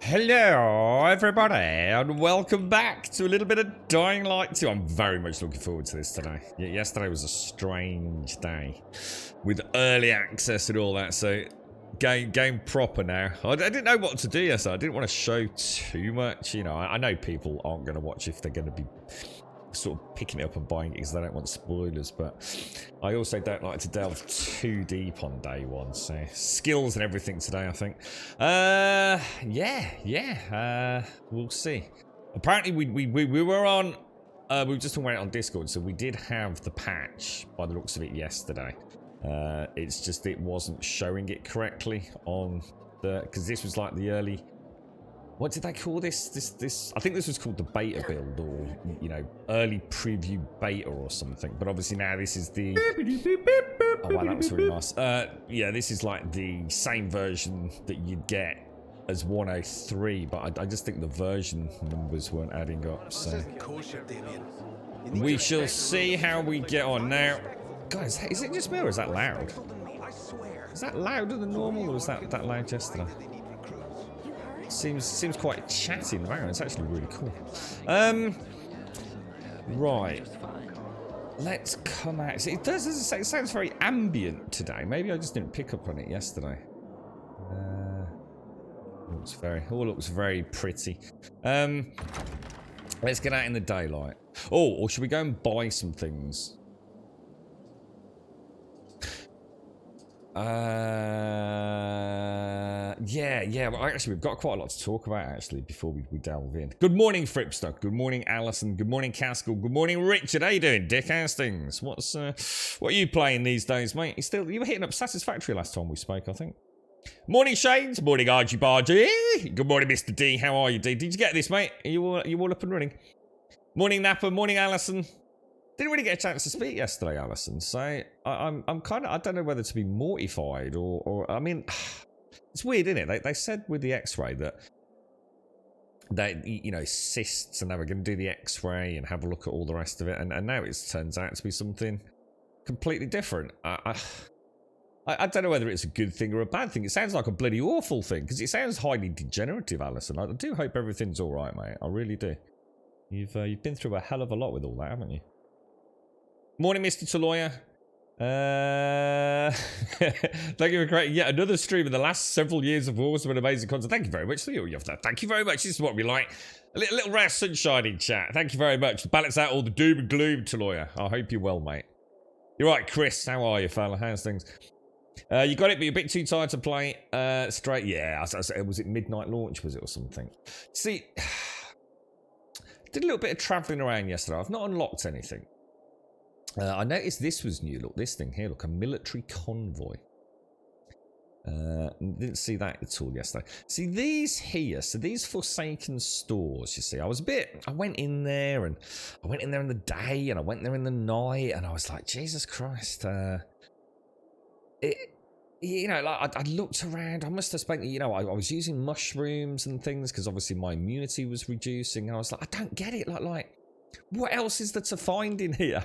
Hello everybody and welcome back to a little bit of Dying Light 2. I'm very much looking forward to this today. Yesterday was a strange day with early access and all that, so game proper now. I didn't know what to do yesterday. I didn't want to show too much, you know. I know people aren't going to watch if they're going to be sort of picking it up and buying it because they don't want spoilers, but I also don't like to delve too deep on day one, so skills and everything today, I think. We'll see. Apparently we were on we were just talking about it on Discord, so we did have the patch by the looks of it yesterday. It's just it wasn't showing it correctly on the, because this was like the early What did they call this? I think this was called the beta build, or, you know, early preview beta or something. But obviously now this is the... Oh, wow, that was really nice. Yeah, this is like the same version that you'd get as 103, but I just think the version numbers weren't adding up, so... We shall see how we get on. Now, guys, is it just me, or is that loud? Is that louder than normal, or was that loud yesterday? Seems quite chatty in the background. It's actually really cool. Right. Let's come out. See, it sounds very ambient today. Maybe I just didn't pick up on it yesterday. Looks very pretty. Let's get out in the daylight. Oh, or should we go and buy some things? Yeah. Well, actually, we've got quite a lot to talk about, actually, before we delve in. Good morning, Fripstock. Good morning, Alison. Good morning, Caskell. Good morning, Richard. How you doing, Dick? How's things? What are you playing these days, mate? You were hitting up Satisfactory last time we spoke, I think. Morning, Shades. Morning, Argy Bargy. Good morning, Mr. D. How are you, D? Did you get this, mate? Are you all up and running? Morning, Napper. Morning, Alison. Didn't really get a chance to speak yesterday, Alison, so I'm kind of, I don't know whether to be mortified or I mean, it's weird, isn't it? They said with the X-ray that you know, cysts, and they were going to do the X-ray and have a look at all the rest of it, and now it turns out to be something completely different. I don't know whether it's a good thing or a bad thing. It sounds like a bloody awful thing, because it sounds highly degenerative, Alison. I do hope everything's all right, mate. I really do. You've been through a hell of a lot with all that, haven't you? Morning, Mr. Taloya. Thank you for creating yet another stream in the last several years of awesome and amazing content. Thank you very much. Thank you very much. This is what we like. A little rare sunshine in chat. Thank you very much. To balance out all the doom and gloom, Taloya. I hope you're well, mate. You're right, Chris. How are you, fella? How's things? You got it, but you're a bit too tired to play straight. Yeah, was it midnight launch, was it, or something? See, did a little bit of travelling around yesterday. I've not unlocked anything. I noticed this was new. Look, this thing here. Look, a military convoy. Didn't see that at all yesterday. See, these here. So these Forsaken stores, you see. I went in there, and I went in there in the day, and I went there in the night, and I was like, Jesus Christ. You know, like I looked around. I must have spent, you know, I was using mushrooms and things because obviously my immunity was reducing. I was like, I don't get it. Like. What else is there to find in here?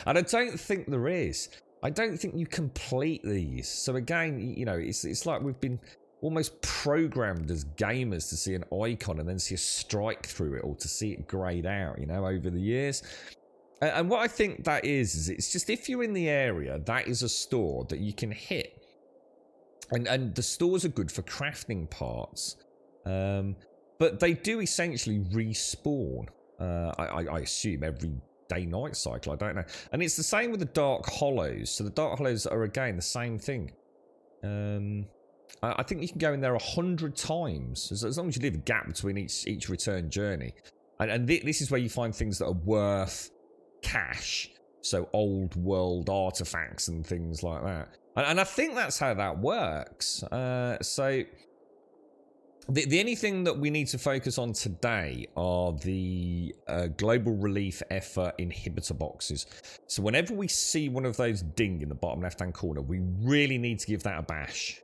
And I don't think there is. I don't think you complete these. So again, you know, it's like we've been almost programmed as gamers to see an icon and then see a strike through it, or to see it grayed out, you know, over the years. And what I think that is it's just, if you're in the area, that is a store that you can hit. And the stores are good for crafting parts. But they do essentially respawn. I assume every day-night cycle. I don't know. And it's the same with the Dark Hollows. So the Dark Hollows are, again, the same thing. I think you can go in there 100 times, as long as you leave a gap between each return journey. And this is where you find things that are worth cash. So old world artifacts and things like that. And I think that's how that works. So... The only thing that we need to focus on today are the global relief effort inhibitor boxes. So whenever we see one of those ding in the bottom left-hand corner, we really need to give that a bash.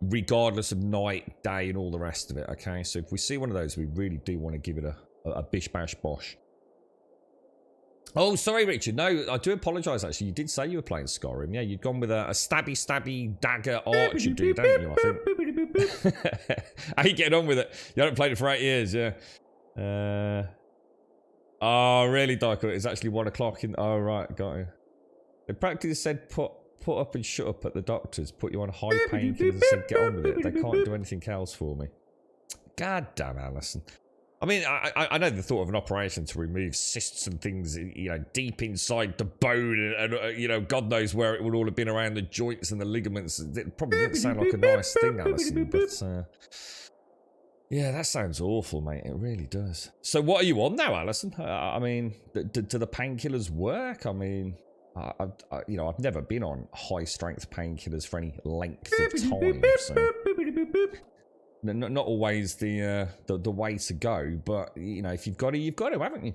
Regardless of night, day, and all the rest of it, okay? So if we see one of those, we really do want to give it a bish, bash, bosh. Oh, sorry, Richard. No, I do apologise, actually. You did say you were playing Skyrim. Yeah, you'd gone with a stabby dagger archer dude, don't you, I think? How you getting on with it? You haven't played it for 8 years, yeah. Oh, really, Dyko? It's actually 1 o'clock in... Oh, right, got you. They practically said put up and shut up at the doctors, put you on high painkillers and said get on with it. They can't do anything else for me. God damn, Alison. I mean, I know the thought of an operation to remove cysts and things, you know, deep inside the bone, and you know, God knows where it would all have been around the joints and the ligaments. It probably didn't sound like a nice thing, Alison, but yeah, that sounds awful, mate. It really does. So what are you on now, Alison? I mean, do the painkillers work? I mean, you know, I've never been on high-strength painkillers for any length of time, so... not always the way to go, but you know, if you've got to, haven't you?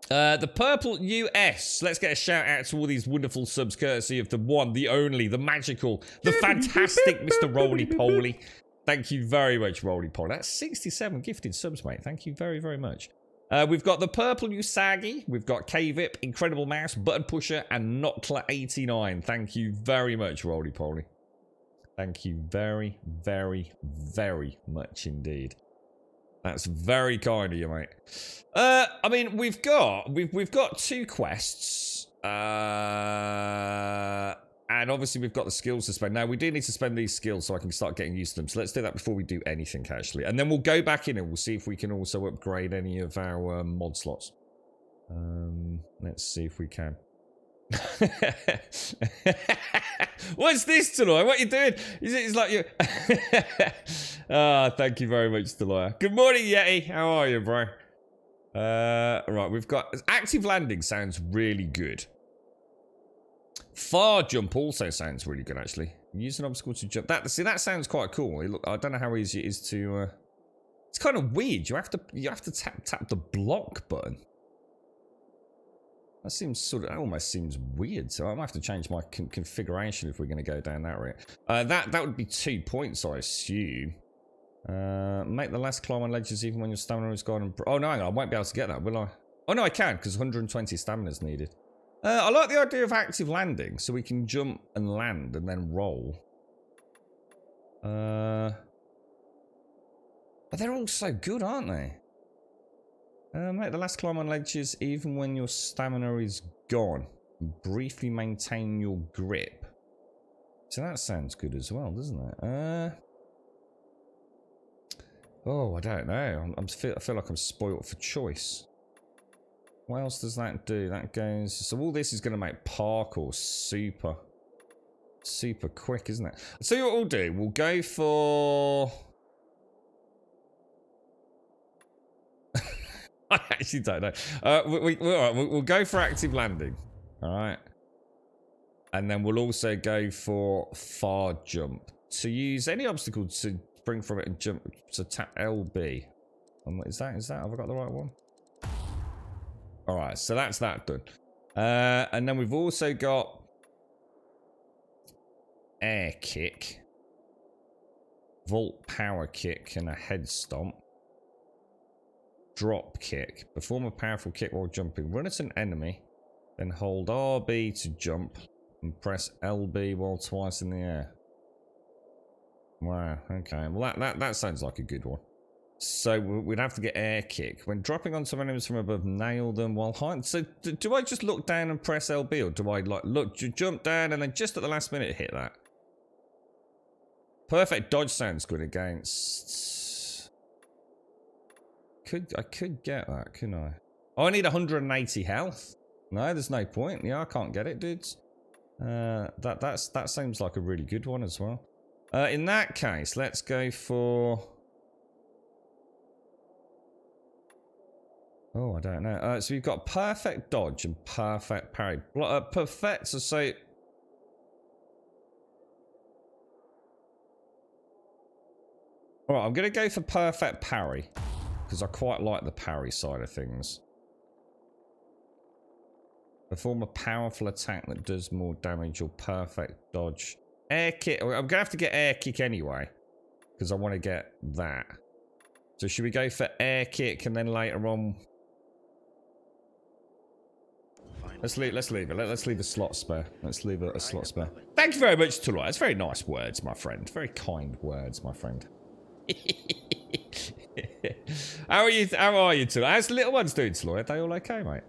The Purple US. Let's get a shout out to all these wonderful subs courtesy of the one, the only, the magical, the fantastic Mr. Roly Poly. Thank you very much, Roly Poly. That's 67 gifted subs, mate. Thank you very, very much. We've got the Purple Usagi. We've got K-Vip, Incredible Mouse, Button Pusher, and Nockler89. Thank you very much, Roly Poly. Thank you very, very, very much indeed. That's very kind of you, mate. I mean, we've got 2 quests. And obviously we've got the skills to spend. Now, we do need to spend these skills so I can start getting used to them. So let's do that before we do anything, actually. And then we'll go back in and we'll see if we can also upgrade any of our mod slots. Let's see if we can. What's this, Deloy? What are you doing? It's like you. Thank you very much, Deloy. Good morning, Yeti. How are you, bro? Right, we've got active landing. Sounds really good. Far jump also sounds really good, actually. Use an obstacle to jump. That sounds quite cool. Look, I don't know how easy it is to. It's kind of weird. You have to tap the block button. That seems almost seems weird. So I might have to change my configuration if we're going to go down that route. That would be 2 points, I assume. Make the last climb on ledges even when your stamina is gone. Oh no, I won't be able to get that, will I? Oh no, I can because 120 stamina is needed. I like the idea of active landing, so we can jump and land and then roll. But they're all so good, aren't they? Make the last climb on ledges even when your stamina is gone. Briefly maintain your grip. So that sounds good as well, doesn't it? Oh, I don't know. I feel like I'm spoilt for choice. What else does that do? That goes... So all this is going to make parkour super quick, isn't it? So what we'll do, we'll go for... I actually don't know. We'll go for active landing. All right. And then we'll also go for far jump. To use any obstacle to spring from it and jump, to tap LB. Is that? Have I got the right one? All right, so that's that done. And then we've also got air kick, vault power kick, and a head stomp. Drop kick. Perform a powerful kick while jumping. Run at an enemy, then hold RB to jump, and press LB while twice in the air. Wow. Okay. Well, that sounds like a good one. So we'd have to get air kick. When dropping on some enemies from above, nail them while hiding. So do I just look down and press LB, or do I like jump down and then just at the last minute hit that? Perfect dodge sounds good against. I could get that, couldn't I? Oh, I need 180 health. No, there's no point. Yeah, I can't get it, dudes. That seems like a really good one as well. In that case, let's go for. Oh, I don't know. So we've got perfect dodge and perfect parry. Perfect, so say... Alright, I'm going to go for perfect parry. Because I quite like the parry side of things. Perform a powerful attack that does more damage or perfect dodge. Air kick. I'm going to have to get air kick anyway. Because I want to get that. So should we go for air kick and then later on... Let's leave it. Let's leave a slot spare. Let's leave a slot spare. Thank you very much, Tulai. It's very nice words, my friend. Very kind words, my friend. How are you, Tulai? How's the little ones doing, Tulai? Are they all okay, mate?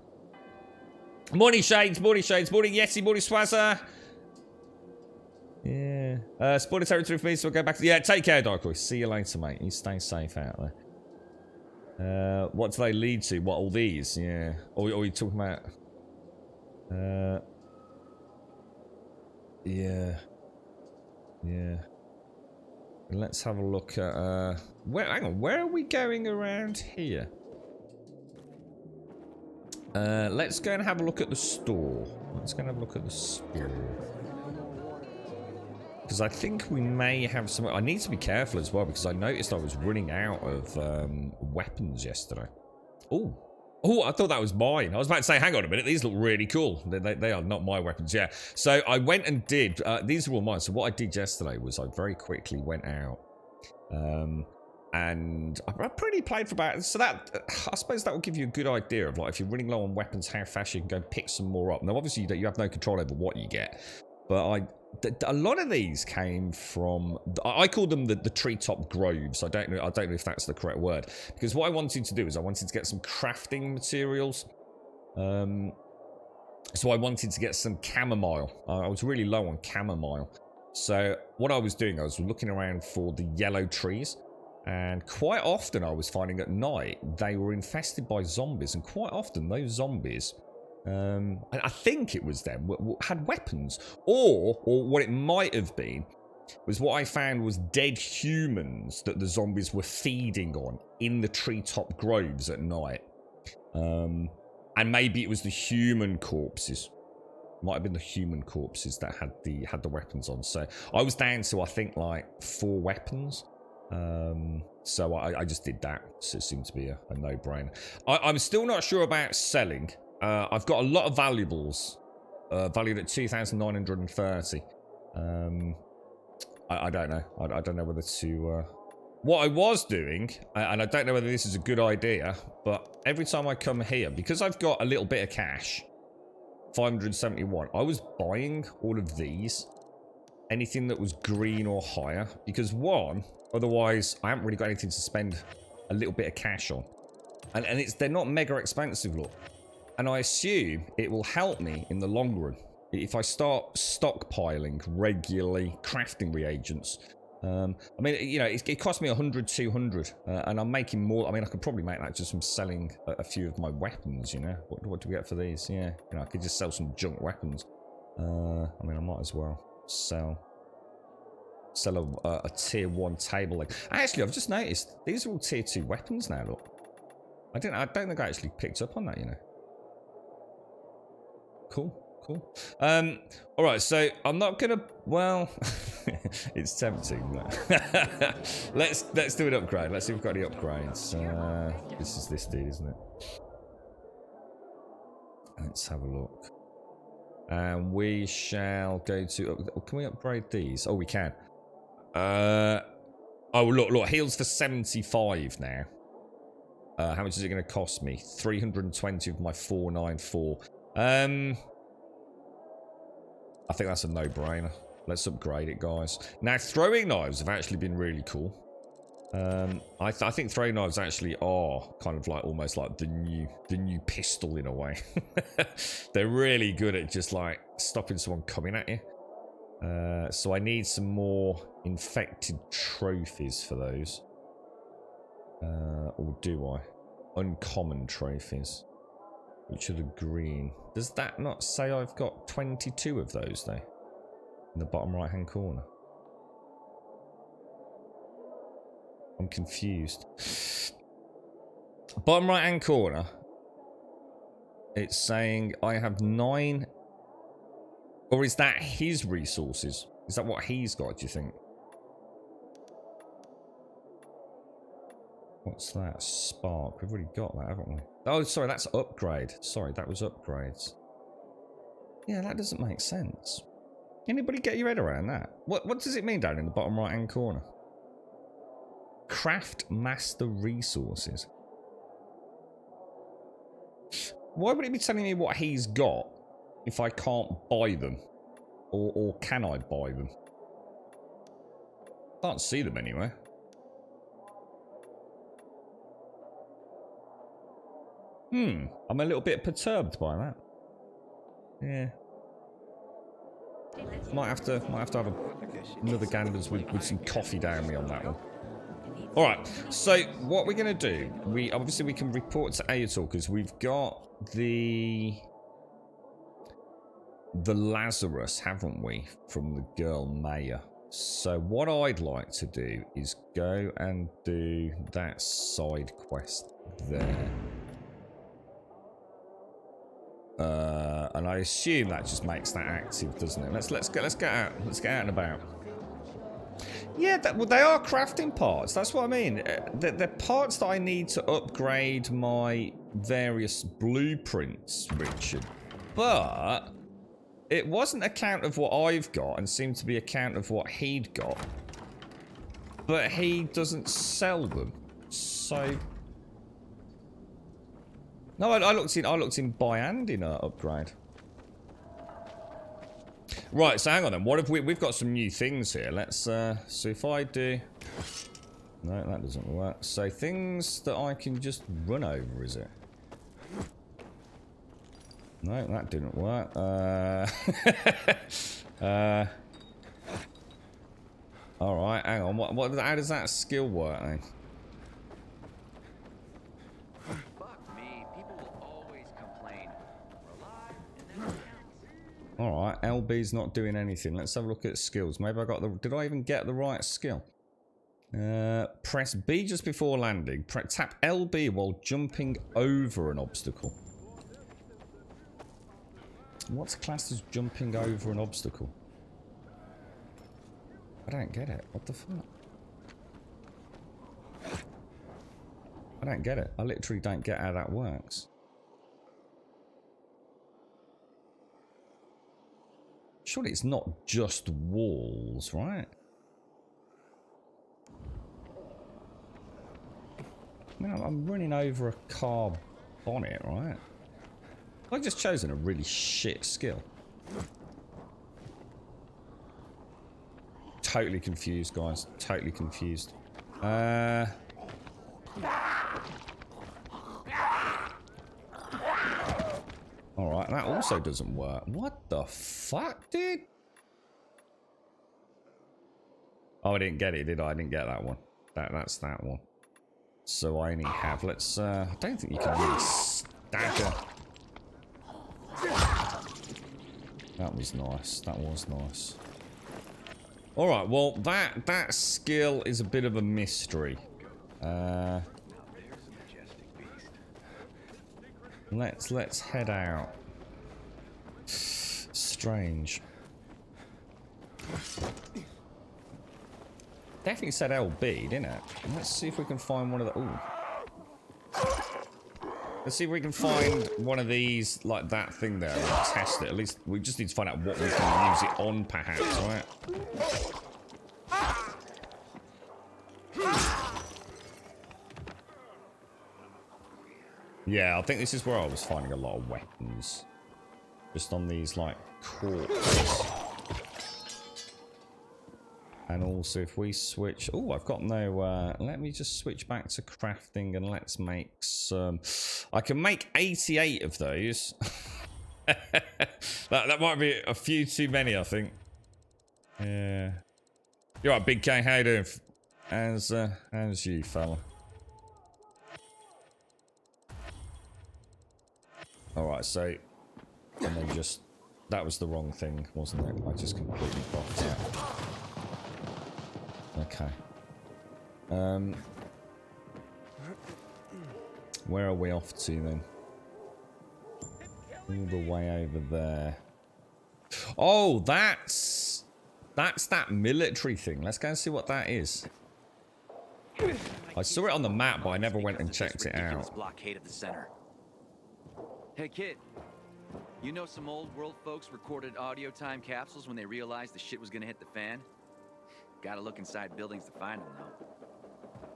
Morning, Shades. Morning, Yeti. Morning, Swazzer. Yeah. Sporting territory for me, so we'll go back to... Yeah, take care, Darkroy. See you later, mate. You stay safe out there. What do they lead to? What, all these? Yeah. Or are you talking about... Yeah. Let's have a look at hang on, where are we going around here? Let's go and have a look at the store. Because because I think we may have some... I need to be careful as well, because I noticed I was running out of weapons yesterday. Oh. Oh, I thought that was mine. I was about to say, hang on a minute, these look really cool. They are not my weapons, yeah. So I went and did... these are all mine. So what I did yesterday was I very quickly went out. And I pretty played for about... So that... I suppose that will give you a good idea of, like, if you're running low on weapons, how fast you can go pick some more up. Now, obviously, you have no control over what you get. But a lot of these came from... I call them the treetop groves. I don't know if that's the correct word. Because what I wanted to do is I wanted to get some crafting materials. So I wanted to get some chamomile. I was really low on chamomile. So what I was doing, I was looking around for the yellow trees. And quite often I was finding at night they were infested by zombies. And quite often those zombies... I think it was them, had weapons. Or what it might have been was what I found was dead humans that the zombies were feeding on in the treetop groves at night. And maybe it was the human corpses. Might have been the human corpses that had the weapons on. So I was down to, I think, like 4 weapons. So I just did that. So it seemed to be a no-brainer. I'm still not sure about selling. I've got a lot of valuables, valued at 2,930. I don't know. I don't know whether to... What I was doing, and I don't know whether this is a good idea, but every time I come here, because I've got a little bit of cash, 571, I was buying all of these, anything that was green or higher, because one, otherwise I haven't really got anything to spend a little bit of cash on. And they're not mega expensive, look. And I assume it will help me in the long run if I start stockpiling regularly crafting reagents. I mean, you know, it cost me 100, 200, and I'm making more. I mean, I could probably make that just from selling a few of my weapons, you know. What do we get for these? Yeah, you know, I could just sell some junk weapons. I mean, I might as well sell a tier 1 table leg. Actually, I've just noticed these are all tier 2 weapons now, look. I don't think I actually picked up on that, you know. Cool. All right, so I'm not gonna... Well, it's tempting. But let's do an upgrade. Let's see if we've got any upgrades. This is this dude, isn't it? Let's have a look. And we shall go to... Can we upgrade these? Oh, we can. Oh, look, heals for 75 now. How much is it going to cost me? 320 of my 494. I think that's a no-brainer. Let's upgrade it, guys. Now, throwing knives have actually been really cool. I think throwing knives actually are kind of like almost like the new pistol in a way. They're really good at just like stopping someone coming at you. So I need some more infected trophies for those. Or do I? Uncommon trophies. Which are the green. Does that not say I've got 22 of those, though? In the bottom right-hand corner. I'm confused. Bottom right-hand corner. It's saying I have 9... Or is that his resources? Is that what he's got, do you think? What's that? Spark. We've already got that, haven't we? Oh, sorry, that's upgrade. Sorry, that was upgrades. Yeah, that doesn't make sense. Anybody get your head around that? What does it mean down in the bottom right-hand corner? Craft master resources. Why would it be telling me what he's got if I can't buy them? Or can I buy them? Can't see them anywhere. I'm a little bit perturbed by that. Yeah. Might have to have another ganders with some coffee down me on that one. All right. So what we're gonna do? We can report to Ayatul because we've got the Lazarus, haven't we, from the girl Maya? So what I'd like to do is go and do that side quest there. And I assume that just makes that active, doesn't it? Let's get out and about. Yeah, well, they are crafting parts. That's what I mean. They're parts that I need to upgrade my various blueprints, Richard. But it wasn't a count of what I've got and seemed to be a count of what he'd got. But he doesn't sell them. So... No, I looked in buy and in upgrade. Right, so hang on then. What if we've got some new things here? Let's so if I do... No, that doesn't work. So things that I can just run over, is it? No, that didn't work. Alright, hang on. How does that skill work then? Alright, LB's not doing anything. Let's have a look at skills. Maybe I got the... Did I even get the right skill? Press B just before landing. Tap LB while jumping over an obstacle. What's classed as jumping over an obstacle? I don't get it. What the fuck? I don't get it. I literally don't get how that works. Surely it's not just walls, right? I mean, I'm running over a car bonnet, right? I've just chosen a really shit skill. Totally confused, guys. Totally confused. Alright, that also doesn't work. What the fuck, dude? Oh, I didn't get it, did I? I didn't get that one. That's that one. So I only have... Let's... I don't think you can really stagger. That was nice. That was nice. Alright, well, that skill is a bit of a mystery. Let's head out. Strange. Definitely said LB, didn't it? Let's see if we can find one of the... Ooh. Let's see if we can find one of these, like that thing there, and test it. At least we just need to find out what we can use it on, perhaps, right? Yeah, I think this is where I was finding a lot of weapons. Just on these, like, corpses. And also, if we switch... Oh, I've got no... let me just switch back to crafting and let's make some... I can make 88 of those. that might be a few too many, I think. Yeah. You're right, Big K. How you doing? How's you, fella? Alright, so... And then just... That was the wrong thing, wasn't it? I just completely blocked it. Okay. Where are we off to then? All the way over there. Oh, that's that military thing. Let's go and see what that is. I saw it on the map, but I never went and checked it out. Blockade at the center. Hey kid, you know some old world folks recorded audio time capsules when they realized the shit was gonna hit the fan? Gotta look inside buildings to find them, though.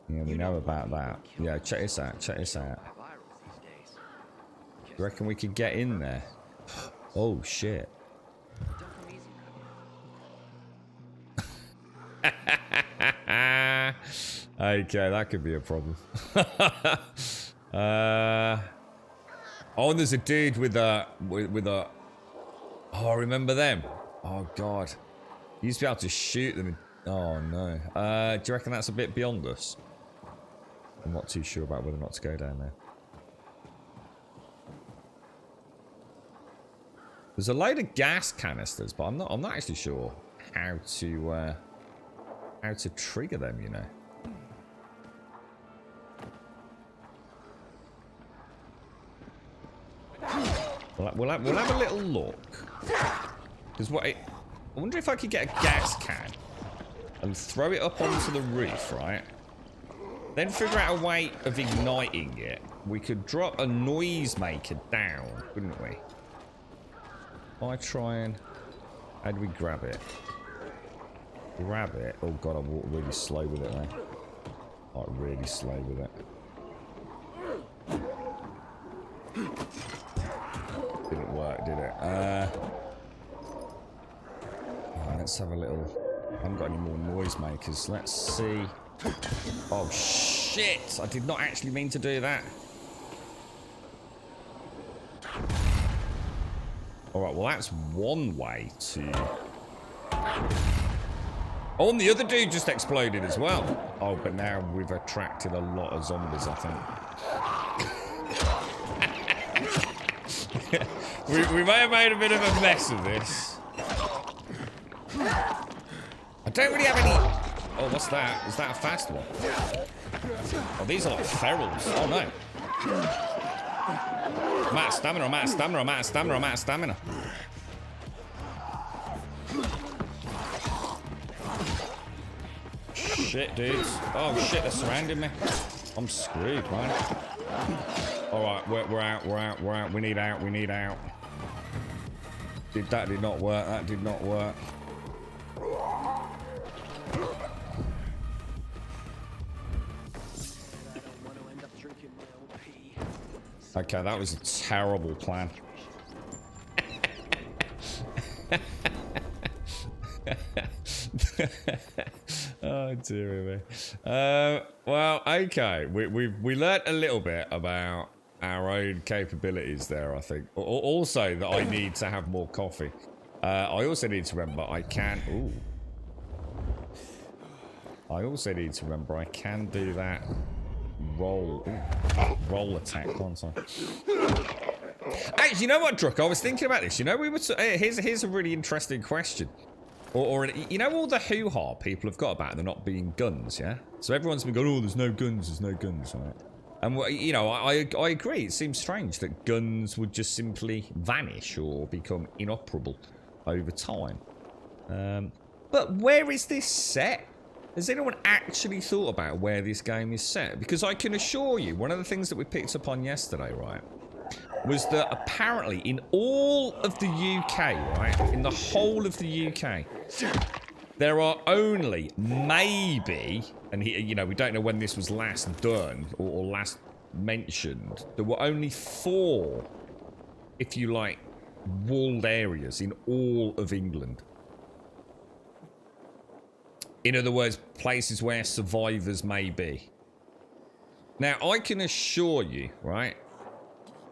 Yeah, we know about that. Yeah, check this out. Check this out. You reckon we could get in there? Oh, shit. Okay, that could be a problem. Oh, and there's a dude with a... Oh, I remember them. Oh, God. You used to be able to shoot them. Oh, no. Do you reckon that's a bit beyond us? I'm not too sure about whether or not to go down there. There's a load of gas canisters, but I'm not actually sure how to trigger them, you know. We'll have a little look. Because I wonder if I could get a gas can and throw it up onto the roof, right? Then figure out a way of igniting it. We could drop a noisemaker down, couldn't we? I try and... How do we grab it? Grab it. Oh god, I walk really slow with it now. Like really slow with it. Didn't work, did it? Let's have a little... I haven't got any more noisemakers. Let's see. Oh shit! I did not actually mean to do that. Alright, well that's one way to... Oh, and the other dude just exploded as well. Oh, but now we've attracted a lot of zombies, I think. we may have made a bit of a mess of this. I don't really have any... Oh, what's that? Is that a fast one? Oh, these are like ferals. Oh, no. I'm out of stamina, I'm out of stamina, I'm out of stamina, I'm out of stamina. Shit, dudes. Oh, shit, they're surrounding me. I'm screwed, man. Alright, we're out, we're out, we're out. We need out, we need out. That did not work, that did not work. Okay, that was a terrible plan. Oh dear me. Well, okay. We learnt a little bit about our own capabilities there, I think. Also that I need to have more coffee. I also need to remember I can... Ooh. I also need to remember I can do that roll attack, can't I? Actually, you know what, Druck? I was thinking about this. You know, we were... Here's a really interesting question. Or you know all the hoo-ha people have got about there not being guns, yeah? So everyone's been going, oh, there's no guns, right? And, you know, I agree. It seems strange that guns would just simply vanish or become inoperable over time. But where is this set? Has anyone actually thought about where this game is set? Because I can assure you, one of the things that we picked up on yesterday, right, was that apparently in all of the UK, right, in the whole of the UK, there are only maybe, and you know, we don't know when this was last done or last mentioned, there were only 4, if you like, walled areas in all of England. In other words, places where survivors may be. Now, I can assure you, right,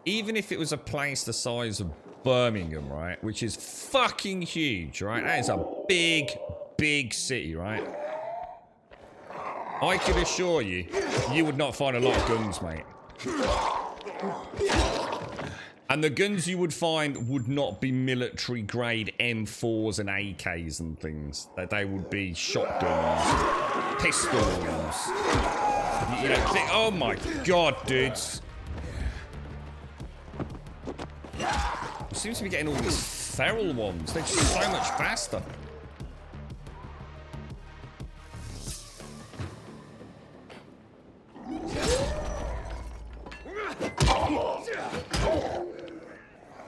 even if it was a place the size of Birmingham, right, which is fucking huge, right, that is a big, big city, right, I can assure you, you would not find a lot of guns, mate. And the guns you would find would not be military grade M4s and AKs and things. They would be shotguns, pistols. You know, oh my god, dudes. We seem to be getting all these feral ones. They're just so much faster.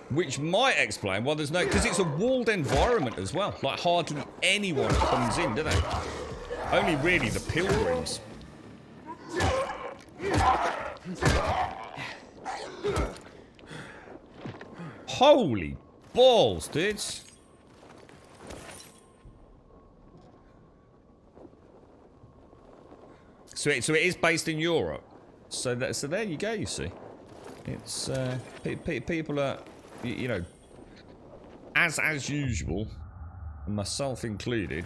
Which might explain why there's no... Because it's a walled environment as well. Like, hardly anyone comes in, do they? Only really the pilgrims. Holy balls, dudes. So it is based in Europe. So there you go, you see. It's... people are... You know, as usual, myself included,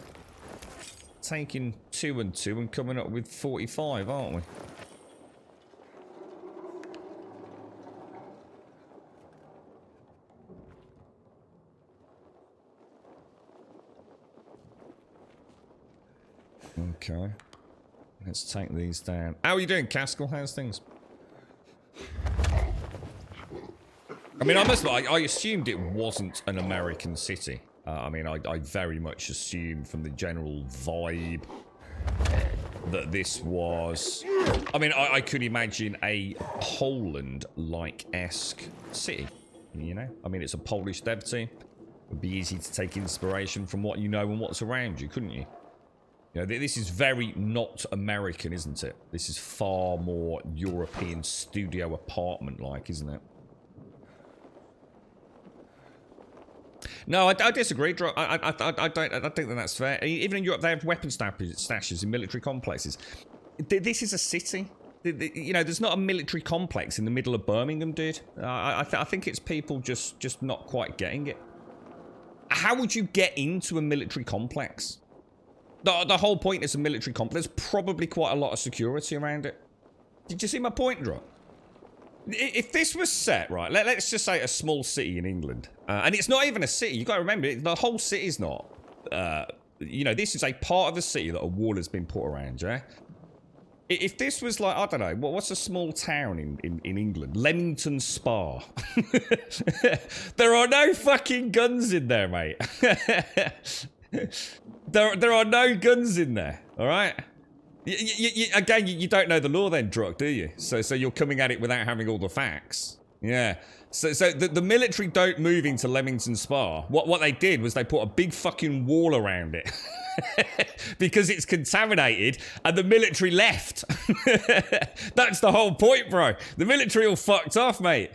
taking 2 and 2 and coming up with 45, aren't we? Okay. Let's take these down. How are you doing, Caskell? How's things? I mean, I assumed it wasn't an American city. I mean, I very much assume from the general vibe that this was... I mean, I could imagine a Poland-like-esque city, you know? I mean, it's a Polish dev team. It would be easy to take inspiration from what you know and what's around you, couldn't you? You know, this is very not American, isn't it? This is far more European studio apartment-like, isn't it? No, I disagree. I don't think that's fair. Even in Europe, they have weapon stashes in military complexes. This is a city. You know, there's not a military complex in the middle of Birmingham, dude. I think it's people just not quite getting it. How would you get into a military complex? The whole point is a military complex. There's probably quite a lot of security around it. Did you see my point, Drop? If this was set, right, let's just say a small city in England, and it's not even a city, you've got to remember, the whole city's not, you know, this is a part of the city that a wall has been put around, yeah? If this was like, I don't know, what's a small town in England? Leamington Spa. There are no fucking guns in there, mate. There are no guns in there, alright? Again, you don't know the law then, Druck, do you? So you're coming at it without having all the facts. Yeah. So the military don't move into Leamington Spa. What they did was they put a big fucking wall around it. Because it's contaminated, and the military left. That's the whole point, bro. The military all fucked off, mate.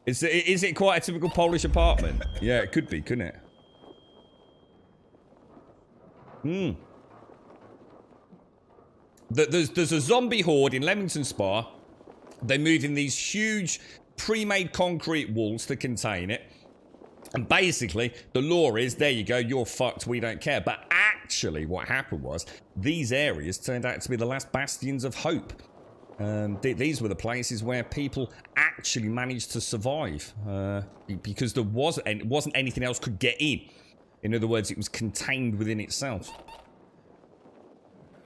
Is it quite a typical Polish apartment? Yeah, it could be, couldn't it? Hmm. There's a zombie horde in Leamington Spa. They move in these huge pre-made concrete walls to contain it. And basically, the law is, there you go, you're fucked, we don't care. But actually, what happened was, these areas turned out to be the last bastions of hope. These were the places where people actually managed to survive. Because there wasn't anything else could get in. In other words, it was contained within itself.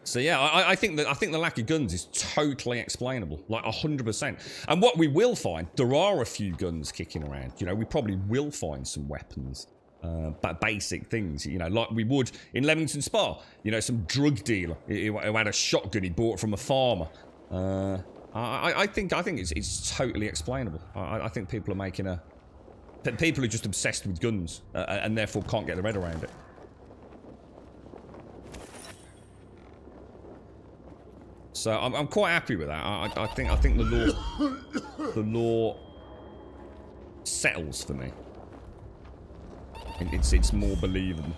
So yeah, I think the lack of guns is totally explainable, like 100%. And what we will find, there are a few guns kicking around. You know, we probably will find some weapons, but basic things. You know, like we would in Leamington Spa. You know, some drug dealer who had a shotgun he bought from a farmer. I think it's totally explainable. I think people are making people are just obsessed with guns and therefore can't get their head around it. So I'm quite happy with that. I think the law settles for me. It's more believable.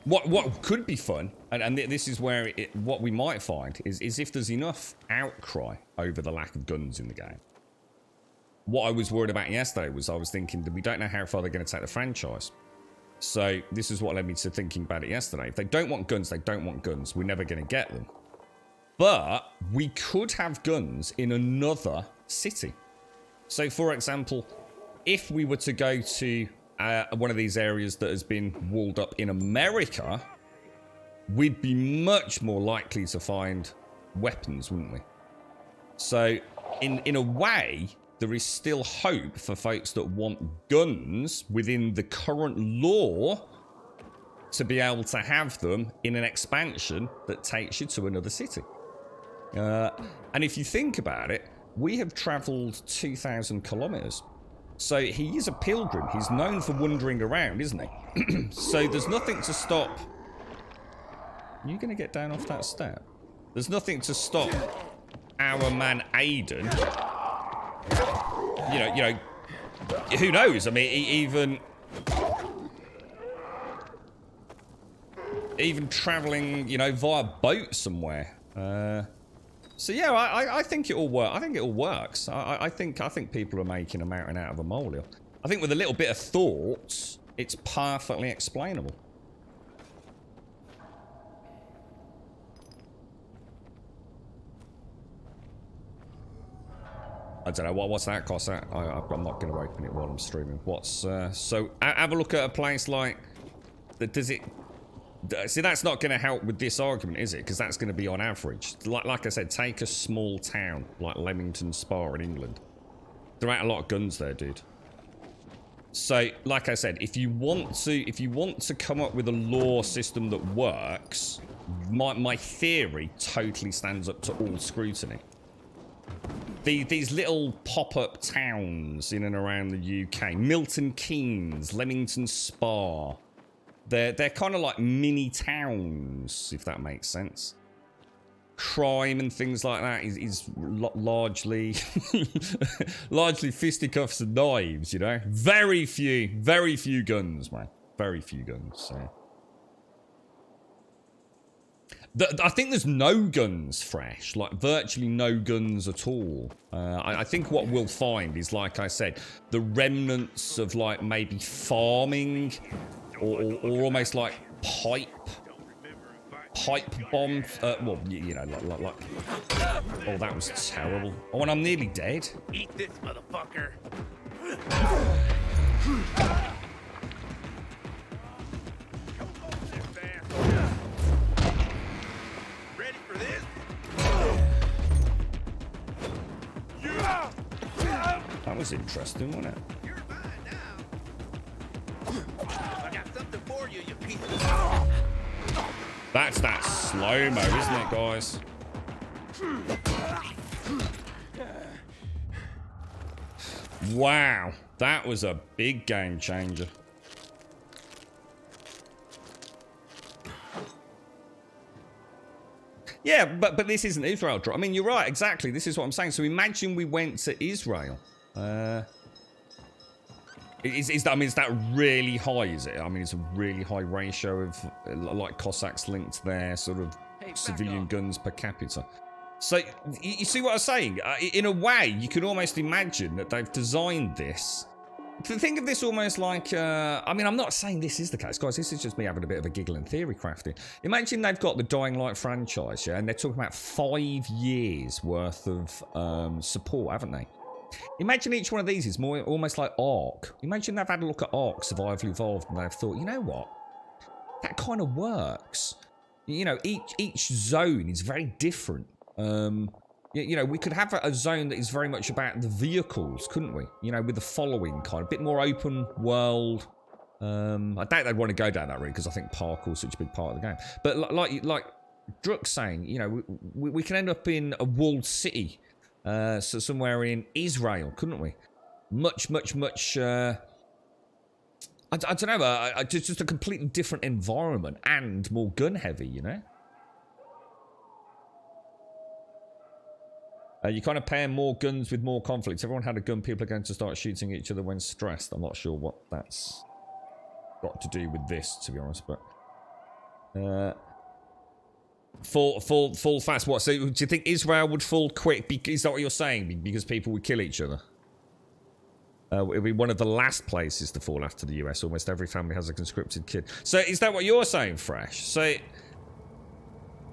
What could be fun, and this is where what we might find is if there's enough outcry over the lack of guns in the game. What I was worried about yesterday was I was thinking that we don't know how far they're going to take the franchise. So this is what led me to thinking about it yesterday. If they don't want guns, they don't want guns. We're never going to get them. But we could have guns in another city. So, for example, if we were to go to one of these areas that has been walled up in America, we'd be much more likely to find weapons, wouldn't we? So, in a way, there is still hope for folks that want guns within the current law to be able to have them in an expansion that takes you to another city. And if you think about it, we have travelled 2,000 kilometres. So he is a pilgrim. He's known for wandering around, isn't he? So there's nothing to stop... Are you going to get down off that step? There's nothing to stop our man Aiden. You know, who knows? I mean, even travelling, you know, via boat somewhere. So yeah, I think it all works. I think it all works. I think people are making a mountain out of a molehill. I think with a little bit of thought, it's perfectly explainable. I don't know what's that cost. I'm not going to open it while I'm streaming. So have a look at a place like. Does it? See, that's not going to help with this argument, is it? Because that's going to be on average. Like I said, take a small town like Leamington Spa in England. There ain't a lot of guns there, dude. So, like I said, if you want to come up with a law system that works, my theory totally stands up to all scrutiny. These little pop-up towns in and around the UK, Milton Keynes, Leamington Spa, they're kind of like mini towns, if that makes sense. Crime and things like that is largely largely fisticuffs and knives, you know. Very few guns, man. Very few guns. So. I think there's no guns fresh, like virtually no guns at all. I think what we'll find is, like I said, the remnants of like maybe farming or almost like pipe bomb. Well, you know, like. Oh, that was terrible. Oh, and I'm nearly dead. Eat this, motherfucker. Ready for this? That was interesting, wasn't it? You're mine now. I got something for you, you piece of... That's that slow-mo, isn't it, guys? Wow, that was a big game changer. Yeah, but this isn't Israel. I mean, you're right, exactly. This is what I'm saying. So imagine we went to Israel. Is that really high, is it? I mean, it's a really high ratio of, like, Cossacks linked there, sort of civilian guns per capita. So, you see what I'm saying? In a way, you can almost imagine that they've designed this. Think of this almost like, I mean, I'm not saying this is the case, guys. This is just me having a bit of a giggle and theory crafting. Imagine they've got the Dying Light franchise, yeah, and they're talking about 5 years worth of support, haven't they? Imagine each one of these is more almost like Ark. Imagine they've had a look at Ark Survival Evolved and they've thought, you know what? That kind of works. You know, each zone is very different. You know, we could have a zone that is very much about the vehicles, couldn't we? You know, with the following kind, a bit more open world. I doubt they'd want to go down that route because I think parkour's such a big part of the game. But like Druck's saying, you know, we can end up in a walled city. So somewhere in Israel, couldn't we? Much. I don't know. Just a completely different environment and more gun heavy, you know. You kind of pair more guns with more conflicts. Everyone had a gun. People are going to start shooting each other when stressed. I'm not sure what that's got to do with this, to be honest. But fall fast. What? So do you think Israel would fall quick? Is that what you're saying? Because people would kill each other? It would be one of the last places to fall after the US. Almost every family has a conscripted kid. So is that what you're saying, Fresh? So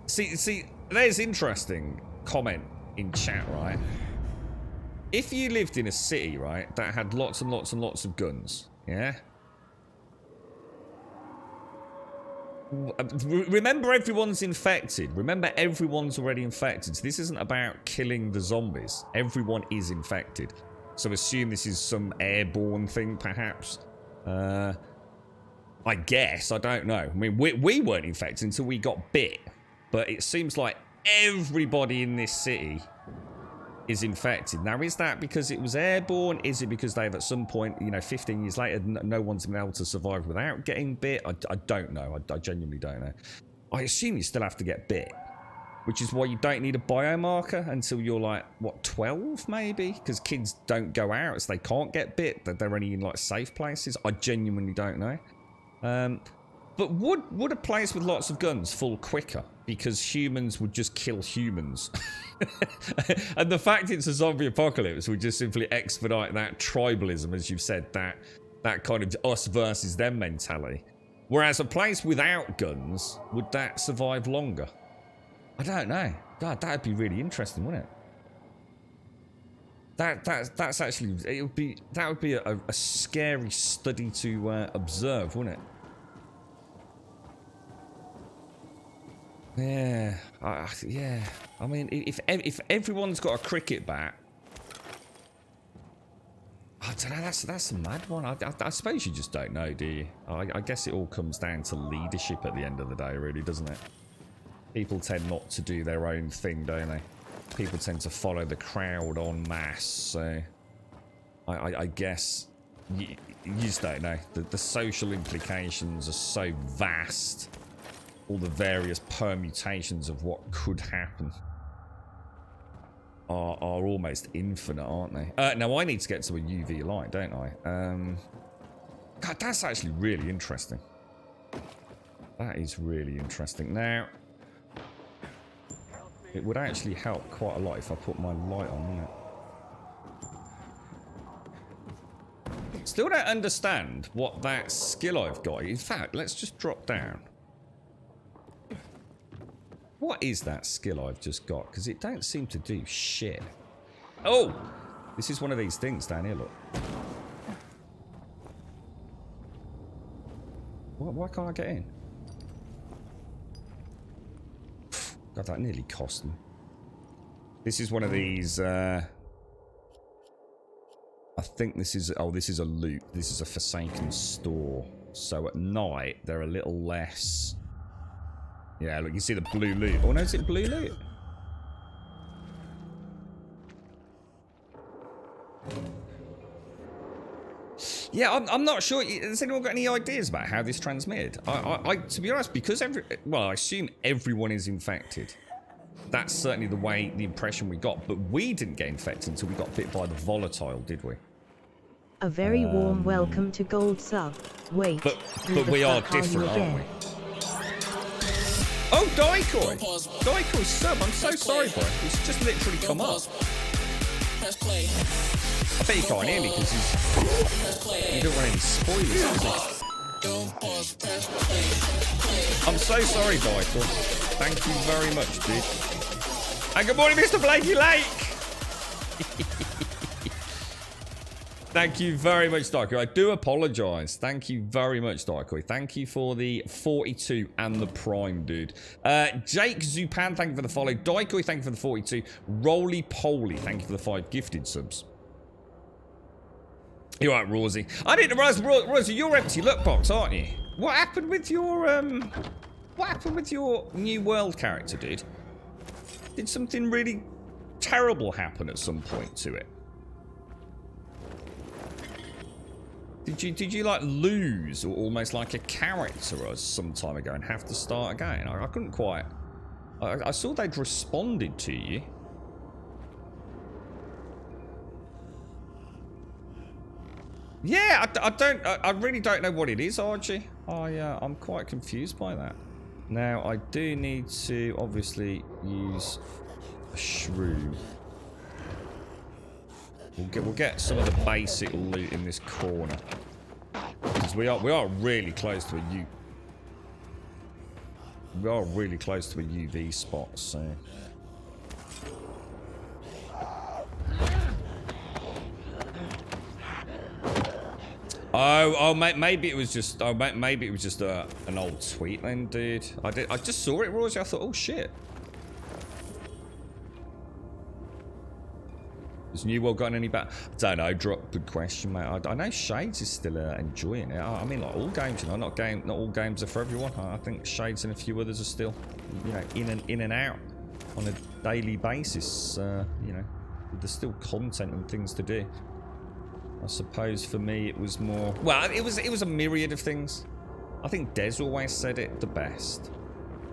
see, there's interesting comment in chat, right? If you lived in a city, right, that had lots and lots and lots of guns, yeah? Remember, everyone's infected. Remember, everyone's already infected. So this isn't about killing the zombies. Everyone is infected. So assume this is some airborne thing, perhaps. I guess. I don't know. I mean, we weren't infected until we got bit. But it seems like everybody in this city is infected. Now, is that because it was airborne? Is it because they've, at some point, you know, 15 years later, no one's been able to survive without getting bit? I don't know. I genuinely don't know. I assume you still have to get bit, which is why you don't need a biomarker until you're like, what, 12 maybe? Because kids don't go out, so they can't get bit. They're only in like safe places. I genuinely don't know. But would a place with lots of guns fall quicker? Because humans would just kill humans. And the fact it's a zombie apocalypse would just simply expedite that tribalism, as you've said, that kind of us versus them mentality. Whereas a place without guns, would that survive longer? I don't know. God, that'd be really interesting, wouldn't it? That's actually, that would be a scary study to observe, wouldn't it? Yeah, yeah. I mean, if everyone's got a cricket bat, I don't know, that's a mad one. I suppose you just don't know, do you? I guess it all comes down to leadership at the end of the day, really, doesn't it? People tend not to do their own thing, don't they? People tend to follow the crowd en masse, so I guess you just don't know. The social implications are so vast. All the various permutations of what could happen are almost infinite, aren't they? Now, I need to get to a UV light, don't I? God, that's actually really interesting. That is really interesting. Now, it would actually help quite a lot if I put my light on, wouldn't it? Still don't understand what that skill I've got. In fact, let's just drop down. What is that skill I've just got? Because it don't seem to do shit. Oh! This is one of these things down here, look. Why can't I get in? God, that nearly cost me. This is one of these, I think this is... Oh, this is a loop. This is a Forsaken store. So at night, they're a little less... Yeah, look, you see the blue loot. Oh, no, is it blue loot? Yeah, I'm not sure. Has anyone got any ideas about how this transmitted? To be honest, because I assume everyone is infected. That's certainly the impression we got. But we didn't get infected until we got bit by the volatile, did we? A very warm welcome to Gold Sub. Wait, but we are different, aren't we? Oh, Daikoi! Daikoi sub, I'm so sorry, bro. It's just literally come up. I bet you can't hear me because you don't want any spoilers. I'm so sorry, Daikoi. Thank you very much, dude. And good morning, Mr. Blakey Lake! Thank you very much, Daikoi. I do apologise. Thank you very much, Daikoi. Thank you for the 42 and the Prime, dude. Jake Zupan, thank you for the follow. Daikoi, thank you for the 42. Roly Poly, thank you for the 5 gifted subs. You're right, Rosie. I didn't realise, Rosie, you're empty look box, aren't you? What happened with your, New World character, dude? Did something really terrible happen at some point to it? Did you like lose or almost like a character us some time ago and have to start again? I couldn't quite. I saw they'd responded to you. Yeah, I really don't know what it is, Archie. I'm quite confused by that. Now I do need to obviously use a shrew. We'll get some of the basic loot in this corner because we are really close to a UV spot. So maybe it was just an old tweet then, dude. I just saw it, Rosie. I thought, oh shit. Has New World gotten any better? I don't know. Good question, mate. I know Shades is still enjoying it. I mean, like all games, you know, not all games are for everyone. I think Shades and a few others are still, you know, in and out on a daily basis. You know, there's still content and things to do. I suppose for me it was more. Well, it was a myriad of things. I think Des always said it the best.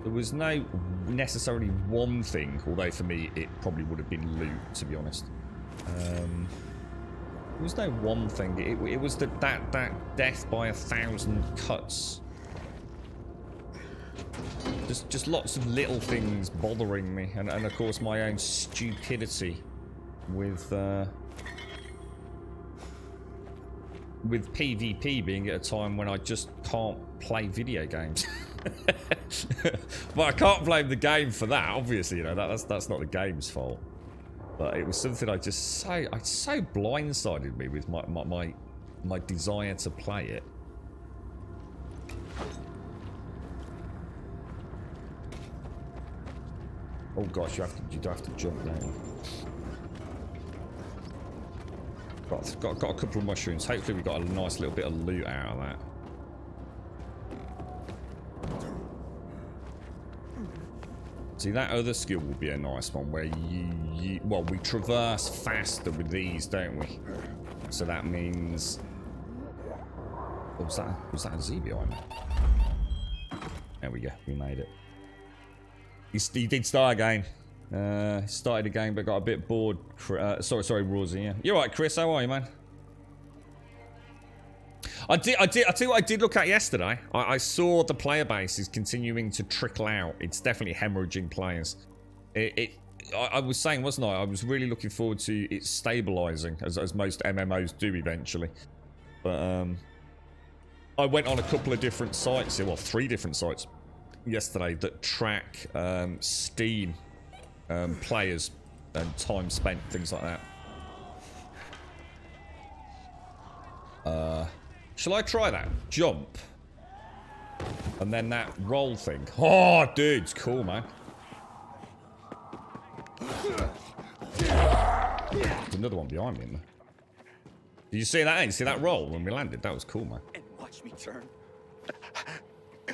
There was no necessarily one thing, although for me it probably would have been loot, to be honest. There was no one thing. It was that death by 1,000 cuts. Just lots of little things bothering me, and of course my own stupidity with PvP being at a time when I just can't play video games. But I can't blame the game for that. Obviously, you know that's not the game's fault. But it was something I so blindsided me with my desire to play it. Oh gosh, you do have to jump, don't you? Got a couple of mushrooms. Hopefully we got a nice little bit of loot out of that. See, that other skill will be a nice one where well, we traverse faster with these, don't we? So that means... Oh, was that a Z behind me? There we go. We made it. He did start again. Started again, but got a bit bored. Sorry, Rosie. Yeah, you're right, Chris. How are you, man? I tell you what I did look at yesterday. I saw the player base is continuing to trickle out. It's definitely hemorrhaging players. I was saying, wasn't I? I was really looking forward to it stabilizing, as most MMOs do eventually. But I went on a couple of different sites, well, 3 different sites yesterday that track Steam players and time spent, things like that. Shall I try that? Jump. And then that roll thing. Oh, dude, it's cool, man. There's another one behind me in there. Did you see that? Hey, you see that roll when we landed? That was cool, man. And watch me turn. I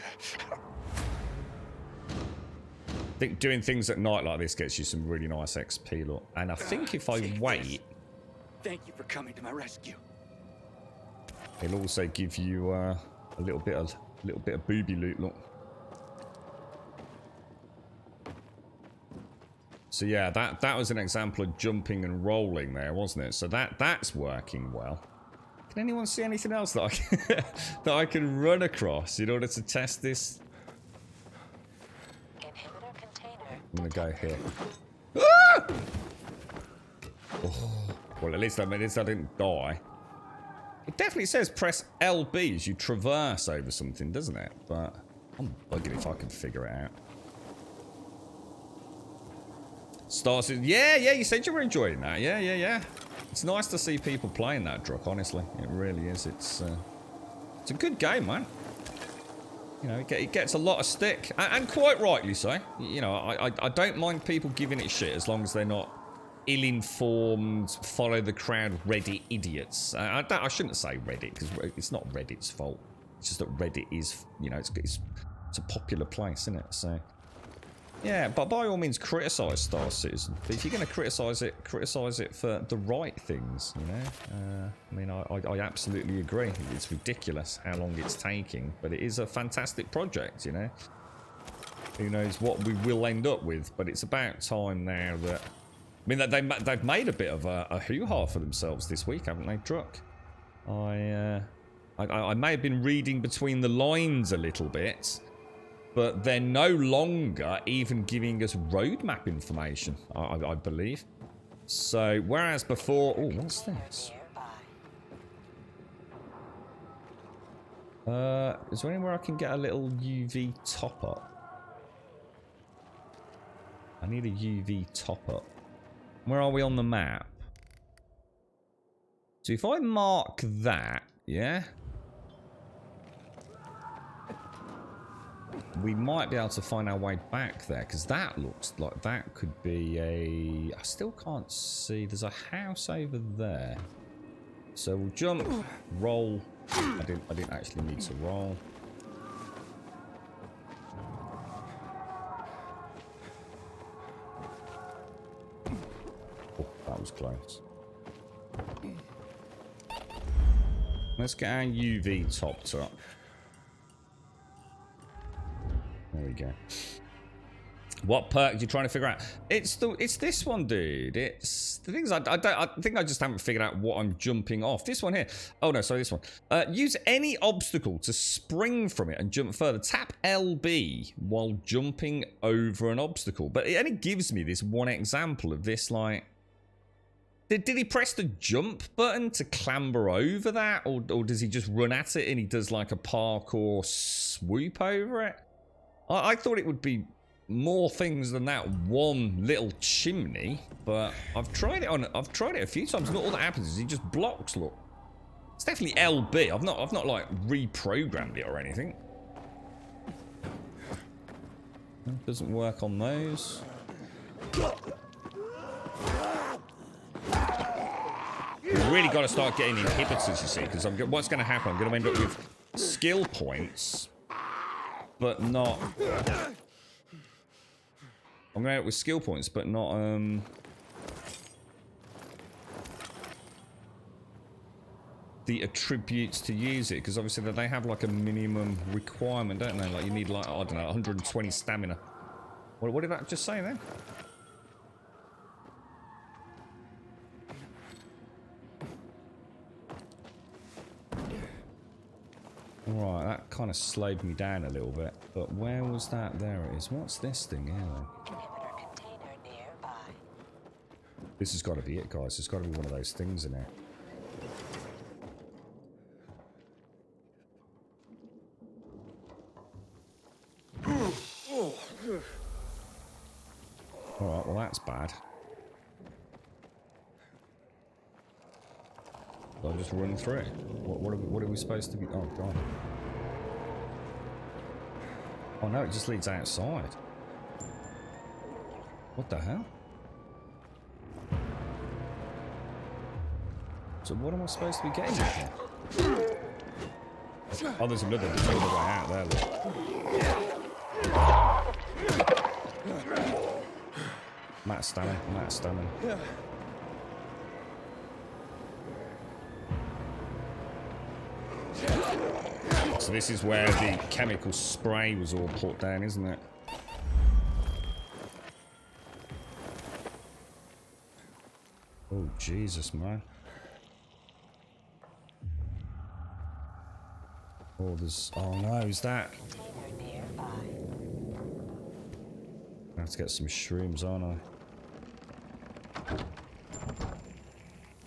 think doing things at night like this gets you some really nice XP, look. And I think if I wait... Thank you for coming to my rescue. It'll also give you a little bit of booby loot, look. So yeah, that was an example of jumping and rolling there, wasn't it? So that's working well. Can anyone see anything else that I can run across in order to test this? Inhibitor container. I'm gonna go here. Ah! Oh, well, at least I didn't die. It definitely says press LB as you traverse over something, doesn't it? But I'm bugging if I can figure it out. Starts in, yeah, you said you were enjoying that. Yeah. It's nice to see people playing that, Druck, honestly. It really is. It's a good game, man. You know, it gets a lot of stick. And quite rightly so. You know, I don't mind people giving it shit as long as they're not ill-informed, follow-the-crowd Reddit idiots. I shouldn't say Reddit, because it's not Reddit's fault. It's just that Reddit is, you know, it's a popular place, isn't it? So, yeah, but by all means, criticise Star Citizen. But if you're going to criticise it for the right things, you know? I mean, I absolutely agree. It's ridiculous how long it's taking, but it is a fantastic project, you know? Who knows what we will end up with, but it's about time now that... I mean, they've made a bit of a hoo-ha for themselves this week, haven't they, Druck? I may have been reading between the lines a little bit, but they're no longer even giving us roadmap information, I believe. So, whereas before... Oh, what's this? Is there anywhere I can get a little UV top-up? I need a UV top-up. Where are we on the map? So if I mark that, yeah? We might be able to find our way back there, because that looks like that could be a... I still can't see. There's a house over there. So we'll jump, roll. I didn't actually need to roll. Oh, that was close. Let's get our UV topped up. There we go. What perk are you trying to figure out? It's this one, dude. It's the things I think I just haven't figured out what I'm jumping off. This one here. Oh no, sorry, this one. Use any obstacle to spring from it and jump further. Tap LB while jumping over an obstacle. But it only gives me this one example of this, like... Did he press the jump button to clamber over that? Or does he just run at it and he does like a parkour swoop over it? I thought it would be more things than that one little chimney, but I've tried it a few times, and all that happens is he just blocks, look. It's definitely LB. I've not like reprogrammed it or anything. It doesn't work on those. really got to start getting inhibitors, you see, because what's going to happen, I'm going to end up with skill points, but not... I'm going to end up with skill points, but not, the attributes to use it, because obviously they have like a minimum requirement, don't they? Like you need like, I don't know, 120 stamina. What did that just say then? Right, that kind of slowed me down a little bit. But where was that? There it is. What's this thing here then? This has got to be it, guys. There's got to be one of those things in there. Alright, well that's bad. I'll just run through it. What are we supposed to be... Oh, God. Oh, no, it just leads outside. What the hell? So what am I supposed to be getting here? Oh, there's another way out there, look. Matt's standing. So this is where the chemical spray was all put down, isn't it? Oh, Jesus, man. Oh, there's... Oh, no, is that... I have to get some shrooms, aren't I?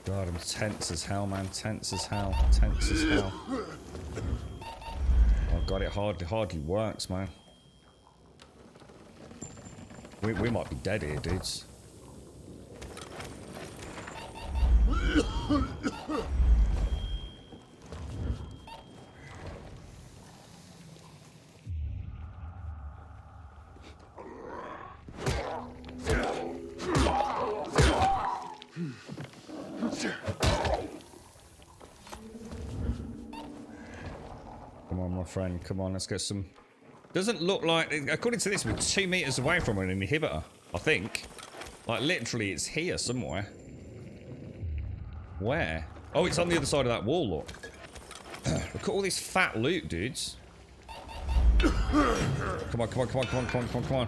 God, I'm tense as hell, man. Tense as hell. Tense as hell. Oh, God, it hardly works, man. We might be dead here, dudes. Come on, my friend. Come on, let's get some... Doesn't look like... According to this, we're 2 meters away from an inhibitor, I think. Like, literally, it's here somewhere. Where? Oh, it's on the other side of that wall, look. Look at all this fat loot, dudes. Come on, come on, come on, come on, come on, come on, come on.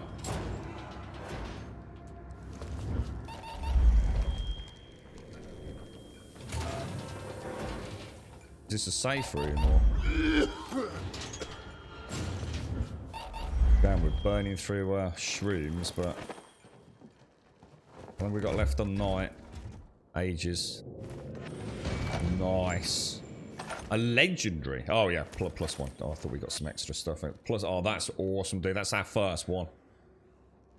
Is this a safe room or? Damn, we're burning through shrooms, but what have we got left on night? Ages. Nice. A legendary. Oh yeah, plus one. Oh, I thought we got some extra stuff. Plus, oh, that's awesome, dude. That's our first one.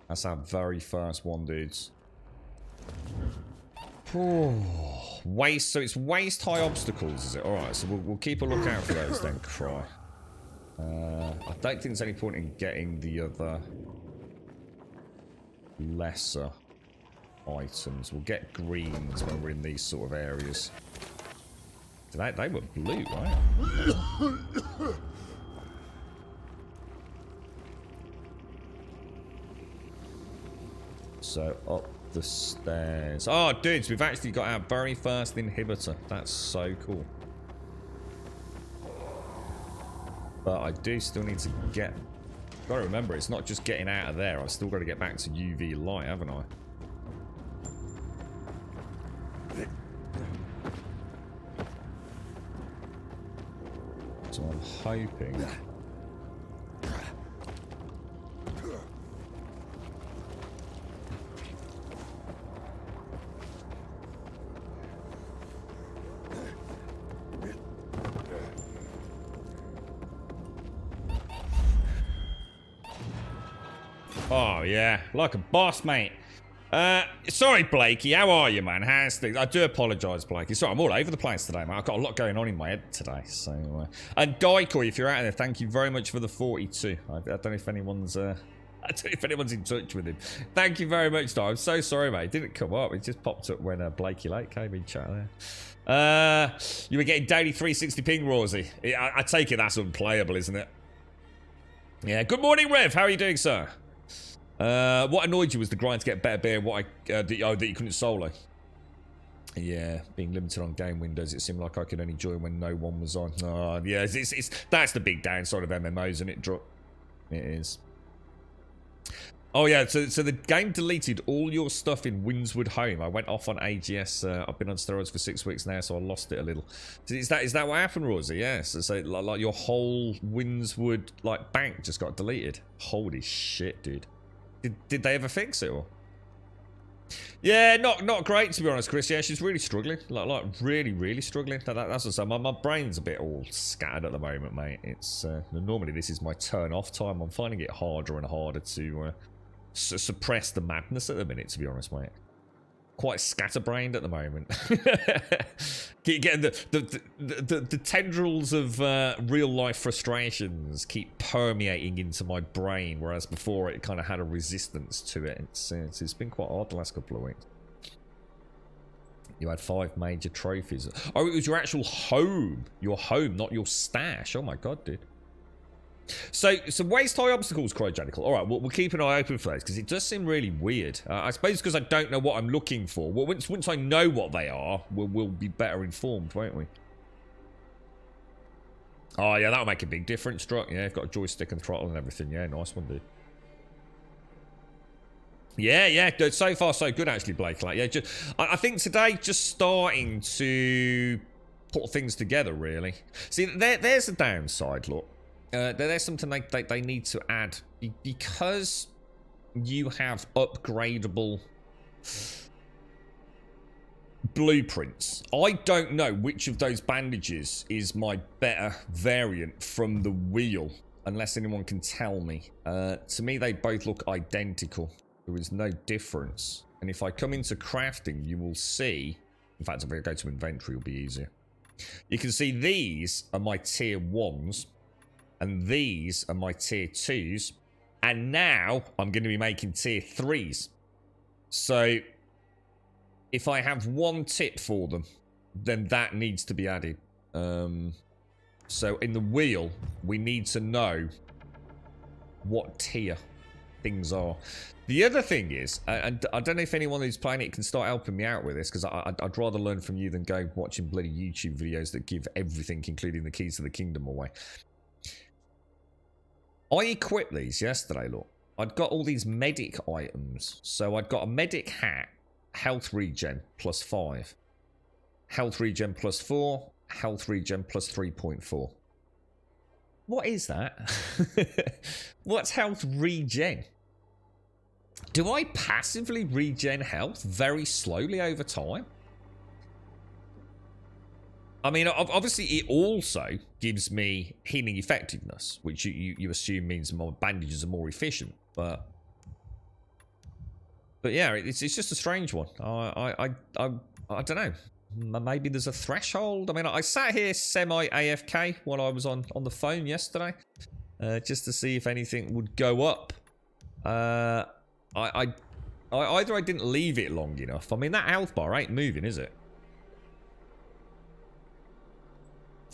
That's our very first one, dudes. Oh, waist. So it's waist high obstacles, is it? All right. So we'll keep a lookout for those then. Cry. I don't think there's any point in getting the other lesser items. We'll get greens when we're in these sort of areas. They were blue, right? So up the stairs. Oh, dudes, we've actually got our very first inhibitor. That's so cool. But I do still need to get... Gotta remember, it's not just getting out of there. I've still got to get back to UV light, haven't I? So I'm hoping... Oh, yeah. Like a boss, mate. Sorry, Blakey. How are you, man? How's things? I do apologise, Blakey. Sorry, I'm all over the place today, man. I've got a lot going on in my head today. So, and Daikoi, if you're out there, thank you very much for the 42. I don't know if anyone's I don't know if anyone's in touch with him. Thank you very much, though. I'm so sorry, mate. It didn't come up. It just popped up when Blakey Lake came in chat there. You were getting daily 360 ping, Rosie. I take it that's unplayable, isn't it? Yeah. Good morning, Rev. How are you doing, sir? What annoyed you was the grind to get better beer. That you couldn't solo. Yeah, being limited on game windows, it seemed like I could only join when no one was on. Oh, yeah, that's the big downside of MMOs, isn't it? It is. Oh yeah, so the game deleted all your stuff in Windswood Home. I went off on AGS. I've been on steroids for 6 weeks now, so I lost it a little. Is that what happened, Rosie? Yes. So like your whole Windswood bank just got deleted. Holy shit, dude. Did they ever fix it or? Yeah, not great to be honest, Chris. Yeah, she's really struggling. Like really struggling. That's what I'm saying. My brain's a bit all scattered at the moment, mate. It's normally this is my turn off time. I'm finding it harder and harder to suppress the madness at the minute, to be honest, mate. Quite scatterbrained at the moment. Getting the tendrils of real life frustrations keep permeating into my brain, whereas before it kind of had a resistance to it. It's been quite hard the last couple of weeks. You had 5 major trophies. Oh, it was your actual home. Your home, not your stash. Oh my god, dude. So waist high obstacles, cryogenical. All right, we'll keep an eye open for those because it does seem really weird. I suppose because I don't know what I'm looking for. Well, once I know what they are, we'll be better informed, won't we? Oh yeah, that'll make a big difference, Struck. Yeah, got a joystick and throttle and everything. Yeah, nice one, dude. Yeah, good. So far so good, actually, Blake. Like, yeah, I think today just starting to put things together, really. See, there's a downside. Look. There's something they need to add because you have upgradable blueprints. I don't know which of those bandages is my better variant from the wheel, unless anyone can tell me. To me, they both look identical. There is no difference. And if I come into crafting, you will see. In fact, if I go to inventory, it'll be easier. You can see these are my tier 1s. And these are my tier 2s. And now I'm going to be making tier 3s. So if I have one tip for them, then that needs to be added. So in the wheel, we need to know what tier things are. The other thing is, and I don't know if anyone who's playing it can start helping me out with this, because I'd rather learn from you than go watching bloody YouTube videos that give everything, including the keys to the kingdom, away. I equipped these yesterday, look. I'd got all these medic items. So I'd got a medic hat, health regen plus 5. Health regen plus 4. Health regen plus 3.4. What is that? What's health regen? Do I passively regen health very slowly over time? I mean, obviously, it also gives me healing effectiveness, which you assume means my bandages are more efficient. But yeah, it's just a strange one. I don't know. Maybe there's a threshold. I mean, I sat here semi-AFK while I was on the phone yesterday, just to see if anything would go up. Either I didn't leave it long enough. I mean, that health bar ain't moving, is it?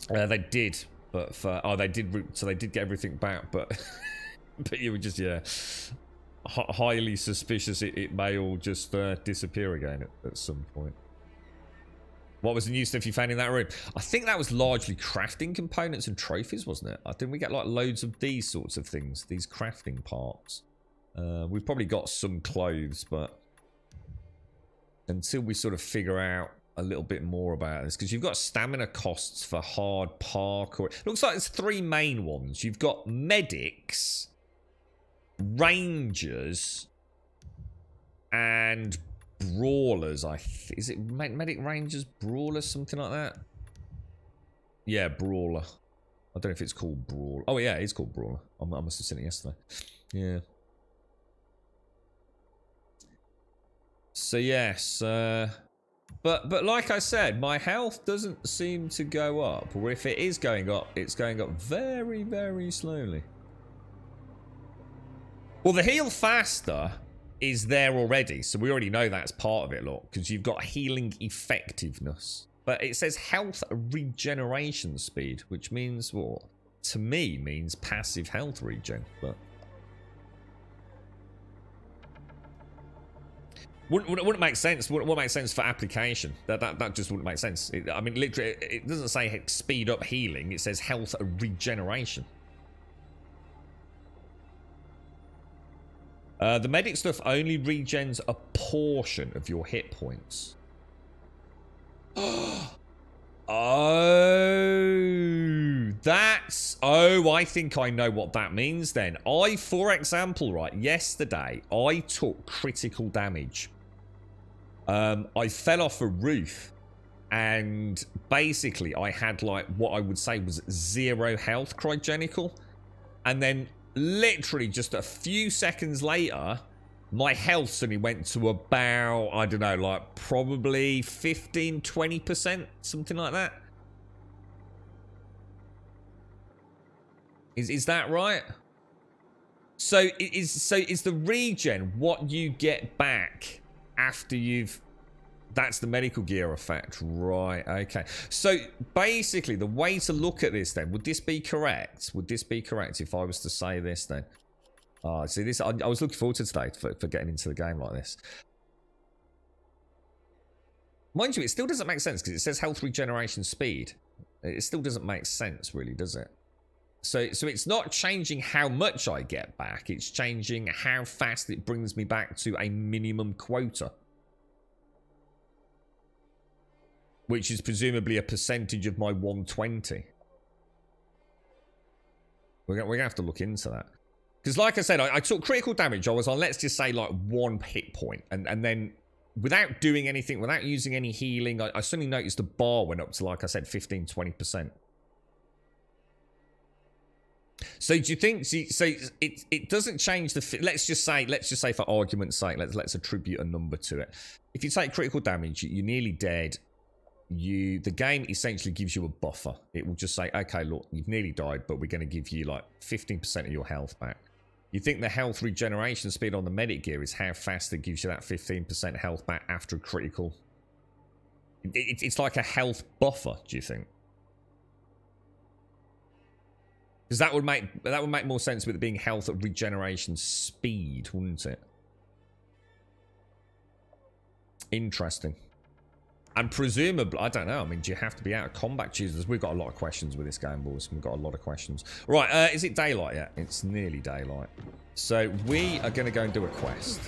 They did, but they did. So they did get everything back, but but you were just highly suspicious it may all just disappear again at some point. What was the new stuff you found in that room? I think that was largely crafting components and trophies, wasn't it? I think we get like loads of these sorts of things, these crafting parts. We've probably got some clothes, but until we sort of figure out a little bit more about this, because you've got stamina costs for hard parkour. It looks like there's 3 main ones. You've got medics, rangers, and brawlers. Is it medic, rangers, brawlers, something like that? Yeah, brawler. I don't know if it's called brawler. Oh yeah, it's called brawler. I must have seen it yesterday. Yeah. So yes, but like I said, my health doesn't seem to go up, or if it is going up, it's going up very, very slowly. Well, the heal faster is there already, so we already know that's part of it, look, because you've got healing effectiveness. But it says health regeneration speed, which means what? To me, means passive health regen, but... Wouldn't make sense. Wouldn't make sense for application. That just wouldn't make sense. I mean, literally, it doesn't say speed up healing. It says health regeneration. The medic stuff only regens a portion of your hit points. Oh, that's... Oh, I think I know what that means then. For example, right, yesterday, I took critical damage. I fell off a roof, and basically I had, like, what I would say was 0 health cryogenical, and then literally just a few seconds later, my health suddenly went to about, I don't know, like probably 15-20%, something like that. Is that right? So is the regen what you get back after you've... That's the medical gear effect. Right, okay. So basically, the way to look at this then, would this be correct? Would this be correct if I was to say this then? See, this I was looking forward to today for getting into the game like this. Mind you, it still doesn't make sense because it says health regeneration speed. It still doesn't make sense, really, does it? So it's not changing how much I get back. It's changing how fast it brings me back to a minimum quota. Which is presumably a percentage of my 120. We're going to have to look into that. Because like I said, I took critical damage. I was on, let's just say, like 1 hit point. And then without doing anything, without using any healing, I suddenly noticed the bar went up to, like I said, 15-20%. So do you think, so it doesn't change the, let's just say for argument's sake, let's attribute a number to it. If you take critical damage, you're nearly dead. The game essentially gives you a buffer. It will just say, okay, look, you've nearly died, but we're going to give you like 15% of your health back. You think the health regeneration speed on the medic gear is how fast it gives you that 15% health back after a critical? It's like a health buffer, do you think? Because that would make more sense with it being health regeneration speed, wouldn't it? Interesting. And presumably, I don't know, I mean, do you have to be out of combat choosers? We've got a lot of questions with this game, boys. We've got a lot of questions. Right, is it daylight yet? It's nearly daylight. So we are going to go and do a quest.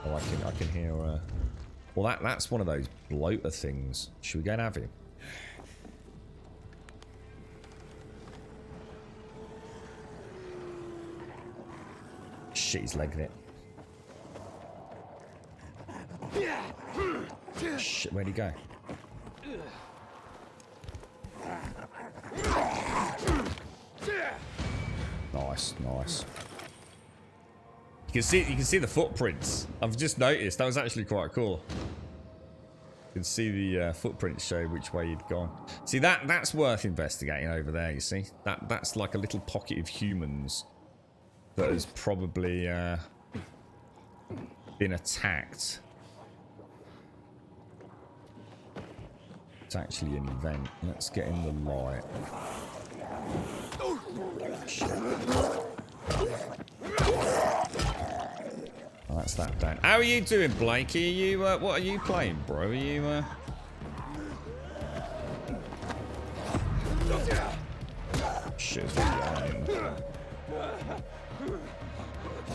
Oh, I can hear... Well, that's one of those bloater things. Should we go and have him? Shit, he's legging it. Shit, where'd he go? Nice, nice. You can see the footprints. I've just noticed. That was actually quite cool. You can see the footprints show which way you'd gone. See, that's worth investigating over there, you see? That's like a little pocket of humans that has probably been attacked. It's actually an event. Let's get in the light. Shit. Oh, that's that down. How are you doing, Blakey? Are you what are you playing, bro? Are you Shit, it's really behind.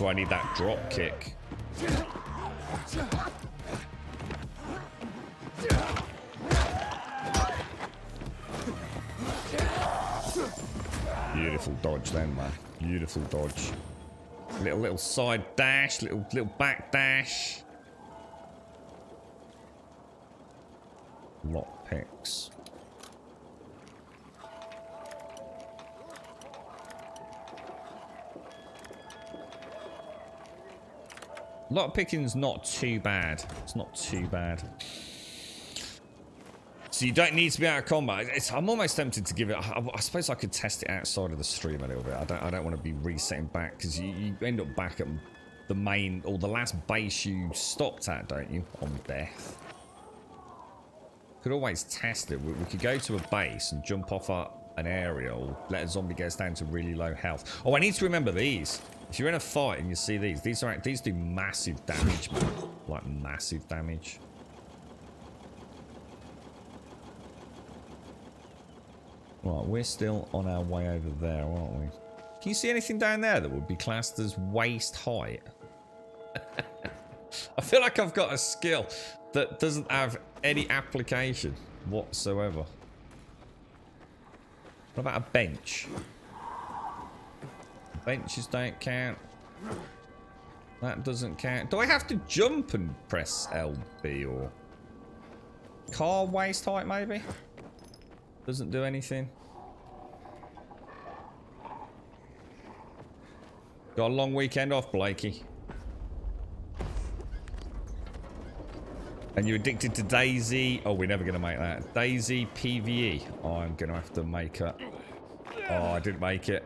Oh, I need that drop kick. Beautiful dodge then, man. Beautiful dodge. Little side dash, little back dash. Lock picks. Lock picking's not too bad. It's not too bad. So you don't need to be out of combat. I'm almost tempted to give it. I suppose I could test it outside of the stream a little bit. I don't want to be resetting back because you end up back at the main or the last base you stopped at, don't you? On death. Could always test it. We could go to a base and jump off an area or let a zombie get us down to really low health. Oh, I need to remember these. If you're in a fight and you see these do massive damage, man. Like massive damage. Right, we're still on our way over there, aren't we? Can you see anything down there that would be classed as waist height? I feel like I've got a skill that doesn't have any application whatsoever. What about a bench? Benches don't count. That doesn't count. Do I have to jump and press LB or... Car waist height, maybe? Doesn't do anything. Got a long weekend off, Blakey. And you're addicted to Daisy. Oh, we're never going to make that. Daisy PvE. Oh, I'm going to have to make it. Oh, I didn't make it.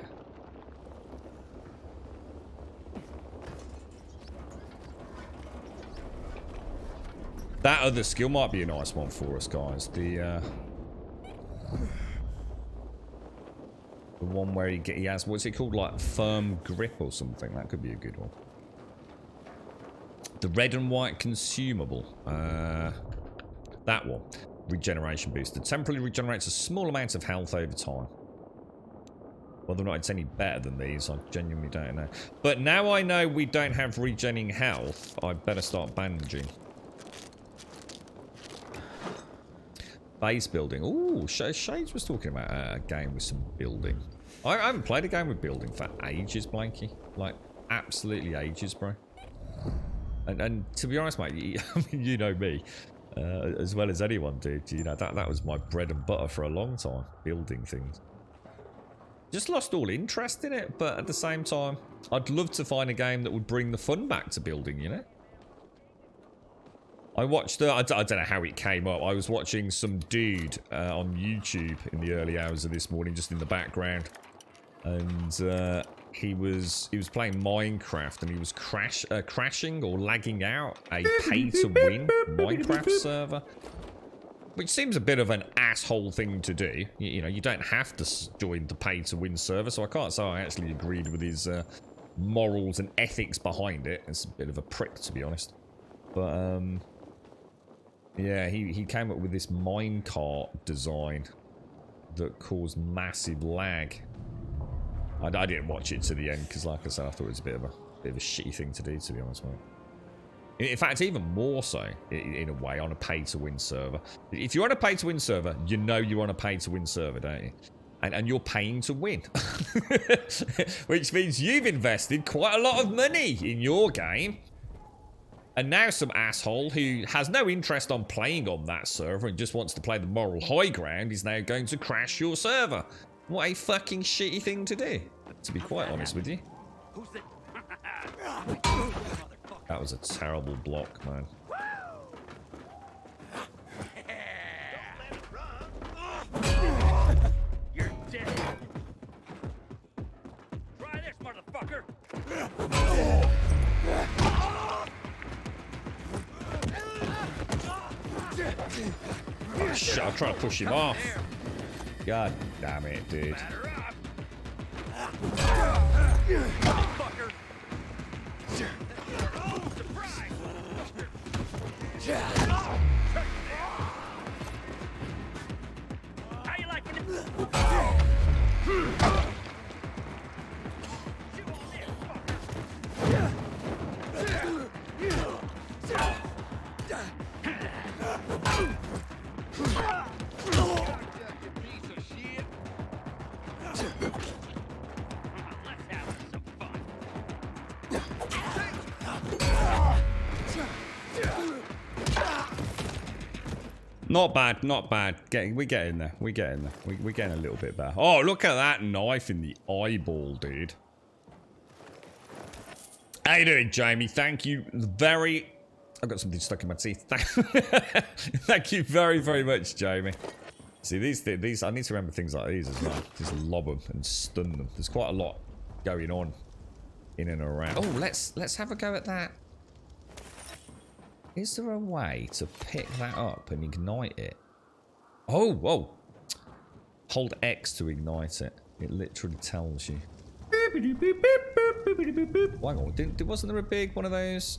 That other skill might be a nice one for us, guys. The one where he has, what's it called? Like firm grip or something. That could be a good one. The red and white consumable. That one. Regeneration booster. Temporarily regenerates a small amount of health over time. Whether or not it's any better than these, I genuinely don't know. But now I know we don't have regenerating health, I better start bandaging. Base building. Ooh, Shades was talking about a game with some building. I haven't played a game with building for ages, Blanky. Like, absolutely ages, bro. And to be honest, mate, I mean, you know me as well as anyone, dude. You know, that was my bread and butter for a long time, building things. Just lost all interest in it, but at the same time, I'd love to find a game that would bring the fun back to building, you know? I watched, I don't know how it came up. I was watching some dude on YouTube in the early hours of this morning, just in the background. And he was playing Minecraft and he was crashing or lagging out a pay-to-win Minecraft server. Which seems a bit of an asshole thing to do. You know, you don't have to join the pay-to-win server, so I can't say I actually agreed with his morals and ethics behind it. It's a bit of a prick, to be honest. But, yeah, he came up with this minecart design that caused massive lag. I didn't watch it to the end because, like I said, I thought it was a bit of a shitty thing to do, to be honest, mate. In fact, even more so, in a way, on a pay-to-win server. If you're on a pay-to-win server, you know you're on a pay-to-win server, don't you? And you're paying to win. Which means you've invested quite a lot of money in your game. And now some asshole who has no interest on playing on that server and just wants to play the moral high ground is now going to crash your server. What a fucking shitty thing to do, to be quite honest with you. That was a terrible block, man. You're dead. Try this, motherfucker. Oh, shit, I'll try to push him off. God damn it, dude. How you liking it? Not bad, not bad. We're getting there. We're getting there. We're getting a little bit better. Oh, look at that knife in the eyeball, dude. How you doing, Jamie? Thank you very I've got something stuck in my teeth. Thank you very, very much, Jamie. See, these I need to remember things like these as well. Just lob them and stun them. There's quite a lot going on in and around. Oh, let's have a go at that. Is there a way to pick that up and ignite it? Oh, whoa. Hold X to ignite it. It literally tells you. Hang on, wasn't there a big one of those?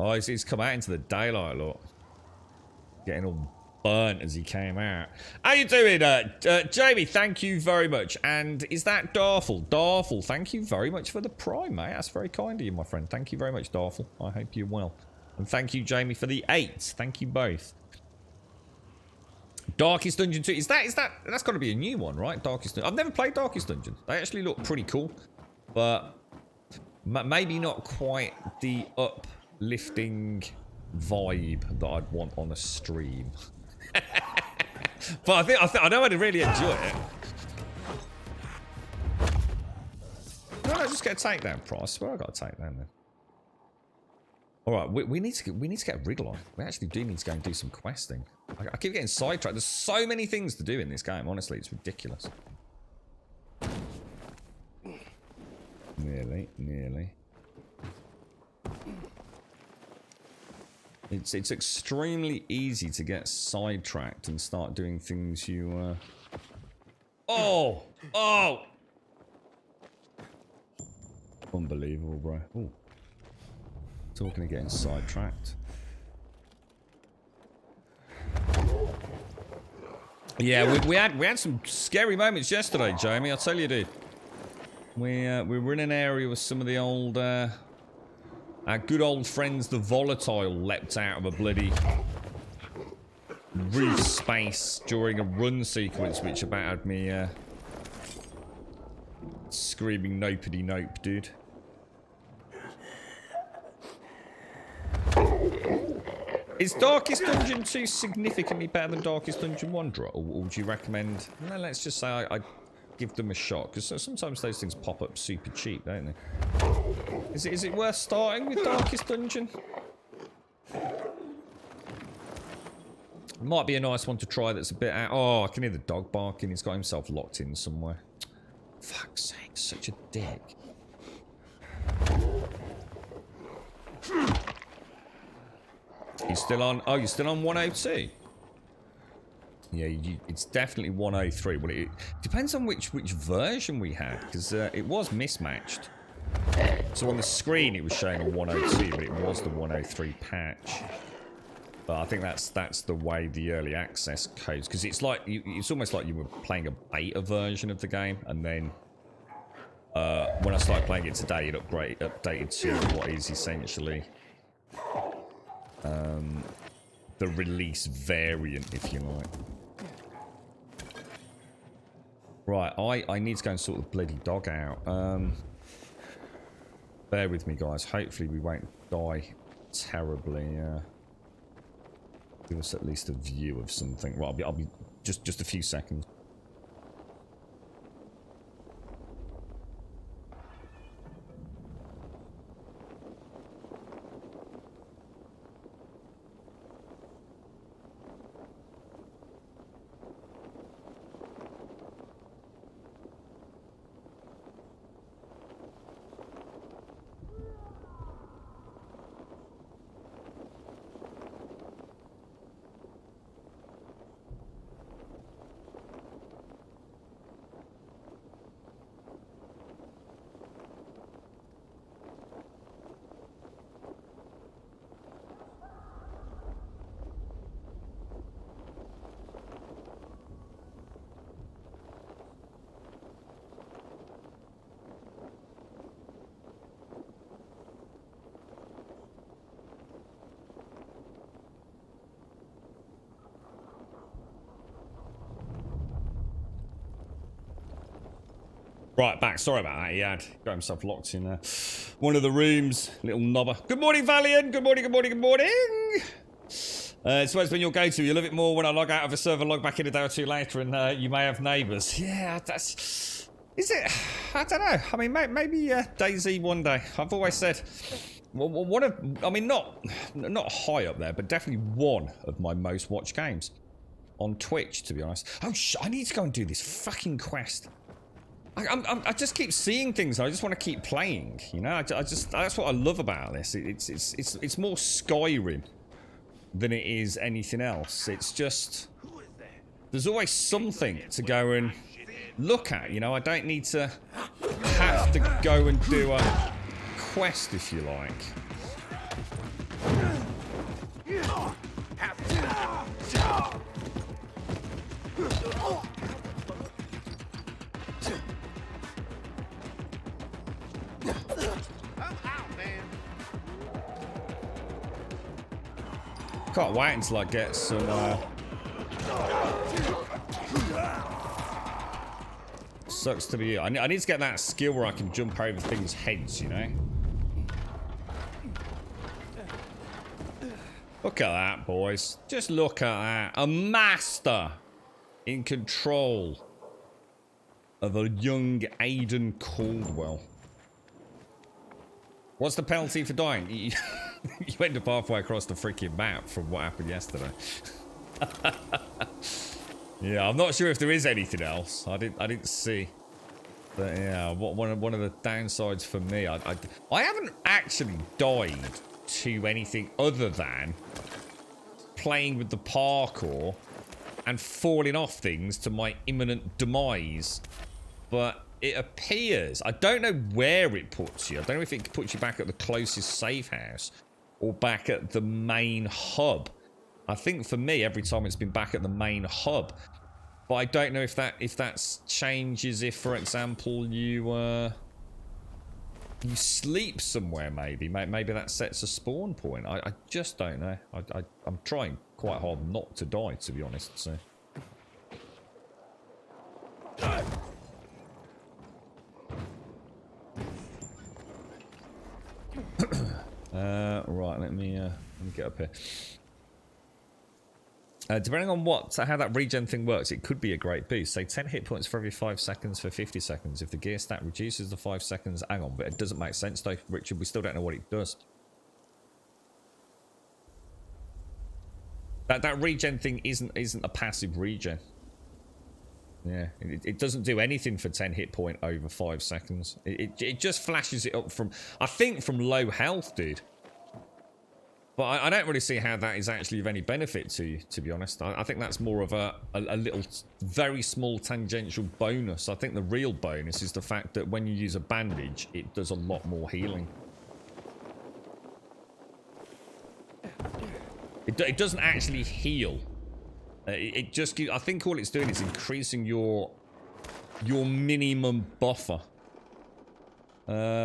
Oh, he's come out into the daylight, look. Getting all burnt as he came out. How you doing, Jamie? Thank you very much. And is that Darful? Darful, thank you very much for the prime, mate. That's very kind of you, my friend. Thank you very much, Darful. I hope you're well. And thank you, Jamie, for the 8. Thank you both. Darkest Dungeon 2. That's got to be a new one, right? Darkest Dungeon. I've never played Darkest Dungeon. They actually look pretty cool. But maybe not quite the uplifting vibe that I'd want on a stream. But I know I'd really enjoy it. No, just get a takedown, Price. I swear I got a takedown then. Alright, we need to get a wriggle on. We actually do need to go and do some questing. I keep getting sidetracked. There's so many things to do in this game, honestly, it's ridiculous. Nearly. It's extremely easy to get sidetracked and start doing things you, Oh! Unbelievable, bro. Ooh. Talking of getting sidetracked. Yeah, we had some scary moments yesterday, Jamie. I'll tell you, dude. We were in an area with some of the old, our good old friends, the Volatile, leapt out of a bloody roof space during a run sequence, which about had me screaming nopedy nope, dude. Is Darkest Dungeon 2 significantly better than Darkest Dungeon 1, or would you recommend... No, let's just say I give them a shot, because sometimes those things pop up super cheap, don't they? Is it worth starting with Darkest Dungeon? Might be a nice one to try that's a bit out... Oh, I can hear the dog barking. He's got himself locked in somewhere. Fuck's sake, such a dick. He's still on... Oh, you're still on 102? Yeah, it's definitely 103. Well, it depends on which version we had, because it was mismatched. So on the screen it was showing a 102, but it was the 103 patch. But I think that's the way the early access codes, because it's like it's almost like you were playing a beta version of the game, and then when I started playing it today, it updated to what is essentially the release variant, if you like. Right, I need to go and sort the bloody dog out. Bear with me, guys. Hopefully we won't die terribly. Give us at least a view of something. Right, I'll be just a few seconds. Right, back. Sorry about that. He had got himself locked in one of the rooms. Little knobber. Good morning, Valiant. Good morning, good morning, good morning. It's always been your go-to. You love it more when I log out of a server, log back in a day or two later, and you may have neighbours. Yeah, that's... Is it? I don't know. I mean, maybe DayZ one day. I've always said... One of... I mean, not high up there, but definitely one of my most watched games. On Twitch, to be honest. Oh, I need to go and do this fucking quest. I just keep seeing things. I just want to keep playing. You know, I just that's what I love about this. It's more Skyrim than it is anything else. It's just there's always something to go and look at. You know, I don't need to have to go and do a quest, if you like. Can't wait until I get some sucks to be you. I need to get that skill where I can jump over things' heads, you know. Look at that, boys. Just look at that. A master in control of a young Aiden Caldwell. What's the penalty for dying? You end up halfway across the freaking map from what happened yesterday. Yeah, I'm not sure if there is anything else. I didn't see. But yeah, one of the downsides for me, I haven't actually died to anything other than playing with the parkour and falling off things to my imminent demise. But it appears, I don't know where it puts you. I don't know if it puts you back at the closest safe house or back at the main hub. I think for me, every time it's been back at the main hub. But I don't know if that changes if, for example, you sleep somewhere. Maybe that sets a spawn point. I just don't know. I'm trying quite hard not to die, to be honest. So. Right, let me get up here. Depending on how that regen thing works, it could be a great boost. Say 10 hit points for every 5 seconds for 50 seconds. If the gear stat reduces the 5 seconds, hang on, but it doesn't make sense though, Richard. We still don't know what it does. That regen thing isn't a passive regen. Yeah, it doesn't do anything for 10 hit point over 5 seconds. It just flashes it up from, I think, from low health, dude. But I don't really see how that is actually of any benefit to you, to be honest. I think that's more of a little, very small tangential bonus. I think the real bonus is the fact that when you use a bandage, it does a lot more healing. It doesn't actually heal. It just gives, I think all it's doing is increasing your minimum buffer.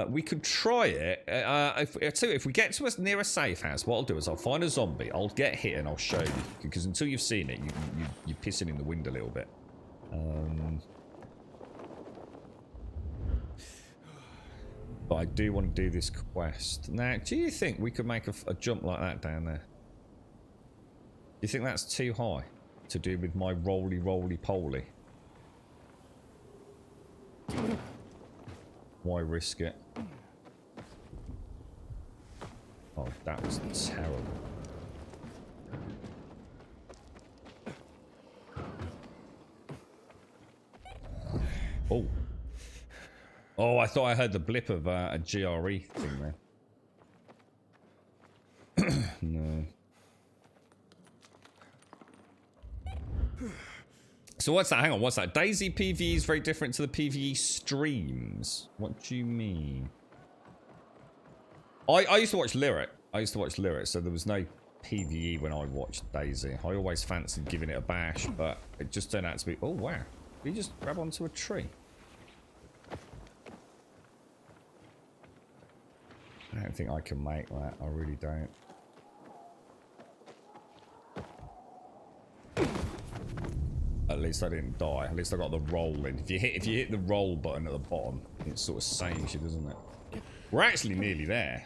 We could try it. If we get to us near a safe house, what I'll do is I'll find a zombie, I'll get hit and I'll show you. Because until you've seen it, you're pissing in the wind a little bit. But I do want to do this quest. Now, do you think we could make a jump like that down there? Do you think that's too high to do with my roly-poly? Why risk it? Oh, that was terrible. Oh. Oh, I thought I heard the blip of a GRE thing there. No. So what's that? Hang on, what's that? DayZ PvE is very different to the PvE streams. What do you mean? I used to watch Lyric. So there was no PvE when I watched DayZ. I always fancied giving it a bash, but it just turned out to be... Oh, wow. Did you just grab onto a tree? I don't think I can make that. I really don't. At least I didn't die. At least I got the roll in. If you hit the roll button at the bottom, it sort of saves you, doesn't it? We're actually nearly there.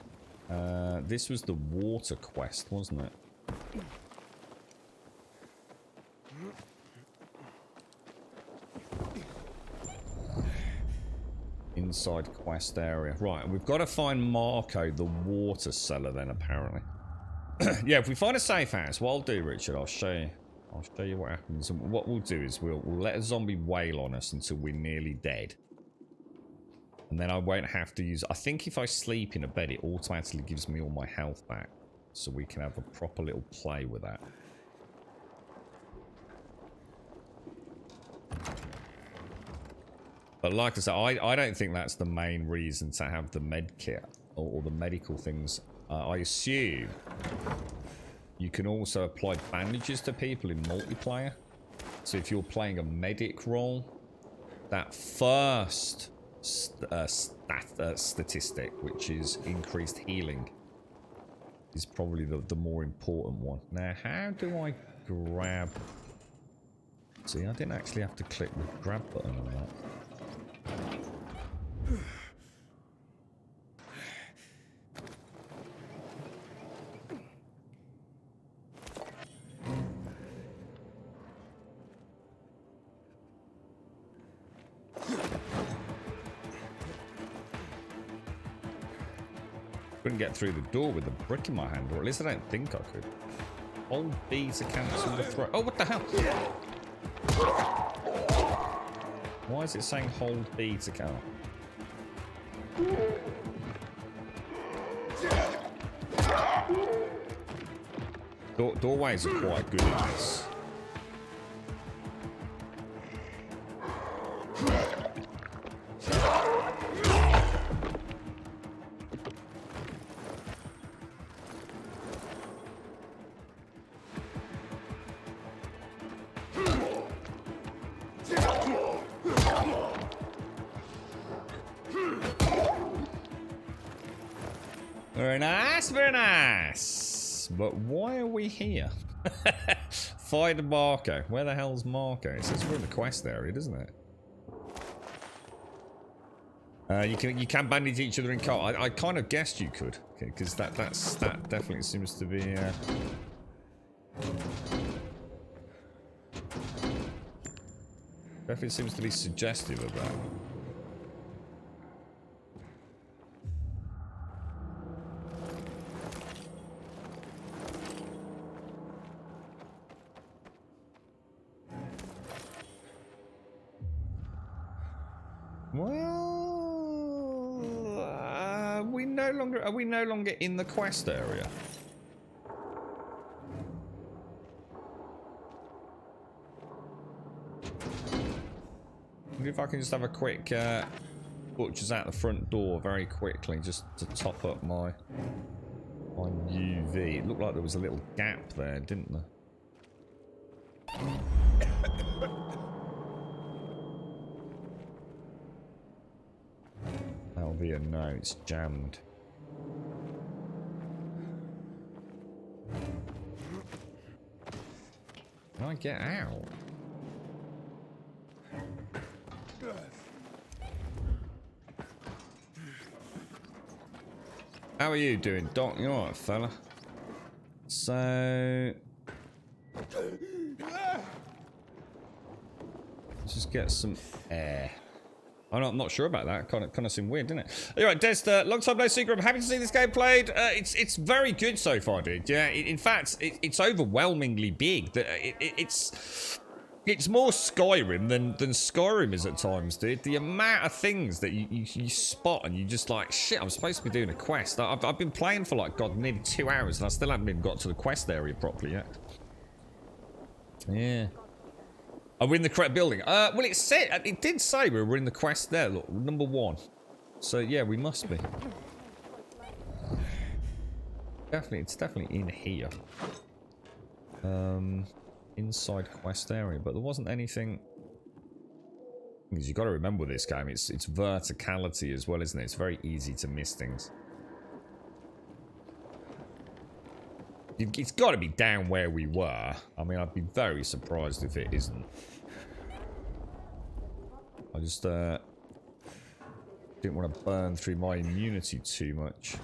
This was the water quest, wasn't it? Inside quest area. Right, we've got to find Marco, the water seller then, apparently. Yeah, if we find a safe house, what I'll do, Richard, I'll show you. I'll show you what happens. And what we'll do is we'll let a zombie wail on us until we're nearly dead. And then I won't have to use... I think if I sleep in a bed, it automatically gives me all my health back. So we can have a proper little play with that. But like I said, I don't think that's the main reason to have the med kit or the medical things. I assume you can also apply bandages to people in multiplayer. So if you're playing a medic role, that first statistic, which is increased healing, is probably the more important one. Now, how do I grab... See, I didn't actually have to click the grab button on that. Couldn't get through the door with a brick in my hand, or at least I don't think I could. Hold B to cancel the throw. Oh, what the hell? Why is it saying hold B to count? Doorways are quite good at this. Very nice, very nice. But why are we here? Find Marco. Where the hell's Marco? It says we're in the quest area, doesn't it? You can bandage each other in car. I kind of guessed you could, because that definitely seems to be. Definitely seems to be suggestive of that. Well, are we no longer in the quest area? Maybe if I can just have a quick butcher's out the front door very quickly, just to top up my UV. It looked like there was a little gap there, didn't there? That'll be a no, it's jammed. Can I get out? How are you doing, Doc? You alright, fella? So... let's just get some air. I'm not sure about that. Kind of seemed weird, didn't it? Anyway, Des, long time no see, group. I'm happy to see this game played. It's very good so far, dude. Yeah, in fact, it's overwhelmingly big. It's more Skyrim than Skyrim is at times, dude. The amount of things that you spot and you just like, shit, I'm supposed to be doing a quest. I've been playing for like, God, nearly 2 hours and I still haven't even got to the quest area properly yet. Yeah. Are we in the correct building? Well, it did say we were in the quest there. Look, number 1. So yeah, we must be. It's definitely in here. Inside quest area, but there wasn't anything. Because you got to remember this game, it's verticality as well, isn't it? It's very easy to miss things. It's got to be down where we were. I mean, I'd be very surprised if it isn't. I just didn't want to burn through my immunity too much.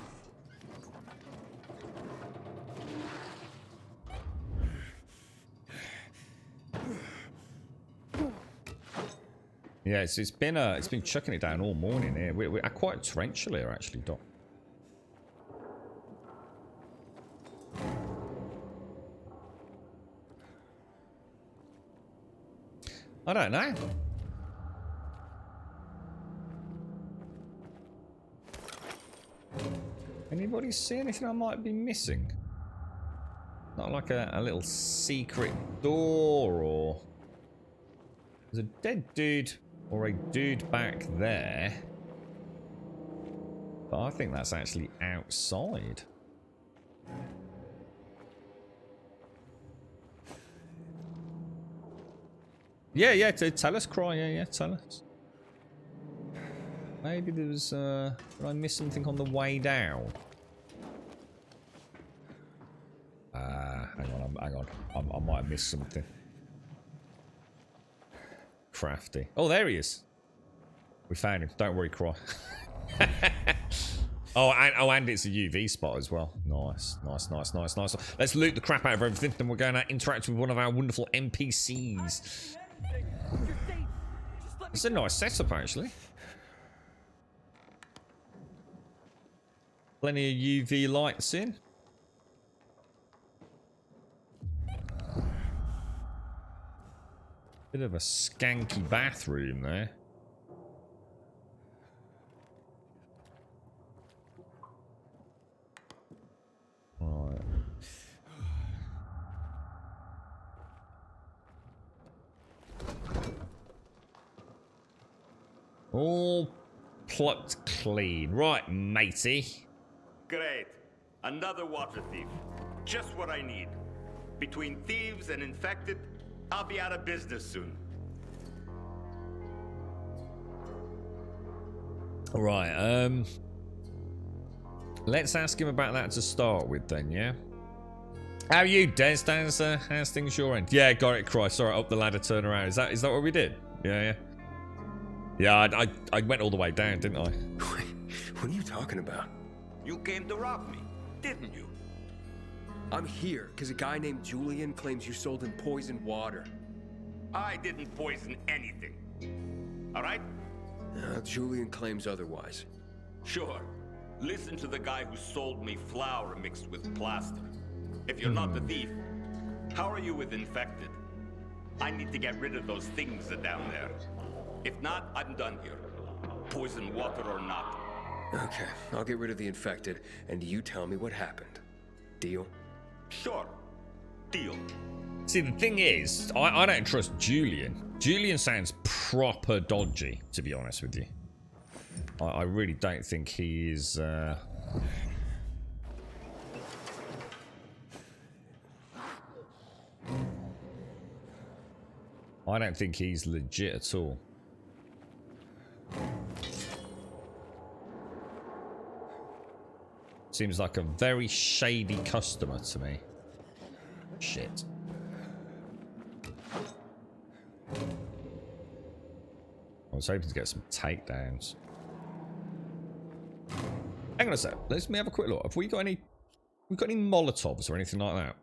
Yeah, it's been chucking it down all morning here. We're quite torrential here, actually, Doc. I don't know. Anybody see anything I might be missing? Not like a little secret door or... There's a dead dude or a dude back there. But I think that's actually outside. Yeah, tell us, Cry. Yeah, tell us. Maybe there was, did I miss something on the way down? Hang on. I might have missed something. Crafty. Oh, there he is. We found him. Don't worry, Cry. and it's a UV spot as well. Nice. Let's loot the crap out of everything, then we're going to interact with one of our wonderful NPCs. It's a nice setup, actually. Plenty of UV lights in. Bit of a skanky bathroom there. Right. All plucked clean. Right, matey. Great. Another water thief. Just what I need. Between thieves and infected, I'll be out of business soon. Alright, let's ask him about that to start with then, yeah? How are you, Des? How's things your end? Yeah, got it, Christ. Sorry, up the ladder, turn around. Is that what we did? Yeah. Yeah, I went all the way down, didn't I? What are you talking about? You came to rob me, didn't you? I'm here because a guy named Julian claims you sold him poisoned water. I didn't poison anything. All right? Julian claims otherwise. Sure. Listen to the guy who sold me flour mixed with plaster. If you're not the thief, how are you with infected? I need to get rid of those things that are down there. If not, I'm done here. Poison water or not. Okay, I'll get rid of the infected, and you tell me what happened. Deal? Sure. Deal. See, the thing is, I don't trust Julian. Julian sounds proper dodgy, to be honest with you. I really don't think he is... I don't think he's legit at all. Seems like a very shady customer to me. Shit. I was hoping to get some takedowns. Hang on a sec. Let me have a quick look. Have we got any Molotovs or anything like that?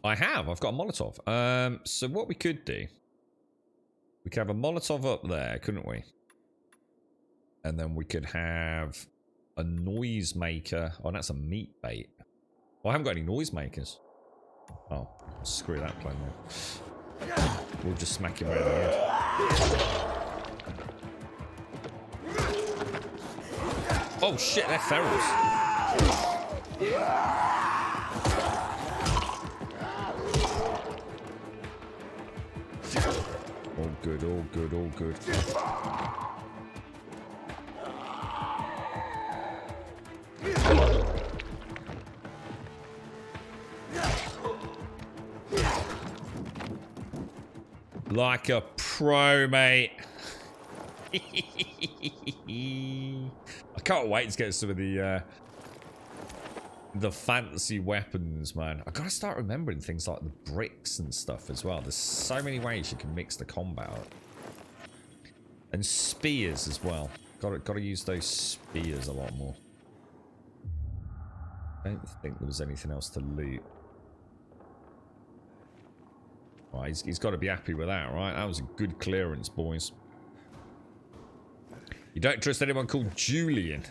I have. I've got a Molotov. So what we could do, we could have a Molotov up there, couldn't we? And then we could have a noisemaker. Oh, that's a meat bait. Well, I haven't got any noisemakers. Oh, screw that plan then. We'll just smack him around the head. Oh shit, they're ferals. All good, all good, all good. Like a pro, mate. I can't wait to get some of the the fancy weapons, man. I gotta start remembering things like the bricks and stuff as well. There's so many ways you can mix the combat up. And spears as well. Gotta use those spears a lot more. I don't think there was anything else to loot. Right, he's got to be happy with that, right? That was a good clearance, boys. You don't trust anyone called Julian.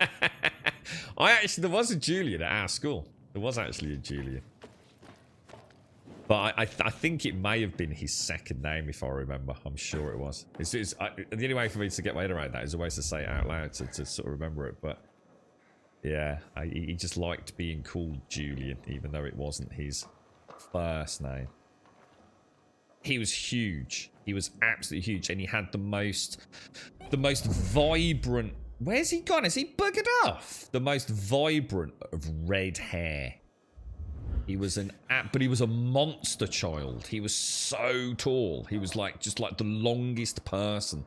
There was a Julian at our school. There was actually a Julian. But I think it may have been his second name, if I remember. I'm sure it was. The only way for me to get my head around that is always to say it out loud to sort of remember it. But yeah, he just liked being called Julian, even though it wasn't his first name. He was huge. He was absolutely huge, and he had the most vibrant. Where's he gone? Has he buggered off? The most vibrant of red hair. He was but he was a monster child. He was so tall. He was just like the longest person.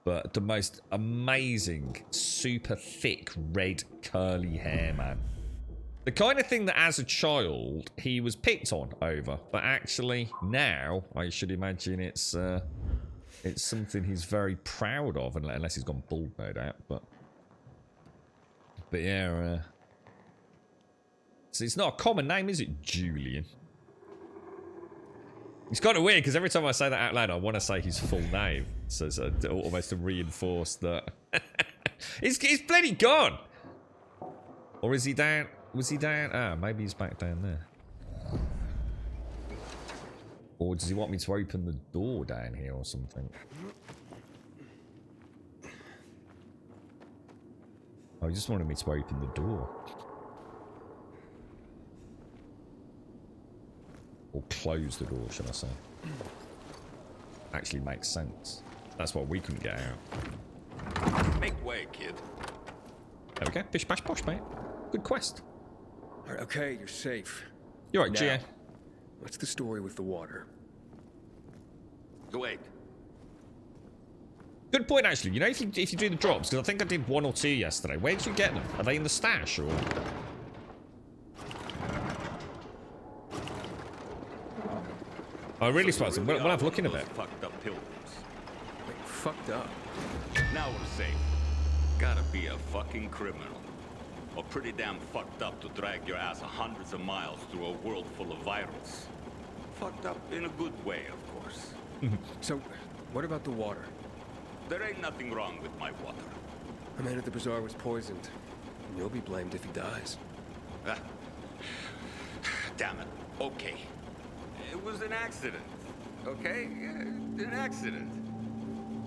But the most amazing, super thick, red, curly hair, man. The kind of thing that as a child, he was picked on over. But actually, now, I should imagine it's something he's very proud of. Unless he's gone bald, no doubt. But yeah, so it's not a common name, is it, Julian? It's kind of weird, because every time I say that out loud, I want to say his full name. So it's almost to reinforce that. He's bloody gone! Or is he down? Was he down? Ah, maybe he's back down there. Or does he want me to open the door down here or something? Oh, he just wanted me to open the door. Or close the door, should I say. Actually makes sense. That's why we couldn't get out. Make way, kid. There we go. Bish bash posh, mate. Good quest. All right, okay, you're safe. You're right, Now, Gia. what's the story with the water? Wait. Good point, actually. You know, if you do the drops, because I think I did 1 or 2 yesterday. Where did you get them? Are they in the stash, or...? I really suppose them. We'll have a look in a bit. Fucked up pilgrims. Wait, fucked up. Now we're safe. Gotta be a fucking criminal. Or pretty damn fucked up to drag your ass hundreds of miles through a world full of virus. Fucked up in a good way, of course. So, what about the water? There ain't nothing wrong with my water. A man at the bazaar was poisoned. And you'll be blamed if he dies. Ah. Damn it. Okay. It was an accident. Okay? An accident.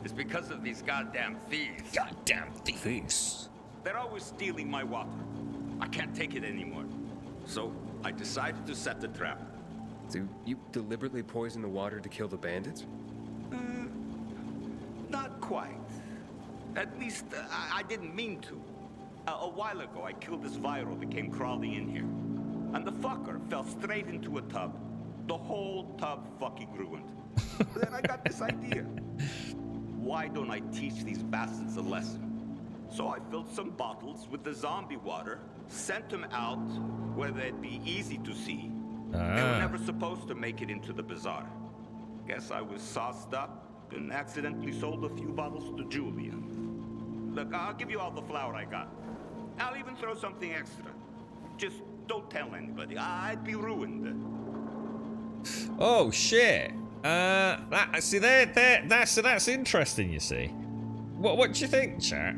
It's because of these goddamn thieves. Goddamn thieves. They're always stealing my water. I can't take it anymore. So I decided to set the trap. So, you deliberately poisoned the water to kill the bandits? Not quite. At least I didn't mean to. A while ago, I killed this viral that came crawling in here. And the fucker fell straight into a tub. The whole tub fucking ruined. Then I got this idea. Why don't I teach these bastards a lesson? So I filled some bottles with the zombie water, sent them out where they'd be easy to see. They were never supposed to make it into the bazaar. Guess I was sauced up and accidentally sold a few bottles to Julian. Look, I'll give you all the flour I got. I'll even throw something extra. Just don't tell anybody. I'd be ruined. Oh shit! That's interesting. You see, what do you think, chat?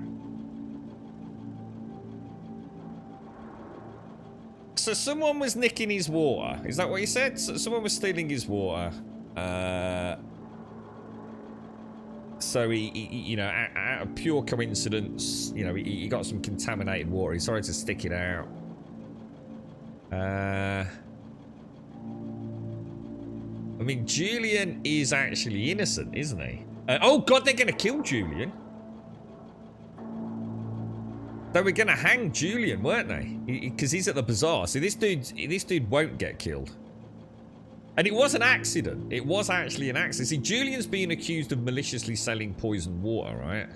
So someone was nicking his water. Is that what you said? So someone was stealing his water. So he you know, out of pure coincidence, you know, he got some contaminated water. He started to stick it out. I mean, Julian is actually innocent, isn't he? Oh god, they're gonna kill Julian. They were gonna hang Julian, weren't they? Because he's at the bazaar. See, this dude won't get killed. And it was an accident. It was actually an accident. See, Julian's being accused of maliciously selling poisoned water, right?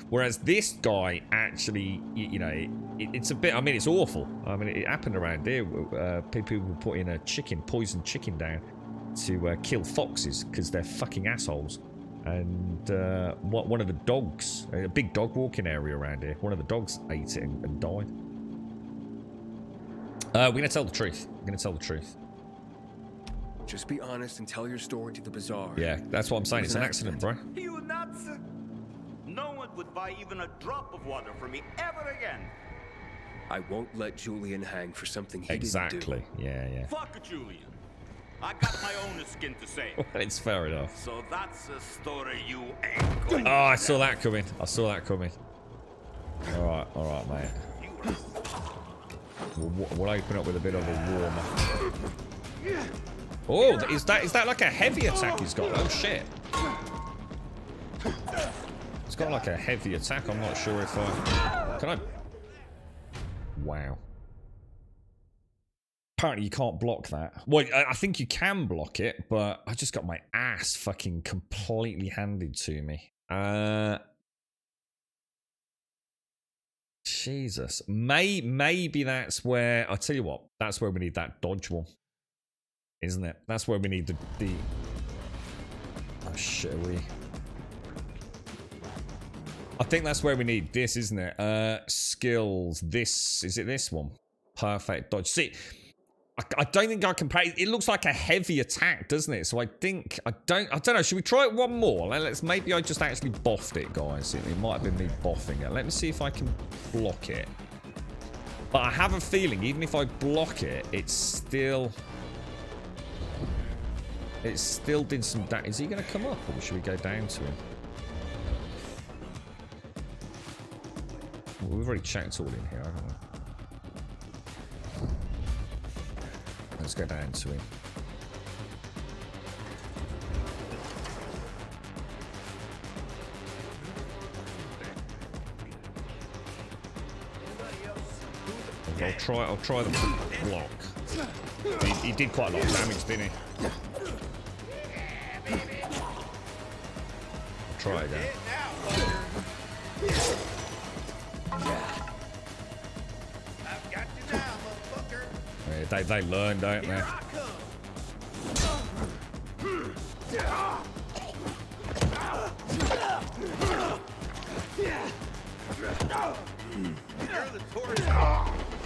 Whereas this guy actually, you know, it's a bit, I mean, it's awful. I mean, it happened around here. People were putting a poisoned chicken down to kill foxes because they're fucking assholes. And one of the dogs, a big dog walking area around here, one of the dogs ate it and died. We're going to tell the truth. We're going to tell the truth. Just be honest and tell your story to the bazaar. Yeah, that's what I'm saying. It's an accident, bro. You nuts? No one would buy even a drop of water from me ever again. I won't let Julian hang for something he Exactly. didn't do. Yeah. Fuck Julian. I got my own skin to save. It's fair enough. So that's a story you ain't going Oh, I saw that coming. I saw that coming. All right, mate. We'll open up with a bit of a warmer. Oh, is that like a heavy attack he's got? Oh shit. It's got like a heavy attack. I'm not sure if I... Can I... Wow. Apparently you can't block that. Well, I think you can block it, but I just got my ass fucking completely handed to me. Jesus. Maybe that's where... I'll tell you what. That's where we need that dodge one. Isn't it? That's where we need the... Oh, shit, are we... I think that's where we need this, isn't it? Skills. This... Is it this one? Perfect dodge. See... I don't think I can play. It looks like a heavy attack, doesn't it? So I think I don't know. Should we try it one more? Let's. Maybe I just actually boffed it, guys. It might have been me boffing it. Let me see if I can block it. But I have a feeling, even if I block it, it's still did some damage. Is he going to come up, or should we go down to him? Well, we've already checked all in here, haven't we? Let's go down to him. I'll try the block. He did quite a lot of damage, didn't he? I'll try again. They learn, don't they?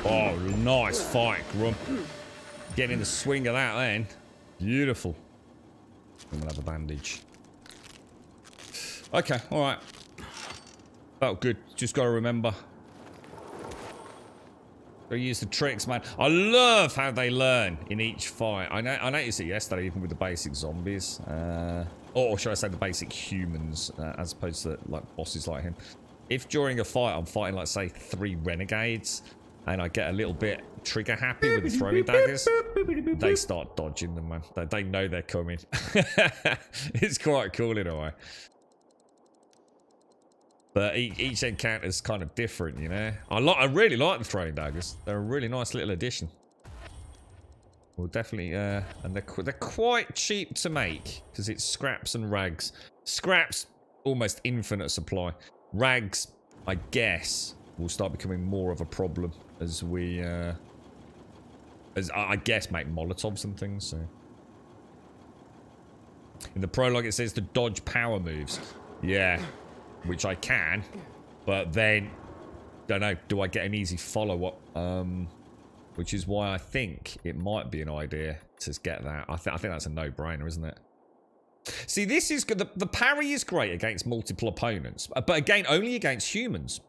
Oh, nice fight, Grump. Getting in the swing of that then. Beautiful. I'm gonna have a bandage. Okay, alright. Felt good. Just gotta remember. Gotta use the tricks, man. I love how they learn in each fight. I noticed it yesterday, even with the basic zombies. Or should I say the basic humans, as opposed to like bosses like him. If during a fight I'm fighting, like, say, 3 renegades, and I get a little bit trigger happy with the throwing daggers, they start dodging them, man. They know they're coming. It's quite cool in a way. But each encounter's kind of different, you know. I really like the throwing daggers. They're a really nice little addition. We'll definitely, and they're quite cheap to make because it's scraps and rags. Scraps, almost infinite supply. Rags, I guess, will start becoming more of a problem as we, as I guess, make Molotovs and things. So, in the prologue, it says to dodge power moves. Yeah. Which I can, but then, don't know, do I get an easy follow-up? Which is why I think it might be an idea to get that. I think that's a no-brainer, isn't it? See, this is good. The parry is great against multiple opponents, but again, only against humans.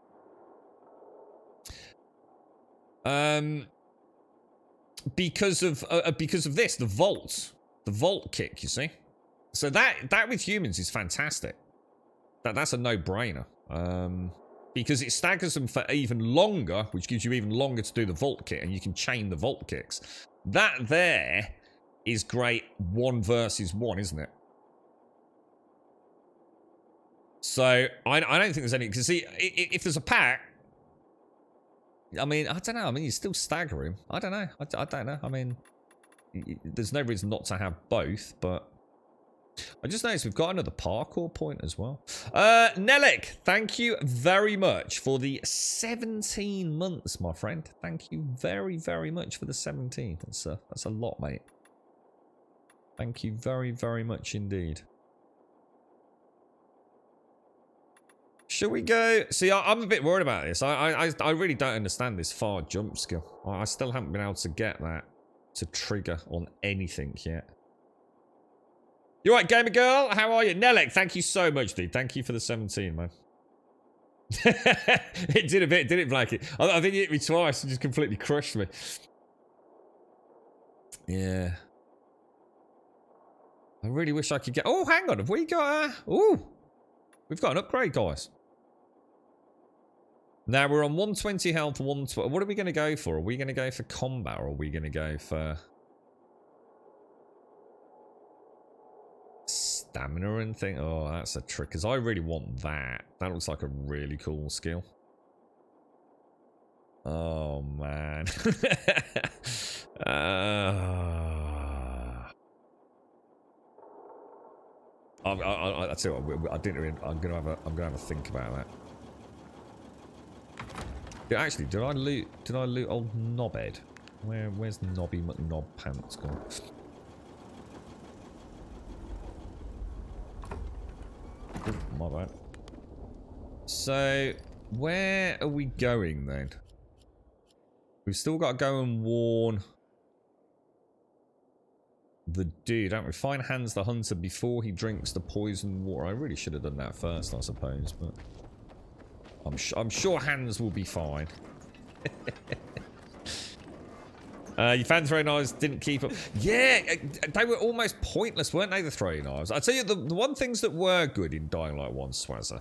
Because of this, the vault kick, you see. So that with humans is fantastic. That's a no-brainer. Because it staggers them for even longer, which gives you even longer to do the vault kick, and you can chain the vault kicks. That there is great 1 versus 1, isn't it? So, I don't think there's any... Because, see, if there's a pack... I mean, I don't know. I mean, you still stagger him. I don't know. I don't know. I mean, there's no reason not to have both, but... I just noticed we've got another parkour point as well. Nelik, thank you very much for the 17 months, my friend. Thank you very, very much for the 17. That's a lot, mate. Thank you very, very much indeed. Should we go? See, I'm a bit worried about this. I really don't understand this far jump skill. I still haven't been able to get that to trigger on anything yet. You right, gamer girl? How are you? Nelek, thank you so much, dude. Thank you for the 17, man. It did a bit, didn't it, Blanket? I think it hit me twice and just completely crushed me. Yeah. I really wish I could get... Oh, hang on. Have we got... Oh, we've got an upgrade, guys. Now, we're on 120 health, 120... What are we going to go for? Are we going to go for combat or are we going to go for... stamina and thing? Oh, that's a trick. Because I really want that. That looks like a really cool skill. Oh, man. I tell you what, I didn't really, I'm gonna have a think about that. Yeah, actually, did I loot old Knobhead? Where's Nobby McKnob Pants gone? Oh, my bad. So, where are we going then? We've still got to go and warn the dude, don't we? Find Hans the Hunter before he drinks the poison water. I really should have done that first, I suppose, but I'm sure Hans will be fine. Your fan throwing knives didn't keep up. Yeah, they were almost pointless, weren't they, the throwing knives? I'll tell you, the one things that were good in Dying Light 1, Swazzer,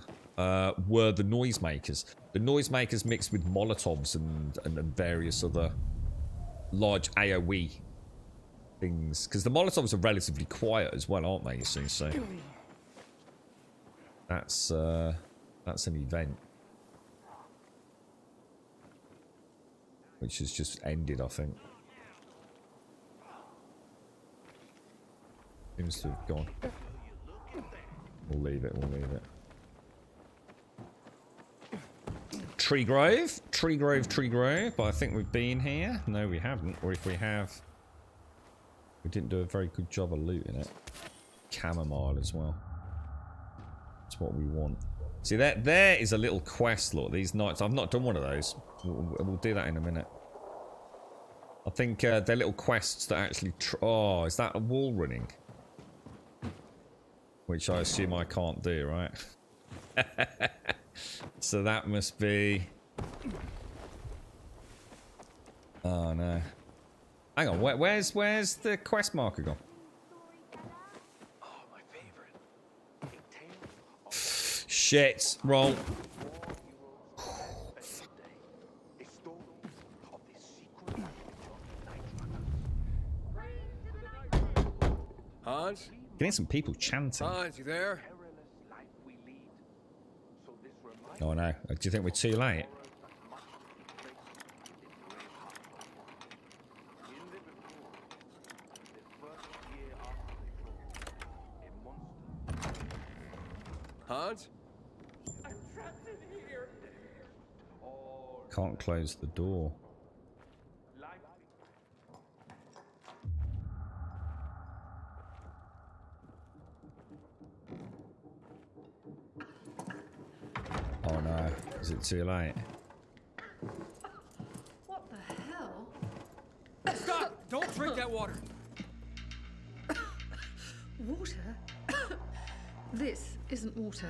were the noisemakers. The noisemakers mixed with Molotovs and various other large AoE things. Because the Molotovs are relatively quiet as well, aren't they, you see? So that's an event. Which has just ended, I think. Seems to have gone. We'll leave it, we'll leave it. Tree Grove, Tree Grove, Tree Grove. But I think we've been here. No, we haven't. Or if we have, we didn't do a very good job of looting it. Chamomile as well. That's what we want. See, there is a little quest, look. These nights, I've not done one of those. We'll do that in a minute. I think they're little quests that actually... Oh, is that a wall running? Which I assume I can't do, right? So that must be... Oh, no. Hang on, where's the quest marker gone? Shit, roll. Hans? Getting some people chanting. Hans, you there? Oh no, do you think we're too late? Hans? Can't close the door. Oh no, is it too late? What the hell? Stop! Don't drink that water! Water? This isn't water.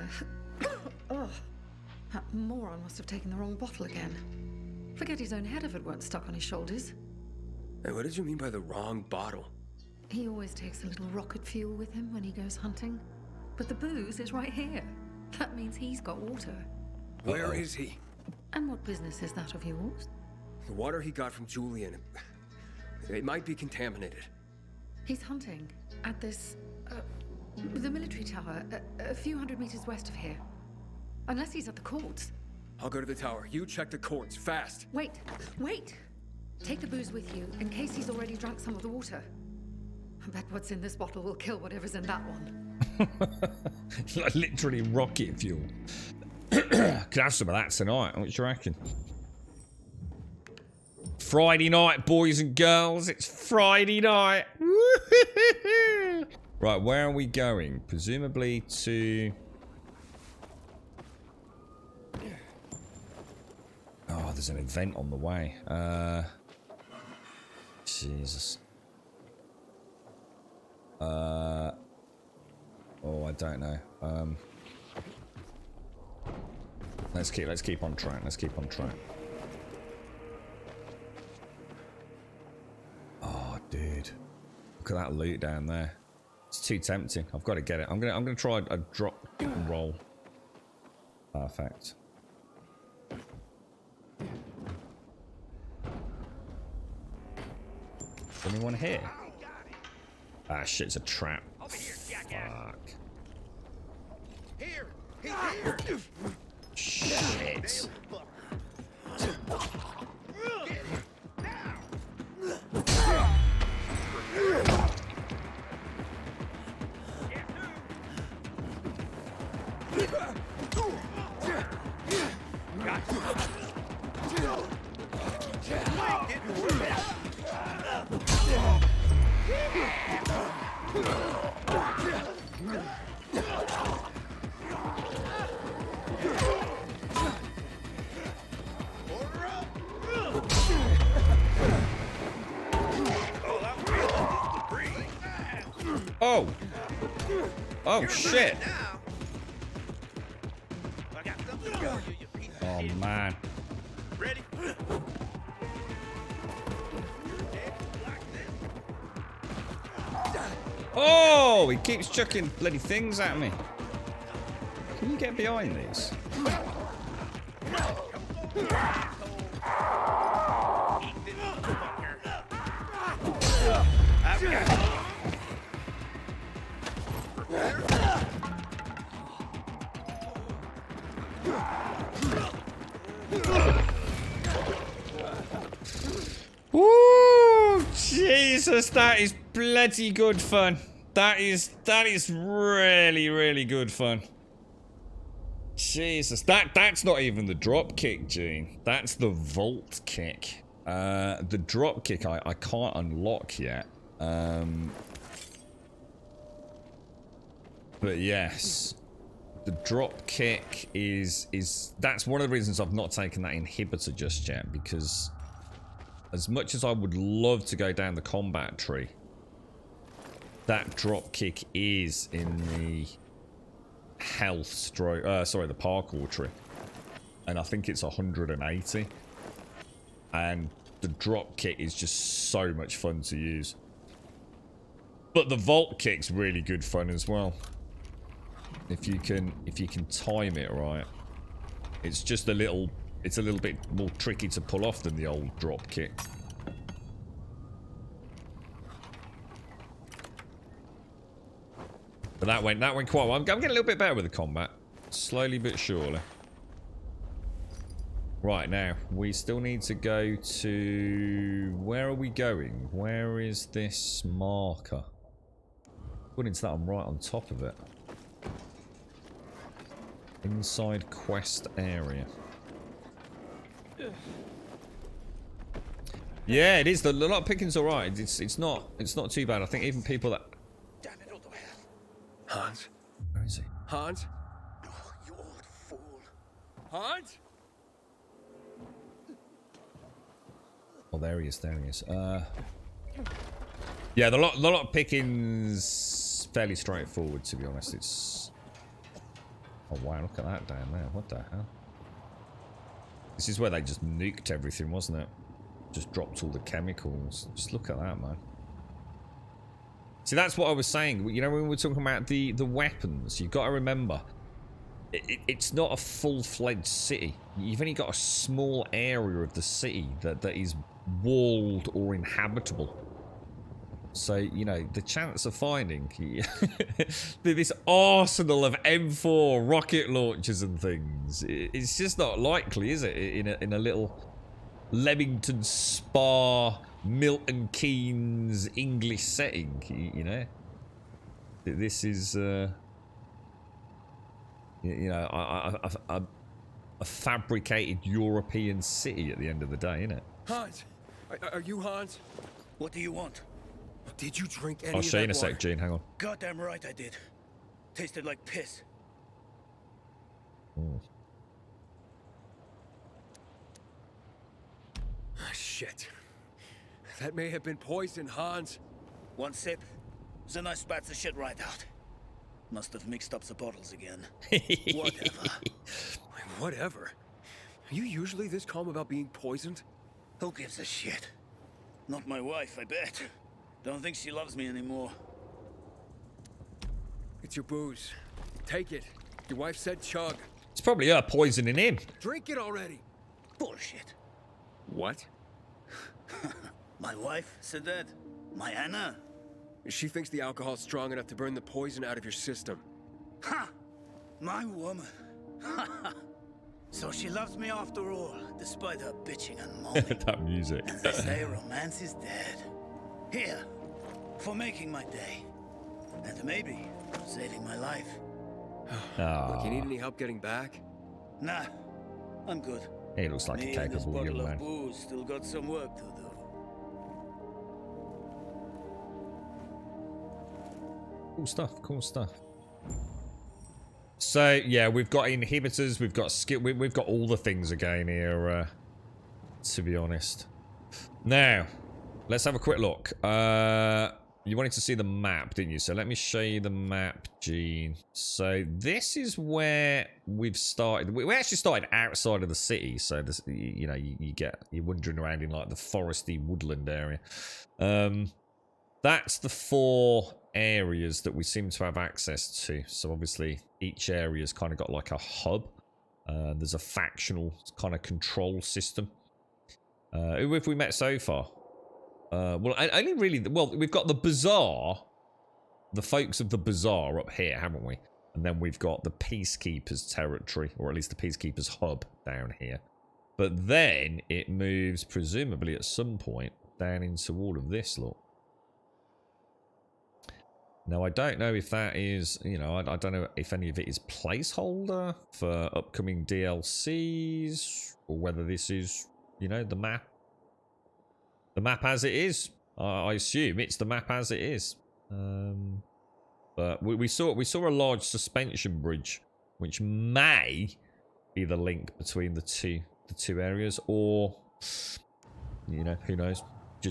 Oh, that moron must have taken the wrong bottle again. Forget his own head if it weren't stuck on his shoulders. Hey, what did you mean by the wrong bottle? He always takes a little rocket fuel with him when he goes hunting. But the booze is right here. That means he's got water. Where is he? And what business is that of yours? The water he got from Julian. It might be contaminated. He's hunting at this, the military tower, a few hundred meters west of here. Unless he's at the courts. I'll go to the tower. You check the courts, fast. Wait! Take the booze with you, in case he's already drunk some of the water. I bet what's in this bottle will kill whatever's in that one. Like literally rocket fuel. Could have some of that tonight. What do you reckon? Friday night, boys and girls. It's Friday night. Right, where are we going? Presumably to... Oh, there's an event on the way. Jesus. Oh, I don't know. Let's keep on track. Let's keep on track. Oh, dude. Look at that loot down there. It's too tempting. I've got to get it. I'm gonna try a drop and roll. Perfect. Anyone here? Ah, shit, it's a trap. Fuck. Here! He's here! Shit. Oh! Oh, shit! Oh, man. Ready? Oh! He keeps chucking bloody things at me. Can you get behind these? Woo! Jesus, that is bloody good fun. That is really, really good fun. Jesus, that's not even the drop kick, Gene. That's the vault kick. The drop kick I can't unlock yet. But yes, the drop kick is that's one of the reasons I've not taken that inhibitor just yet, because as much as I would love to go down the combat tree, that drop kick is in the health stroke, sorry, the parkour tree, and I think it's 180, and the drop kick is just so much fun to use. But the vault kick's really good fun as well. If you can time it right. It's just a little bit more tricky to pull off than the old drop kick. But that went quite well. I'm getting a little bit better with the combat. Slowly but surely. Right, now, we still need to go to... Where are we going? Where is this marker? According to that, I'm right on top of it. Inside quest area. Yeah, it is. The lot of picking's alright. It's not too bad. I think even people that... Damn it, all the way. Hans? Where is he? Hans? Oh, you old fool. Hans? Oh, there he is. There he is. Yeah, the lot of picking's fairly straightforward, to be honest. It's... Oh, wow, look at that down there. What the hell? This is where they just nuked everything, wasn't it? Just dropped all the chemicals. Just look at that, man. See, that's what I was saying. You know, when we were talking about the weapons, you've got to remember, it's not a full-fledged city. You've only got a small area of the city that is walled or inhabitable. So, you know, the chance of finding this arsenal of M4 rocket launchers and things, it's just not likely, is it? In a little Leamington Spa, Milton Keynes English setting, you know. This is, you know, a fabricated European city at the end of the day, isn't it? Hans! Are you Hans? What do you want? Did you drink any I'll of show you in that a water? sec, Gene. Hang on. Goddamn right I did. Tasted like piss. Ooh. Ah, shit. That may have been poison, Hans. One sip, then I spat the shit right out. Must have mixed up the bottles again. Whatever. Whatever. Are you usually this calm about being poisoned? Who gives a shit? Not my wife, I bet. Don't think she loves me anymore. It's your booze. Take it. Your wife said chug. It's probably her poisoning him. Drink it already. Bullshit. What? My wife said that. My Anna. She thinks the alcohol's strong enough to burn the poison out of your system. Ha! My woman. So she loves me after all, despite her bitching and moaning. That music. And they say romance is dead. Here, for making my day. And maybe saving my life. Look, you need any help getting back? Nah, I'm good. He looks like Me a and this capable bottle young of man. booze still got some work to do. Cool stuff, cool stuff. So yeah, we've got inhibitors, we've got skill, we've got all the things again here, to be honest. Now, let's have a quick look. You wanted to see the map, didn't you? So let me show you the map, Gene. So this is where we've started. We actually started outside of the city, so this, you know, you're wandering around in like the foresty woodland area. That's the 4 areas that we seem to have access to. So obviously each area's kind of got like a hub. There's a factional kind of control system. Who have we met so far? Well, only really, well, we've got the bazaar, the folks of the bazaar up here, haven't we? And then we've got the Peacekeepers territory, or at least the Peacekeepers hub down here. But then it moves, presumably at some point, down into all of this, look. Now, I don't know if that is, you know, I don't know if any of it is placeholder for upcoming DLCs, or whether this is, you know, the map. The map as it is. I assume it's the map as it is. But we saw a large suspension bridge, which may be the link between the two areas, or, you know, who knows?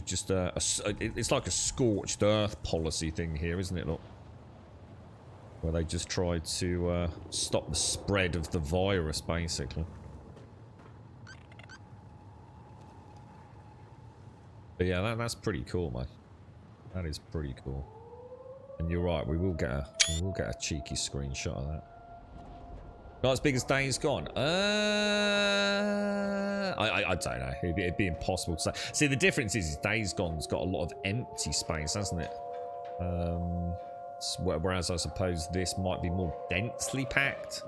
Just it's like a scorched earth policy thing here, isn't it? Look, where they just tried to stop the spread of the virus, basically. But yeah, that's pretty cool, man. That is pretty cool. And you're right, we will get a cheeky screenshot of that. Not as big as Days Gone. I don't know. It'd be impossible to say. See, the difference is Days Gone's got a lot of empty space, hasn't it? Whereas I suppose this might be more densely packed.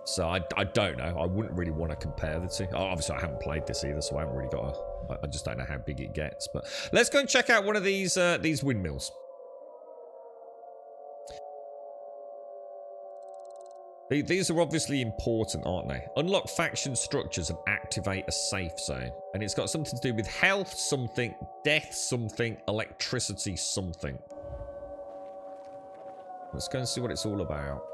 So I don't know. I wouldn't really want to compare the two. Obviously, I haven't played this either, so I haven't really got I just don't know how big it gets. But let's go and check out one of these windmills. These are obviously important, aren't they? Unlock faction structures and activate a safe zone. And it's got something to do with health something, death something, electricity something. Let's go and see what it's all about.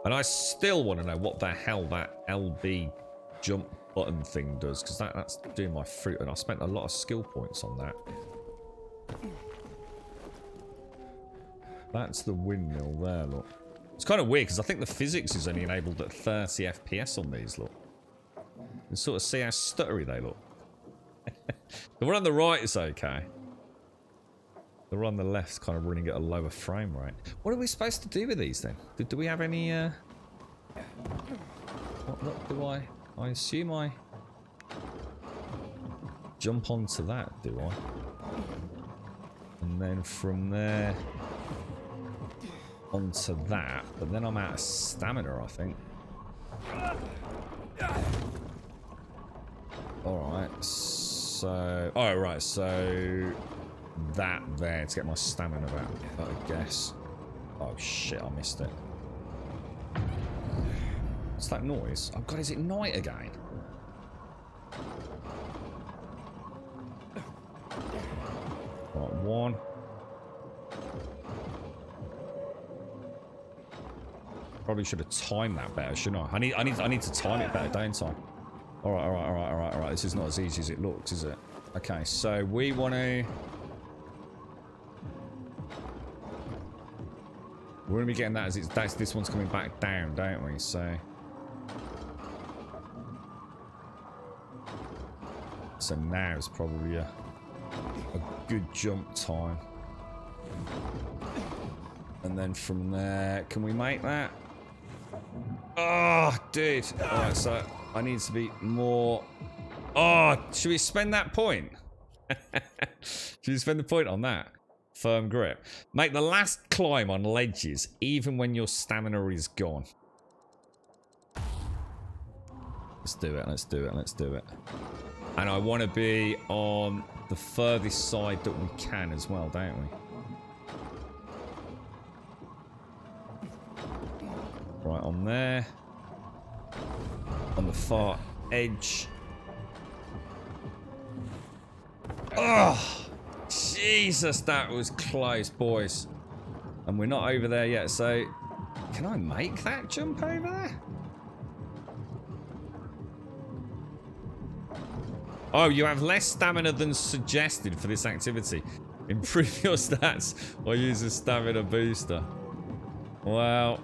And I still want to know what the hell that LB jump button thing does, because that's doing my fruit, and I spent a lot of skill points on that. That's the windmill there, look. It's kind of weird, because I think the physics is only enabled at 30 FPS on these, look. You can sort of see how stuttery they look. The one on the right is okay. The one on the left's kind of running at a lower frame rate. What are we supposed to do with these, then? Do we have any, What do I assume I jump onto that, do I? And then from there onto that, but then I'm out of stamina, I think. Alright, so... Oh, right, so... That there to get my stamina back, I guess. Oh, shit, I missed it. What's that noise? Oh, God, is it night again? Right, one. Probably should have timed that better, shouldn't I? I need to time it better, don't I? Alright. This is not as easy as it looks, is it? Okay, so we want to... We're going to be getting that as this one's coming back down, don't we? So now is probably a good jump time. And then from there, can we make that? Oh, dude. Alright, so I need to be more... Oh, should we spend that point? Should we spend the point on that? Firm grip. Make the last climb on ledges, even when your stamina is gone. Let's do it. And I want to be on the furthest side that we can as well, don't we? Right on there. On the far edge. Oh, Jesus, that was close, boys. And we're not over there yet, so... Can I make that jump over there? Oh, you have less stamina than suggested for this activity. Improve your stats or use a stamina booster. Well...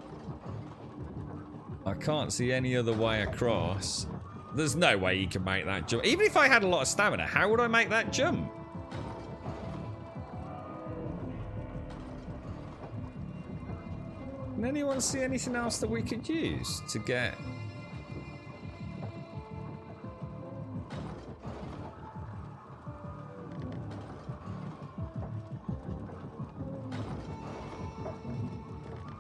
I can't see any other way across. There's no way you can make that jump. Even if I had a lot of stamina, how would I make that jump? Can anyone see anything else that we could use to get...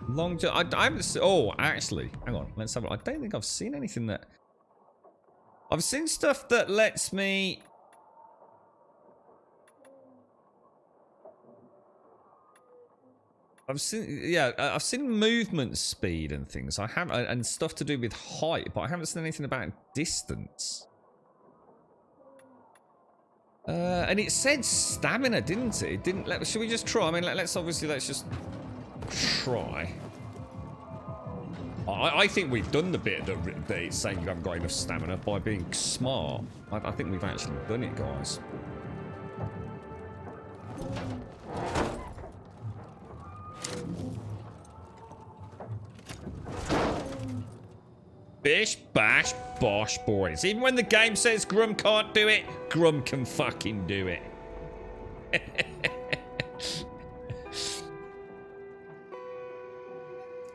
Long jump. I haven't... Oh, actually, hang on. Let's have a... I don't think I've seen anything that... I've seen stuff that lets me... I've seen movement speed and things. I have, and stuff to do with height, but I haven't seen anything about distance. And it said stamina, didn't it? It didn't let... Should we just try? I mean, let's just try. I think we've done the bit that it's saying you haven't got enough stamina by being smart. I think we've actually done it, guys. Bish, bash, bosh, boys. Even when the game says Grum can't do it, Grum can fucking do it.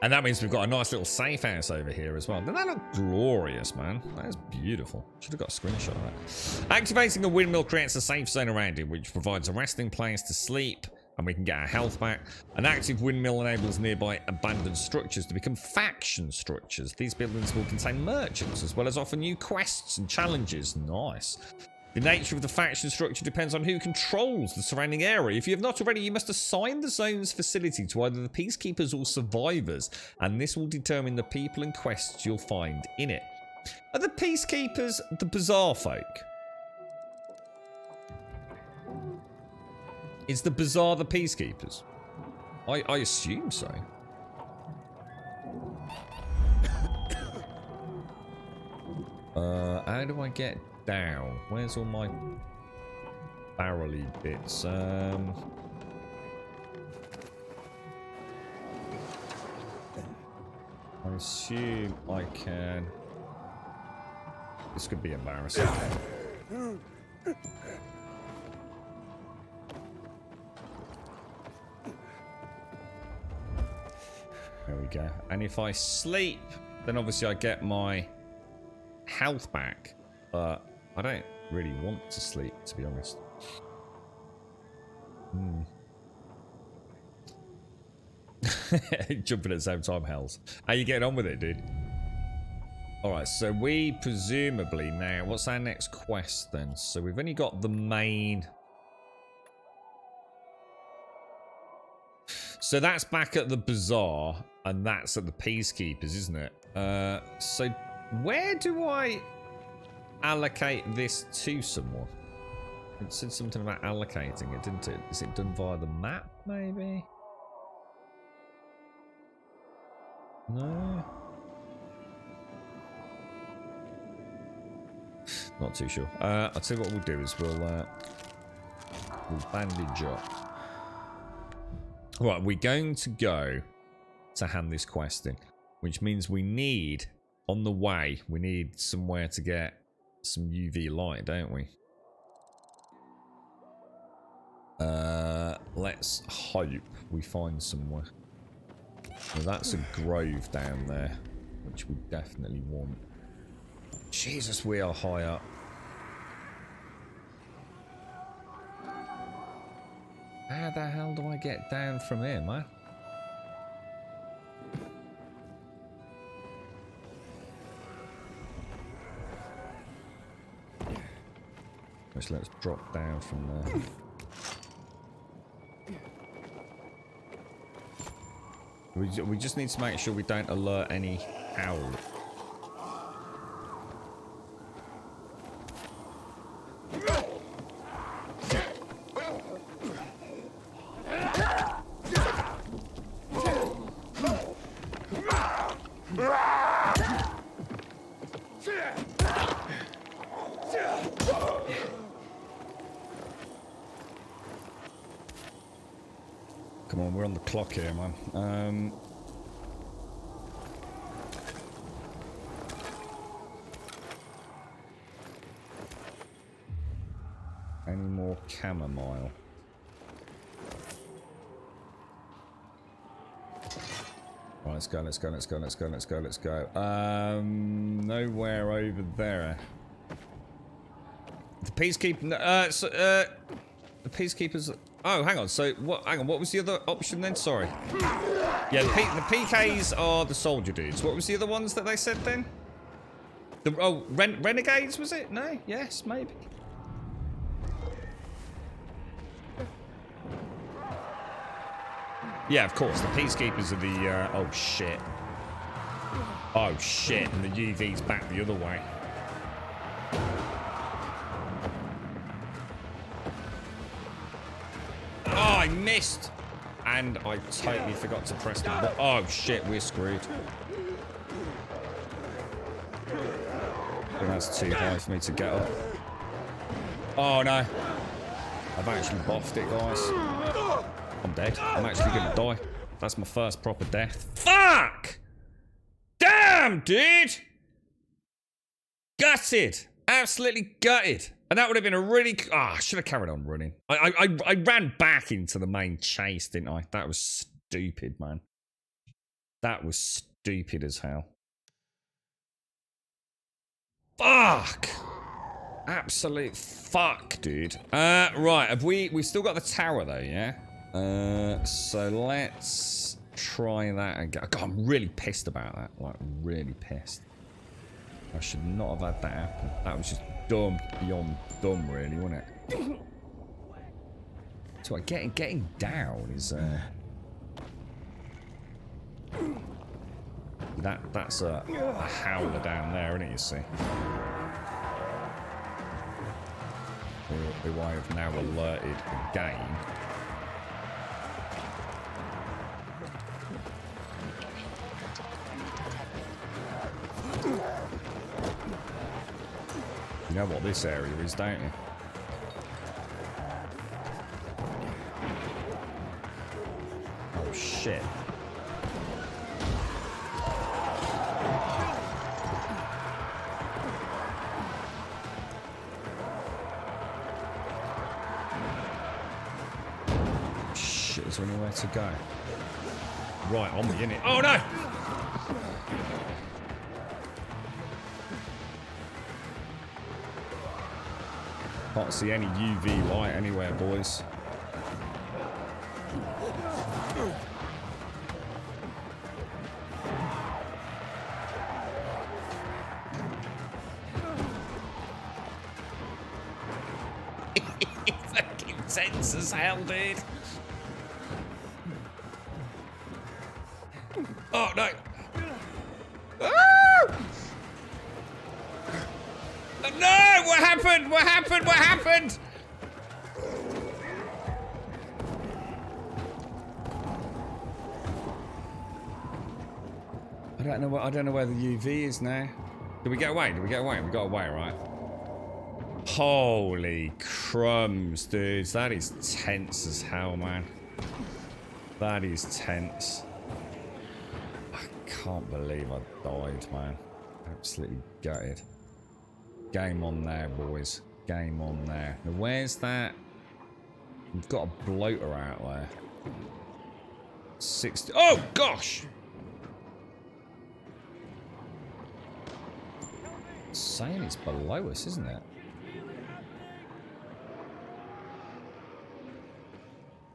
And that means we've got a nice little safe house over here as well. Doesn't that look glorious, man? That is beautiful. Should have got a screenshot of that. Activating the windmill creates a safe zone around it, which provides a resting place to sleep, and we can get our health back. An active windmill enables nearby abandoned structures to become faction structures. These buildings will contain merchants, as well as offer new quests and challenges. Nice. The nature of the faction structure depends on who controls the surrounding area. If you have not already, you must assign the zone's facility to either the peacekeepers or survivors, and this will determine the people and quests you'll find in it. Are the peacekeepers the bizarre folk? Is the bizarre the peacekeepers? I assume so. How do I get down? Where's all my barrel-y bits? I assume I can... This could be embarrassing. There we go. And if I sleep, then obviously I get my health back. But I don't really want to sleep, to be honest. Jumping at the same time, hells. How you getting on with it, dude? Alright, so we presumably now... What's our next quest then? So we've only got the main... So that's back at the bazaar, and that's at the Peacekeepers, isn't it? So where do I allocate this to someone? It said something about allocating it, didn't it? Is it done via the map, maybe? No? Not too sure. I'll tell you what we'll do is we'll bandage up. Right, we're going to go to hand this quest in, which means we need, on the way, we need somewhere to get some UV light, don't we? Let's hope we find somewhere. Well, that's a grove down there, which we definitely want. Jesus, we are high up. How the hell do I get down from here, man? Let's drop down from there. We just need to make sure we don't alert any owl. Come on, we're on the clock here, man. Any more chamomile? Right, let's go, let's go, let's go, let's go, let's go, let's go. Nowhere over there. The Peacekeeper... the Peacekeepers... Oh, hang on. So, what? Hang on. What was the other option then? Sorry. Yeah, the PKs are the soldier dudes. What was the other ones that they said then? Renegades, was it? No? Yes, maybe. Yeah, of course. The Peacekeepers are the... oh, shit. Oh, shit. And the UV's back the other way. Oh, I missed! And I totally forgot to press the button. Oh, shit. We're screwed. I think that's too high for me to get up. Oh, no. I've actually boffed it, guys. I'm dead. I'm actually gonna die. That's my first proper death. Fuck! Damn, dude! Gutted. Absolutely gutted. And that would have been a really... Ah, I should have carried on running. I ran back into the main chase, didn't I? That was stupid, man. That was stupid as hell. Fuck! Absolute fuck, dude. Right, have we've still got the tower, though, yeah? So let's try that again. God, I'm really pissed about that. Like, really pissed. I should not have had that happen. That was just dumb beyond dumb, really, wasn't it? So getting down is that's a howler down there, isn't it? You see. Who I have now alerted again. You know what this area is, don't you? Oh, shit. Shit, is there anywhere to go? Right, on the unit. Oh, no! Can't see any UV light anywhere, boys. tense as hell, dude. Oh, no. Ah! No! What happened? What happened? What happened? I don't know where the UV is now. Did we get away? Did we get away? We got away, right? Holy crumbs, dudes. That is tense as hell, man. That is tense. I can't believe I died, man. Absolutely gutted. Game on there, boys. Game on there. Now, where's that? We've got a bloater out there. 60. Oh, gosh! It's saying it's below us, isn't it?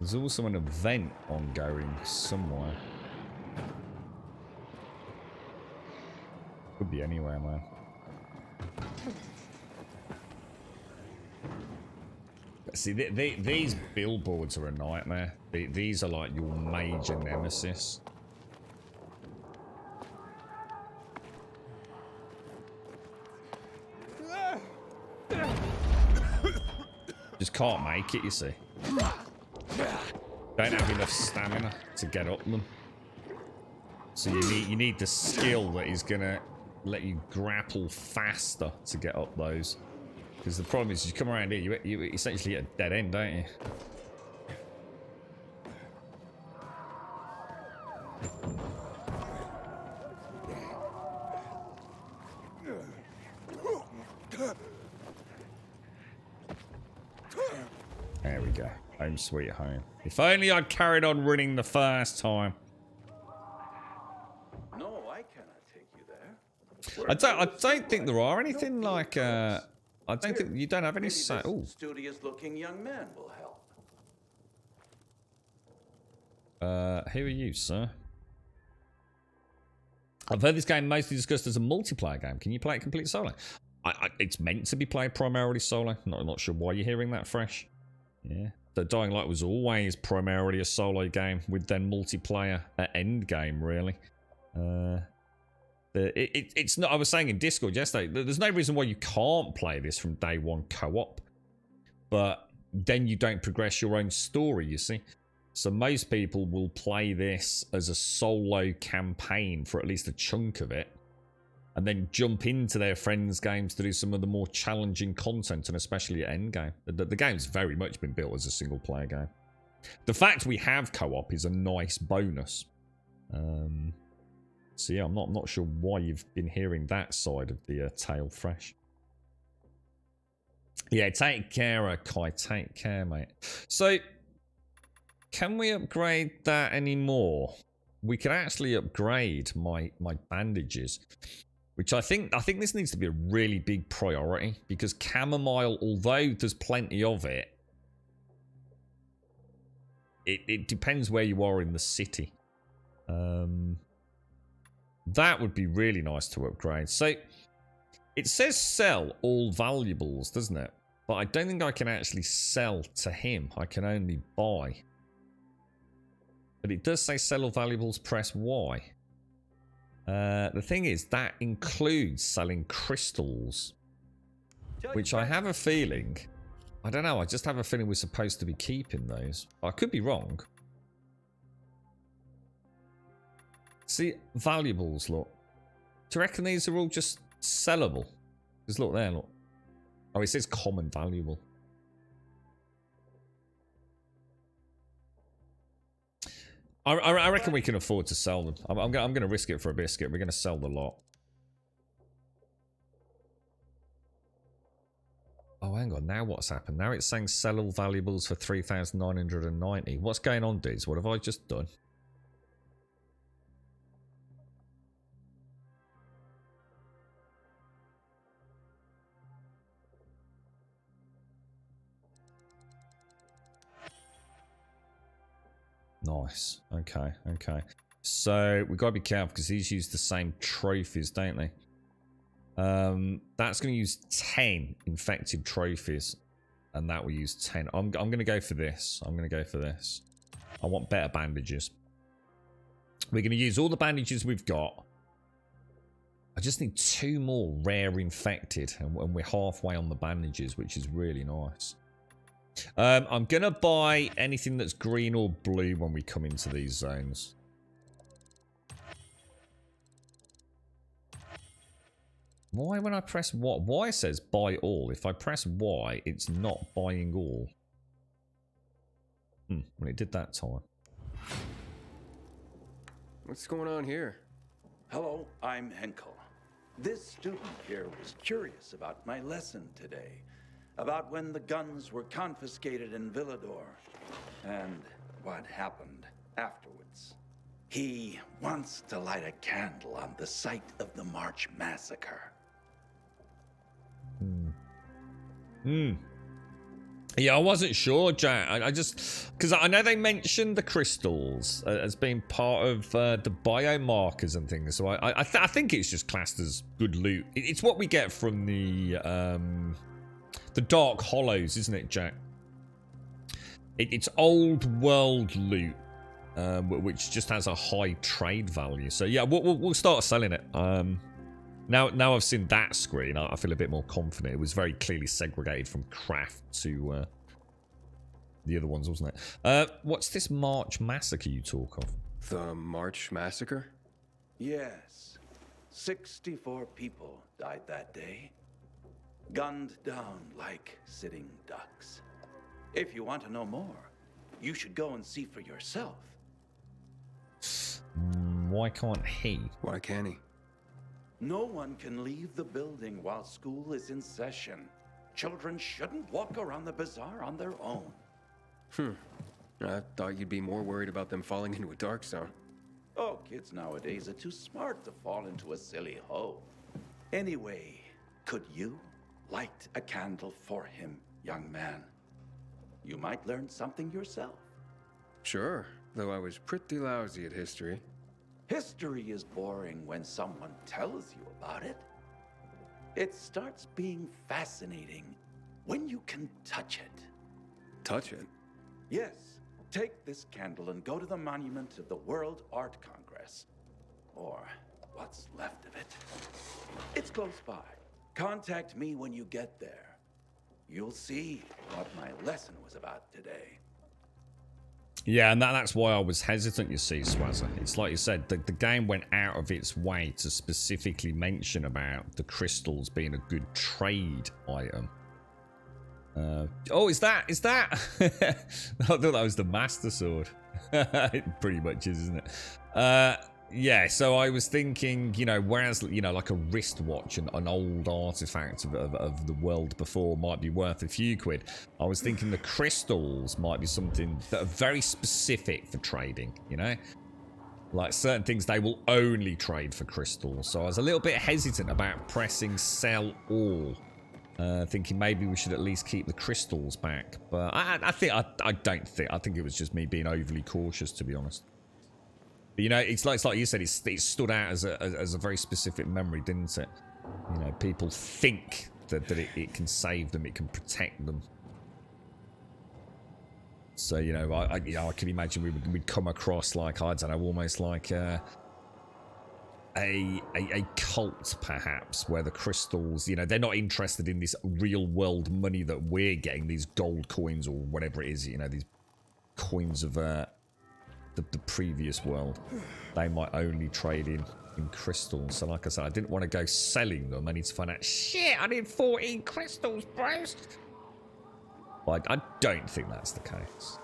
There's also an event ongoing somewhere. Could be anywhere, man. See, these billboards are a nightmare. These are like your major nemesis. Just can't make it, you see. Don't have enough stamina to get up them. So you need the skill that is gonna let you grapple faster to get up those. Because the problem is, you come around here, you essentially get a dead end, don't you? There we go. Home sweet home. If only I'd carried on running the first time. No, I cannot take you there. I don't think there are anything like I don't think you don't have any oh. Studious looking young man will help. Who are you, sir? I've heard this game mostly discussed as a multiplayer game. Can you play it completely solo? It's meant to be played primarily solo. Not sure why you're hearing that fresh. Yeah. The Dying Light was always primarily a solo game with then multiplayer at end game, really. It's not. I was saying in Discord yesterday, there's no reason why you can't play this from day one co-op, but then you don't progress your own story, you see. So most people will play this as a solo campaign for at least a chunk of it, and then jump into their friends' games to do some of the more challenging content, and especially at endgame. The game's very much been built as a single-player game. The fact we have co-op is a nice bonus. So yeah, I'm not sure why you've been hearing that side of the tale fresh. Yeah, take care, Kai. Take care, mate. So, can we upgrade that anymore? We can actually upgrade my bandages, which I think this needs to be a really big priority, because chamomile, although there's plenty of it, it depends where you are in the city. That would be really nice to upgrade. So, it says sell all valuables, doesn't it? But I don't think I can actually sell to him. I can only buy. But it does say sell all valuables, press Y. The thing is, that includes selling crystals. Which I have a feeling... I don't know, I just have a feeling we're supposed to be keeping those. I could be wrong. See, valuables, look. Do you reckon these are all just sellable? Just look there, look. Oh, it says common valuable. I reckon we can afford to sell them. I'm going to risk it for a biscuit. We're going to sell the lot. Oh, hang on. Now what's happened? Now it's saying sell all valuables for 3,990. What's going on, dudes? What have I just done? Nice. Okay, okay. So, we've got to be careful because these use the same trophies, don't they? That's going to use 10 infected trophies. and that will use 10. I'm going to go for this. I'm going to go for this. I want better bandages. We're going to use all the bandages we've got. I just need 2 more rare infected, and we're halfway on the bandages, which is really nice. I'm going to buy anything that's green or blue when we come into these zones. Why when I press what? Y says buy all. If I press Y, it's not buying all. Well, it did that time. What's going on here? Hello, I'm Henkel. This student here was curious about my lesson today, about when the guns were confiscated in Villador, and what happened afterwards. He wants to light a candle on the site of the March Massacre. Yeah, I wasn't sure, Jack. I just... Because I know they mentioned the crystals as being part of the biomarkers and things. So I think it's just classed as good loot. It's what we get from the Dark Hollows, isn't it, Jack? It's old world loot, which just has a high trade value. So yeah, we'll start selling it. Now I've seen that screen, I feel a bit more confident. It was very clearly segregated from craft to the other ones, wasn't it? What's this March Massacre you talk of? The March Massacre? Yes, 64 people died that day, gunned down like sitting ducks. If you want to know more, you should go and see for yourself. Why can't he? Why can't he? No one can leave the building while school is in session. Children shouldn't walk around the bazaar on their own. I thought you'd be more worried about them falling into a dark zone. Oh, kids nowadays are too smart to fall into a silly hole. Anyway, could you light a candle for him, young man? You might learn something yourself. Sure, though I was pretty lousy at history. History is boring when someone tells you about it. It starts being fascinating when you can touch it. Touch it? Yes. Take this candle and go to the monument of the World Art Congress. Or what's left of it. It's close by. Contact me when you get there. You'll see what my lesson was about today. Yeah, and that's why I was hesitant, you see, Swazza. It's like you said, the game went out of its way to specifically mention about the crystals being a good trade item. Oh, is that? I thought that was the Master Sword. It pretty much is, isn't it? Yeah, so I was thinking, whereas, like a wristwatch, an old artifact of the world before might be worth a few quid, I was thinking the crystals might be something that are very specific for trading, Like certain things, they will only trade for crystals. So I was a little bit hesitant about pressing sell all. Thinking maybe we should at least keep the crystals back. But I think it was just me being overly cautious, to be honest. But, it's like you said, it stood out as a very specific memory, didn't it? People think that it can save them, it can protect them. So, I can imagine we'd come across, like, I don't know, almost like a cult, perhaps, where the crystals, they're not interested in this real world money that we're getting, these gold coins or whatever it is, these coins of the previous world. They might only trade in crystals. So like I said, I didn't want to go selling them. I need to find out, shit, I need 14 crystals, bros. But I don't think that's the case.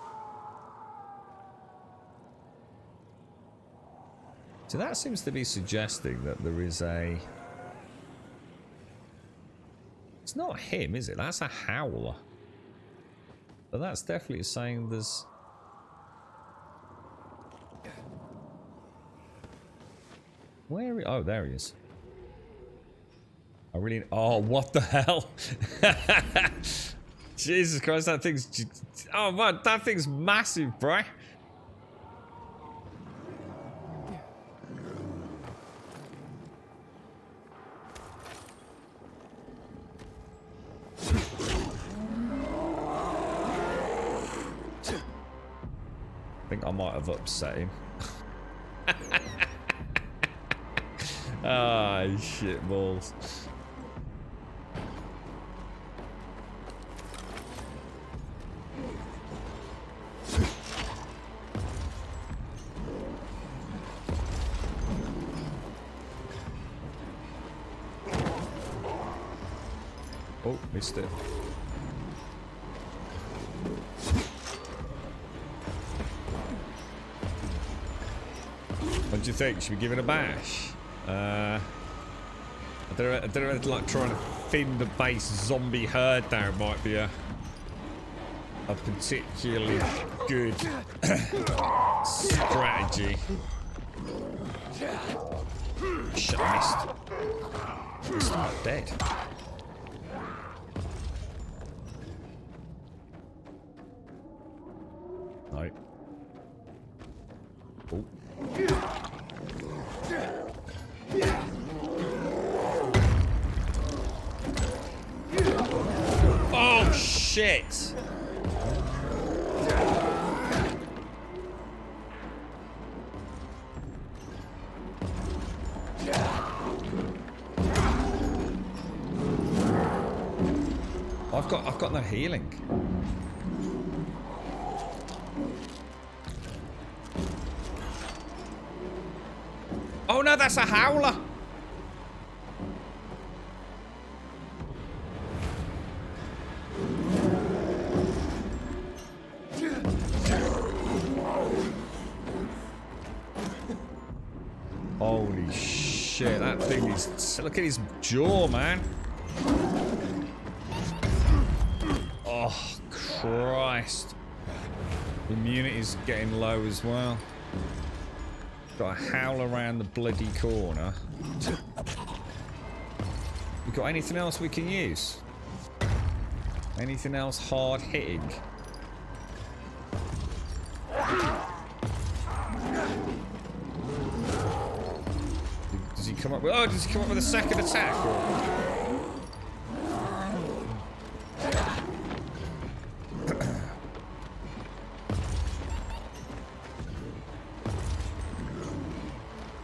So that seems to be suggesting that there is a... It's not him, is it? That's a howler. But that's definitely saying there's... Where? Oh, there he is. I really... Oh, what the hell? Jesus Christ, that thing's... Oh, man, that thing's massive, bro. think I might have upset him. Ah, shit balls. Oh, missed it. What do you think? Should we give it a bash? I don't know, like trying to thin the base zombie herd down might be a particularly good strategy. Shit, I missed. He's not dead. No. Oh. Oh shit! I've got no healing. Oh no, that's a howler. Holy shit, that thing is... Look at his jaw, man. Oh, Christ. Immunity's getting low as well. Got a howl around the bloody corner. We got anything else we can use? Anything else hard hitting? Does he come up with... Oh, does he come up with a second attack?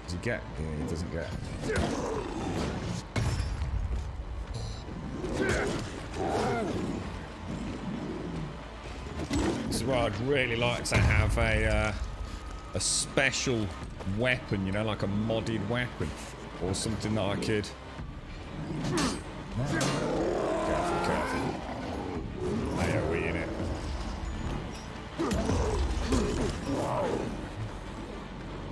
Does he get... Yeah, he doesn't get... This is where I'd really like to have a special weapon, you know, like a modded weapon. Or something that I could... Careful, careful. AoE in it.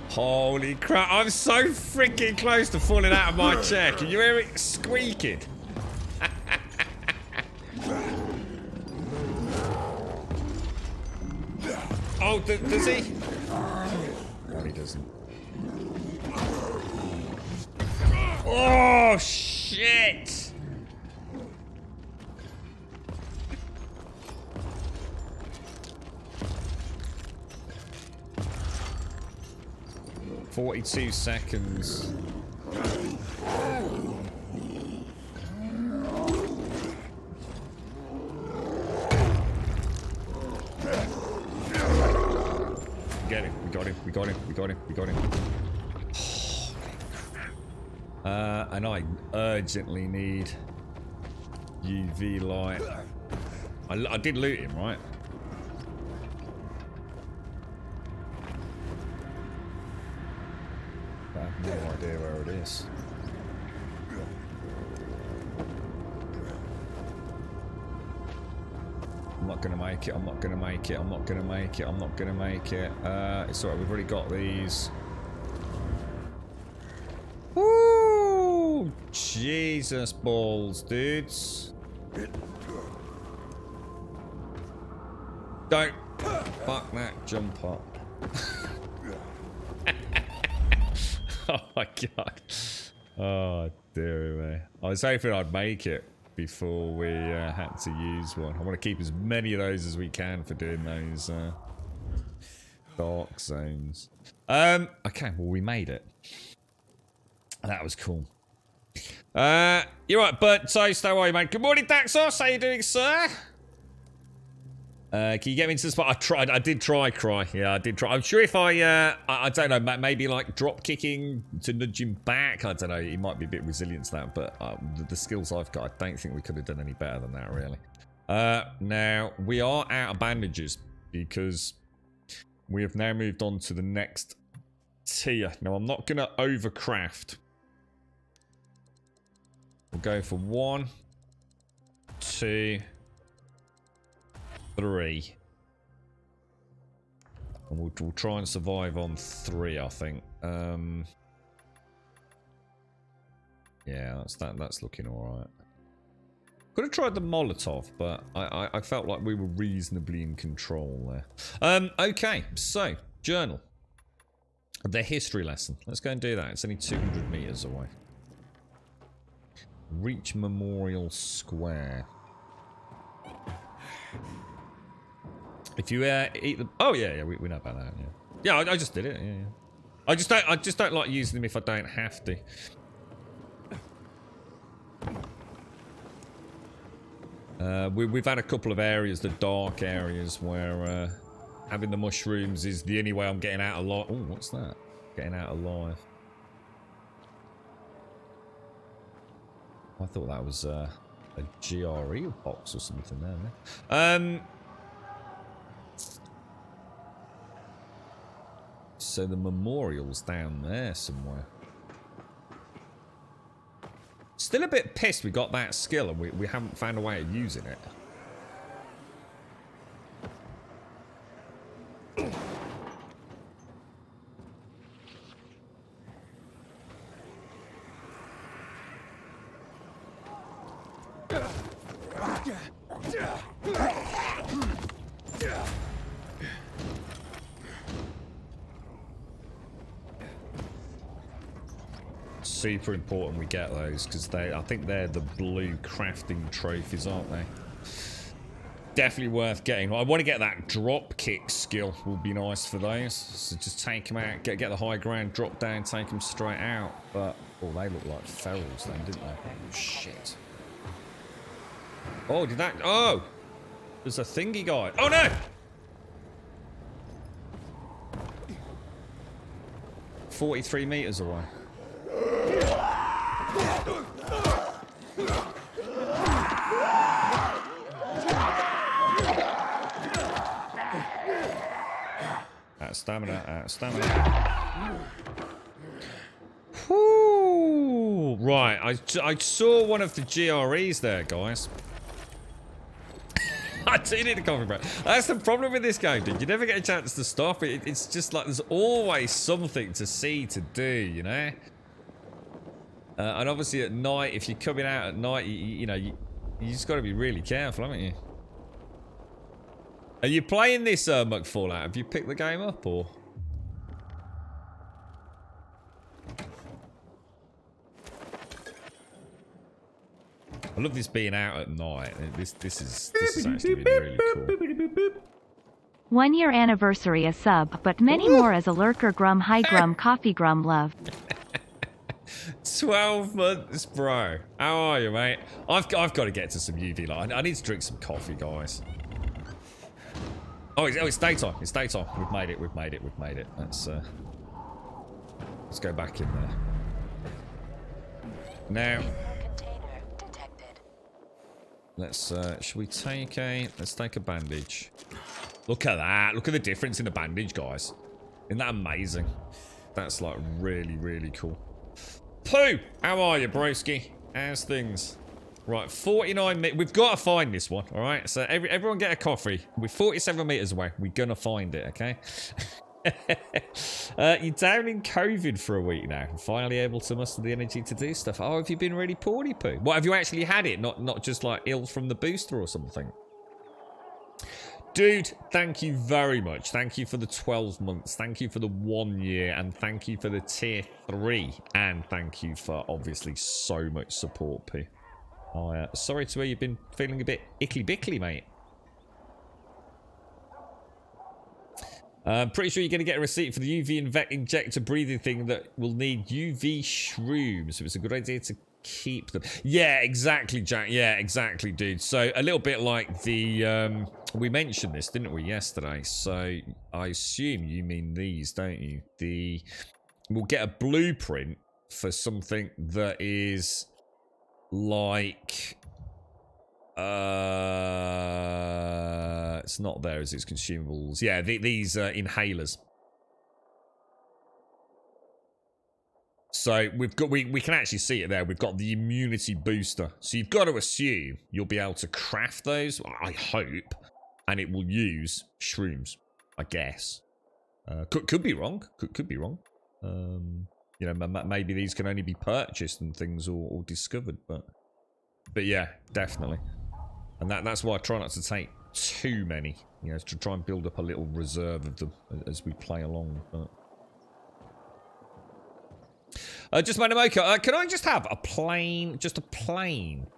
Holy crap, I'm so freaking close to falling out of my chair. Can you hear it squeaking? Oh, does he? No, he doesn't. Oh, shit! "42 seconds. Get him. We got him. We got him. We got him. We got him. And I urgently need UV light. I did loot him, right? I have no idea where it is. I'm not gonna make it. I'm not gonna make it. I'm not gonna make it. I'm not gonna make it. It's alright. We've already got these. Woo! Jesus balls, dudes. Don't fuck that jump up. Oh my god. Oh dear me. I was hoping I'd make it before we had to use one. I want to keep as many of those as we can for doing those dark zones. Okay, well we made it. That was cool. You're right, Burnt Toast, how are you, mate? Good morning, Daxos. How you doing, sir? Can you get me into the spot? I did try cry. Yeah, I did try. I'm sure if I don't know, maybe like drop kicking to nudge him back. I don't know. He might be a bit resilient to that, but the skills I've got, I don't think we could have done any better than that, really. Now, we are out of bandages because we have now moved on to the next tier. Now, I'm not going to overcraft. We'll go for 1, 2, 3. And we'll try and survive on 3, I think. Yeah, that's looking alright. Could have tried the Molotov, but I felt like we were reasonably in control there. Okay, so, journal. The history lesson. Let's go and do that. It's only 200 meters away. Reach Memorial Square. If you eat them, oh yeah, we know about that. Yeah, I just did it. Yeah. I just don't like using them if I don't have to. We've had a couple of areas, the dark areas, where having the mushrooms is the only way I'm getting out alive. Oh, what's that? Getting out alive. I thought that was a GRE box or something there, man. So the memorial's down there somewhere. Still a bit pissed we got that skill and we haven't found a way of using it. Super important we get those because I think they're the blue crafting trophies, aren't they? Definitely worth getting. I want to get that drop kick skill. Will be nice for those. So just take them out, get the high ground, drop down, take them straight out. But oh, they look like ferals then, didn't they? Oh shit. Oh, did that? Oh, there's a thingy guy. Oh no! 43 meters away. Out of stamina. Whoo! Right, I saw one of the GREs there, guys. I do need a coffee break. That's the problem with this game, dude. You never get a chance to stop it. It's just like there's always something to see, to do, you know? And obviously at night, if you're coming out at night, you know, you just got to be really careful, haven't you? Are you playing this, McFallout? Have you picked the game up, or? I love this being out at night. This is actually really cool. 1 year anniversary a sub, but many more as a lurker grum high grum coffee grum love. 12 months, bro. How are you, mate? I've got to get to some UV light. I need to drink some coffee, guys. Oh, it's daytime. It's daytime. We've made it. Let's go back in there. Now, let's should we take let's take a bandage. Look at that. Look at the difference in the bandage, guys. Isn't that amazing? That's like really, really cool. Pooh! How are you, broski? How's things? Right, 49 meters. We've got to find this one, all right? So everyone get a coffee. We're 47 meters away. We're going to find it, okay? You're down in COVID for a week now. Finally able to muster the energy to do stuff. Oh, have you been really poorly, Pooh? What, have you actually had it? Not just like ill from the booster or something? Dude, thank you very much. Thank you for the 12 months. Thank you for the 1 year. And thank you for the tier 3. And thank you for obviously so much support, Pooh. Oh, sorry to hear you've been feeling a bit ickly-bickly, mate. Pretty sure you're going to get a receipt for the UV injector breathing thing that will need UV shrooms. So it's a good idea to keep them. Yeah, exactly, Jack. Yeah, exactly, dude. So a little bit like the We mentioned this, didn't we, yesterday? So I assume you mean these, don't you? We'll get a blueprint for something that is like it's not there as its consumables. Yeah, these inhalers. So we can actually see it there. We've got the immunity booster. So you've got to assume you'll be able to craft those, I hope, and it will use shrooms, I guess. Could be wrong. Could be wrong. You know, maybe these can only be purchased and things or discovered, but yeah, definitely. And that's why I try not to take too many, you know, to try and build up a little reserve of them as we play along. But just Manamoka, can I just have a plain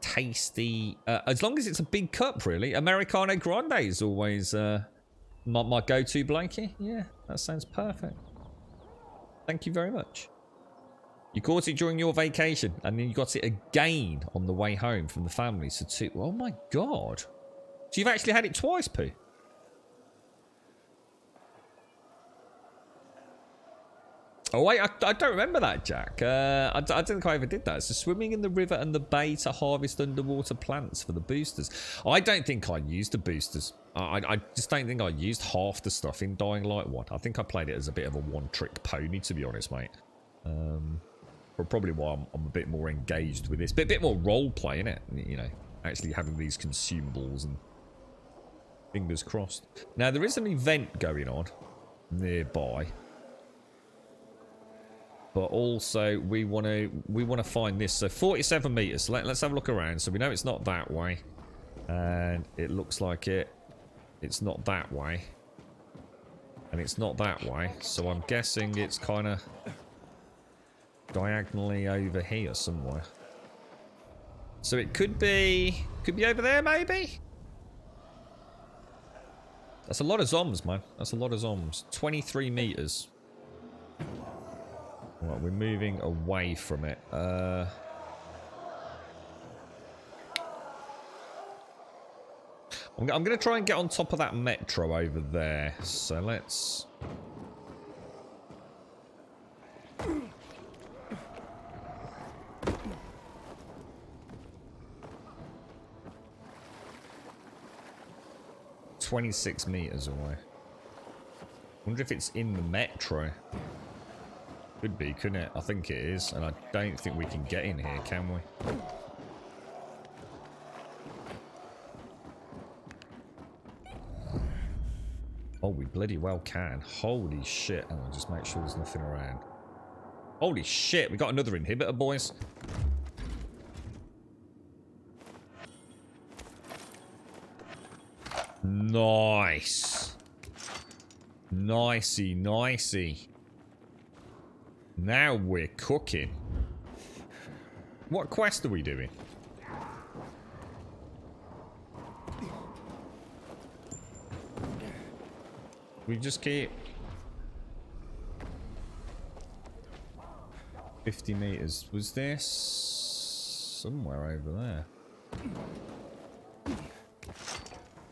tasty, as long as it's a big cup, really. Americano Grande is always my go-to, Blakey. Yeah, that sounds perfect. Thank you very much. You caught it during your vacation, and then you got it again on the way home from the family. So two. Oh my god! So you've actually had it twice, Pooh. Oh wait, I don't remember that, Jack. I don't think I ever did that. So swimming in the river and the bay to harvest underwater plants for the boosters. I don't think I used the boosters. I just don't think I used half the stuff in Dying Light 1. I think I played it as a bit of a one-trick pony, to be honest, mate. But probably why I'm a bit more engaged with this. Bit more role-play, innit? You know, actually having these consumables and fingers crossed. Now, there is an event going on nearby. But also, we want to find this. So 47 meters. So let's have a look around. So we know it's not that way, and it looks like it's not that way, and it's not that way. So I'm guessing it's kind of diagonally over here somewhere. So it could be over there, maybe. That's a lot of zombs, man. That's a lot of zombs. 23 meters. Right, we're moving away from it. I'm going to try and get on top of that metro over there. So let's... ...26 meters away. Wonder if it's in the metro. Could be, couldn't it? I think it is, and I don't think we can get in here, can we? Oh, we bloody well can. Holy shit. And I'll just make sure there's nothing around. Holy shit, we got another inhibitor, boys. Nice. Nicey, nicey. Now we're cooking. What quest are we doing? We just keep 50 meters. Was this somewhere over there?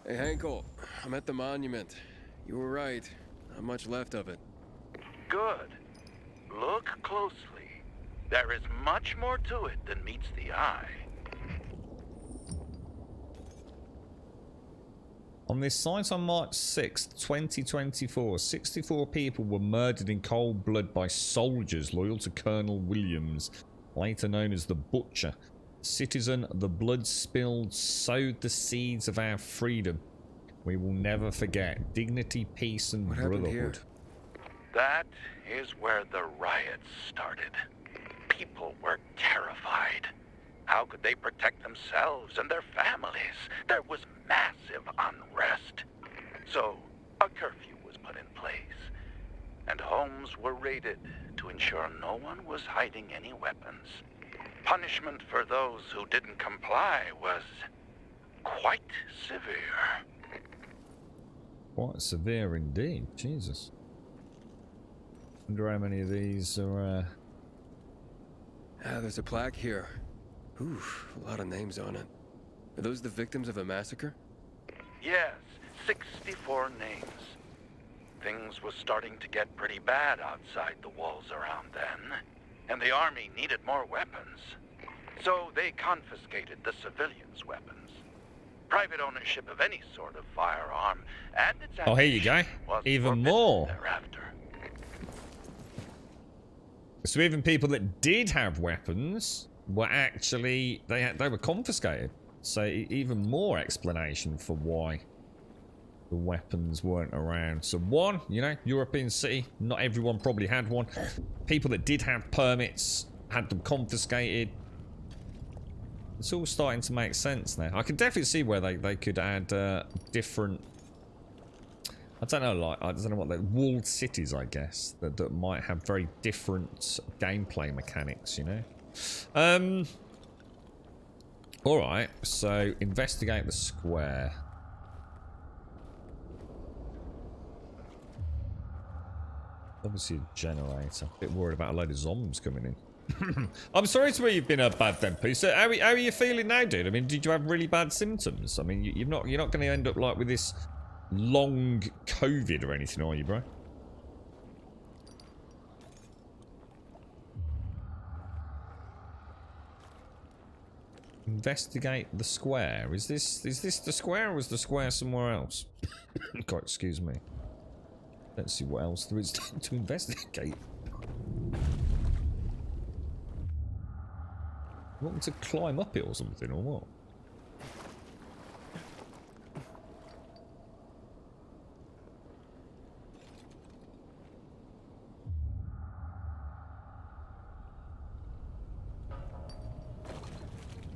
Hey, Henkel. I'm at the monument. You were right. Not much left of it. Good. Look closely. There is much more to it than meets the eye. On this site on March 6th, 2024, 64 people were murdered in cold blood by soldiers loyal to Colonel Williams, later known as the Butcher. Citizen, the blood spilled sowed the seeds of our freedom. We will never forget. Dignity, peace, and brotherhood. That is where the riots started. People were terrified. How could they protect themselves and their families? There was massive unrest. So, a curfew was put in place, and homes were raided to ensure no one was hiding any weapons. Punishment for those who didn't comply was quite severe. Quite severe indeed. Jesus. Wonder how many of these are... There's a plaque here. Oof, a lot of names on it. Are those the victims of a massacre? Yes, 64 names. Things was starting to get pretty bad outside the walls around then, and the army needed more weapons. So they confiscated the civilians' weapons. Private ownership of any sort of firearm and its Oh, here you go. Even more. Thereafter. So even people that did have weapons were actually they were confiscated. So even more explanation for why the weapons weren't around. So one, you know, European city, not everyone probably had one. People that did have permits had them confiscated. It's all starting to make sense now. I can definitely see where they could add different, I don't know, like, I don't know what they're, walled cities, I guess, that might have very different gameplay mechanics, you know? Alright, so investigate the square. Obviously a generator. A bit worried about a load of zombies coming in. I'm sorry to hear you've been bad then, Pete. So how are you feeling now, dude? I mean, did you have really bad symptoms? I mean, you're not going to end up like with this long COVID or anything, are you, bro? Investigate the square. Is this the square, or was the square somewhere else? God, excuse me. Let's see what else there is to investigate. You want me to climb up it or something, or what?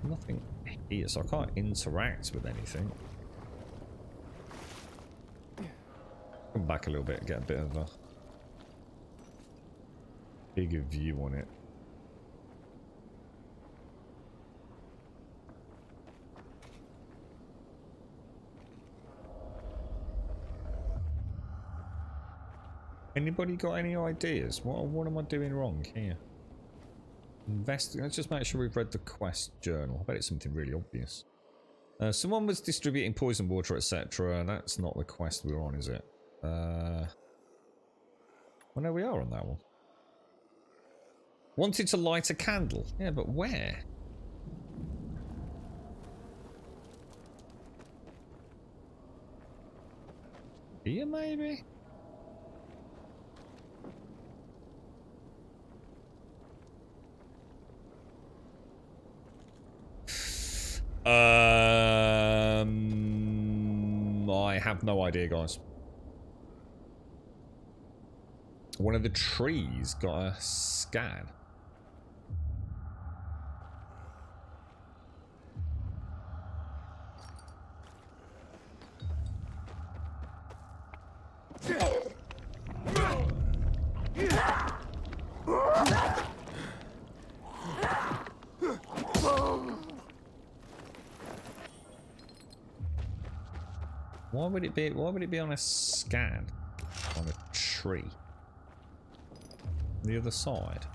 Nothing here, so I can't interact with anything. Come back a little bit, get a bit of a bigger view on it. Anybody got any ideas? What am I doing wrong here? Investigate. Let's just make sure we've read the quest journal. I bet it's something really obvious. Someone was distributing poison water, etc. That's not the quest we're on, is it? Well, no, we are on that one. Wanted to light a candle. Yeah, but where? Here, maybe? I have no idea, guys. One of the trees got a scan. Why would it be on a scan on a tree? The other side.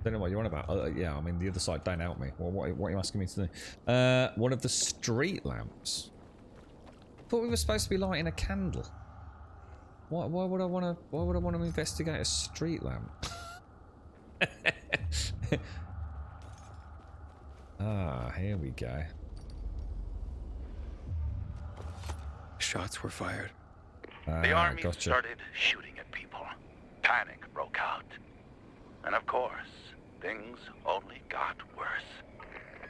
Don't know what you're on about. Yeah, I mean the other side. Don't help me. Well, what are you asking me to do? One of the street lamps. I thought we were supposed to be lighting a candle. Why would I want to investigate a street lamp? Ah, here we go. Shots were fired. The army gotcha. started shooting at people. Panic broke out. And of course, things only got worse.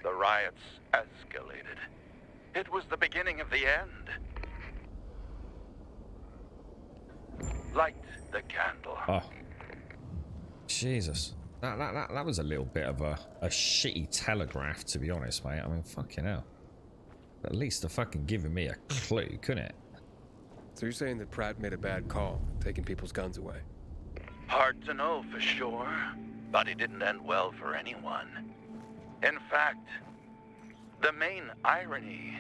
The riots escalated. It was the beginning of the end. Light the candle. Oh. Jesus. That was a little bit of a shitty telegraph, to be honest, mate. I mean, fucking hell. But at least they're fucking giving me a clue, couldn't it? So you're saying that Pratt made a bad call, taking people's guns away? Hard to know for sure, but it didn't end well for anyone. In fact, the main irony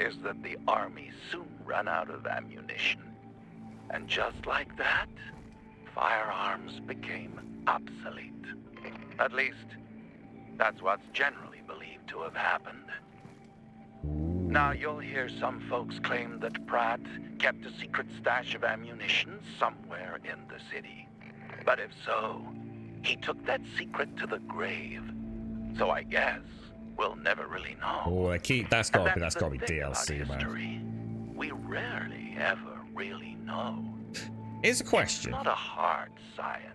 is that the army soon ran out of ammunition. And just like that, firearms became obsolete. At least, That's what's generally believed to have happened. Now, you'll hear some folks claim that Pratt kept a secret stash of ammunition somewhere in the city. But if so, he took that secret to the grave. So I guess we'll never really know. Oh, that's got to be thing about DLC, man. history. We rarely ever really know. Here's a question. It's not a hard science.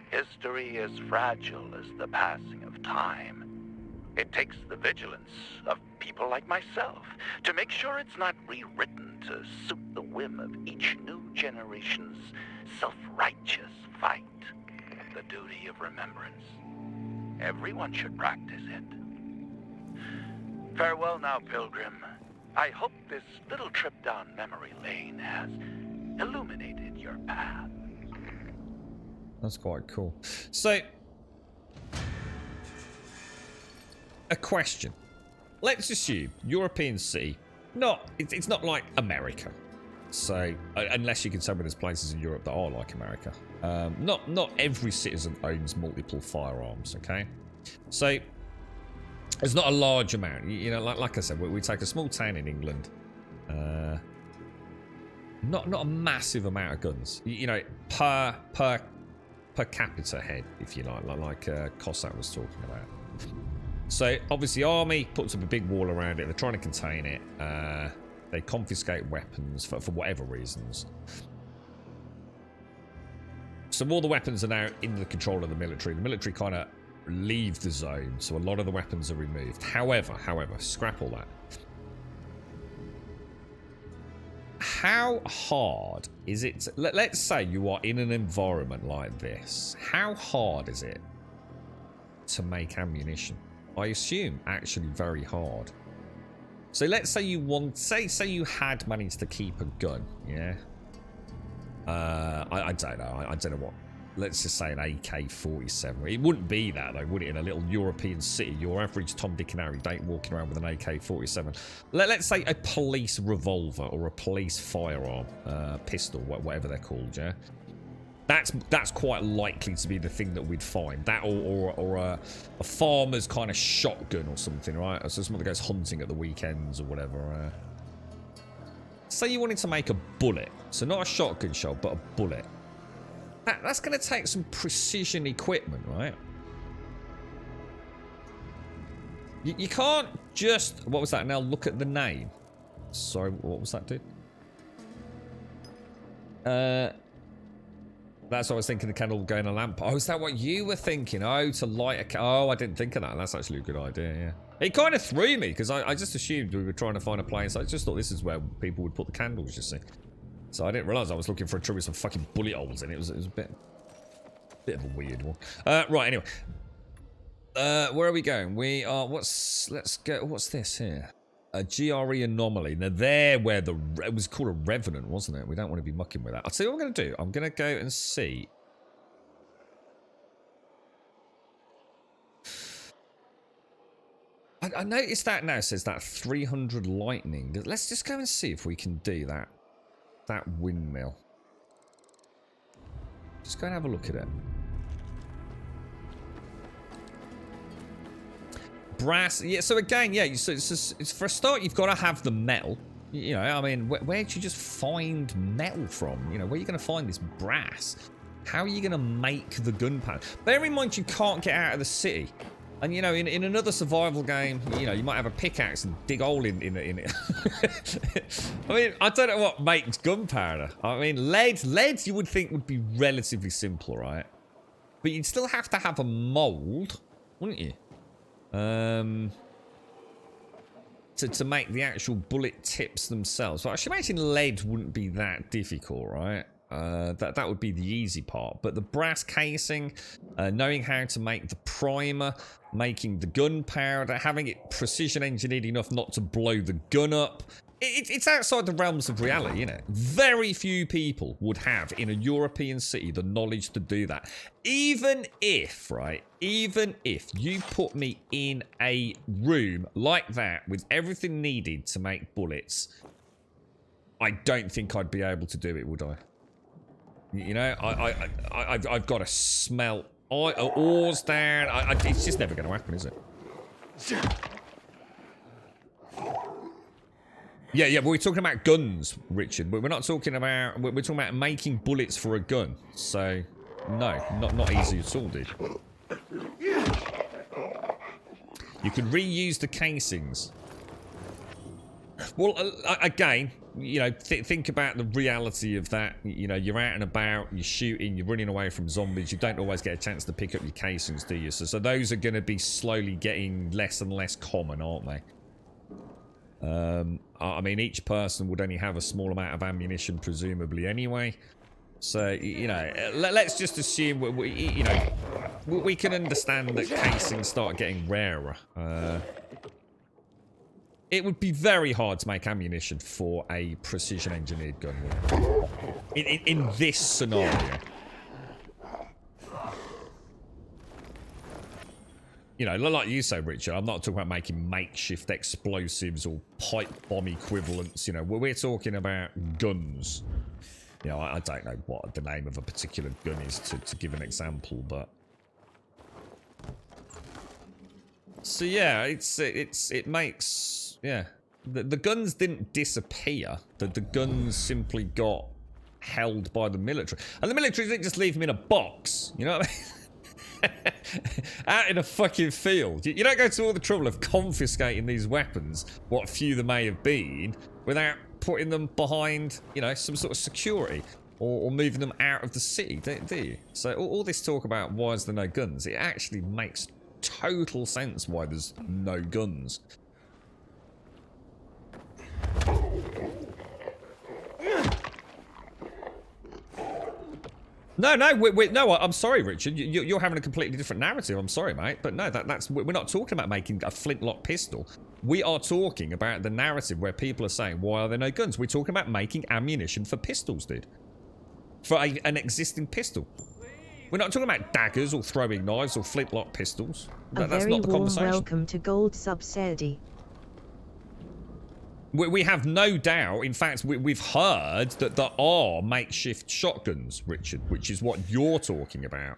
History is fragile as the passing of time. It takes the vigilance of people like myself to make sure it's not rewritten to suit the whim of each new generation's self-righteous fight. The duty of remembrance. Everyone should practice it. Farewell now, Pilgrim. I hope this little trip down memory lane has illuminated your path. That's quite cool. So, a question. Let's assume European city. It's not like America. So, unless you can tell me there's places in Europe that are like America. Not every citizen owns multiple firearms, okay? So, there's not a large amount. You know, like I said, we take a small town in England. Not a massive amount of guns. You know, per capita head, if you like Cossack was talking about. So, obviously, army puts up a big wall around it. They're trying to contain it. They confiscate weapons for whatever reasons. So all the weapons are now in the control of the military. The military kind of leave the zone, so a lot of the weapons are removed. However, scrap all that. How hard is it? Let's say you are in an environment like this. How hard is it to make ammunition? I assume actually very hard. So let's say you say you had managed to keep a gun, yeah. I don't know. I don't know what. Let's just say an AK-47. It wouldn't be that though, would it? In a little European city, your average Tom, Dick, and Harry ain't walking around with an AK-47. Let's say a police revolver or a police firearm, pistol, whatever they're called, yeah. That's quite likely to be the thing that we'd find. That or a farmer's kind of shotgun or something, right? So someone that goes hunting at the weekends or whatever. Say you wanted to make a bullet. So not a shotgun shell, but a bullet. That's going to take some precision equipment, right? You can't just... What was that? Now look at the name. Sorry, what was that, dude? That's what I was thinking, the candle going a lamp. Oh, is that what you were thinking? Oh, to light a... Oh, I didn't think of that. That's actually a good idea, yeah. It kind of threw me, because I just assumed we were trying to find a place. I just thought this is where people would put the candles, you see. So I didn't realise I was looking for a tree with some fucking bullet holes in it. It was a bit of a weird one. Right, anyway. Where are we going? We are... Let's go... What's this here? A GRE anomaly. Now, there where it was called a revenant, wasn't it? We don't want to be mucking with that. I'll tell you what I'm going to do. I'm going to go and see. I noticed that now. It says that 300 lightning. Let's just go and see if we can do that. That windmill. Just go and have a look at it. Brass, yeah. So again, yeah. So it's for a start, you've got to have the metal. You know, I mean, where'd you just find metal from? You know, where are you going to find this brass? How are you going to make the gunpowder? Bear in mind, you can't get out of the city. And you know, in another survival game, you know, you might have a pickaxe and dig a hole in it. I mean, I don't know what makes gunpowder. I mean, lead you would think would be relatively simple, right? But you'd still have to have a mold, wouldn't you? To make the actual bullet tips themselves. So I should imagine lead wouldn't be that difficult, right? That would be the easy part. But the brass casing, knowing how to make the primer, making the gunpowder, having it precision engineered enough not to blow the gun up. It's outside the realms of reality, isn't it? Very few people would have in a European city the knowledge to do that. Even if, right, even if you put me in a room like that with everything needed to make bullets, I don't think I'd be able to do it, would I? You know, I've got to smelt Oars down. It's just never going to happen, is it? Yeah, but we're talking about guns, Richard. But we're not talking about... We're talking about making bullets for a gun. So, no, not easy at all, dude. You can reuse the casings. Well, again, you know, think about the reality of that. You know, you're out and about, you're shooting, you're running away from zombies. You don't always get a chance to pick up your casings, do you? So those are going to be slowly getting less and less common, aren't they? I mean, each person would only have a small amount of ammunition, presumably, anyway. So, you know, let's just assume, you know, we can understand that casings start getting rarer. It would be very hard to make ammunition for a precision-engineered gun, wouldn't it? In this scenario. You know, like you say, Richard, I'm not talking about making makeshift explosives or pipe bomb equivalents. You know, we're talking about guns. You know, I don't know what the name of a particular gun is to give an example, but... So yeah, it makes... Yeah. The guns didn't disappear. The guns simply got held by the military. And the military didn't just leave them in a box. You know what I mean? Out in a fucking field. You don't go to all the trouble of confiscating these weapons, what few there may have been, without putting them behind, you know, some sort of security. Or moving them out of the city, do you? So all this talk about why is there no guns, it actually makes total sense why there's no guns. No, no, I'm sorry, Richard. You're having a completely different narrative. I'm sorry, mate. But no, we're not talking about making a flintlock pistol. We are talking about the narrative where people are saying, why are there no guns? We're talking about making ammunition for pistols, dude. For an existing pistol. We're not talking about daggers or throwing knives or flintlock pistols. That's not the conversation. A very warm welcome to Gold Sub Serdi. We have no doubt, in fact, we've heard that there are makeshift shotguns, Richard, which is what you're talking about.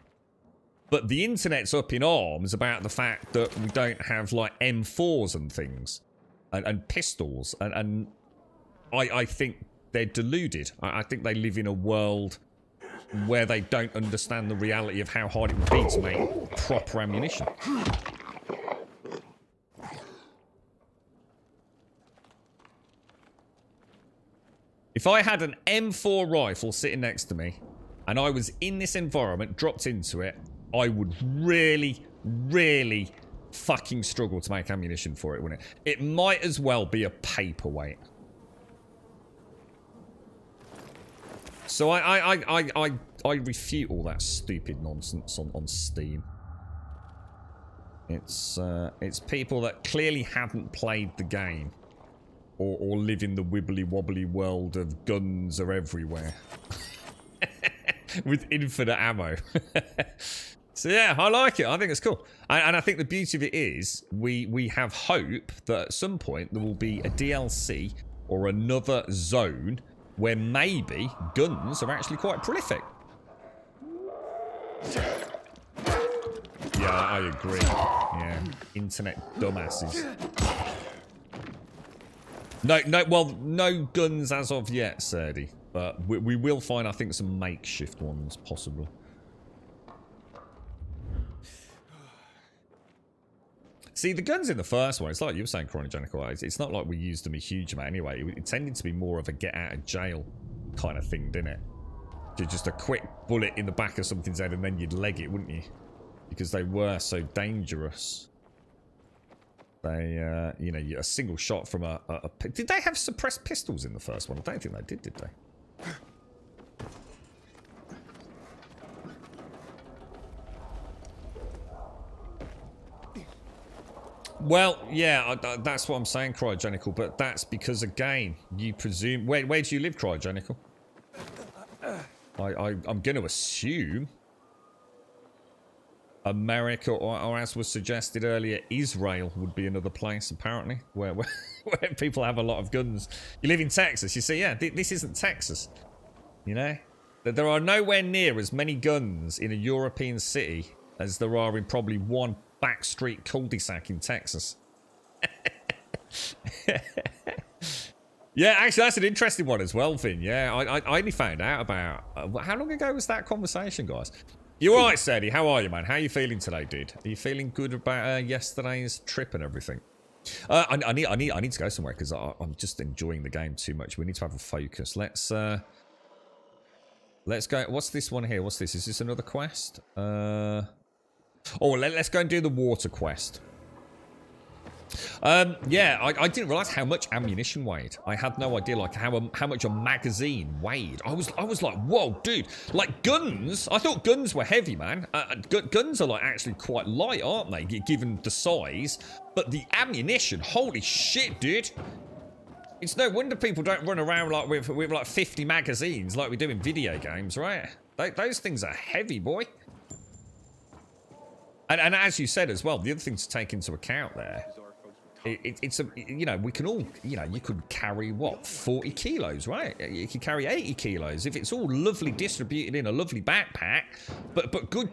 But the internet's up in arms about the fact that we don't have, like, M4s and things. And pistols. And I think they're deluded. I think they live in a world where they don't understand the reality of how hard it would be to make proper ammunition. If I had an M4 rifle sitting next to me, and I was in this environment, dropped into it, I would really, really fucking struggle to make ammunition for it, wouldn't it? It might as well be a paperweight. So I refute all that stupid nonsense on Steam. It's people that clearly haven't played the game. Or live in the wibbly-wobbly world of guns are everywhere. With infinite ammo. So yeah, I like it. I think it's cool. And I think the beauty of it is, we have hope that at some point there will be a DLC or another zone where maybe guns are actually quite prolific. Yeah, I agree. Yeah, internet dumbasses. No guns as of yet, Serdi. But we will find, I think, some makeshift ones, possibly. See, the guns in the first one, it's like you were saying, Chronogenical, it's not like we used them a huge amount anyway. It tended to be more of a get-out-of-jail kind of thing, didn't it? Just a quick bullet in the back of something's head and then you'd leg it, wouldn't you? Because they were so dangerous. They, you know, a single shot from a... Did they have suppressed pistols in the first one? I don't think they did they? Well, yeah, that's what I'm saying, Cryogenical, but that's because, again, you presume... Where do you live, Cryogenical? I'm going to assume... America, or as was suggested earlier, Israel would be another place, apparently, where people have a lot of guns. You live in Texas, you see, yeah, this isn't Texas, you know? There are nowhere near as many guns in a European city as there are in probably one backstreet cul-de-sac in Texas. Yeah, actually, that's an interesting one as well, Finn. Yeah, I only found out about... how long ago was that conversation, guys? You all right, Sadie? How are you, man? How are you feeling today, dude? Are you feeling good about yesterday's trip and everything? I need to go somewhere because I'm just enjoying the game too much. We need to have a focus. Let's go. What's this one here? What's this? Is this another quest? Oh, let's go and do the water quest. Yeah, I didn't realize how much ammunition weighed. I had no idea, like, how much a magazine weighed. I was like, whoa, dude. Like, guns, I thought guns were heavy, man. Guns are, like, actually quite light, aren't they, given the size? But the ammunition, holy shit, dude. It's no wonder people don't run around, like, with like, 50 magazines like we do in video games, right? Those things are heavy, boy. And as you said as well, the other thing to take into account there... It's a, you know, we can all, you know, you could carry what, 40 kilos, right? You can carry 80 kilos if it's all lovely distributed in a lovely backpack. But good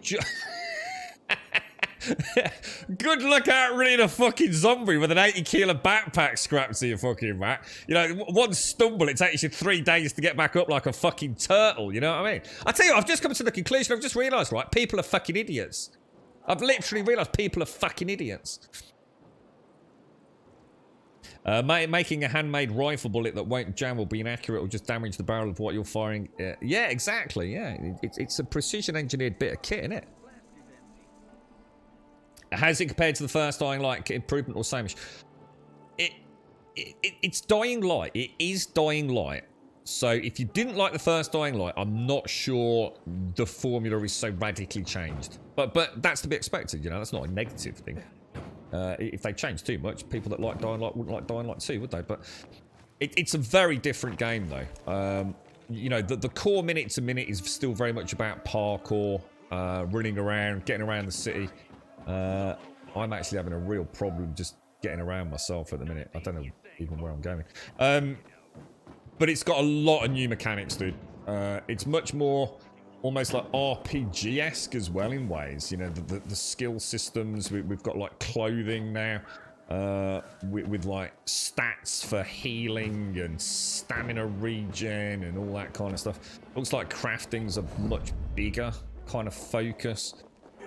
good luck out running a fucking zombie with an 80 kilo backpack strapped to your fucking back. You know, one stumble, it takes you 3 days to get back up like a fucking turtle, you know what I mean? I tell you what, I've just come to the conclusion, I've just realised, right, people are fucking idiots. I've literally realised people are fucking idiots. Making a handmade rifle bullet that won't jam or be inaccurate or just damage the barrel of what you're firing. Yeah, exactly. Yeah, it's a precision engineered bit of kit, isn't it? How's it compared to the first Dying Light improvement or same? It's Dying Light. It is Dying Light. So if you didn't like the first Dying Light, I'm not sure the formula is so radically changed. But that's to be expected. You know, that's not a negative thing. If they change too much, people that like Dying Light wouldn't like Dying Light 2, would they? But it's a very different game, though. You know, the core minute to minute is still very much about parkour, running around, getting around the city. I'm actually having a real problem just getting around myself at the minute. I don't know even where I'm going. But it's got a lot of new mechanics, dude. It's much more... almost like RPG-esque as well in ways, you know, the skill systems. We've got like clothing now, with like stats for healing and stamina regen and all that kind of stuff. Looks like crafting's a much bigger kind of focus.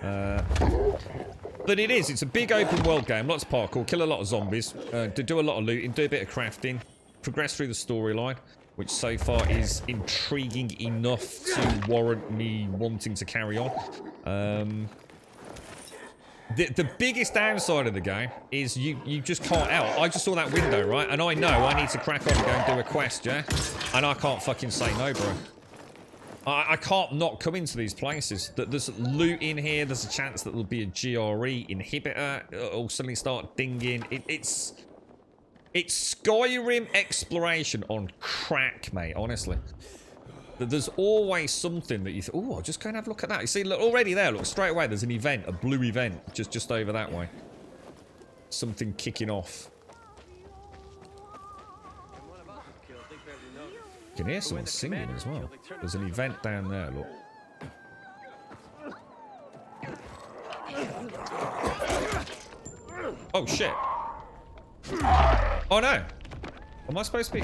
But it's a big open world game, lots of parkour, kill a lot of zombies, do a lot of looting, do a bit of crafting, progress through the storyline, which so far is intriguing enough to warrant me wanting to carry on. The biggest downside of the game is you just can't out. I just saw that window, right? And I know I need to crack on and go and do a quest, yeah? And I can't fucking say no, bro. I can't not come into these places. There's loot in here. There's a chance that there'll be a GRE inhibitor. It'll suddenly start dinging. It's Skyrim exploration on crack, mate, honestly. There's always something that you think, oh, I'll just go and have a look at that. You see, look, already there, look, straight away, there's an event, a blue event, just over that way. Something kicking off. You can hear someone singing as well. There's an event down there, look. Oh, shit. Oh no! Am I supposed to be...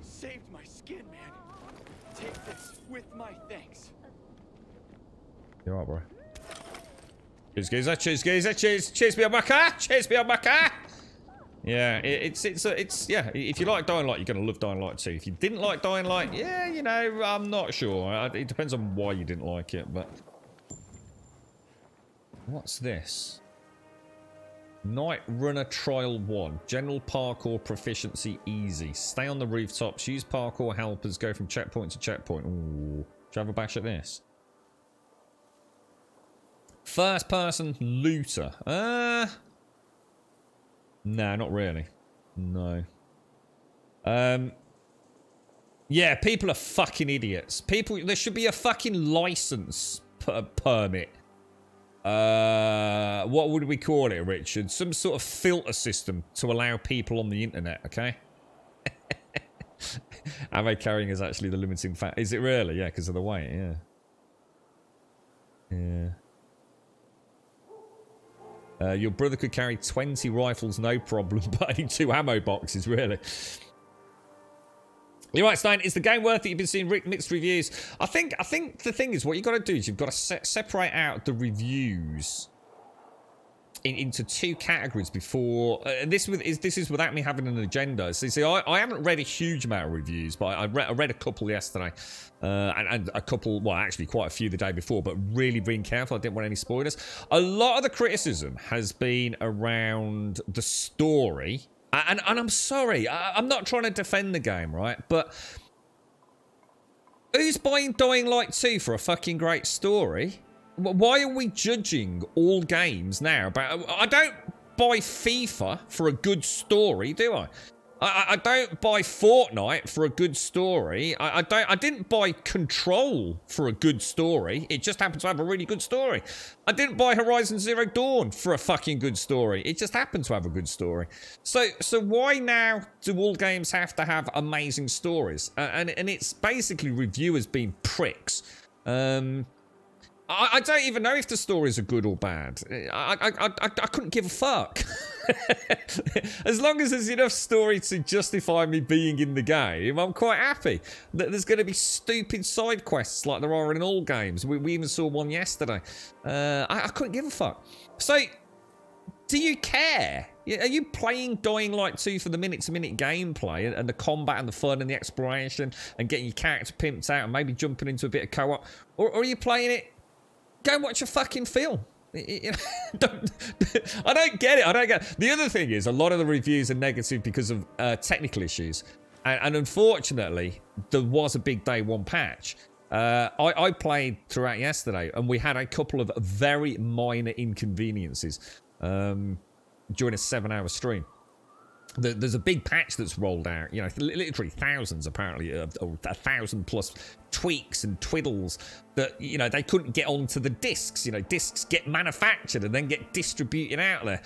Saved my skin, man. Take this with my thanks. You're right, bro. Cheers, geezer. Cheers, geezer. Cheers. Cheers, me on my car. Cheers, me on my car. Yeah, it's yeah. If you like Dying Light, you're gonna love Dying Light 2. If you didn't like Dying Light, yeah, you know, I'm not sure. It depends on why you didn't like it, but... What's this? Night Runner Trial 1. General parkour proficiency easy. Stay on the rooftops. Use parkour helpers. Go from checkpoint to checkpoint. Ooh. Should I have a bash at this? First person looter. Nah, not really. No. Yeah, people are fucking idiots. There should be a fucking license permit. What would we call it, Richard? Some sort of filter system to allow people on the internet, okay? Ammo carrying is actually the limiting factor. Is it really? Yeah, because of the weight, yeah. Yeah. Your brother could carry 20 rifles, no problem, but only 2 ammo boxes, really. You're right, Stein. Is the game worth it? You've been seeing mixed reviews. I think the thing is, what you've got to do is you've got to separate out the reviews into 2 categories before. This is without me having an agenda. So, see, I haven't read a huge amount of reviews, but I read a couple yesterday, and a couple, well, actually quite a few the day before, but really being careful. I didn't want any spoilers. A lot of the criticism has been around the story. And I'm sorry, I'm not trying to defend the game, right? But who's buying Dying Light 2 for a fucking great story? Why are we judging all games now? I don't buy FIFA for a good story, do I? I don't buy Fortnite for a good story. I didn't buy Control for a good story. It just happened to have a really good story. I didn't buy Horizon Zero Dawn for a fucking good story. It just happened to have a good story. So why now do all games have to have amazing stories? And it's basically reviewers being pricks. I don't even know if the stories are good or bad. I couldn't give a fuck. As long as there's enough story to justify me being in the game, I'm quite happy. There's going to be stupid side quests like there are in all games. We even saw one yesterday. I couldn't give a fuck. So, do you care? Are you playing Dying Light 2 for the minute-to-minute gameplay and the combat and the fun and the exploration and getting your character pimped out and maybe jumping into a bit of co-op? Or are you playing it? Go and watch a fucking film. I don't get it. I don't get it. The other thing is, a lot of the reviews are negative because of technical issues. And unfortunately, there was a big day 1 patch. I played throughout yesterday, and we had a couple of very minor inconveniences during a 7-hour stream. There's a big patch that's rolled out, you know, literally thousands apparently, or 1,000 plus tweaks and twiddles that, you know, they couldn't get onto the discs. You know, discs get manufactured and then get distributed out there.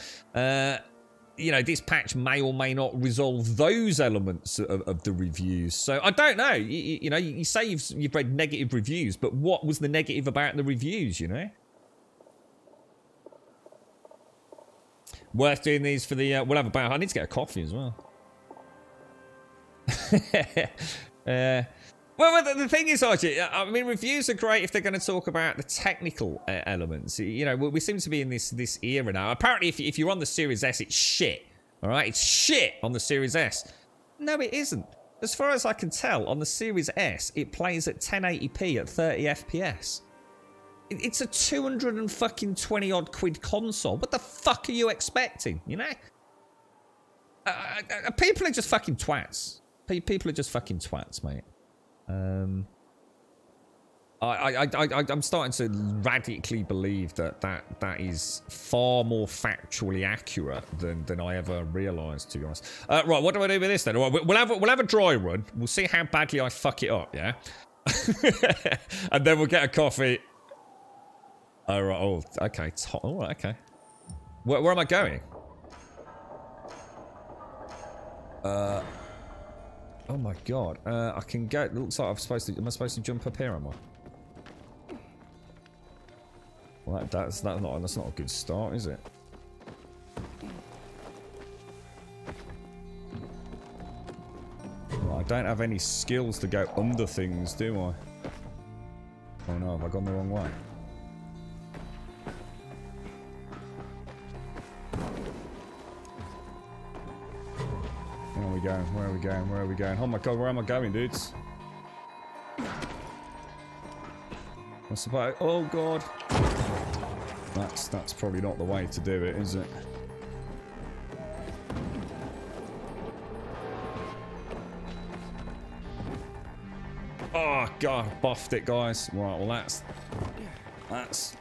You know, this patch may or may not resolve those elements of the reviews. So I don't know. You know, you say you've read negative reviews, but what was the negative about the reviews, you know? Worth doing these for the... we'll have a bar. I need to get a coffee as well. Well, the thing is, Archie, I mean, reviews are great if they're going to talk about the technical elements. You know, we seem to be in this era now. Apparently, if you're on the Series S, it's shit. All right? It's shit on the Series S. No, it isn't. As far as I can tell, on the Series S, it plays at 1080p at 30 FPS. It's a 220-odd quid console. What the fuck are you expecting, you know? People are just fucking twats. People are just fucking twats, mate. I'm starting to radically believe that is far more factually accurate than I ever realised, to be honest. Right, what do I do with this then? Right, we'll have a dry run. We'll see how badly I fuck it up, yeah? And then we'll get a coffee. Oh, right. Oh, okay. Oh, right, okay. Where am I going? Oh my god. I can go. It looks like am I supposed to jump up here, am I? Well, that's not a good start, is it? Well, I don't have any skills to go under things, do I? Oh no, have I gone the wrong way? Where are we going? Where are we going? Oh my god, where am I going, dudes? What's about? Oh god. That's probably not the way to do it, is it? Oh god, buffed it, guys. Right, well that's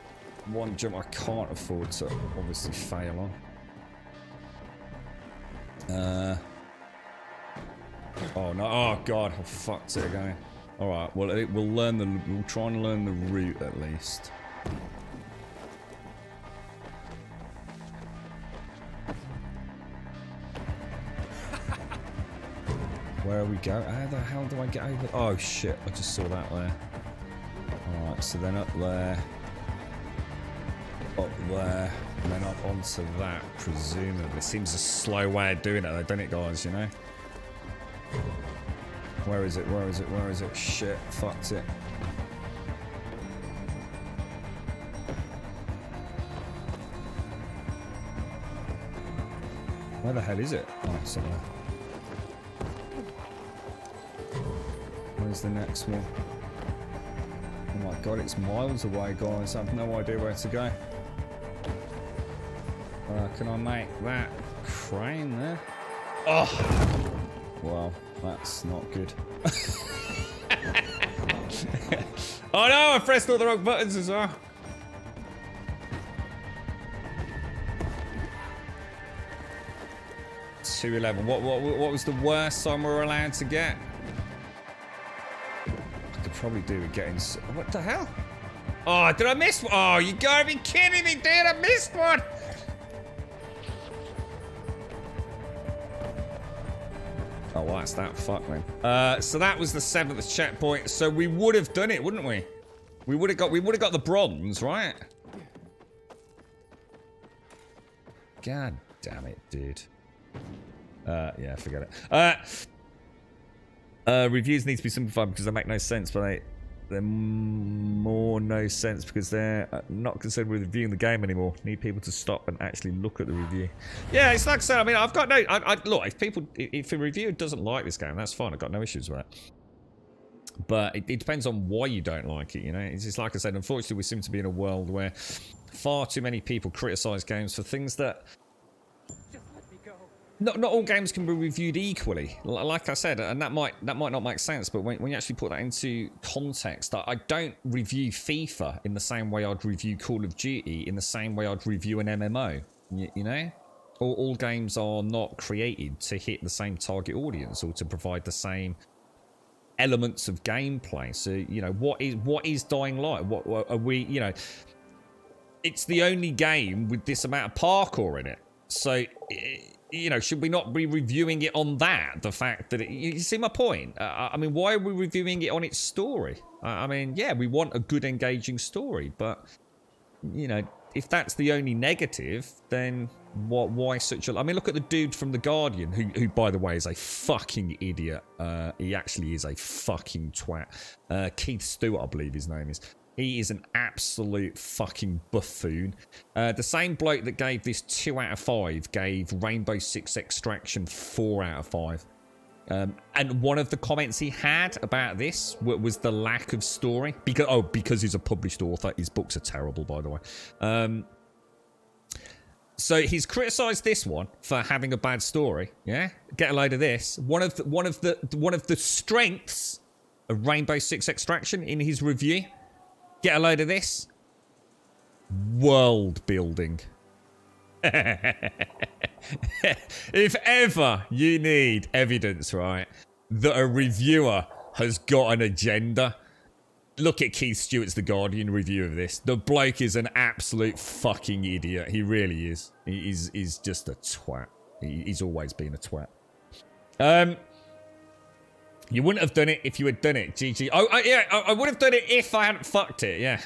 one jump I can't afford to obviously fail on. Oh no! Oh god! I fucked it again. All right. Well, we'll try and learn the route at least. Where we go? How the hell do I get over? Oh shit, I just saw that there. Alright, so then up there, and then up onto that, presumably. Seems a slow way of doing it though, doesn't it, guys, you know? Where is it? Where is it? Where is it? Shit, fucked it. Where the hell is it? Oh, it's somewhere. Where's the next one? Oh my god, it's miles away, guys. I have no idea where to go. Can I make that crane there? Oh! Well, that's not good. Oh no, I pressed all the wrong buttons as well. $2.11. What was the worst time we were allowed to get? I could probably do with getting. What the hell? Oh, did I miss one? Oh, you gotta be kidding me, dude! I missed one. Oh, well, that's that. Fuck, man. So that was the 7th checkpoint. So we would have done it, wouldn't we? We would have got the bronze, right? God damn it, dude. Yeah, forget it. Reviews need to be simplified because they make no sense, but they're more no sense because they're not concerned with reviewing the game anymore. Need people to stop and actually look at the review. Yeah, it's like I said, I mean, I've got no... look, if a reviewer doesn't like this game, that's fine. I've got no issues with that. But it depends on why you don't like it, you know? It's just like I said, unfortunately, we seem to be in a world where far too many people criticize games for things that... Not all games can be reviewed equally, like I said, and that might not make sense. But when you actually put that into context, I don't review FIFA in the same way I'd review Call of Duty, in the same way I'd review an MMO. You know, all games are not created to hit the same target audience or to provide the same elements of gameplay. So you know, what is Dying Light? What are we? You know, it's the only game with this amount of parkour in it. So. You know, should we not be reviewing it on that? The fact that you see my point? I mean, why are we reviewing it on its story? I mean, yeah, we want a good, engaging story, but you know, if that's the only negative, then why such a? I mean, look at the dude from The Guardian, who by the way, is a fucking idiot. He actually is a fucking twat. Keith Stewart, I believe his name is. He is an absolute fucking buffoon. The same bloke that gave this 2 out of 5 gave Rainbow Six Extraction 4 out of 5. And one of the comments he had about this was the lack of story. Because he's a published author. His books are terrible, by the way. So he's criticised this one for having a bad story. Yeah, get a load of this. One of the strengths of Rainbow Six Extraction in his review. Get a load of this. World building. If ever you need evidence, right, that a reviewer has got an agenda, look at Keith Stewart's The Guardian review of this. The bloke is an absolute fucking idiot. He really is. He's just a twat. He's always been a twat. You wouldn't have done it if you had done it, GG. Yeah, I would have done it if I hadn't fucked it, yeah.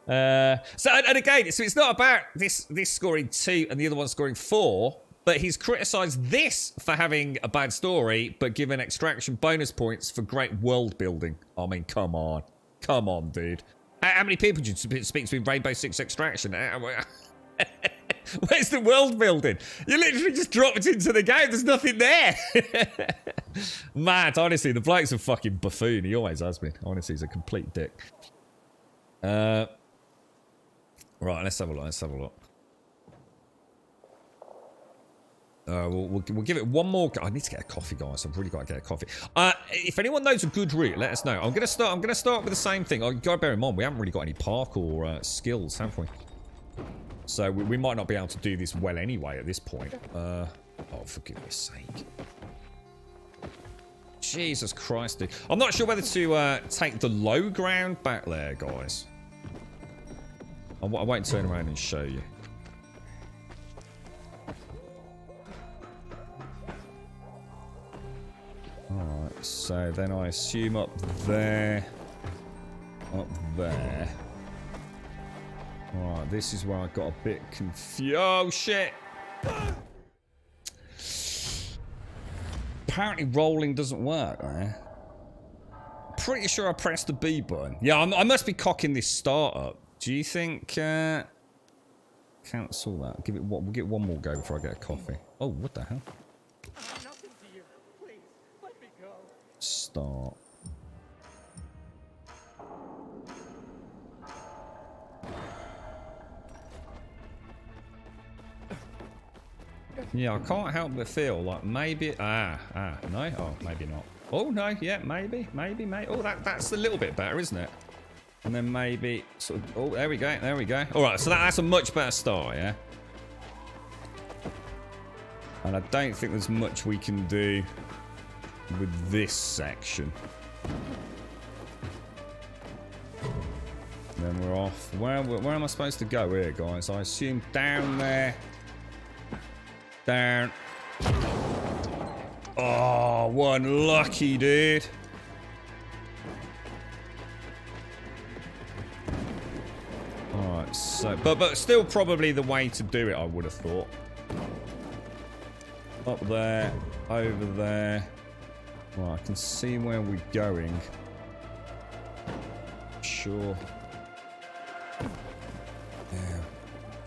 And again, so it's not about this scoring 2 and the other one scoring 4, but he's criticised this for having a bad story, but given Extraction bonus points for great world building. I mean, come on. Come on, dude. How many people do you speak to in Rainbow Six Extraction? Where's the world building? You literally just dropped into the game. There's nothing there. Mad, honestly. The bloke's a fucking buffoon. He always has been. Honestly, he's a complete dick. Right, let's have a look. We'll give it one more. I need to get a coffee, guys. I've really got to get a coffee. If anyone knows a good route, let us know. I'm gonna start with the same thing. You gotta bear in mind we haven't really got any parkour skills, have we? So we might not be able to do this well anyway at this point. Oh, for goodness sake. Jesus Christ, dude. I'm not sure whether to take the low ground back there, guys. I won't turn around and show you. Right, so then I assume up there. Up there. Alright, this is where I got a bit confused. Oh, shit! Apparently rolling doesn't work, eh? Pretty sure I pressed the B button. Yeah, I must be cocking this start up. Do you think... cancel that. Give it what? We'll get one more go before I get a coffee. Oh, what the hell? Nothing to you. Please, let me go. Start. Yeah, I can't help but feel like maybe... no? Oh, maybe not. Oh, no, yeah, maybe. Oh, that's a little bit better, isn't it? And then maybe sort of... Oh, there we go. All right, so that's a much better start, yeah? And I don't think there's much we can do with this section. Then we're off. Where am I supposed to go here, guys? I assume down there. Down. Oh, one lucky dude. Alright, so but still probably the way to do it, I would have thought. Up there, over there. Right, I can see where we're going. Sure. Yeah.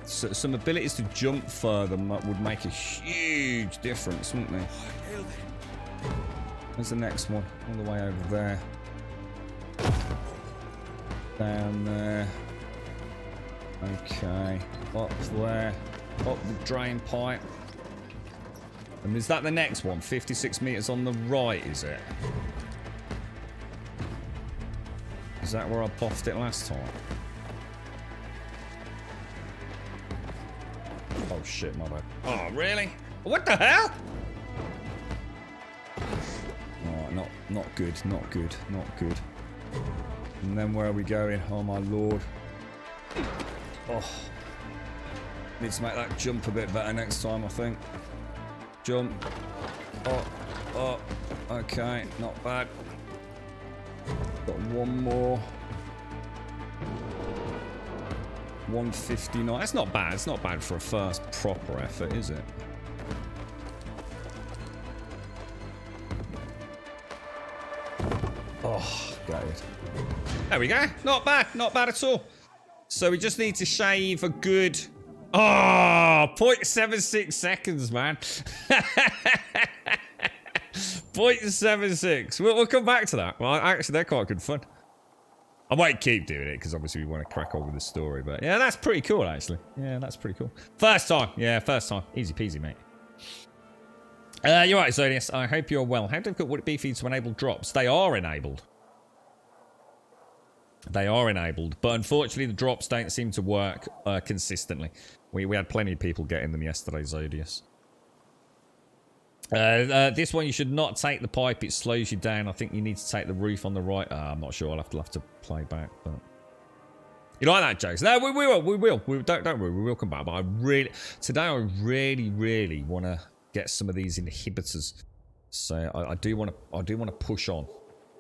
So, some abilities to jump further would make a huge difference, wouldn't they? Where's the next one? All the way over there. Down there. Okay. Up there. Up the drain pipe. And is that the next one? 56 meters on the right, is it? Is that where I boffed it last time? Oh shit, my bad. Oh, really? What the hell? Oh, not good. And then where are we going? Oh my lord. Oh. Need to make that jump a bit better next time, I think. Jump. Oh. Okay, not bad. Got one more. 159. That's not bad. It's not bad for a first proper effort, is it? Oh, got it. There we go. Not bad. Not bad at all. So we just need to shave a good... Oh, 0.76 seconds, man. 0.76. We'll come back to that. Well, actually, they're quite good fun. I might keep doing it because obviously we want to crack on with the story. But yeah, that's pretty cool, actually. Yeah, that's pretty cool. First time. Yeah, first time. Easy peasy, mate. You're right, Zodius. I hope you're well. How difficult would it be for you to enable drops? They are enabled. They are enabled. But unfortunately, the drops don't seem to work consistently. We had plenty of people getting them yesterday, Zodius. This one, you should not take the pipe. It slows you down. I think you need to take the roof on the right. I'm not sure. I'll have to play back. But you like that, Jokes? No, we will. Don't worry. We will come back. But today I really want to get some of these inhibitors. So I do want to push on.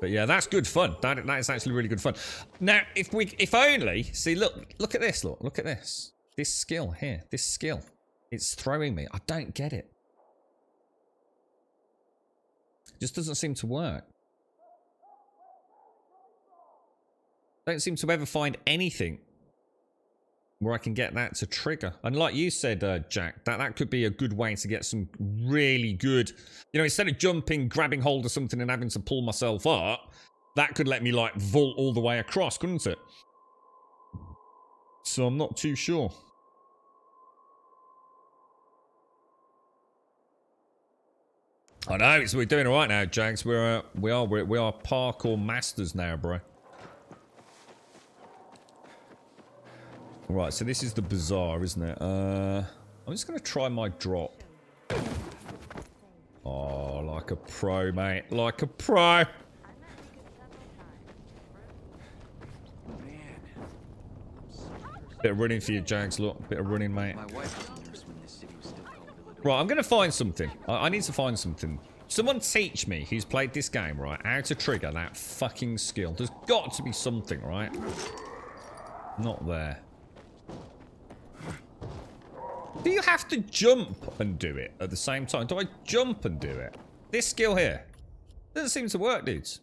But yeah, that's good fun. That is actually really good fun. Now, if only see, look at this. Look at this. This skill here. This skill. It's throwing me. I don't get it. Just doesn't seem to work. Don't seem to ever find anything where I can get that to trigger. And like you said, Jack, that could be a good way to get some really good... You know, instead of jumping, grabbing hold of something and having to pull myself up, that could let me, like, vault all the way across, couldn't it? So I'm not too sure. I know, we're doing all right now, Jags. We are parkour masters now, bro. Right, so this is the bazaar, isn't it? I'm just gonna try my drop. Oh, like a pro, mate. Like a pro. Bit of running for you, Jags. Look, bit of running, mate. Right, I'm gonna find something. I need to find something Someone teach me, who's played this game, right, how to trigger that fucking skill. There's got to be something, right? Not there. Do you have to jump and do it at the same time? Do I jump and do it? This skill here doesn't seem to work, dudes.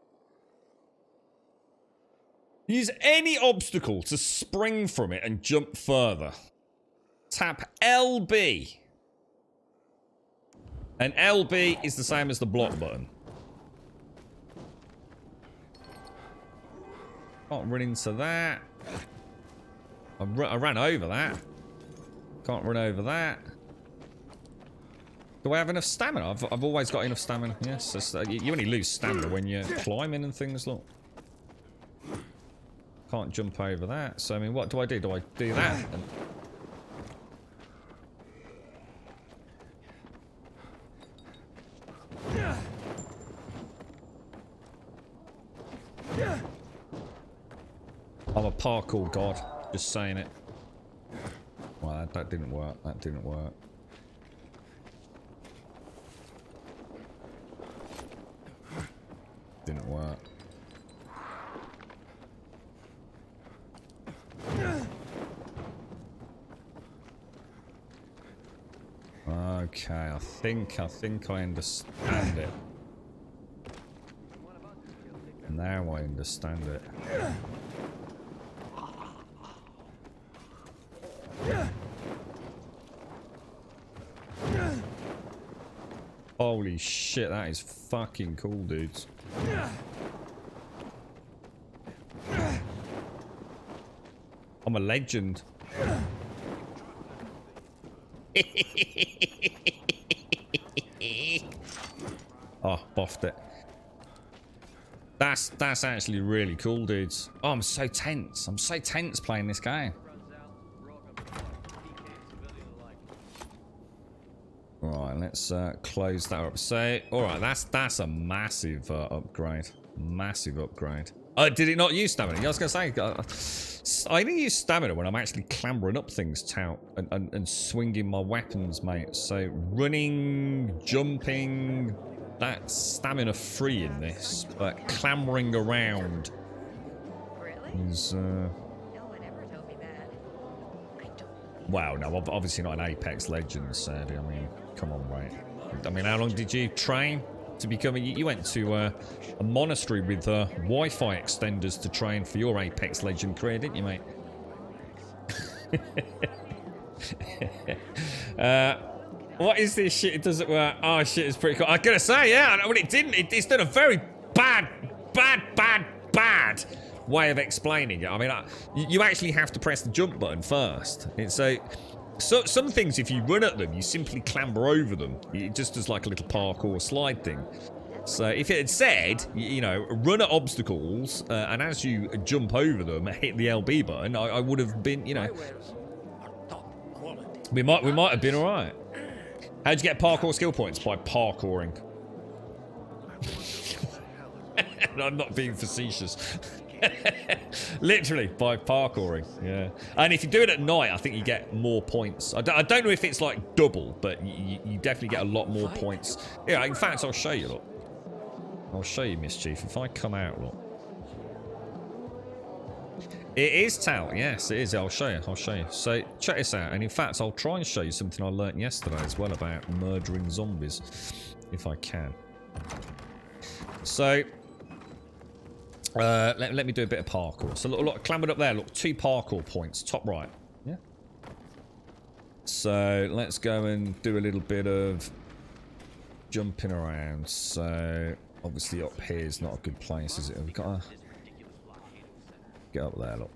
Use any obstacle to spring from it and jump further. Tap LB. And LB is the same as the block button. Can't run into that. I ran over that. Can't run over that. Do I have enough stamina? I've always got enough stamina. Yes, you only lose stamina when you're climbing and things. Look. Can't jump over that. So I mean, what do I do? Do I do that? And I'm a parkour god, just saying it. Well, that didn't work. That didn't work. Didn't work. Okay, I think I understand it. Now I understand it. Holy shit, that is fucking cool, dudes. I'm a legend. Oh, boffed it. That's actually really cool, dudes. Oh, I'm so tense. I'm so tense playing this game. Alright, let's close that up. So, alright, that's a massive upgrade. Massive upgrade. Did it not use stamina? I was going to say, I only use stamina when I'm actually clambering up things, tout, and swinging my weapons, mate. So, running, jumping, that's stamina free in this, but clambering around is, wow, no, obviously not an Apex Legends, Sadie. I mean, come on, mate. I mean, how long did you train to become you went to a monastery with Wi-Fi extenders to train for your Apex Legend career, didn't you, mate? What is this shit? It doesn't work. Oh, shit, it's pretty cool. I'm gonna say, yeah, well, it didn't. It's done a very bad way of explaining it. I mean, you actually have to press the jump button first. So some things, if you run at them, you simply clamber over them. It just does like a little parkour slide thing. So if it had said, you know, run at obstacles, and as you jump over them, hit the LB button, I would have been, you know, we might have been all right. How'd you get parkour skill points? By parkouring. I'm not being facetious. Literally by parkouring, yeah. And if you do it at night, I think you get more points. I don't know if it's like double, but you definitely get a lot more points. Yeah, in fact, I'll show you, look. I'll show you, Mischief. If I come out, look. It is tout, yes, it is. I'll show you, So, check this out. And in fact, I'll try and show you something I learnt yesterday as well about murdering zombies, if I can. So, let me do a bit of parkour. So look, clambered up there. Look, 2 parkour points, top right. Yeah. So let's go and do a little bit of jumping around. So obviously up here is not a good place, is it? We've got to get up there. Look.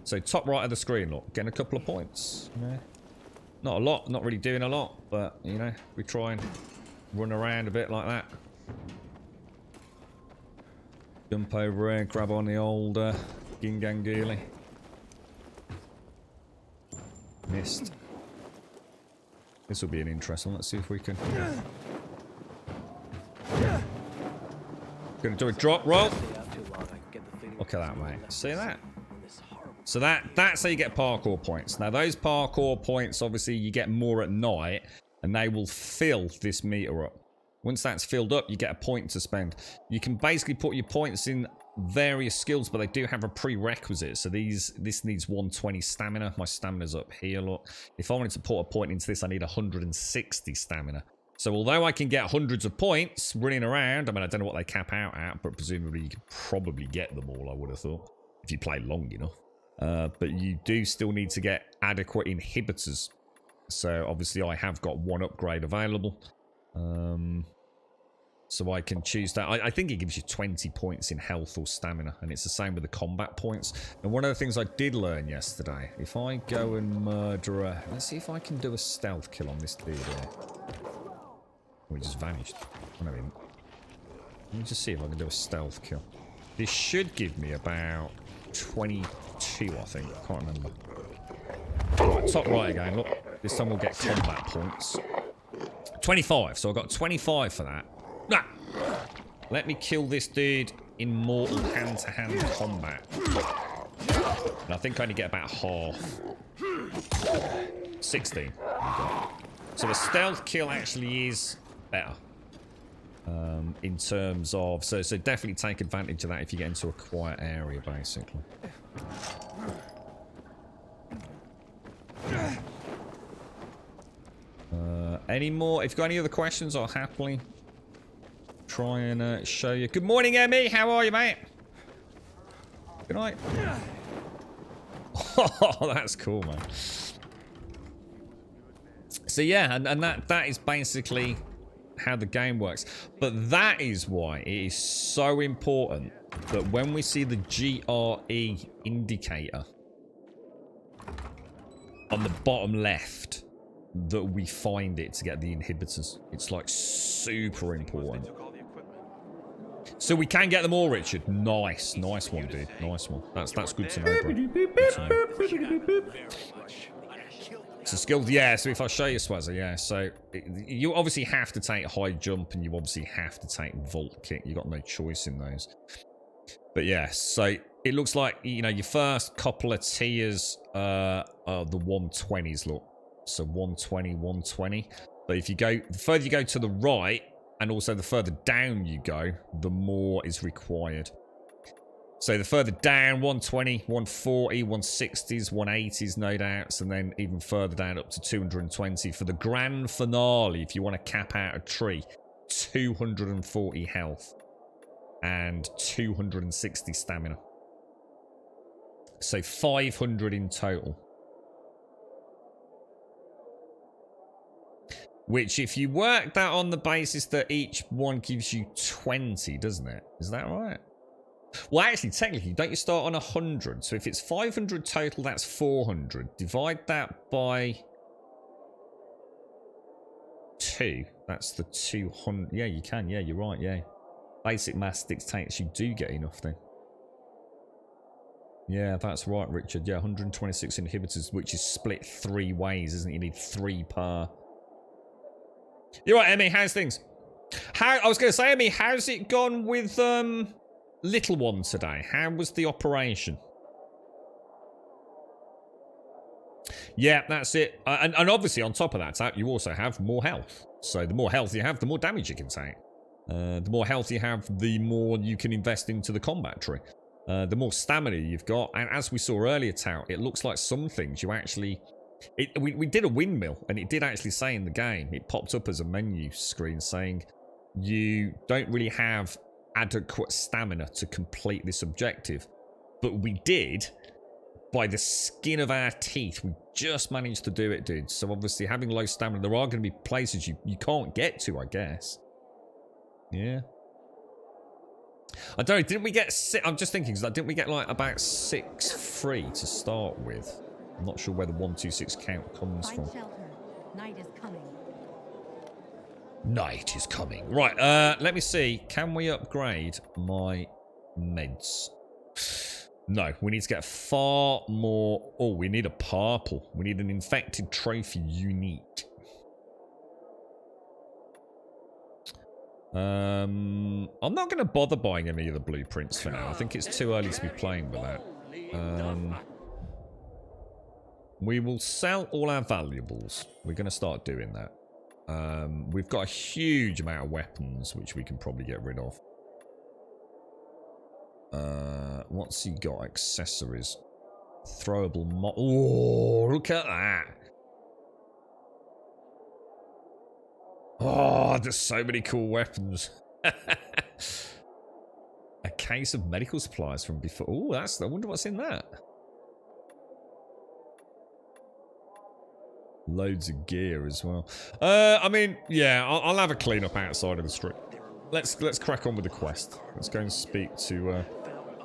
So top right of the screen. Look, getting a couple of points. Yeah. Not a lot. Not really doing a lot, but you know, we try and run around a bit like that. Jump over here, grab on the old Gingangeely. Missed. This will be an interesting. Let's see if we can. Gonna do a drop roll. Look at that, mate. See that? So that's how you get parkour points. Now those parkour points, obviously, you get more at night, and they will fill this meter up. Once that's filled up, you get a point to spend. You can basically put your points in various skills, but they do have a prerequisite. So this needs 120 stamina. My stamina's up here, look. If I wanted to put a point into this, I need 160 stamina. So although I can get hundreds of points running around, I mean, I don't know what they cap out at, but presumably you can probably get them all, I would have thought, if you play long enough. But you do still need to get adequate inhibitors. So obviously I have got one upgrade available. So I can choose that. I think it gives you 20 points in health or stamina, and it's the same with the combat points. And one of the things I did learn yesterday, if I go and murder a... Let's see if I can do a stealth kill on this dude here. Oh, he just vanished. Oh, no, he didn't. Let me just see if I can do a stealth kill. This should give me about 22, I think. I can't remember. Right, top right again, look. This time we'll get combat points. 25, so I got 25 for that. Ah! Let me kill this dude in mortal hand-to-hand combat. And I think I only get about half. 16. So the stealth kill actually is better. In terms of... So definitely take advantage of that if you get into a quiet area, basically. Any more? If you've got any other questions, I'll happily try and show you. Good morning, Emmy. How are you, mate? Good night. Oh, that's cool, man. So yeah, and that is basically how the game works. But that is why it is so important that when we see the GRE indicator on the bottom left, that we find it to get the inhibitors. It's like super important. So we can get them all, Richard. Nice. Nice one, dude. Nice one. That's good to know, bro. Good to know. So skilled, yeah. So if I show you Swazza, yeah. So you obviously have to take high jump, and you obviously have to take vault kick. You got no choice in those. But yeah, so it looks like, you know, your first couple of tiers are the 120s, look. So 120, 120. But if you go, the further you go to the right, and also the further down you go, the more is required. So the further down, 120, 140, 160s, 180s, no doubts, and then even further down up to 220. For the grand finale, if you want to cap out a tree, 240 health and 260 stamina. So 500 in total. Which, if you work that on the basis that each one gives you 20, doesn't it? Is that right? Well, actually, technically, don't you start on 100? So if it's 500 total, that's 400. Divide that by 2. That's the 200. Yeah, you can. Yeah, you're right. Yeah. Basic maths dictates you do get enough then. Yeah, that's right, Richard. Yeah, 126 inhibitors, which is split 3 ways, isn't it? You need 3 per... You're right, Emmy. How's things? I was going to say, Emmy, how's it gone with Little One today? How was the operation? Yeah, that's it. And obviously, on top of that, you also have more health. So the more health you have, the more damage you can take. The more health you have, the more you can invest into the combat tree. The more stamina you've got. And as we saw earlier, Tout, it looks like some things you actually... We did a windmill, and it did actually say in the game, it popped up as a menu screen saying you don't really have adequate stamina to complete this objective. But we did, by the skin of our teeth. We just managed to do it, dude. So obviously, having low stamina, there are going to be places you can't get to, I guess. Yeah. I don't know, didn't we get... I'm just thinking, didn't we get like about 6 free to start with? I'm not sure where the 126 count comes from. Night is coming. Night is coming. Right, let me see. Can we upgrade my meds? No, we need to get far more... Oh, we need a purple. We need an infected trophy unique. I'm not going to bother buying any of the blueprints for now. I think it's too early to be playing with that. We will sell all our valuables. We're going to start doing that. We've got a huge amount of weapons, which we can probably get rid of. What's he got? Accessories. Throwable oh, look at that. Oh, there's so many cool weapons. A case of medical supplies from before. Oh, I wonder what's in that. Loads of gear as well. I mean, yeah, I'll have a clean up outside of the street. Let's crack on with the quest. Let's go and speak to. Are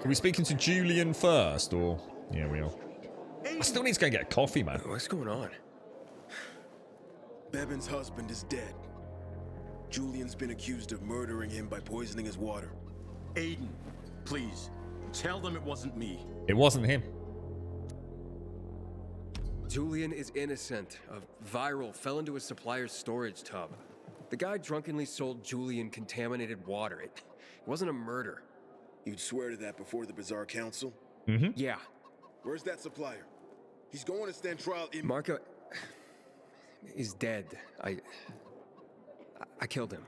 we speaking to Julian first, or yeah, we are. I still need to go and get a coffee, man. What's going on? Bevan's husband is dead. Julian's been accused of murdering him by poisoning his water. Aiden, please, tell them it wasn't me. It wasn't him. Julian is innocent. A viral fell into a supplier's storage tub. The guy drunkenly sold Julian contaminated water. It wasn't a murder. You'd swear to that before the Bazaar Council? Mm-hmm. Yeah. Where's that supplier? He's going to stand trial in... Marco is dead. I killed him.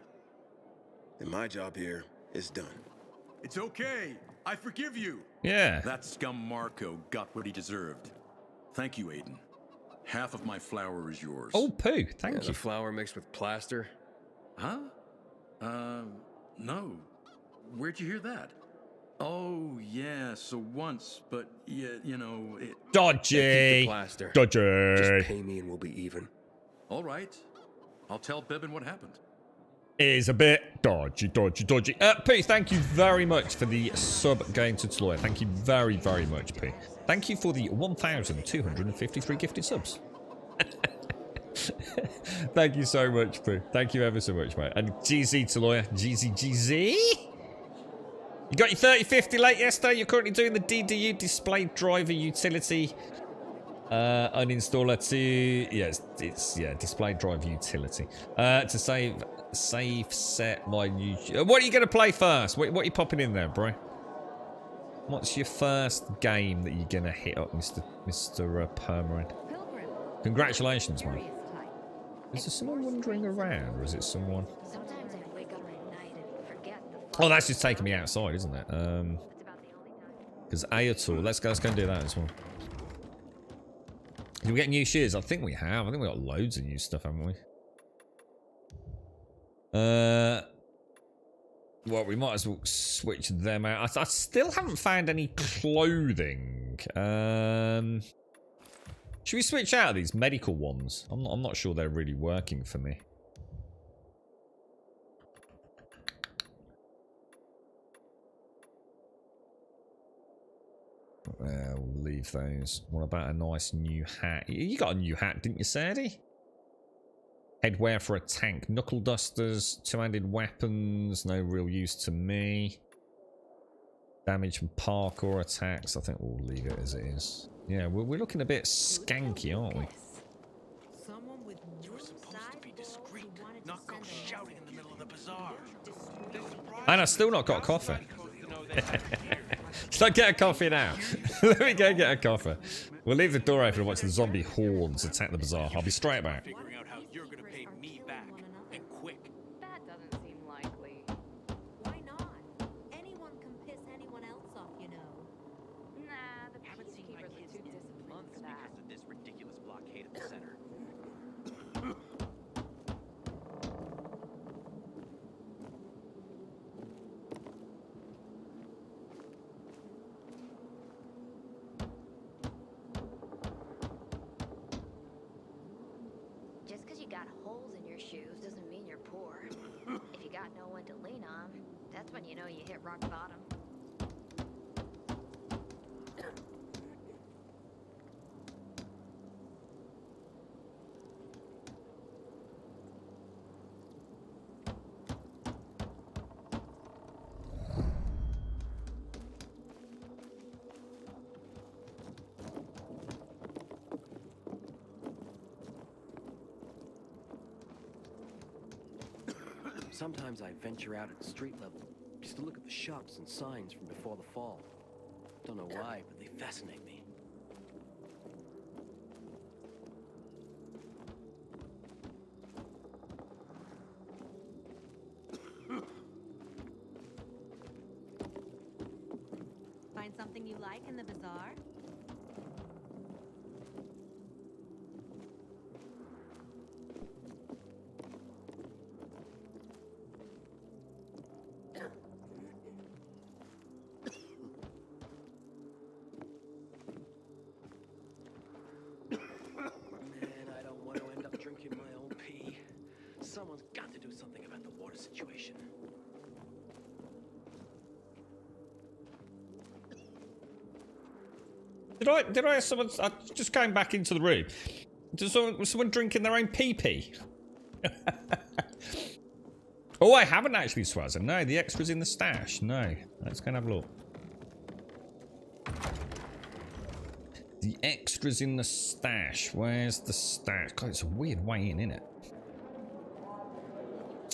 And my job here is done. It's okay. I forgive you. Yeah. That scum Marco got what he deserved. Thank you, Aiden. Half of my flour is yours. Oh, poo. Thank you. The flour mixed with plaster? Huh? No. Where'd you hear that? Oh, yeah, so once, but, yeah, you know, it... Dodgy! Keep the plaster. Dodgy! Just pay me and we'll be even. All right. I'll tell Bevan what happened. Is a bit dodgy. Pooh, thank you very much for the sub going to Taloya. Thank you very, very much, Pooh. Thank you for the 1,253 gifted subs. Thank you so much, Pooh. Thank you ever so much, mate. And GZ Taloya. GZ? You got your 3050 late yesterday. You're currently doing the DDU display driver utility uninstaller to... Yes, it's display driver utility. To save set my new... What are you going to play first? What are you popping in there, bro? What's your first game that you're going to hit up, Mr. Permarin? Congratulations, man. Is there someone wandering around, or is it someone... Oh, that's just taking me outside, isn't it? Because Ayatul, let's go and do that as well. Did we get new shoes? I think we have. I think we got loads of new stuff, haven't we? Well, we might as well switch them out. I still haven't found any clothing. Should we switch out these medical ones? I'm not sure they're really working for me. We'll leave those. What about a nice new hat? You got a new hat, didn't you, Sadie? Headwear for a tank. Knuckle dusters, two-handed weapons, no real use to me. Damage from parkour attacks. I think we'll leave it as it is. Yeah, we're looking a bit skanky, aren't we? You were supposed to be discreet, not go shouting in the middle of the bazaar. And I've still not got coffee. Should I get a coffee now? Let me go get a coffee. We'll leave the door open and watch the zombie hordes attack the bazaar. I'll be straight back. Figuring out how you're gonna pay me back, and quick. That doesn't seem likely. Why not? Anyone can piss anyone else off, you know. Nah, the peacekeepers are too disciplined for that. Because of this ridiculous blockade of the center. Just because you got holes in your shoes doesn't mean you're poor. If you got no one to lean on, that's when you know you hit rock bottom. Sometimes I venture out at street level, just to look at the shops and signs from before the fall. Don't know why, but they fascinate me. bazaar? Man, I don't want to end up drinking my own pee. Someone's got to do something about the water situation. Did I have someone? Just going back into the room. Was someone drinking their own pee-pee? Oh, I haven't actually, Swazza. No, the extra's in the stash. No. Let's go and have a look. The extra's in the stash. Where's the stash? God, it's a weird way in, isn't it?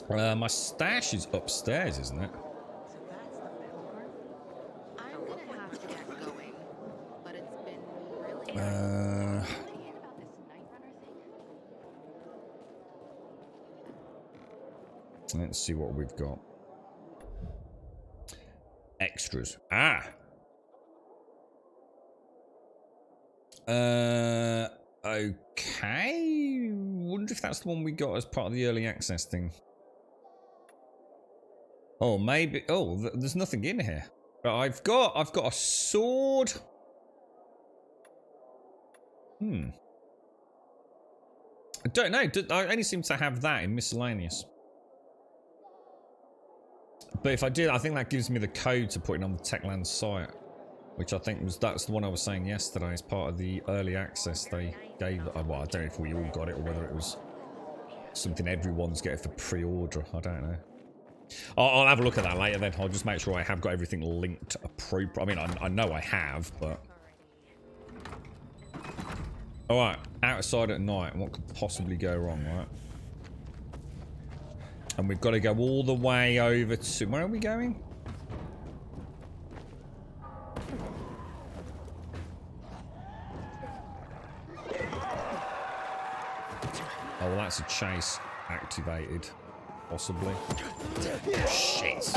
My stash is upstairs, isn't it? I'm gonna have to get going, but it's been really Let's see what we've got. Extras. Ah. Okay. Wonder if that's the one we got as part of the early access thing. Oh, maybe. Oh, there's nothing in here. But I've got a sword. I don't know. I only seem to have that in miscellaneous. But if I did, I think that gives me the code to put it on the Techland site, which I think that's the one I was saying yesterday as part of the early access they gave. Well, I don't know if we all got it or whether it was something everyone's getting for pre-order. I don't know. I'll have a look at that later then. I'll just make sure I have got everything linked appropriate. I mean, I know I have, but... Alright, outside at night. What could possibly go wrong, right? And we've got to go all the way over to... Where are we going? Oh, well, that's a chase activated. Possibly. Shit.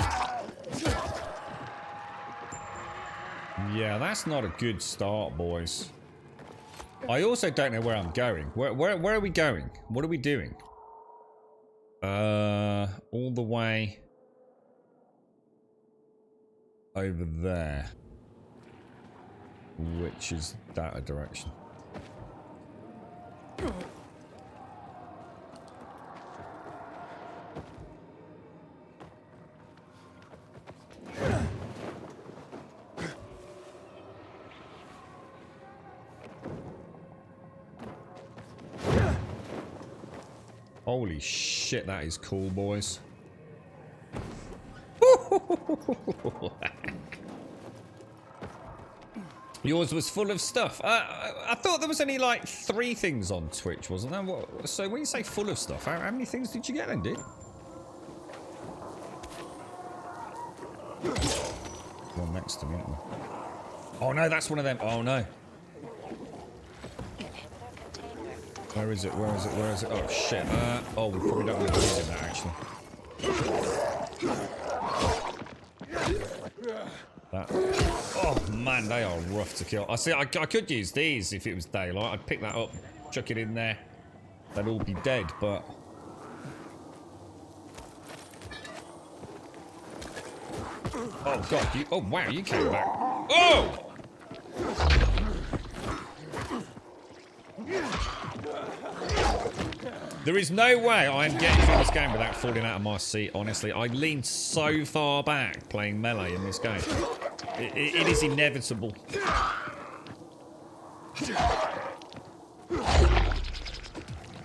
Yeah, that's not a good start, boys. I also don't know where I'm going. Where are we going? What are we doing? All the way over there, which is that direction. Holy shit, that is cool, boys. Yours was full of stuff. I thought there was only like 3 things on Twitch, wasn't there? So when you say full of stuff, how many things did you get then, dude? One next to me, isn't there? Oh no, that's one of them. Oh no. Where is it? Where is it? Where is it? Oh shit. Oh, we probably don't want to use it now, actually. That. Oh man, they are rough to kill. I see. I could use these if it was daylight. I'd pick that up, chuck it in there. They'd all be dead, but. Oh god! Oh wow! You came back. Oh! There is no way I'm getting through this game without falling out of my seat, honestly. I leaned so far back playing melee in this game. It is inevitable.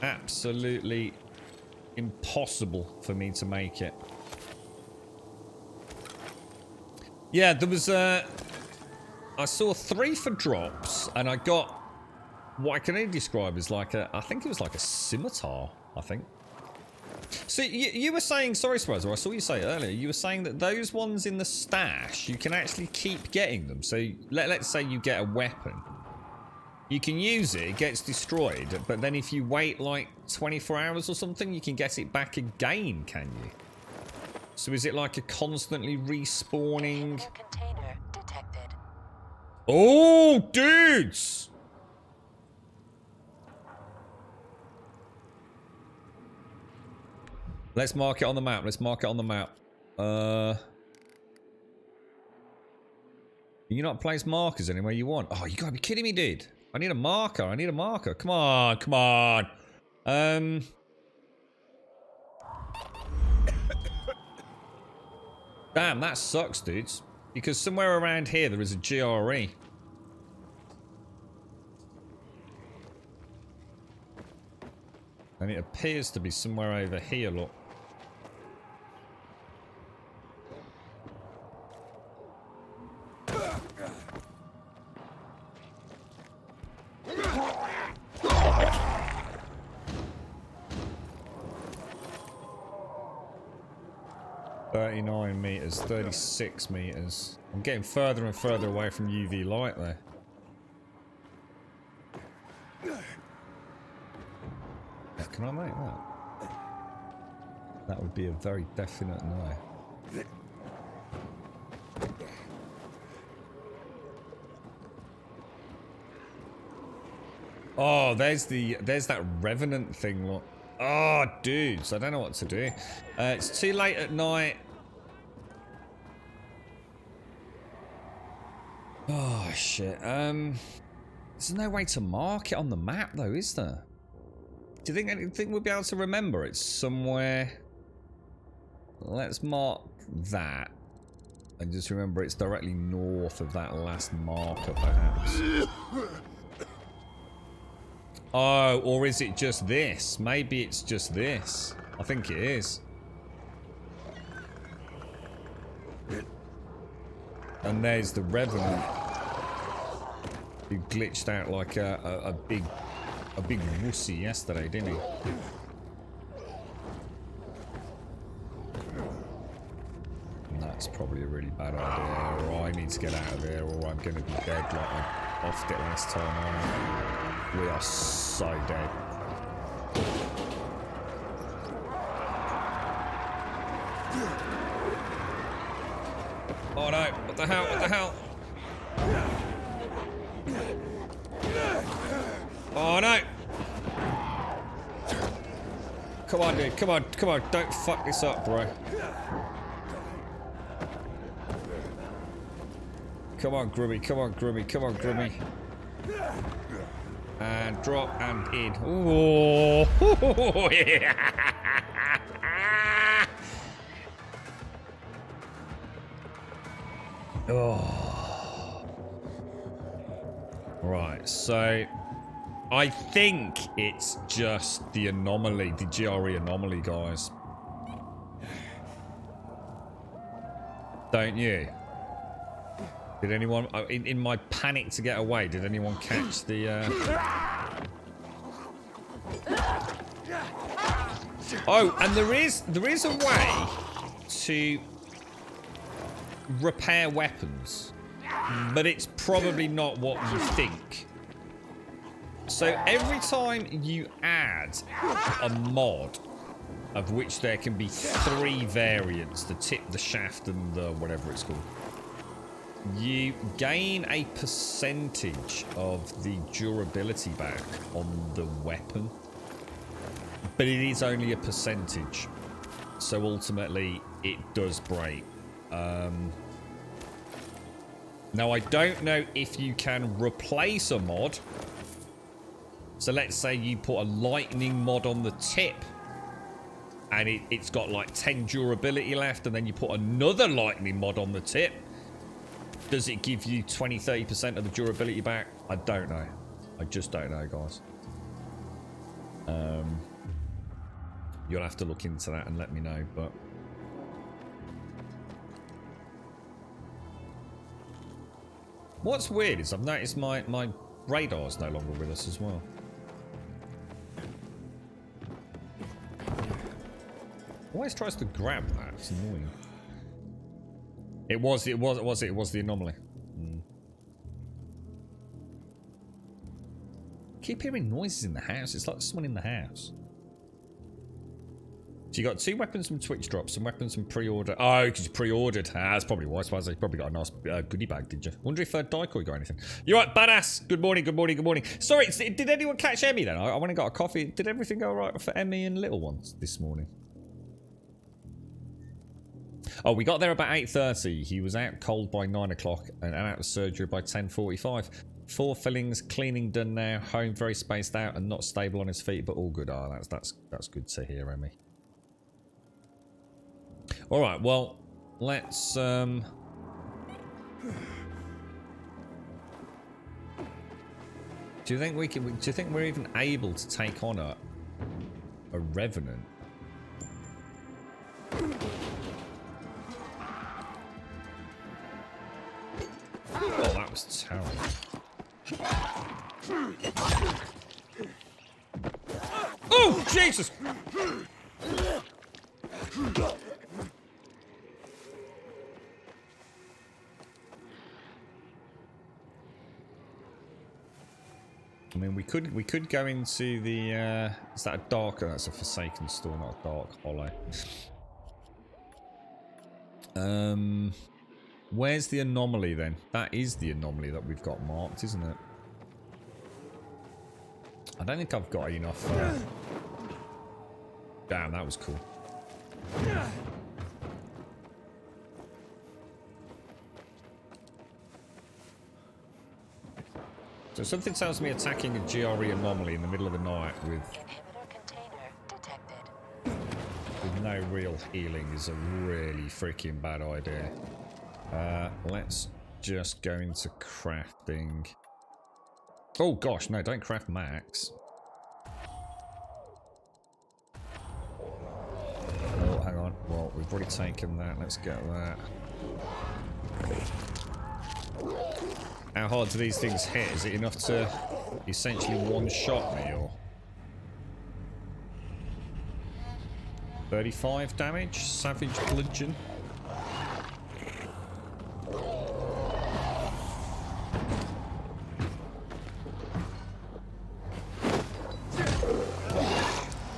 Absolutely impossible for me to make it. Yeah, there was I saw 3 for drops, and I got what I can only describe as like I think it was like a scimitar, I think. So you were saying, sorry Spazzer, I saw you say it earlier, you were saying that those ones in the stash, you can actually keep getting them. So let's say you get a weapon. You can use it, it gets destroyed, but then if you wait like 24 hours or something, you can get it back again, can you? So is it like a constantly respawning... Oh, dudes! Let's mark it on the map. Let's mark it on the map. Can you not place markers anywhere you want? Oh, you gotta be kidding me, dude. I need a marker. I need a marker. Come on, come on. Damn, that sucks, dudes. Because somewhere around here there is a GRE. And it appears to be somewhere over here, look. meters, 36 meters. I'm getting further and further away from UV light there. Can I make that? That would be a very definite no. Oh, there's that revenant thing, look. Oh, dudes, I don't know what to do. It's too late at night. Oh, shit. There's no way to mark it on the map, though, is there? Do you think anything we'll be able to remember? It's somewhere. Let's mark that. And just remember it's directly north of that last marker, perhaps. Oh, or is it just this? Maybe it's just this. I think it is. And there's the Revenant. He glitched out like a big wussy yesterday, didn't he? And that's probably a really bad idea. Or I need to get out of here, or I'm going to be dead like I offed it last time. We are so dead. Oh no! What the hell? What the hell? Oh no! Come on, dude. Come on. Come on. Don't fuck this up, bro. Come on, Grubby. Come on, Grubby. Come on, Grubby. And drop and in. Ooh. Oh. Right, so I think it's just the anomaly, the GRE anomaly, guys. Don't you? Did anyone, in my panic to get away, did anyone catch the, Oh, and there is a way to repair weapons, but it's probably not what you think. So every time you add a mod, of which there can be 3 variants, the tip, the shaft, and the whatever it's called, you gain a percentage of the durability back on the weapon, but it is only a percentage, so ultimately it does break. Now I don't know if you can replace a mod. So let's say you put a lightning mod on the tip and it's got like 10 durability left, and then you put another lightning mod on the tip. Does it give you 20-30% of the durability back? I don't know. I just don't know, guys. You'll have to look into that and let me know, but what's weird is I've noticed my radar's no longer with us as well. Always tries to grab that. It's annoying. It was the anomaly. Keep hearing noises in the house. It's like someone in the house. So you got 2 weapons from Twitch drops, some weapons from pre-order. Oh, because you pre-ordered. Ah, that's probably why. I suppose you probably got a nice goodie bag, did you? Wonder if Daikoi got anything. You right, badass? Good morning, good morning, good morning. Sorry, did anyone catch Emmy then? I went and got a coffee. Did everything go alright for Emmy and little ones this morning? Oh, we got there about 8:30. He was out cold by 9 o'clock and out of surgery by 10:45. 4 fillings, cleaning done now. Home very spaced out and not stable on his feet, but all good. Oh, that's good to hear, Emmy. All right, well, let's do you think we can? Do you think we're even able to take on a revenant? Oh, that was terrible. Oh, Jesus! I mean, we could go into the is that a dark? Oh, that's a Forsaken store, not a Dark Hollow. Where's the anomaly then? That is the anomaly that we've got marked, isn't it? I don't think I've got enough. Damn, that was cool. So something tells me attacking a GRE anomaly in the middle of the night with no real healing is a really freaking bad idea. Let's just go into crafting. Oh gosh, no, don't craft max. Oh, hang on. Well, we've already taken that. Let's get that. How hard do these things hit? Is it enough to essentially one-shot me, or 35 damage? Savage bludgeon.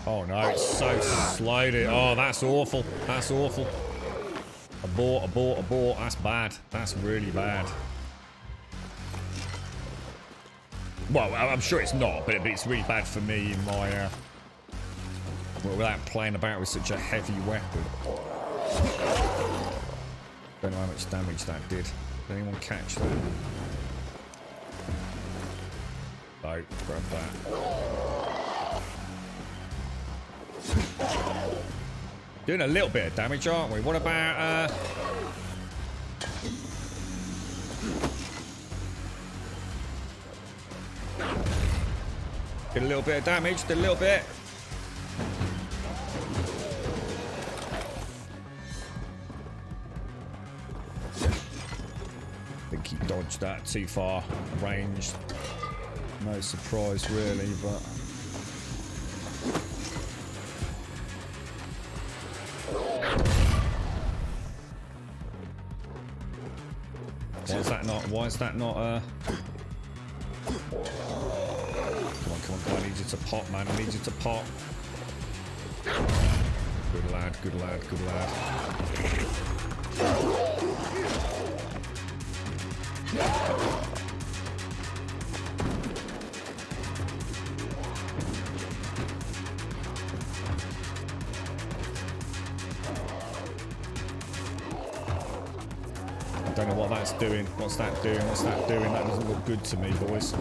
Oh no, it's so slow. Oh, that's awful. That's awful. Abort, abort, abort. That's bad. That's really bad. Well, I'm sure it's not, but it's really bad for me in my, well, without playing about with such a heavy weapon. Don't know how much damage that did. Did anyone catch that? No, grab that. Doing a little bit of damage, aren't we? What about, did a little bit of damage, did a little bit. I think he dodged that too far ranged. No surprise really, but why is that not Come on, I need you to pop, man. I need you to pop. Good lad, good lad, good lad. I don't know what that's doing. What's that doing? What's that doing? That doesn't look good to me, boys.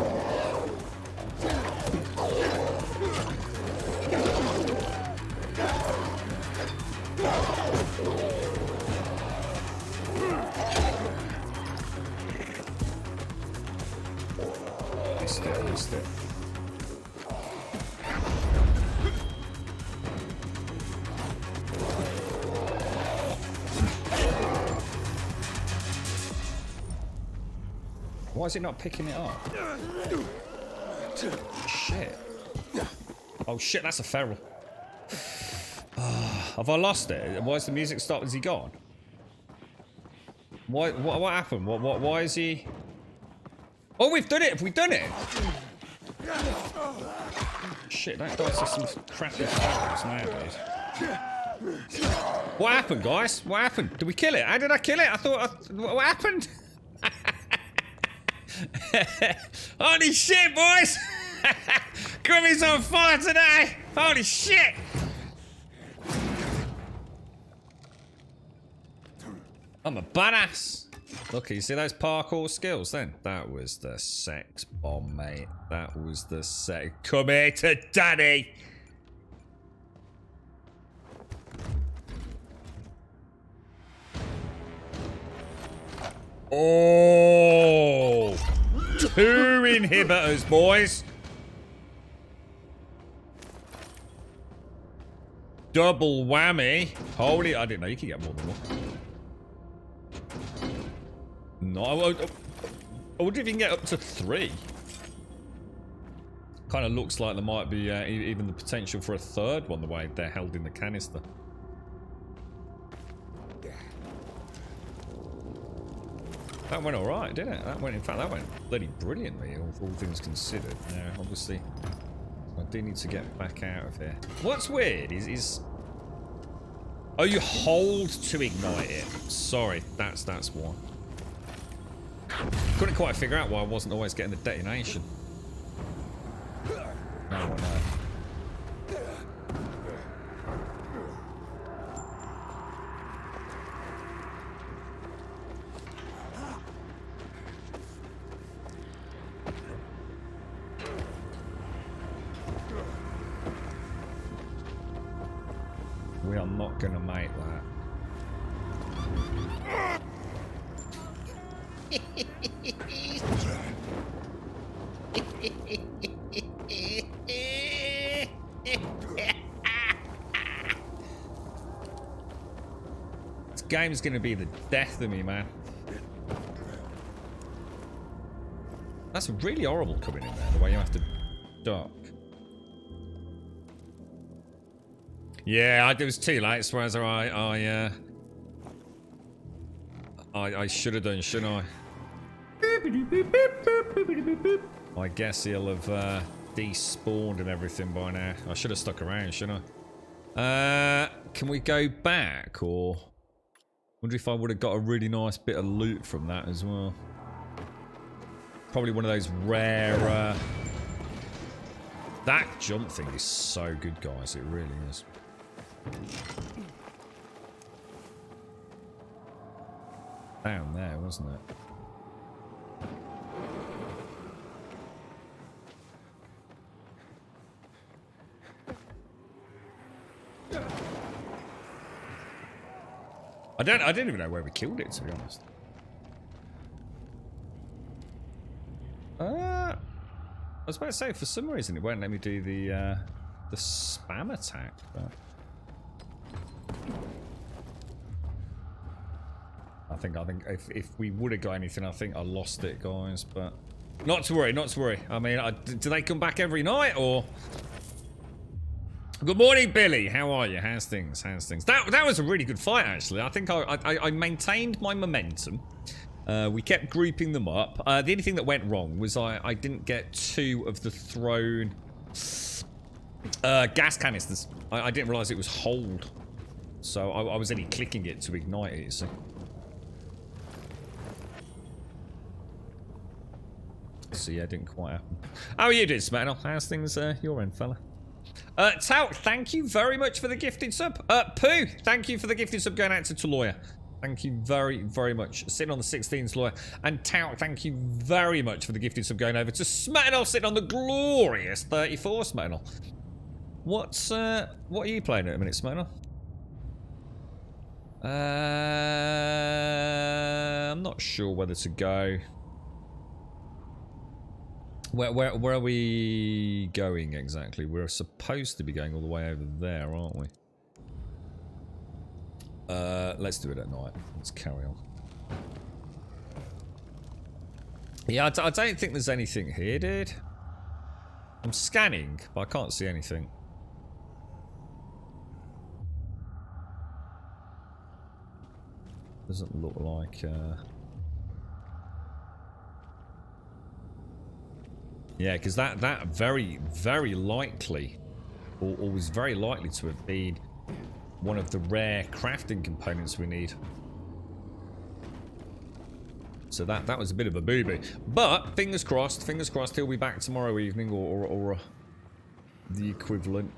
Missed it. Why is it not picking it up? Shit. Oh shit, that's a feral. Have I lost it? Why is the music stopped? Is he gone? What happened? Why is he? Oh, we've done it! Have we done it? Shit, that guy's just some crappy ferals nowadays. What happened, guys? What happened? Did we kill it? How did I kill it? I thought... what happened? Holy shit, boys! Grimmy's on fire today! Holy shit! I'm a badass! Look, you see those parkour skills then? That was the sex bomb, mate. That was the sex... Come here to daddy! Oh! 2 inhibitors, boys! Double whammy. Holy, I didn't know you could get more than one. No, I wonder if you can get up to 3. Kind of looks like there might be even the potential for a 3rd one, the way they're held in the canister. That went alright, didn't it? In fact, that went bloody brilliantly, all things considered. Now, obviously, I do need to get back out of here. What's weird is... Oh, you hold to ignite it. Sorry, that's why. Couldn't quite figure out why I wasn't always getting the detonation. No, I know. We are not gonna make that. This game's gonna be the death of me, man. That's really horrible coming in there, the way you have to duck. Yeah, it was too late, whereas I should have done, shouldn't I? I guess he'll have despawned and everything by now. I should have stuck around, shouldn't I? Can we go back, or... Wonder if I would have got a really nice bit of loot from that as well. Probably one of those rare... That jump thing is so good, guys. It really is. Down there, wasn't it? I didn't even know where we killed it, to be honest. I was about to say, for some reason it won't let me do the spam attack, but I think if we would have got anything, I think I lost it, guys. But not to worry, not to worry. I mean, do they come back every night, or? Good morning, Billy. How are you? How's things? How's things? That was a really good fight, actually. I think I maintained my momentum. We kept grouping them up. The only thing that went wrong was I didn't get 2 of the thrown gas canisters. I didn't realise it was hold. So I was only clicking it to ignite it, you see. So yeah, it didn't quite happen. How are you doing, Smetano? How's things your end, fella? Tout, thank you very much for the gifted sub. Pooh, thank you for the gifted sub going out to Lawyer. Thank you very, very much. Sitting on the 16th Lawyer. And Tout, thank you very much for the gifted sub going over to Smetano, sitting on the glorious 34 Smetano. What are you playing at a minute, Smetano? I'm not sure whether to go. Where are we going exactly? We're supposed to be going all the way over there, aren't we? Let's do it at night. Let's carry on. Yeah, I don't think there's anything here, dude. I'm scanning, but I can't see anything. Doesn't look like... Yeah, because that very, very likely, or was very likely to have been one of the rare crafting components we need. So that was a bit of a booby. But fingers crossed he'll be back tomorrow evening or the equivalent.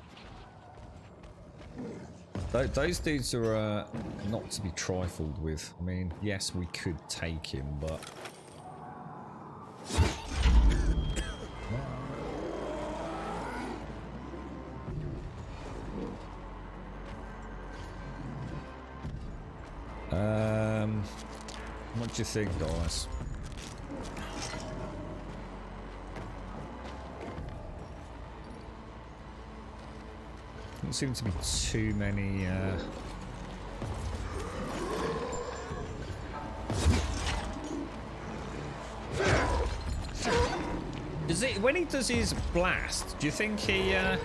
Those dudes are not to be trifled with. I mean, yes, we could take him, but... what do you think, guys? Doesn't seem to be too many. Does it when he does his blast? Do you think he? Do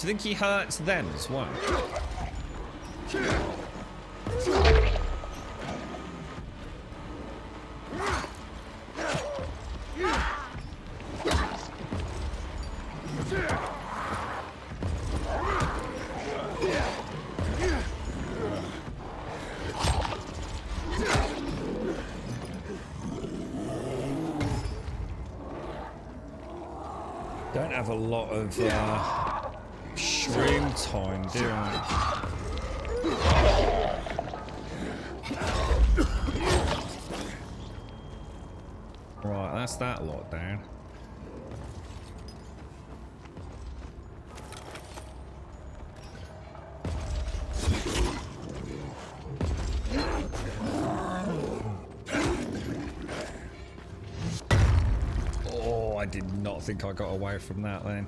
you think he hurts them as well? Don't have a lot of shroom time, do I? Right, that's that lot down. Oh, I did not think I got away from that then.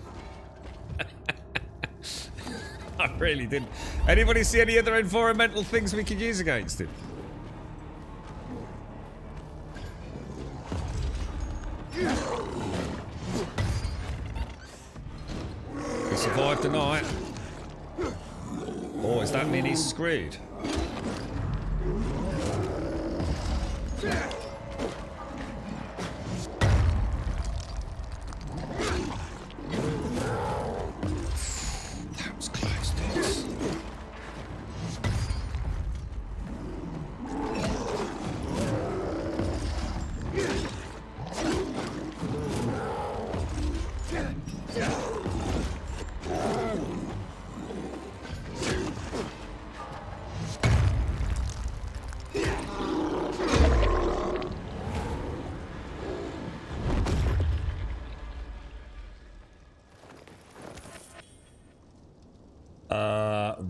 I really didn't. Anybody see any other environmental things we could use against him? He survived the night. Oh, does that mean he's screwed? That was close, dudes.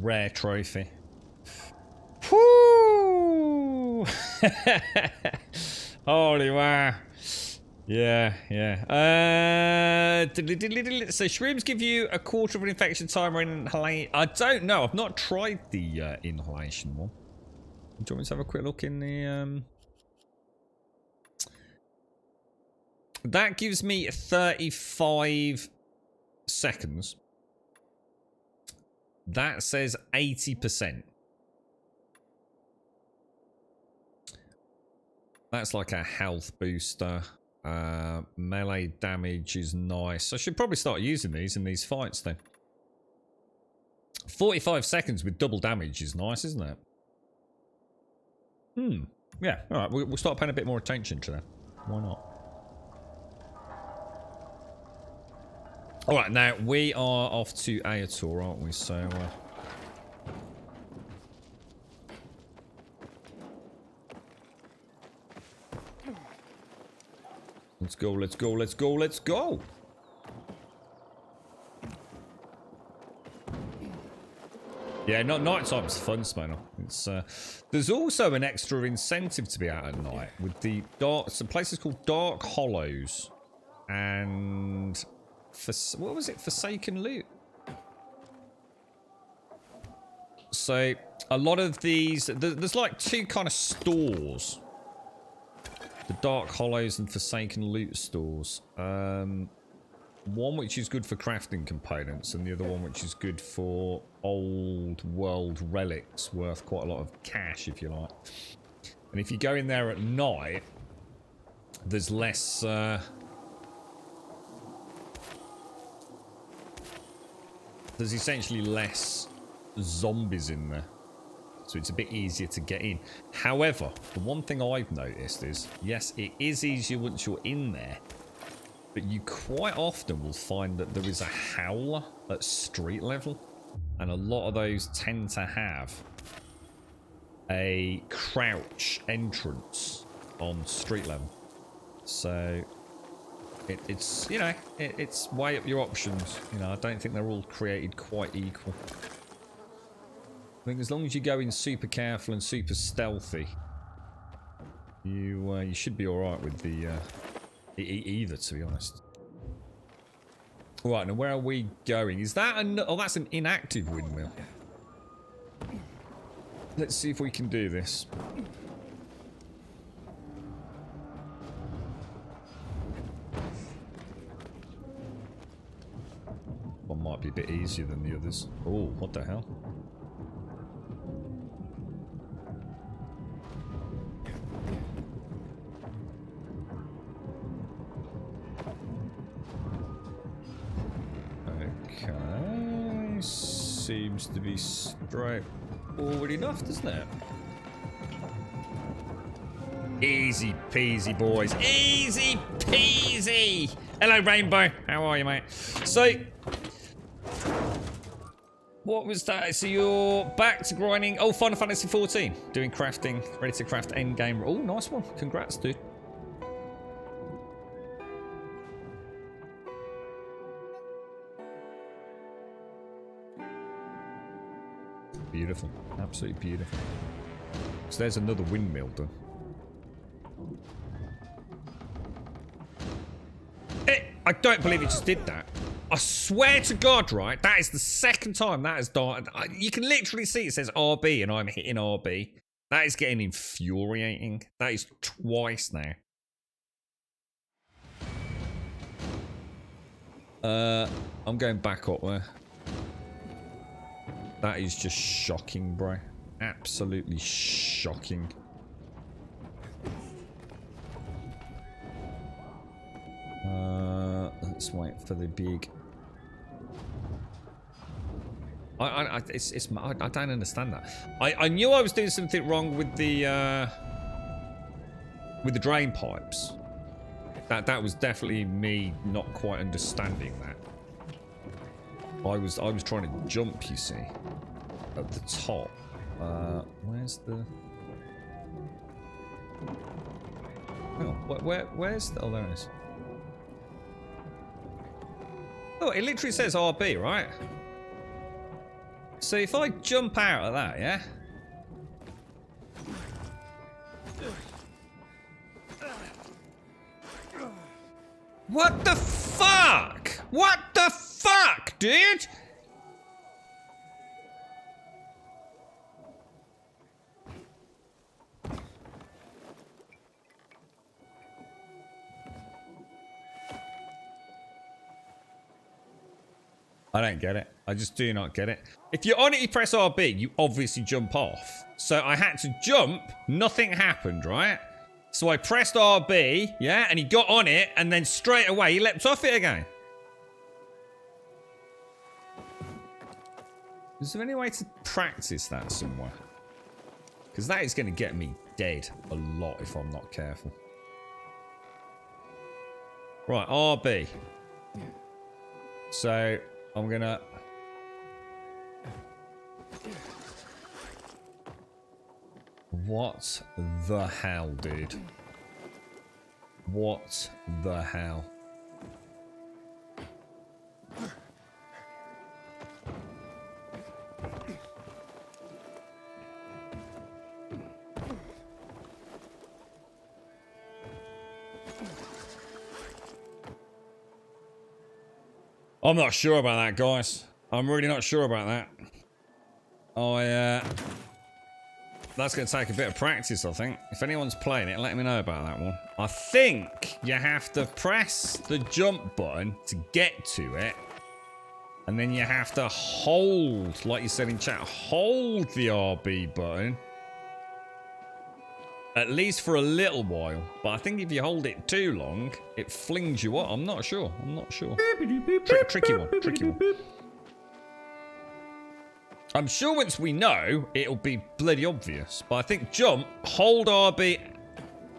Rare trophy. Whoo! Holy wow. Yeah. So shrooms give you a quarter of an infection time or inhalation. I don't know. I've not tried the inhalation one. Do you want me to have a quick look in the... That gives me 35 seconds. That says 80%. That's like a health booster. Melee damage is nice. I should probably start using these in these fights then. 45 seconds with double damage is nice, isn't it? Yeah, alright, we'll start paying a bit more attention to that. Why not? Alright, now we are off to Ayator, aren't we? So, let's go. Yeah, night time's fun, Spanner. It's there's also an extra incentive to be out at night with the some places called Dark Hollows and what was it? Forsaken Loot. So a lot of these, there's like two kind of stores. The Dark Hollows and Forsaken Loot stores. One which is good for crafting components, and the other one which is good for old world relics worth quite a lot of cash, if you like. And if you go in there at night, there's less... there's essentially less zombies in there. So it's a bit easier to get in. However, the one thing I've noticed is, yes, it is easier once you're in there, but you quite often will find that there is a howler at street level, and a lot of those tend to have a crouch entrance on street level. So it's, you know, it's weigh up your options. You know, I don't think they're all created quite equal. I think as long as you go in super careful and super stealthy, you should be all right with the either, to be honest. Right, now where are we going? Is that an... Oh, that's an inactive windmill. Let's see if we can do this. One might be a bit easier than the others. Oh, what the hell? Okay, seems to be straightforward enough, doesn't it? Easy peasy, boys. Easy peasy. Hello, Rainbow. How are you, mate? So, what was that? So you're back to grinding. Oh, Final Fantasy 14. Doing crafting. Ready to craft endgame. Oh, nice one. Congrats, dude. Beautiful. Absolutely beautiful. So there's another windmill done. I don't believe it just did that. I swear to God, right? That is the second time that has died. You can literally see it says RB and I'm hitting RB. That is getting infuriating. That is twice now. I'm going back up there. That is just shocking, bro. Absolutely shocking. Let's wait for the big... I don't understand that. I knew I was doing something wrong with the drain pipes. That was definitely me not quite understanding that. I was trying to jump, you see, at the top. Where's the... Oh, where's the... Oh, there it is. Oh, it literally says RB, right? So if I jump out of that, yeah? What the fuck? What the fuck, dude? I don't get it. I just do not get it. If you're on it, you press RB, you obviously jump off. So I had to jump, nothing happened, right? So I pressed RB, yeah, and he got on it, and then straight away he leapt off it again. Is there any way to practice that somewhere? Because that is going to get me dead a lot if I'm not careful. Right, RB. So I'm going to... What the hell, dude? What the hell? I'm not sure about that, guys. I'm really not sure about that. That's going to take a bit of practice, I think. If anyone's playing it, let me know about that one. I think you have to press the jump button to get to it. And then you have to hold, like you said in chat, hold the RB button. At least for a little while. But I think if you hold it too long, it flings you up. I'm not sure. I'm not sure. Tricky one. Tricky one. I'm sure once we know, it'll be bloody obvious. But I think jump, hold RB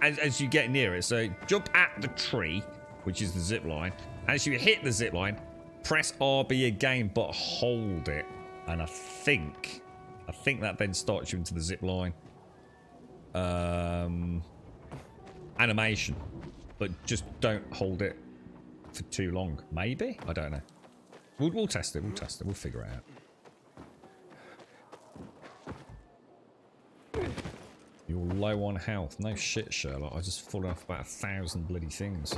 as you get near it. So jump at the tree, which is the zip line. As you hit the zip line, press RB again, but hold it. And I think that then starts you into the zip line animation. But just don't hold it for too long. Maybe? I don't know. We'll test it. We'll test it. We'll figure it out. You're low on health. No shit, Sherlock. I just fallen off about 1,000 bloody things.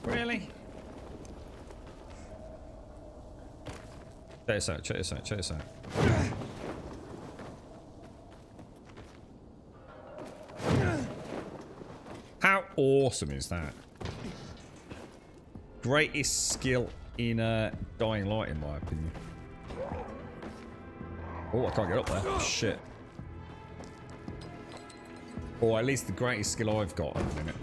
Really? Check this out, check this out, check this out. How awesome is that? Greatest skill in Dying Light, in my opinion. Oh, I can't get up there. Oh, shit. Or at least the greatest skill I've got at the minute.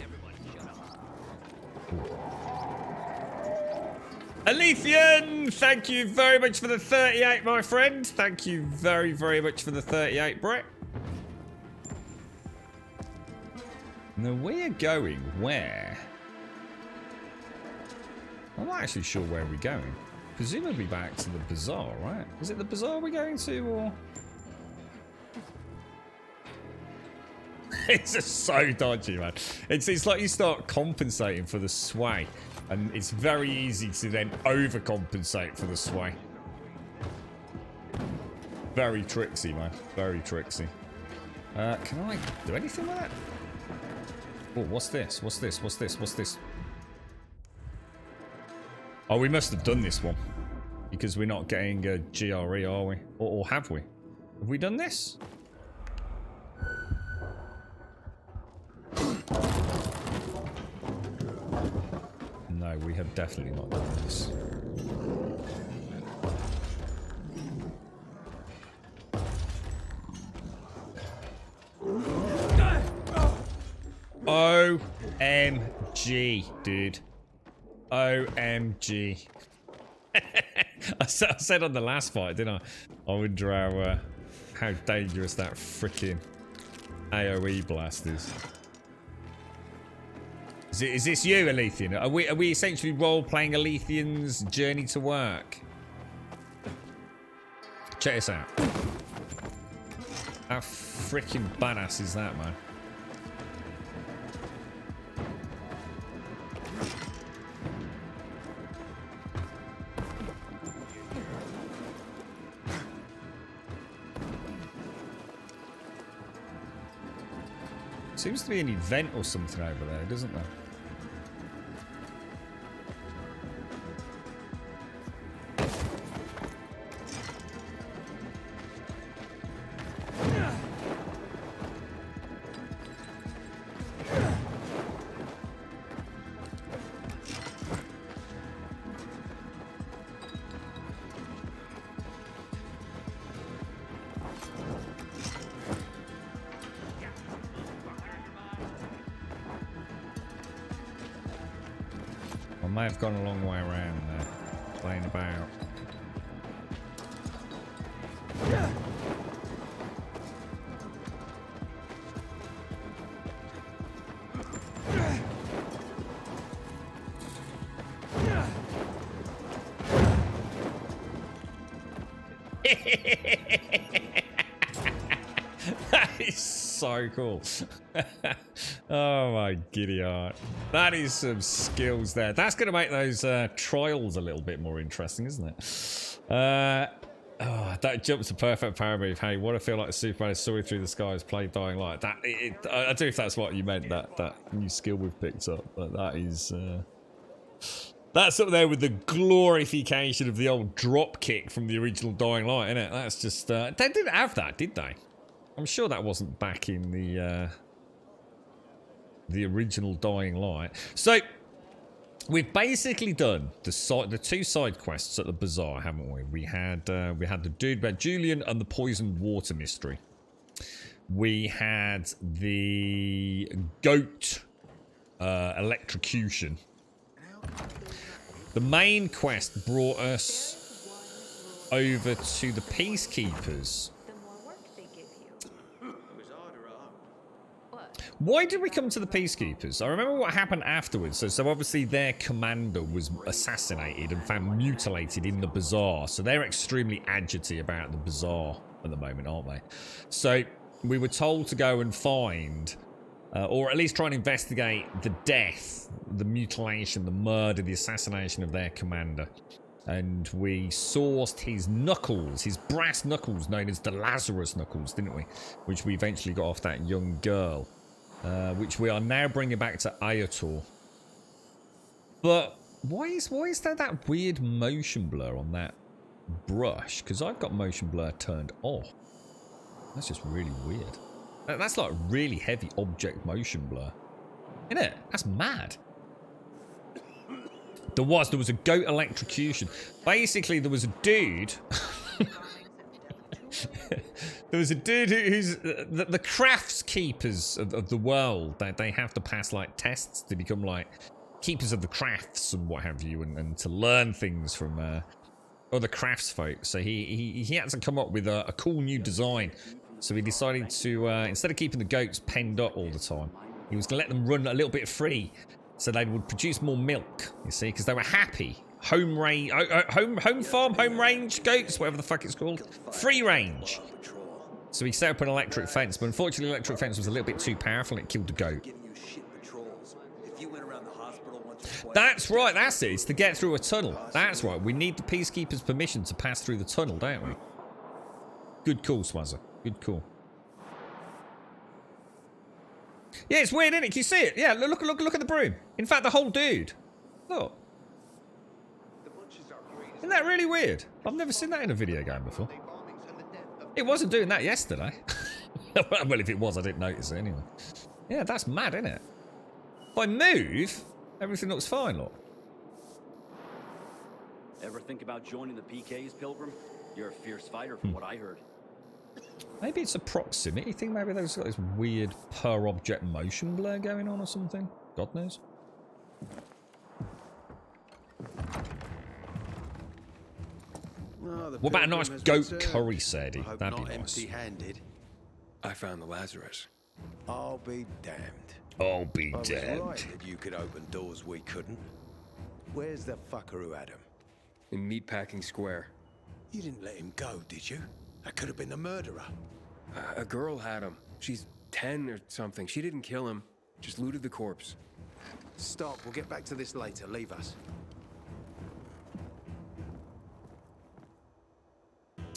Alethian, thank you very much for the 38, my friend. Thank you very, very much for the 38, Brett. Now we are going where? I'm not actually sure where we're going. Presumably back to the bazaar, right? Is it the bazaar we're going to, or? It's just so dodgy, man. It's like you start compensating for the sway, and it's very easy to then overcompensate for the sway. Very tricksy, man. Very tricksy. Can I do anything with that? Oh, what's this? What's this? What's this? What's this? Oh, we must have done this one. Because we're not getting a GRE, are we? Or have we? Have we done this? No, we have definitely not done this. OMG, dude. OMG. I said on the last fight, didn't I? I wonder how dangerous that freaking AoE blast is. Is this you, Alethian? Are we essentially role-playing Alethian's journey to work? Check this out. How freaking badass is that, man? Seems to be an event or something over there, doesn't there? I may have gone a long way around there, playing about. That is so cool. Oh my giddy art. That is some skills there. That's going to make those trials a little bit more interesting, isn't it? Oh, that jumps a perfect power move. Hey, what I feel like Superman is soaring through the skies, play Dying Light. That I don't know if that's what you meant, that new skill we've picked up, but that is that's up there with the glorification of the old drop kick from the original Dying Light, isn't it? That's just they didn't have that, did they? I'm sure that wasn't back in the original Dying Light. So we've basically done the two side quests at the bazaar, haven't we? We had the dude about Julian and the poisoned water mystery. We had the goat electrocution. The main quest brought us over to the Peacekeepers. Why did we come to the Peacekeepers? I remember what happened afterwards. So obviously their commander was assassinated and found mutilated in the bazaar. So they're extremely agitated about the bazaar at the moment, aren't they? So we were told to go and find, or at least try and investigate the death, the mutilation, the murder, the assassination of their commander. And we sourced his knuckles, his brass knuckles, known as the Lazarus knuckles, didn't we? Which we eventually got off that young girl. Which we are now bringing back to Ayator. But why is there that weird motion blur on that brush? Because I've got motion blur turned off. That's just really weird. That's like really heavy object motion blur. Isn't it? That's mad. There was a goat electrocution. Basically, there was a dude... There was a dude who's the crafts keepers of the world. They have to pass like tests to become like keepers of the crafts and what have you, and to learn things from other crafts folk. So he had to come up with a cool new design. So he decided to instead of keeping the goats penned up all the time, he was going to let them run a little bit free, so they would produce more milk. You see, because they were happy. Home range goats, whatever the fuck it's called. Free range. So he set up an electric fence, but unfortunately the electric fence was a little bit too powerful and it killed the goat. That's right, that's it. It's to get through a tunnel. That's right. We need the Peacekeeper's permission to pass through the tunnel, don't we? Good call, Swazza. Good call. Yeah, it's weird, isn't it? Can you see it? Yeah, look at the broom. In fact, the whole dude. Look. Isn't that really weird? I've never seen that in a video game before. It wasn't doing that yesterday. Well, if it was, I didn't notice it anyway. Yeah, that's mad, isn't it? If I move, everything looks fine, look. Ever think about joining the PKs, Pilgrim? You're a fierce fighter from what I heard. Maybe it's a proximity thing. Maybe there's got this weird per object motion blur going on or something. God knows. Oh, what about a nice goat curry, Sadie? That'd be nice. Empty-handed. I found the Lazarus. I'll be damned. I'll be I was damned. right that you could open doors we couldn't. Where's the fucker who had him? In Meatpacking Square. You didn't let him go, did you? That could have been the murderer. A girl had him. She's 10 or something. She didn't kill him. Just looted the corpse. Stop. We'll get back to this later. Leave us.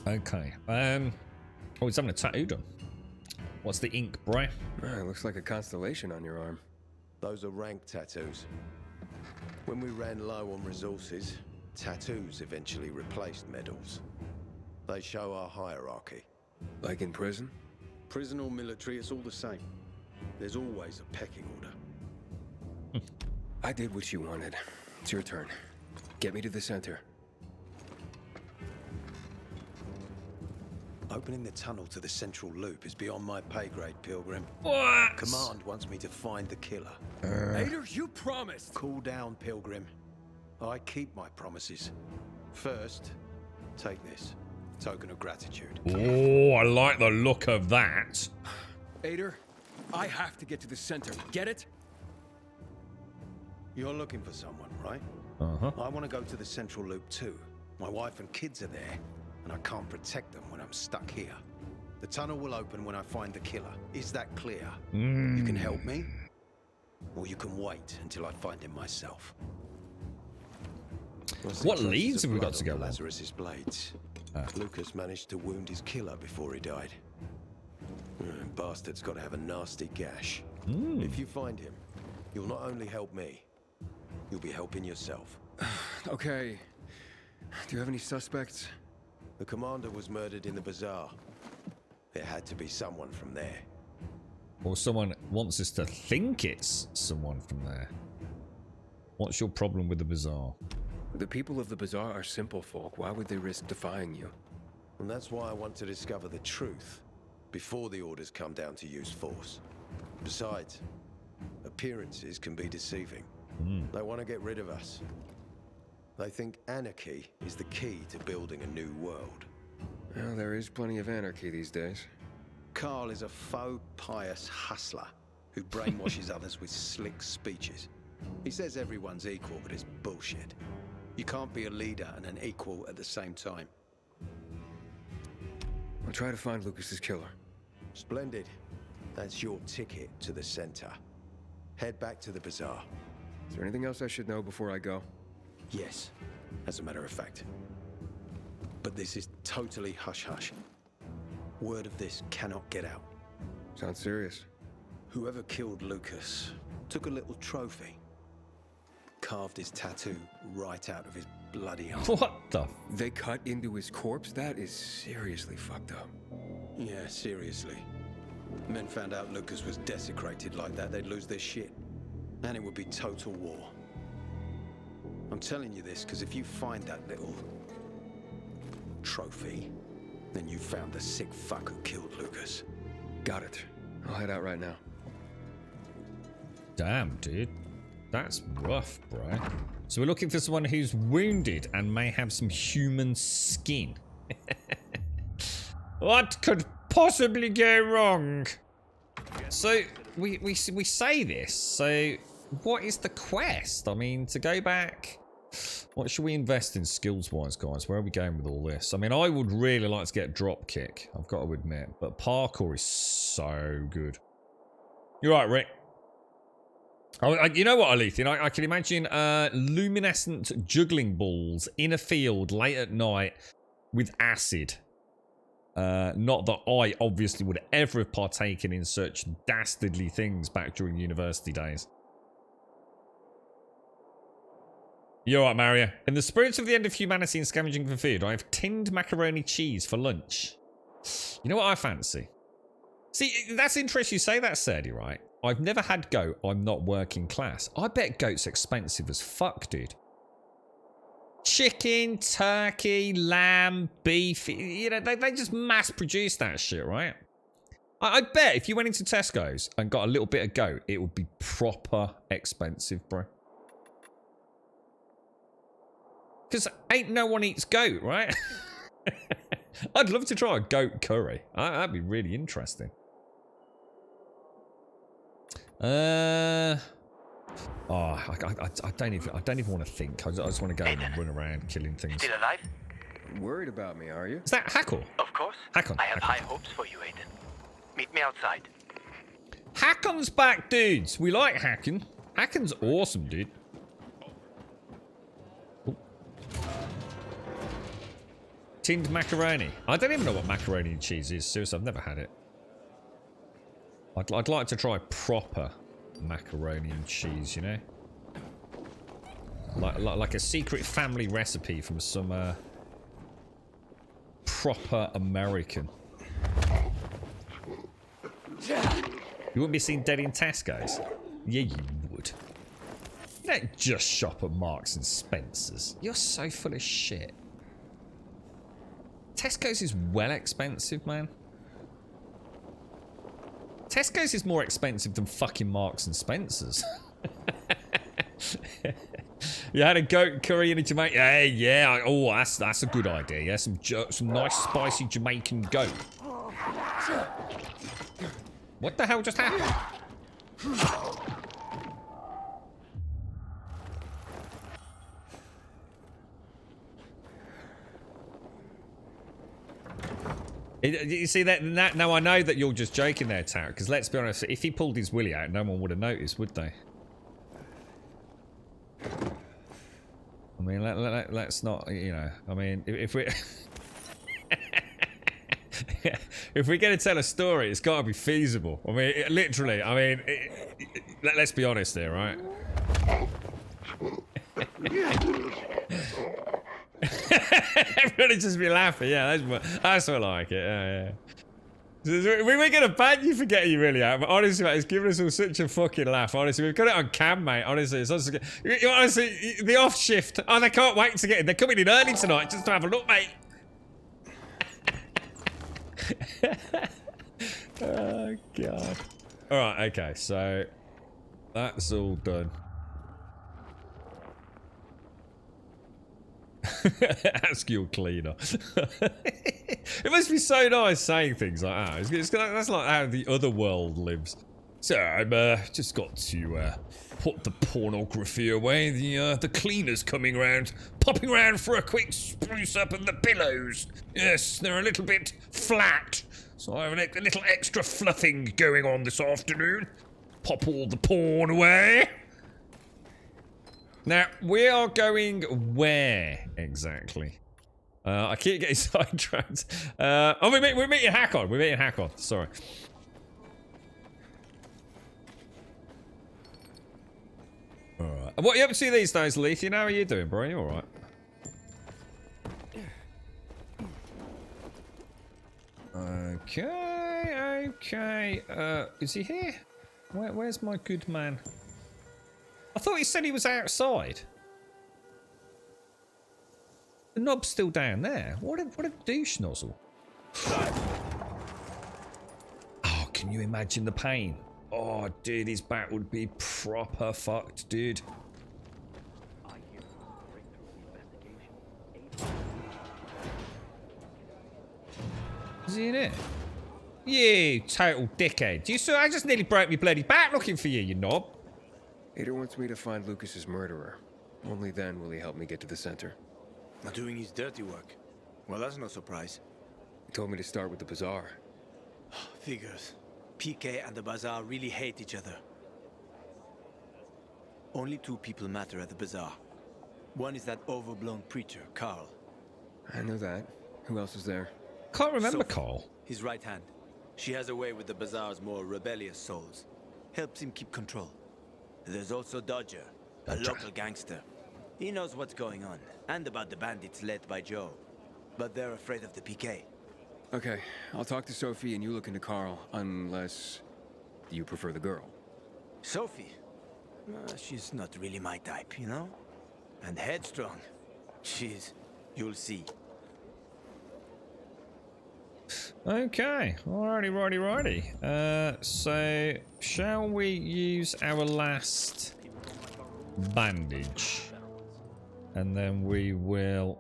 Okay. Oh, he's having a tattoo done. What's the ink, bro? It looks like a constellation on your arm. Those are rank tattoos. When we ran low on resources, tattoos eventually replaced medals. They show our hierarchy. Like in prison? Prison or military, it's all the same. There's always a pecking order. I did what you wanted. It's your turn. Get me to the center. Opening the tunnel to the central loop is beyond my pay grade, Pilgrim. What? Command wants me to find the killer. Ader, you promised! Cool down, Pilgrim. I keep my promises. First, take this. Token of gratitude. Oh, I like the look of that. Ader, I have to get to the center. Get it? You're looking for someone, right? Uh-huh. I want to go to the central loop too. My wife and kids are there, and I can't protect them when I'm stuck here. The tunnel will open when I find the killer. Is that clear? You can help me, or you can wait until I find him myself. What leads have we got to go on? Lazarus's blades. Lucas managed to wound his killer before he died. Bastard's got to have a nasty gash. If you find him, you'll not only help me, you'll be helping yourself. Okay. Do you have any suspects? The commander was murdered in the bazaar. It had to be someone from there. Or someone wants us to think it's someone from there. What's your problem with the bazaar? The people of the bazaar are simple folk. Why would they risk defying you? And that's why I want to discover the truth before the orders come down to use force. Besides, appearances can be deceiving. They want to get rid of us. They think anarchy is the key to building a new world. Well, there is plenty of anarchy these days. Carl is a faux pious hustler who brainwashes others with slick speeches. He says everyone's equal, but it's bullshit. You can't be a leader and an equal at the same time. I'll try to find Lucas's killer. Splendid. That's your ticket to the center. Head back to the bazaar. Is there anything else I should know before I go? Yes, as a matter of fact. But this is totally hush-hush. Word of this cannot get out. Sounds serious. Whoever killed Lucas took a little trophy. Carved his tattoo right out of his bloody arm. What the? They cut into his corpse? That is seriously fucked up. Yeah, seriously. Men found out Lucas was desecrated like that, they'd lose their shit. And it would be total war. I'm telling you this because if you find that little trophy, then you found the sick fuck who killed Lucas. Got it. I'll head out right now. Damn, dude. That's rough, bro. So we're looking for someone who's wounded and may have some human skin. What could possibly go wrong? So we say this. So what is the quest? I mean, to go back, what should we invest in skills-wise, guys? Where are we going with all this? I mean, I would really like to get drop kick, I've got to admit, but parkour is so good. You're right, Rick. You know what, Alethian? I can imagine luminescent juggling balls in a field late at night with acid. Not that I obviously would ever have partaken in such dastardly things back during university days. You're right, Mario. In the spirit of the end of humanity and scavenging for food, I have tinned macaroni cheese for lunch. You know what I fancy? See, that's interesting you say that, Sadie, right? I've never had goat. I'm not working class. I bet goat's expensive as fuck, dude. Chicken, turkey, lamb, beef. You know, they just mass produce that shit, right? I bet if you went into Tesco's and got a little bit of goat, it would be proper expensive, bro. Because ain't no one eats goat, right? I'd love to try a goat curry. That'd be really interesting. I don't even want to think. I just want to go and run around killing things. Still alive? Worried about me, are you? Is that Hackle? Of course. Hackon. I have high hopes for you, Aiden. Meet me outside. Hackon's back, dudes. We like Hackon. Hackon's awesome, dude. Ooh. Tinned macaroni. I don't even know what macaroni and cheese is. Seriously, I've never had it. I'd like to try proper macaroni and cheese, you know? Like a secret family recipe from some proper American. You wouldn't be seen dead in Tesco's? Yeah, you would. You don't just shop at Marks and Spencer's. You're so full of shit. Tesco's is well expensive, man. Tesco's is more expensive than fucking Marks and Spencer's. You had a goat curry and a Jamaican. Hey, yeah. Oh, that's a good idea. Yeah, some nice spicy Jamaican goat. What the hell just happened? You see that? Now I know that you're just joking there, Tarek. Because let's be honest, if he pulled his willy out, no one would have noticed, would they? I mean, let's not, you know. I mean, if we if we're going to tell a story, it's got to be feasible. I mean, literally. I mean, let's be honest here, right? Everybody just be laughing. Yeah, that's what I like it. Yeah. We were going to ban you for getting you really out, but honestly, mate, it's giving us all such a fucking laugh. Honestly, we've got it on cam, mate. Honestly, it's honestly, the off shift. Oh, they can't wait to get in. They're coming in early tonight just to have a look, mate. Oh god. All right, okay, so that's all done. Ask your cleaner. It must be so nice saying things like that. That's like how the other world lives. So I've just got to put the pornography away. The cleaner's coming round, popping round for a quick spruce up of the pillows. Yes, they're a little bit flat, so I have a little extra fluffing going on this afternoon. Pop all the porn away. Now, we are going where exactly? I keep getting sidetracked. Oh, we're meeting Hakon. We're meeting Hakon. Sorry. Alright. What are you up to these days, Lethian? How are you doing, bro? You alright? Okay. Is he here? Where's my good man? I thought he said he was outside. The knob's still down there. What a douche nozzle. Oh, can you imagine the pain? Oh, dude, his back would be proper fucked, dude. Is he in here? You total dickhead. I just nearly broke my bloody back looking for you, you knob. Ada wants me to find Lucas's murderer. Only then will he help me get to the center. Not doing his dirty work. Well, that's no surprise. He told me to start with the bazaar. Figures. PK and the bazaar really hate each other. Only two people matter at the bazaar. One is that overblown preacher, Carl. I know that. Who else is there? Can't remember Sophie, Carl. his right hand. She has a way with the bazaar's more rebellious souls. Helps him keep control. There's also Dodger, a local gangster. He knows what's going on, and about the bandits led by Joe. But they're afraid of the PK. Okay, I'll talk to Sophie and you look into Carl, unless you prefer the girl. Sophie? She's not really my type, you know? And headstrong. You'll see. Okay, alrighty. So, shall we use our last bandage? And then we will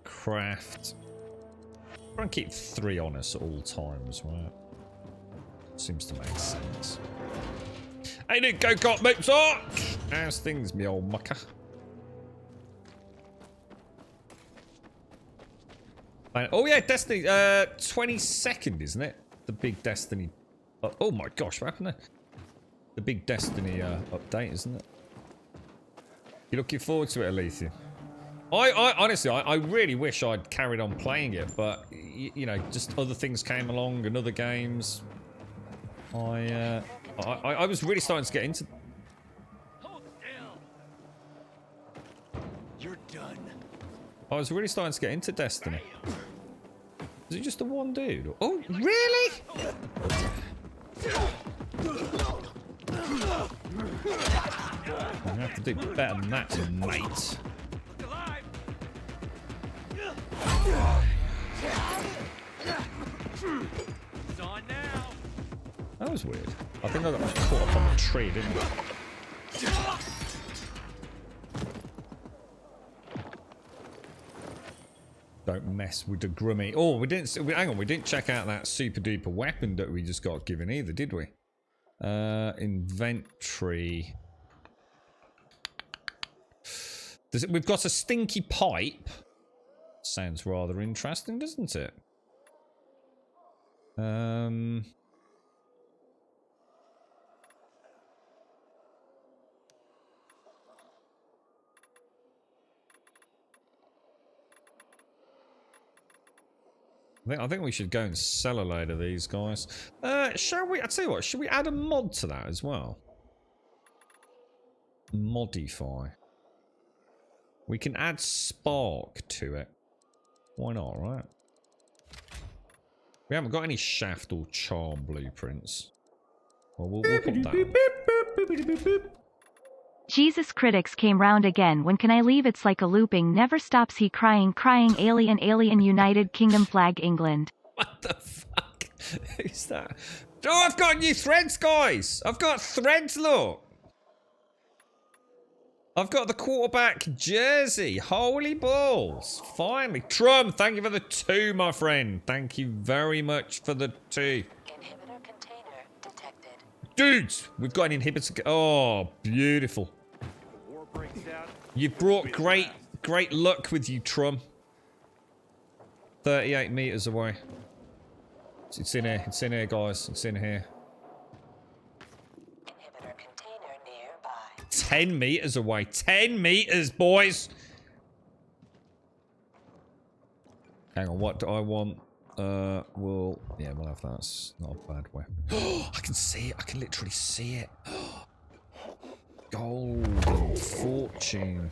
craft. Try and keep 3 on us at all times, right? Seems to make sense. Hey, dude, go-kart mates on! How's things, me old mucker? Oh yeah, Destiny, 22nd, isn't it? The big Destiny. Oh my gosh, what happened there? The big Destiny update, isn't it? You looking forward to it, Alethea? I honestly, I really wish I'd carried on playing it, but you know, just other things came along and other games. I was really starting to get into. Hold still. You're done. I was really starting to get into Destiny. Is it just the one dude? Oh, really? I have to do better than that, mate. It's on now. That was weird. I think I got caught up on the tree, didn't I? Don't mess with the grummy. Oh, hang on, we didn't check out that super duper weapon that we just got given either, did we? Inventory. We've got a stinky pipe. Sounds rather interesting, doesn't it? I think we should go and sell a load of these guys. Shall we? I'll tell you what, should we add a mod to that as well? Modify. We can add spark to it. Why not, right? We haven't got any shaft or charm blueprints. Well, we'll put that on. Jesus critics came round again. When can I leave? It's like a looping. Never stops he crying alien United Kingdom flag England. What the fuck? Who's that? Oh, I've got new threads, guys. I've got threads, look. I've got the quarterback jersey. Holy balls. Finally. Trum, thank you for the 2, my friend. Thank you very much for the 2. Inhibitor container detected. Dudes, we've got an inhibitor. Oh, beautiful. You've brought great luck with you, Trum. 38 meters away. It's in here. It's in here, guys. It's in here. 10 meters away. 10 meters, boys. Hang on, what do I want? We'll have that. It's not a bad weapon. I can see it. I can literally see it. Golden fortune.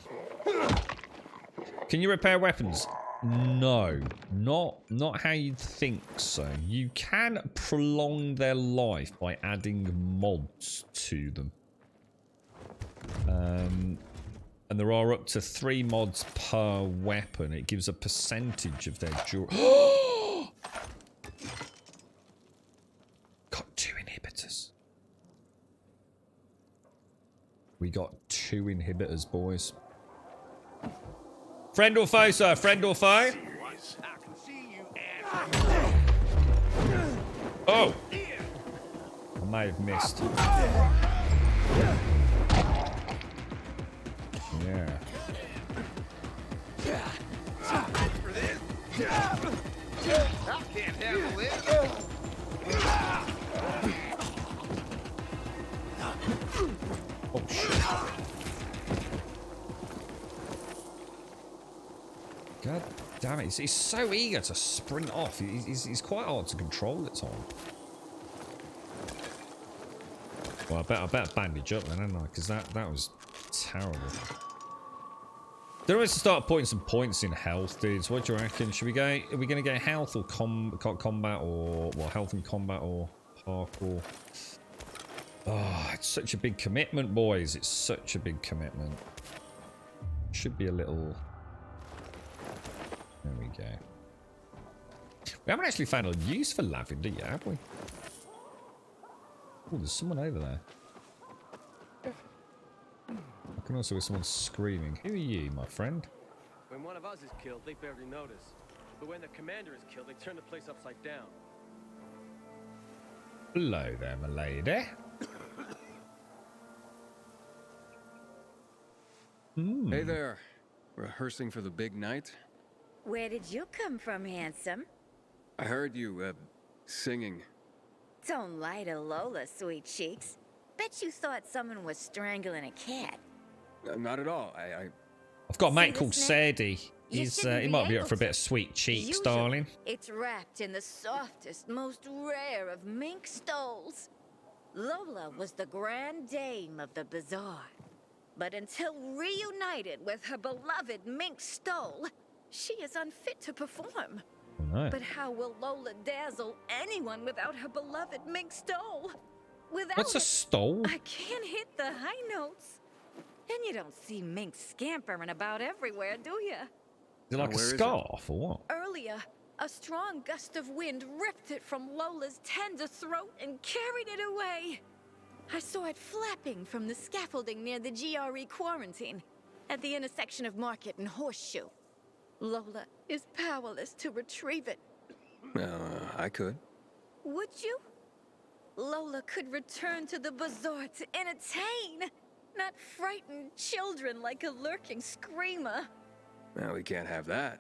Can you repair weapons? No, not how you'd think so. You can prolong their life by adding mods to them. And there are up to 3 mods per weapon. It gives a percentage of their durability. Got 2 inhibitors. We got 2 inhibitors, boys. Friend or foe, sir? Friend or foe? Oh! I may have missed. Yeah. I can't handle it. Oh shit. God damn it. He's so eager to sprint off. He's quite hard to control at times. Well, I better bandage up then, hadn't I? Because that was terrible. Don't we start putting some points in health, dudes? What do you reckon? Should we go? Are we going to go health or combat, or well, health and combat or parkour? Oh, it's such a big commitment, boys. It's such a big commitment. Should be a little. There we go. We haven't actually found a use for lavender yet, have we? Oh, there's someone over there. I can also hear someone screaming. Who are you, my friend? When one of us is killed, they barely notice. But when the commander is killed, they turn the place upside down. Hello there, my lady. Hey there. Rehearsing for the big night? Where did you come from, handsome? I heard you, singing. Don't lie to Lola, sweet cheeks. Bet you thought someone was strangling a cat. Not at all. I've got a mate called Sadie. He might be up for a bit of sweet cheeks, darling. It's wrapped in the softest, most rare of mink stoles. Lola was the grand dame of the bazaar. But until reunited with her beloved mink stole, she is unfit to perform. Oh, no. But how will Lola dazzle anyone without her beloved mink stole? Without What's a stole? I can't hit the high notes. And you don't see minks scampering about everywhere, do you? Is it like a scarf or what? Earlier, a strong gust of wind ripped it from Lola's tender throat and carried it away. I saw it flapping from the scaffolding near the GRE quarantine, at the intersection of Market and Horseshoe. Lola is powerless to retrieve it. I could. Would you? Lola could return to the bazaar to entertain, not frighten children like a lurking screamer. Well, we can't have that.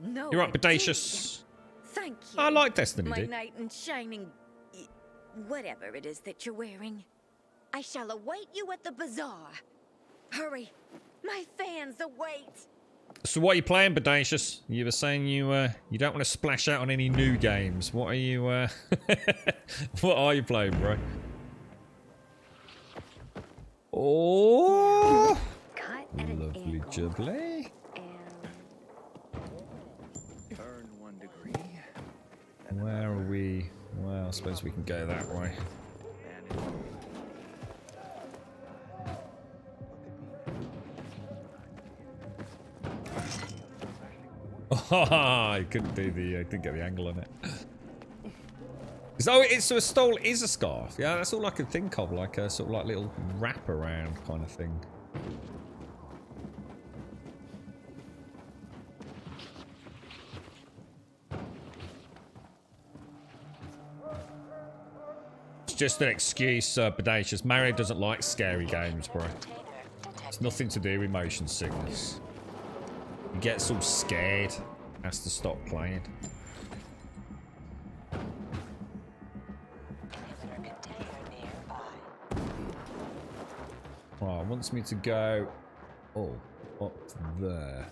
No, You're right, Bodacious. Thank you. I like Destiny, My dude. knight in shining... whatever it is that you're wearing. I shall await you at the bazaar. Hurry. My fans await. So what are you playing, Bodacious? You were saying you don't want to splash out on any new games. What are you what are you playing, bro? Oh, lovely jubbly. Turn 1 degree. Where are we? Well, I suppose we can go that way. Oh, I couldn't do the, I didn't get the angle on it. So it's so a stole is a scarf. Yeah, that's all I could think of, like a sort of like little wrap around kind of thing. just an excuse, Bodacious. Mario doesn't like scary games, bro. It's nothing to do with motion sickness. He gets all scared. Has to stop playing. Right, wants me to go... Oh, up there.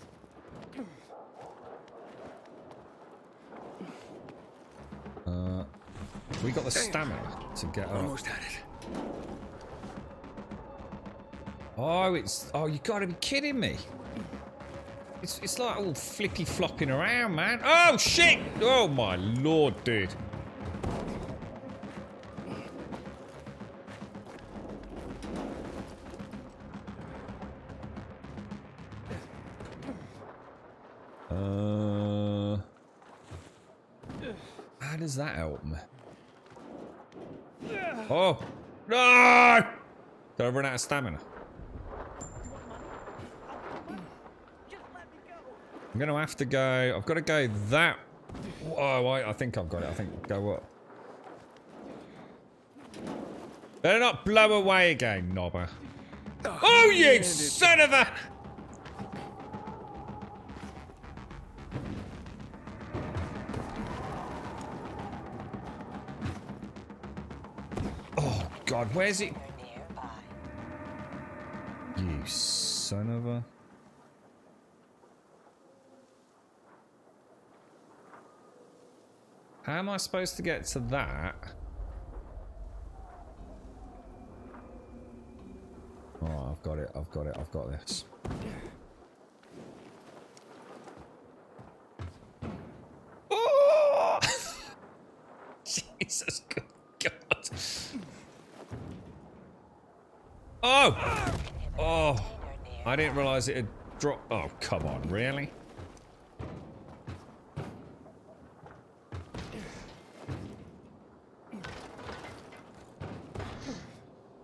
We got the stamina to get up. Almost had it. Oh, it's... Oh, you gotta be kidding me. It's like all flippy flopping around, man. Oh, shit! Oh, my lord, dude. How does that help me? Oh! No! Did I run out of stamina? I'm gonna have to go. I've got to go that. Oh, I think I've got it. I think go up. Better not blow away again, Nobber. Oh, you son of a! Oh God, where's it? You son of a. How am I supposed to get to that? Oh, I've got it, I've got it, I've got this. Oh! Jesus good God. Oh! Oh! I didn't realise it had dropped. Oh, come on, really?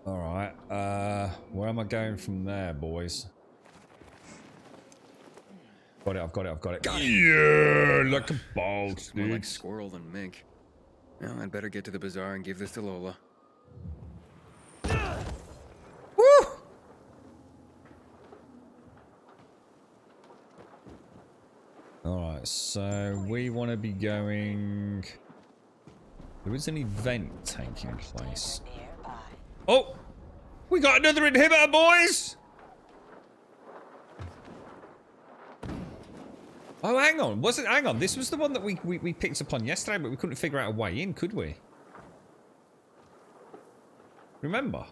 Alright, where am I going from there, boys? Got it, I've got it, I've got it. Yeah, like a bolt, More like squirrel than mink. Well, I'd better get to the bazaar and give this to Lola. Woo! Alright, so we want to be going... There is an event taking place. Oh! We got another inhibitor, boys! Oh, hang on. Hang on. This was the one that we picked up on yesterday, but we couldn't figure out a way in, could we? Remember?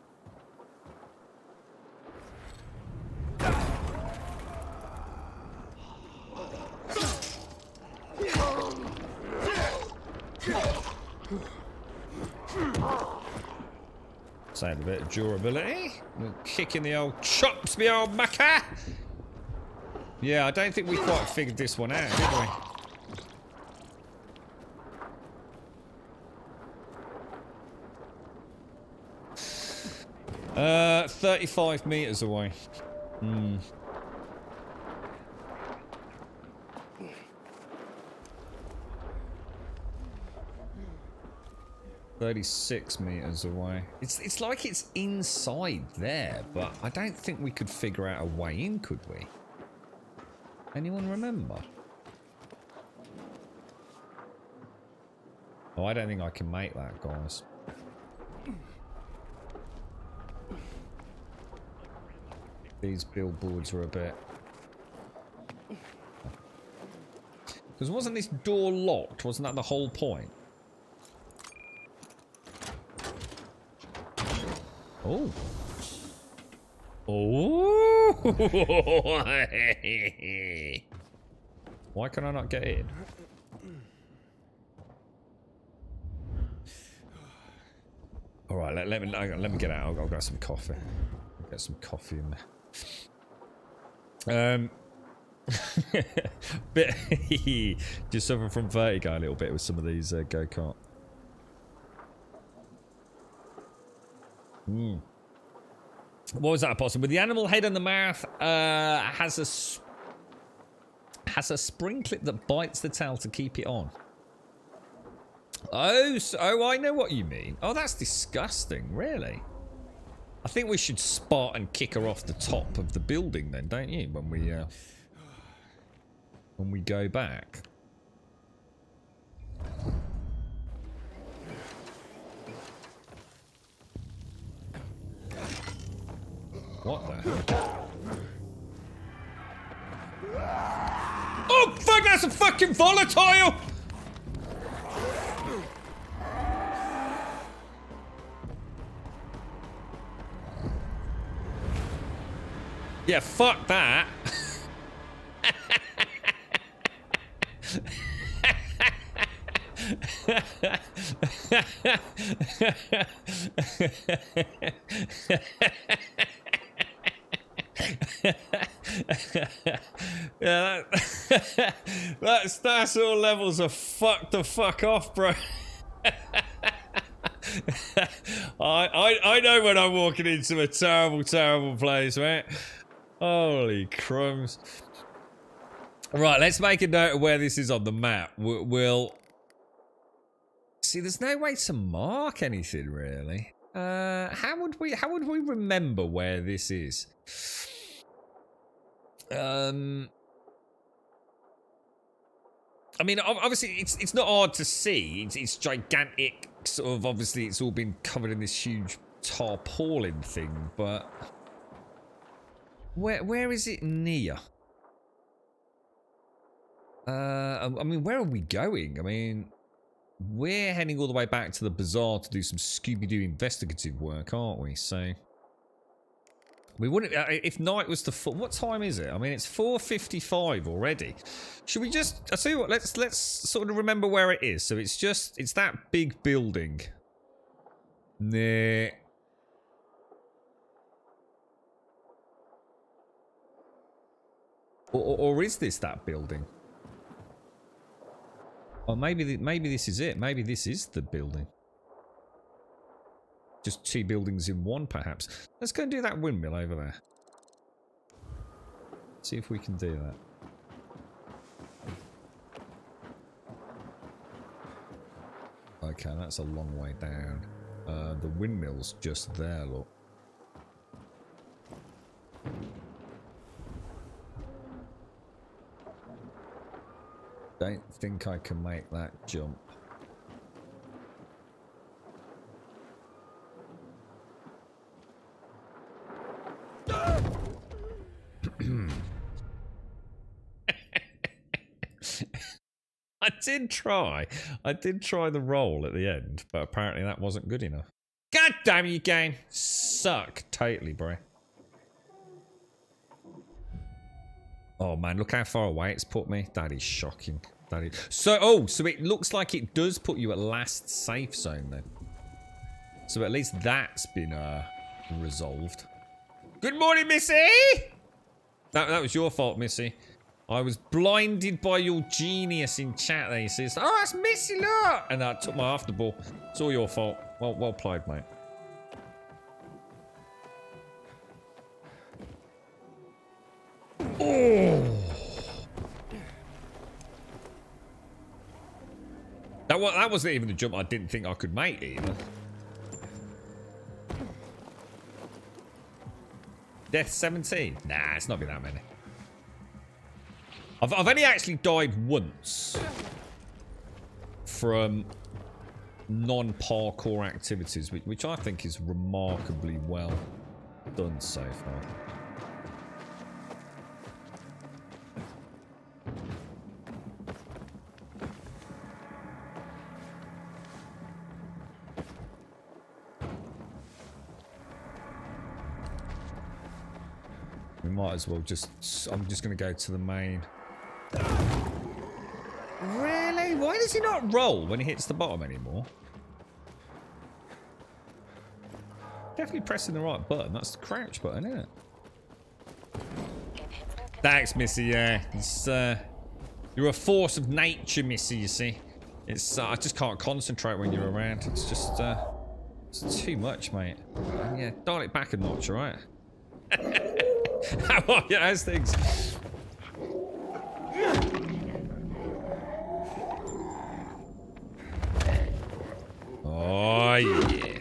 Save a bit of durability. Kicking the old chops, the old maca. Yeah, I don't think we quite figured this one out, did we? 35 meters away. 36 meters away. It's like it's inside there, but I don't think we could figure out a way in, could we? Anyone remember? Oh, I don't think I can make that, guys. These billboards are a bit... Because wasn't this door locked? Wasn't that the whole point? Oh. Oh. Why can I not get in? All right, let me get out. I'll get some coffee. I'll get some coffee in there. Bit just suffering from vertigo a little bit with some of these go-kart. What was that, Apostle? With the animal head and the mouth, has a spring clip that bites the tail to keep it on. Oh, I know what you mean. Oh, that's disgusting, really. I think we should spot and kick her off the top of the building then, don't you? When we go back. What the hell? Oh, fuck, that's a fucking volatile! Yeah, fuck that. Yeah, that's all levels of fuck the fuck off, bro. I know when I'm walking into a terrible place, mate. Holy crumbs. Right, let's make a note of where this is on the map. We'll see, there's no way to mark anything really. How would we remember where this is? I mean, obviously it's not hard to see. It's gigantic, sort of, obviously it's all been covered in this huge tarpaulin thing, but where is it near? I mean, where are we going? I mean, we're heading all the way back to the bazaar to do some Scooby-Doo investigative work, aren't we? So we wouldn't, if night was to fall. What time is it? I mean, it's 4:55 already. Should we just, I'll tell you what, let's sort of remember where it is. So it's that big building. Nah. Or is this that building? Or maybe this is it. Maybe this is the building. Just two buildings in one, perhaps. Let's go and do that windmill over there. See if we can do that. Okay, that's a long way down. The windmill's just there, look. Don't think I can make that jump. I did try the roll at the end, but apparently that wasn't good enough. God damn you, game. Suck totally, bro. Oh man, look how far away it's put me. That is shocking. That is so it looks like it does put you at last safe zone then. So at least that's been resolved. Good morning, Missy! That was your fault, Missy. I was blinded by your genius in chat there, you see. Oh, that's Missy, look! And I took my after ball. It's all your fault. Well played, mate. Oh! That wasn't even the jump I didn't think I could make either. Death 17? Nah, it's not been that many. I've only actually died once from non-parkour activities, which I think is remarkably well done so far. We might as well I'm just going to go to the main. Really? Why does he not roll when he hits the bottom anymore? Definitely pressing the right button. That's the crouch button, isn't it? Thanks, Missy. Yeah, it's you're a force of nature, Missy. You see, it's I just can't concentrate when you're around. It's just it's too much, mate. And yeah, dial it back a notch, all right? How are you? How's things? Oh, yeah.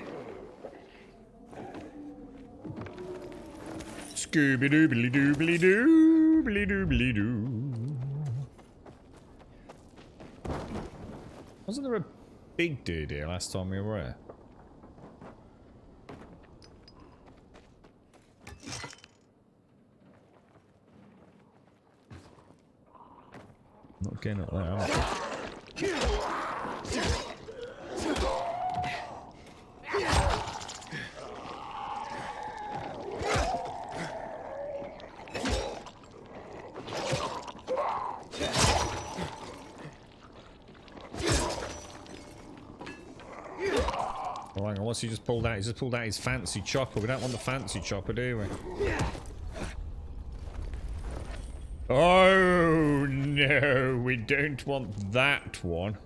Scooby-dooby-dooby-dooby-dooby-doo. Wasn't there a big dude here last time we were here? Not getting up there, am I? Oh, hang on, what's he just pulled out? He's just pulled out his fancy chopper. We don't want the fancy chopper, do we? Oh, no, we don't want that one.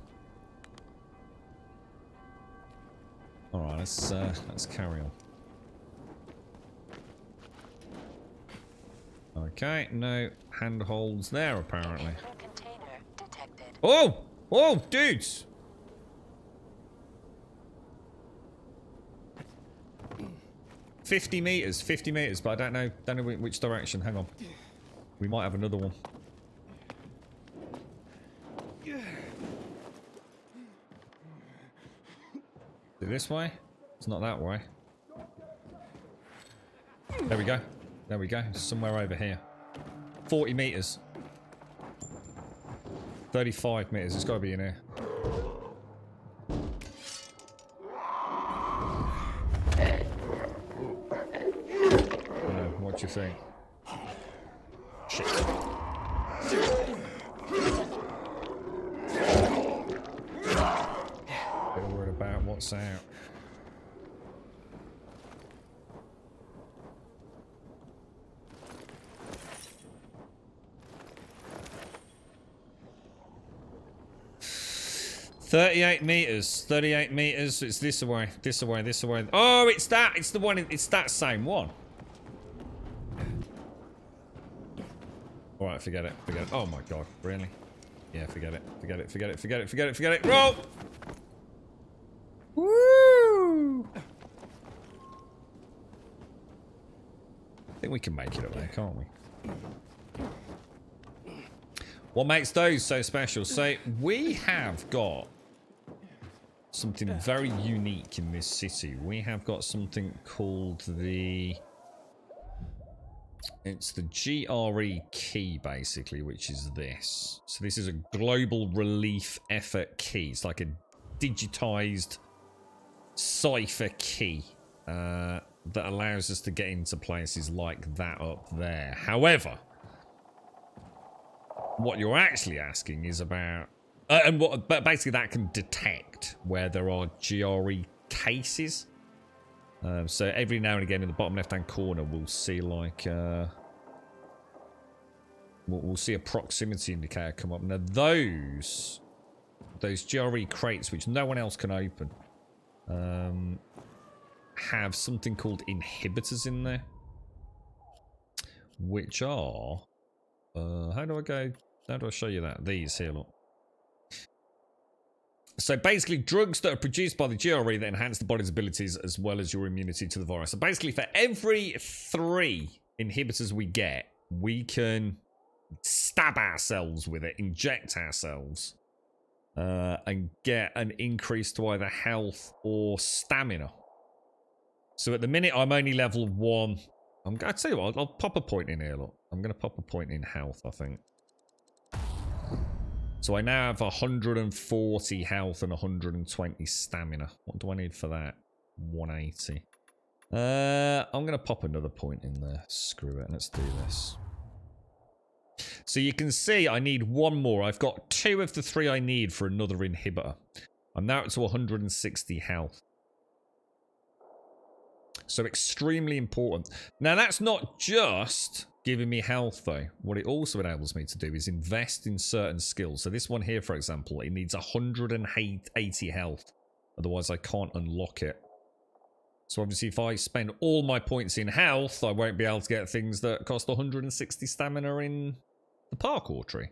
Alright, let's carry on. Okay, no handholds there, apparently. Oh! Oh, dudes! $50 meters, but I don't know which direction. Hang on. We might have another one. Is it this way? It's not that way. There we go. There we go. It's somewhere over here. 40 meters. 35 meters. It's got to be in here. What do you think? Shit. Bit worried about what's out. $38 meters. 38 meters. It's this away. This away. This away. Oh, it's that. It's the one. It's that same one. Alright, forget it. Forget it. Oh my god, really? Yeah, forget it. Forget it. Forget it. Forget it. Forget it. Forget it. Roll! Woo! I think we can make it up there, can't we? What makes those so special? So, we have got something very unique in this city. We have got something called the... It's the GRE key, basically, which is this. So this is a global relief effort key. It's like a digitized cipher key that allows us to get into places like that up there. However, what you're actually asking is about... but basically that can detect where there are GRE cases. So every now and again in the bottom left-hand corner, we'll see like we'll see a proximity indicator come up. Now those GRE crates, which no one else can open, have something called inhibitors in there, which are how do I show you that? These here, look. So basically, drugs that are produced by the GRE that enhance the body's abilities as well as your immunity to the virus. So basically, for every 3 inhibitors we get, we can stab ourselves with it, inject ourselves, and get an increase to either health or stamina. So at the minute, I'm only level 1. I'm going to tell you what, I'll pop a point in here, look. I'm going to pop a point in health, I think. So I now have 140 health and 120 stamina. What do I need for that? 180. I'm going to pop another point in there. Screw it. Let's do this. So you can see I need 1 more. I've got 2 of the 3 I need for another inhibitor. I'm now up to 160 health. So extremely important. Now that's not just giving me health though. What it also enables me to do is invest in certain skills. So this one here, for example, it needs 180 health. Otherwise I can't unlock it. So obviously if I spend all my points in health, I won't be able to get things that cost 160 stamina in the parkour tree.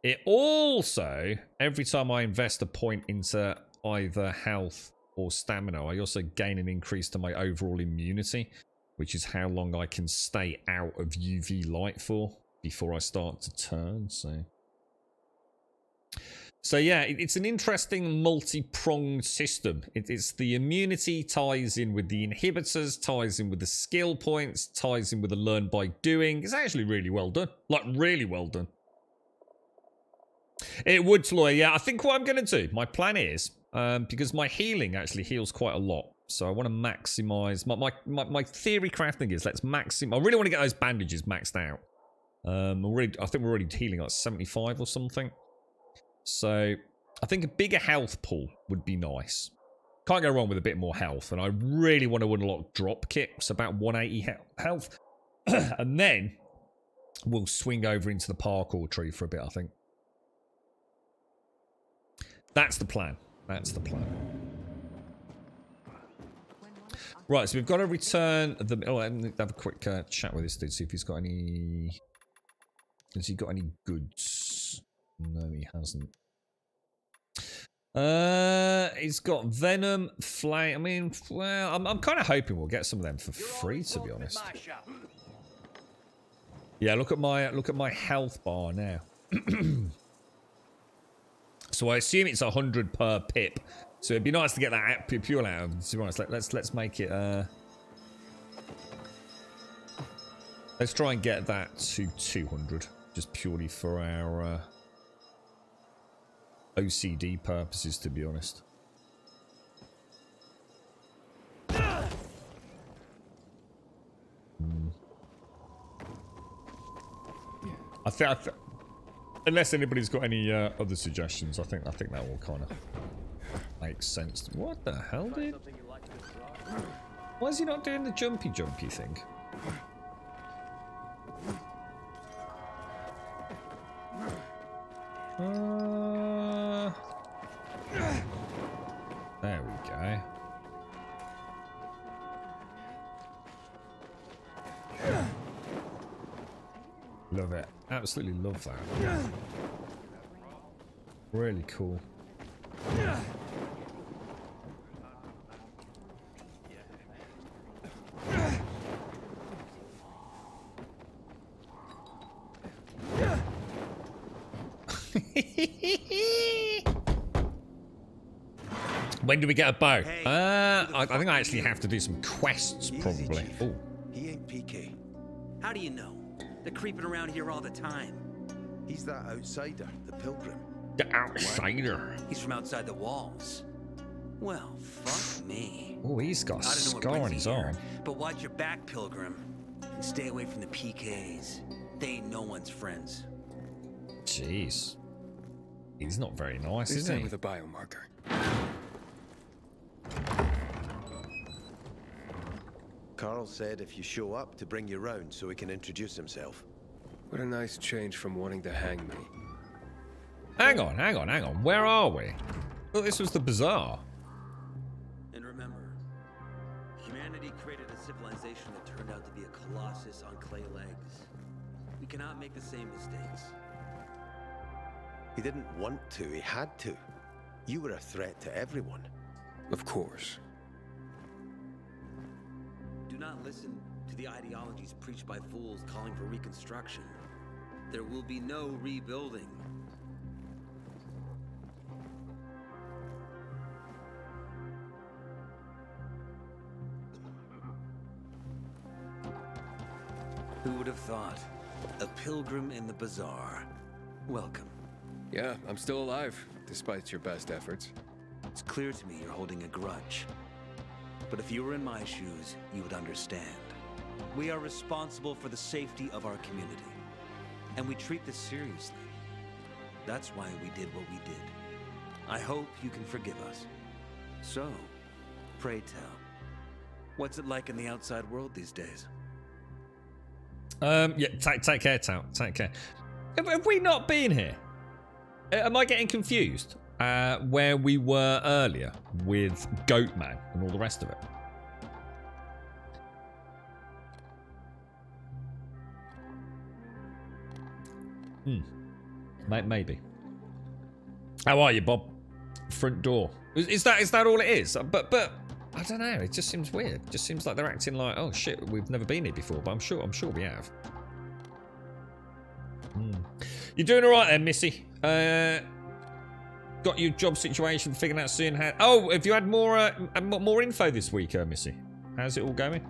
It also, every time I invest a point into either health or stamina, I also gain an increase to my overall immunity, which is how long I can stay out of UV light for before I start to turn. So yeah, it's an interesting multi-pronged system. It's the immunity ties in with the inhibitors, ties in with the skill points, ties in with the learn by doing. It's actually really well done. Like, really well done. It would, Tloy. Yeah, I think what I'm going to do, my plan is, because my healing actually heals quite a lot. So I want to maximize, my theory crafting is, let's maximize, I really want to get those bandages maxed out. I think we're already healing like 75 or something. So I think a bigger health pool would be nice. Can't go wrong with a bit more health. And I really want to unlock drop kits, about 180 health. And then we'll swing over into the parkour tree for a bit, I think. That's the plan. That's the plan. Right, so we've got to return the... Oh, I'm going to have a quick chat with this dude, see if he's got any... Has he got any goods? No, he hasn't. He's got venom, flame. I mean, well, I'm kind of hoping we'll get some of them for free, to be honest. Yeah, look at my health bar now. So I assume it's 100 per pip. So it'd be nice to get that pure out of. To be honest, let's make it. Let's try and get that to 200, just purely for our OCD purposes, to be honest. I think, unless anybody's got any other suggestions, I think that will kind of make sense. What the hell, dude? Why is he not doing the jumpy thing? There we go. Love it. Absolutely love that. Really cool. When do we get a bow? Hey, I think I actually have to do some quests, probably. Oh, he ain't PK. How do you know? They're creeping around here all the time. He's that outsider, the pilgrim. The outsider. He's from outside the walls. Well, fuck me. Oh, he's got a scar on his arm. But watch your back, pilgrim. And stay away from the PKs. They ain't no one's friends. Jeez. He's not very nice, is he? With a biomarker. Carl said if you show up to bring you round so he can introduce himself. What a nice change from wanting to hang me. Hang on. Where are we? Well, this was the bazaar. And remember, humanity created a civilization that turned out to be a colossus on clay legs. We cannot make the same mistakes. He didn't want to, he had to. You were a threat to everyone. Of course. Do not listen to the ideologies preached by fools calling for reconstruction. There will be no rebuilding. Who would have thought? A pilgrim in the bazaar. Welcome. Yeah, I'm still alive, despite your best efforts. It's clear to me you're holding a grudge. But if you were in my shoes, you would understand. We are responsible for the safety of our community. And we treat this seriously. That's why we did what we did. I hope you can forgive us. So, pray tell, what's it like in the outside world these days? Yeah, take care, Tal. Take care. Have we not been here? Am I getting confused? Where we were earlier with Goatman and all the rest of it. Maybe. How are you, Bob? front door. Is that all it is? But I don't know. It just seems weird. It just seems like they're acting like, oh shit, we've never been here before. But I'm sure we have. You're doing all right then, Missy. Got your job situation figured out soon. Oh, have you had more info this week, Missy? How's it all going?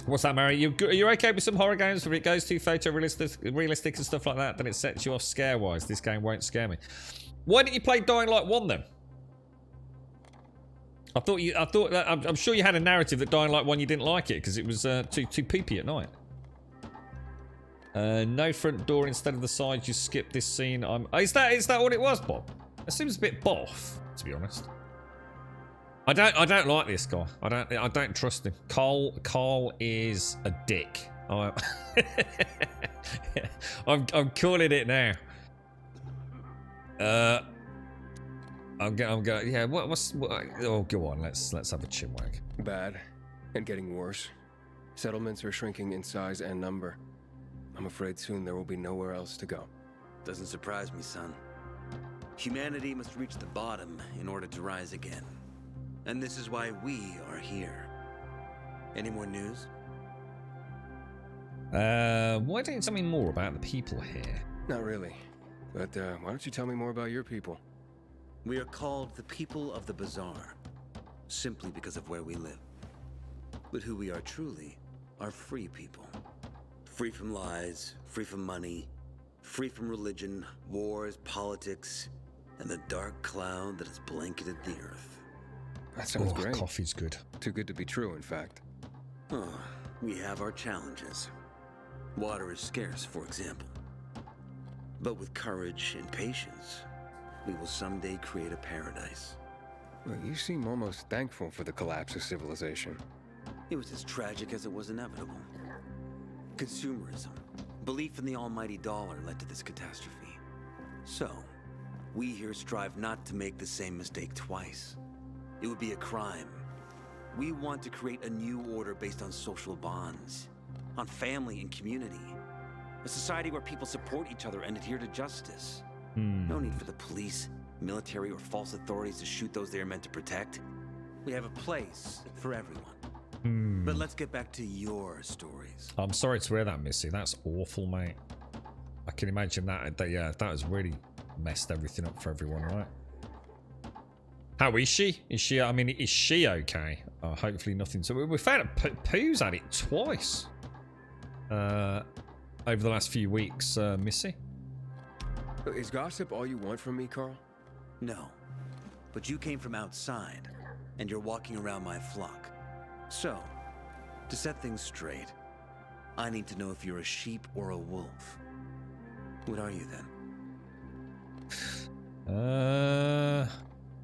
What's that, Mary? You're okay with some horror games where it goes too photorealistic and stuff like that, then it sets you off scare-wise. This game won't scare me. Why didn't you play Dying Light 1 then? I'm sure you had a narrative that Dying Light 1 you didn't like it because it was too poopy at night. No front door instead of the side. You skip this scene. Is that what it was, Bob? It seems a bit boff, to be honest. I don't like this guy. I don't trust him. Carl is a dick. I'm calling it now. I'm going. Yeah. Oh, go on. Let's have a chinwag. Bad, and getting worse. Settlements are shrinking in size and number. I'm afraid soon there will be nowhere else to go. Doesn't surprise me, son. Humanity must reach the bottom in order to rise again. And this is why we are here. Any more news? Why don't you tell me more about the people here? Not really. But why don't you tell me more about your people? We are called the people of the Bazaar, simply because of where we live. But who we are truly are free people. Free from lies, free from money, free from religion, wars, politics, and the dark cloud that has blanketed the earth. That sounds great. Coffee's good. Too good to be true, in fact. Oh, we have our challenges. Water is scarce, for example. But with courage and patience, we will someday create a paradise. Well, you seem almost thankful for the collapse of civilization. It was as tragic as it was inevitable. Consumerism, belief in the almighty dollar led to this catastrophe. So, we here strive not to make the same mistake twice. It would be a crime. We want to create a new order based on social bonds, on family and community. A society where people support each other and adhere to justice. No need for the police, military, or false authorities to shoot those they are meant to protect. We have a place for everyone. But let's get back to your stories. I'm sorry to hear that, Missy. That's awful, mate. I can imagine that. Yeah, that has really messed everything up for everyone, right? How is she? Is she okay? Hopefully nothing. So we found out Pooh's had it twice over the last few weeks, Missy. Is gossip all you want from me, Carl? No. But you came from outside, and you're walking around my flock. So, to set things straight, I need to know if you're a sheep or a wolf. What are you then?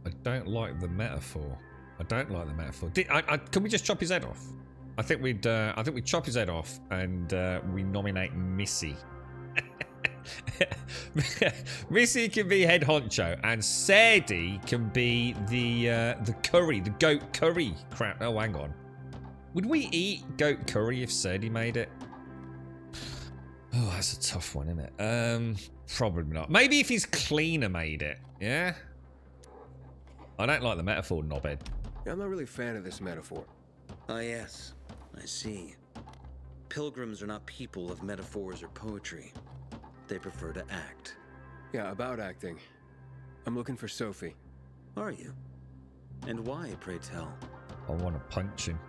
I don't like the metaphor. Can we just chop his head off? I think we'd chop his head off and we nominate Missy. Missy can be head honcho, and Sadie can be the goat curry crap. Oh, hang on. Would we eat goat curry if Sadie made it? Oh, that's a tough one, isn't it? Probably not. Maybe if his cleaner made it. Yeah. I don't like the metaphor, knobhead. Yeah, I'm not really a fan of this metaphor. Ah, yes. I see. Pilgrims are not people of metaphors or poetry. They prefer to act. Yeah, about acting. I'm looking for Sophie. Are you? And why, pray tell? I want to punch him.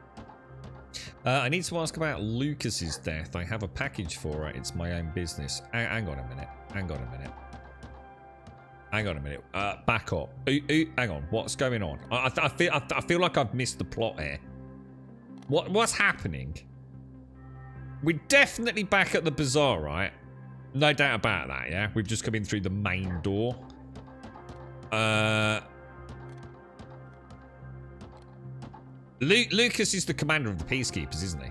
I need to ask about Lucas's death. I have a package for her. It's my own business. Hang on a minute. Back up. Hang on. What's going on? I feel like I've missed the plot here. What's happening? We're definitely back at the bazaar, right? No doubt about that, yeah? We've just come in through the main door. Lucas is the commander of the Peacekeepers, isn't he?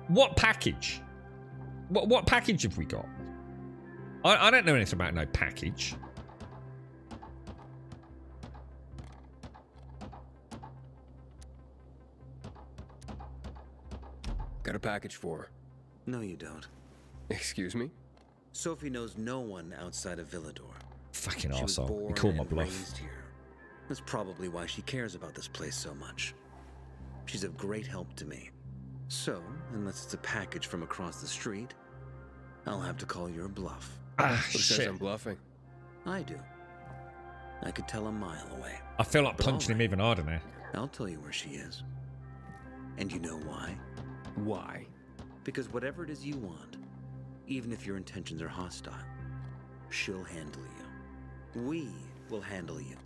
What package? What package have we got? I don't know anything about no package. Got a package for her. No, you don't. Excuse me? Sophie knows no one outside of Villador. Fucking She was arsehole. born He called my and bluff. raised here. That's probably why she cares about this place so much. She's of great help to me. So, unless it's a package from across the street, I'll have to call your bluff. Ah, Who says shit. I'm bluffing? I do. I could tell a mile away. I feel like But punching him even harder now. I'll tell you where she is. And you know why? Why? Because whatever it is you want, even if your intentions are hostile, she'll handle you. We will handle you.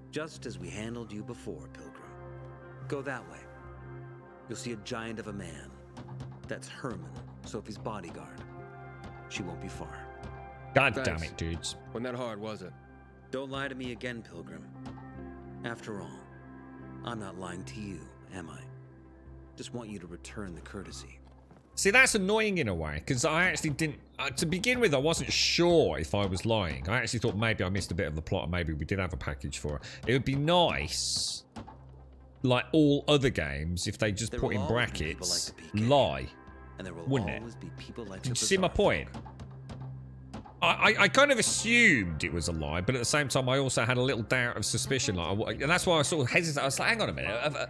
Just as we handled you before, Pilgrim. Go that way. You'll see a giant of a man. That's Herman, Sophie's bodyguard. She won't be far. God Thanks. damn it, dudes. Wasn't that hard, was it? Don't lie to me again, Pilgrim. After all, I'm not lying to you, am I? Just want you to return the courtesy. See, that's annoying in a way, because I actually didn't... to begin with, I wasn't sure if I was lying. I actually thought maybe I missed a bit of the plot, and maybe we did have a package for it. It would be nice, like all other games, if they just put in brackets, lie, And there will wouldn't it? always be people like Do you the see my Bizarre point? folk. I kind of assumed it was a lie, but at the same time, I also had a little doubt of suspicion. Like, and that's why I sort of hesitated. I was like, hang on a minute.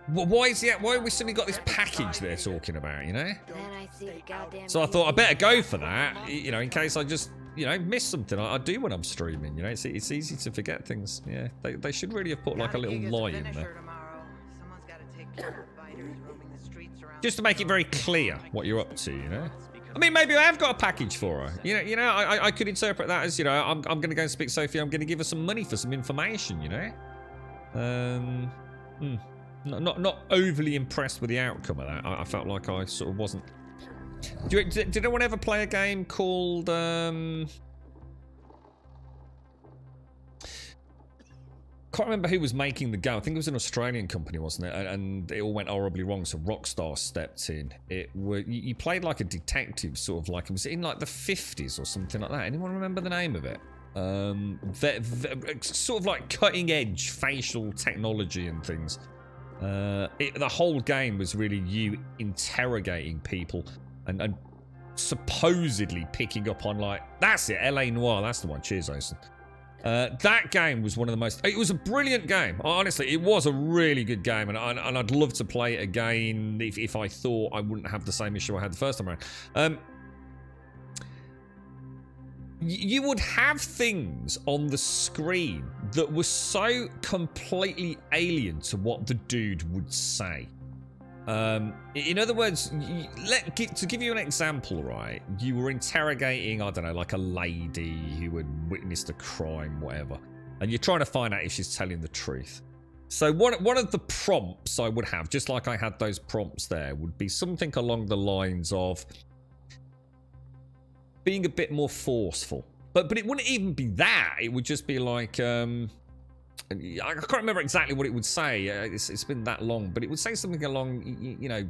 Why have we suddenly got this package they're talking about, you know? Then I see the goddamn. So I thought I better go for that, you know, in case I just, you know, miss something. I do when I'm streaming, you know. It's easy to forget things. Yeah, they should really have put like a little lie in there. Just to make it very clear what you're up to, you know. I mean, maybe I have got a package for her. You know, I could interpret that as, you know, I'm going to go and speak to Sophie. I'm going to give her some money for some information, you know. Not overly impressed with the outcome of that. I felt like I sort of wasn't. Did anyone ever play a game called? Can't remember who was making the game. I think it was an Australian company, wasn't it? And it all went horribly wrong. So Rockstar stepped in. You played like a detective, sort of like it was in like the 50s or something like that. Anyone remember the name of it? Sort of like cutting edge facial technology and things. The whole game was really you interrogating people and supposedly picking up on, like, that's it, LA Noire, that's the one. Cheers, Osen. That game was one of the most... It was a brilliant game. Honestly, it was a really good game, and I'd love to play it again if I thought I wouldn't have the same issue I had the first time around. You would have things on the screen that were so completely alien to what the dude would say. In other words, to give you an example, right? You were interrogating, I don't know, like a lady who had witnessed a crime, whatever, and you're trying to find out if she's telling the truth. So one of the prompts I would have, just like I had those prompts there, would be something along the lines of being a bit more forceful. But it wouldn't even be that. It would just be like, I can't remember exactly what it would say. It's been that long, but it would say something along, you know,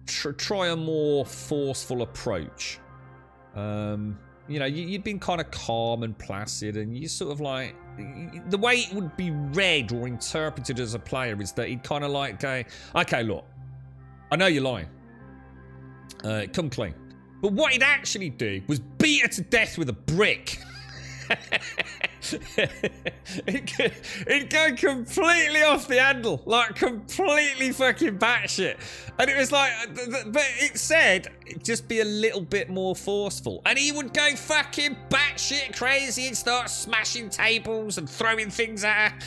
try a more forceful approach. You know, you'd been kind of calm and placid, and you sort of like, the way it would be read or interpreted as a player is that he'd kind of like go, okay, look, I know you're lying. Come clean. But what he'd actually do was beat her to death with a brick. It'd go completely off the handle, like completely fucking batshit. And it was like, but it said, just be a little bit more forceful. And he would go fucking batshit crazy and start smashing tables and throwing things at her.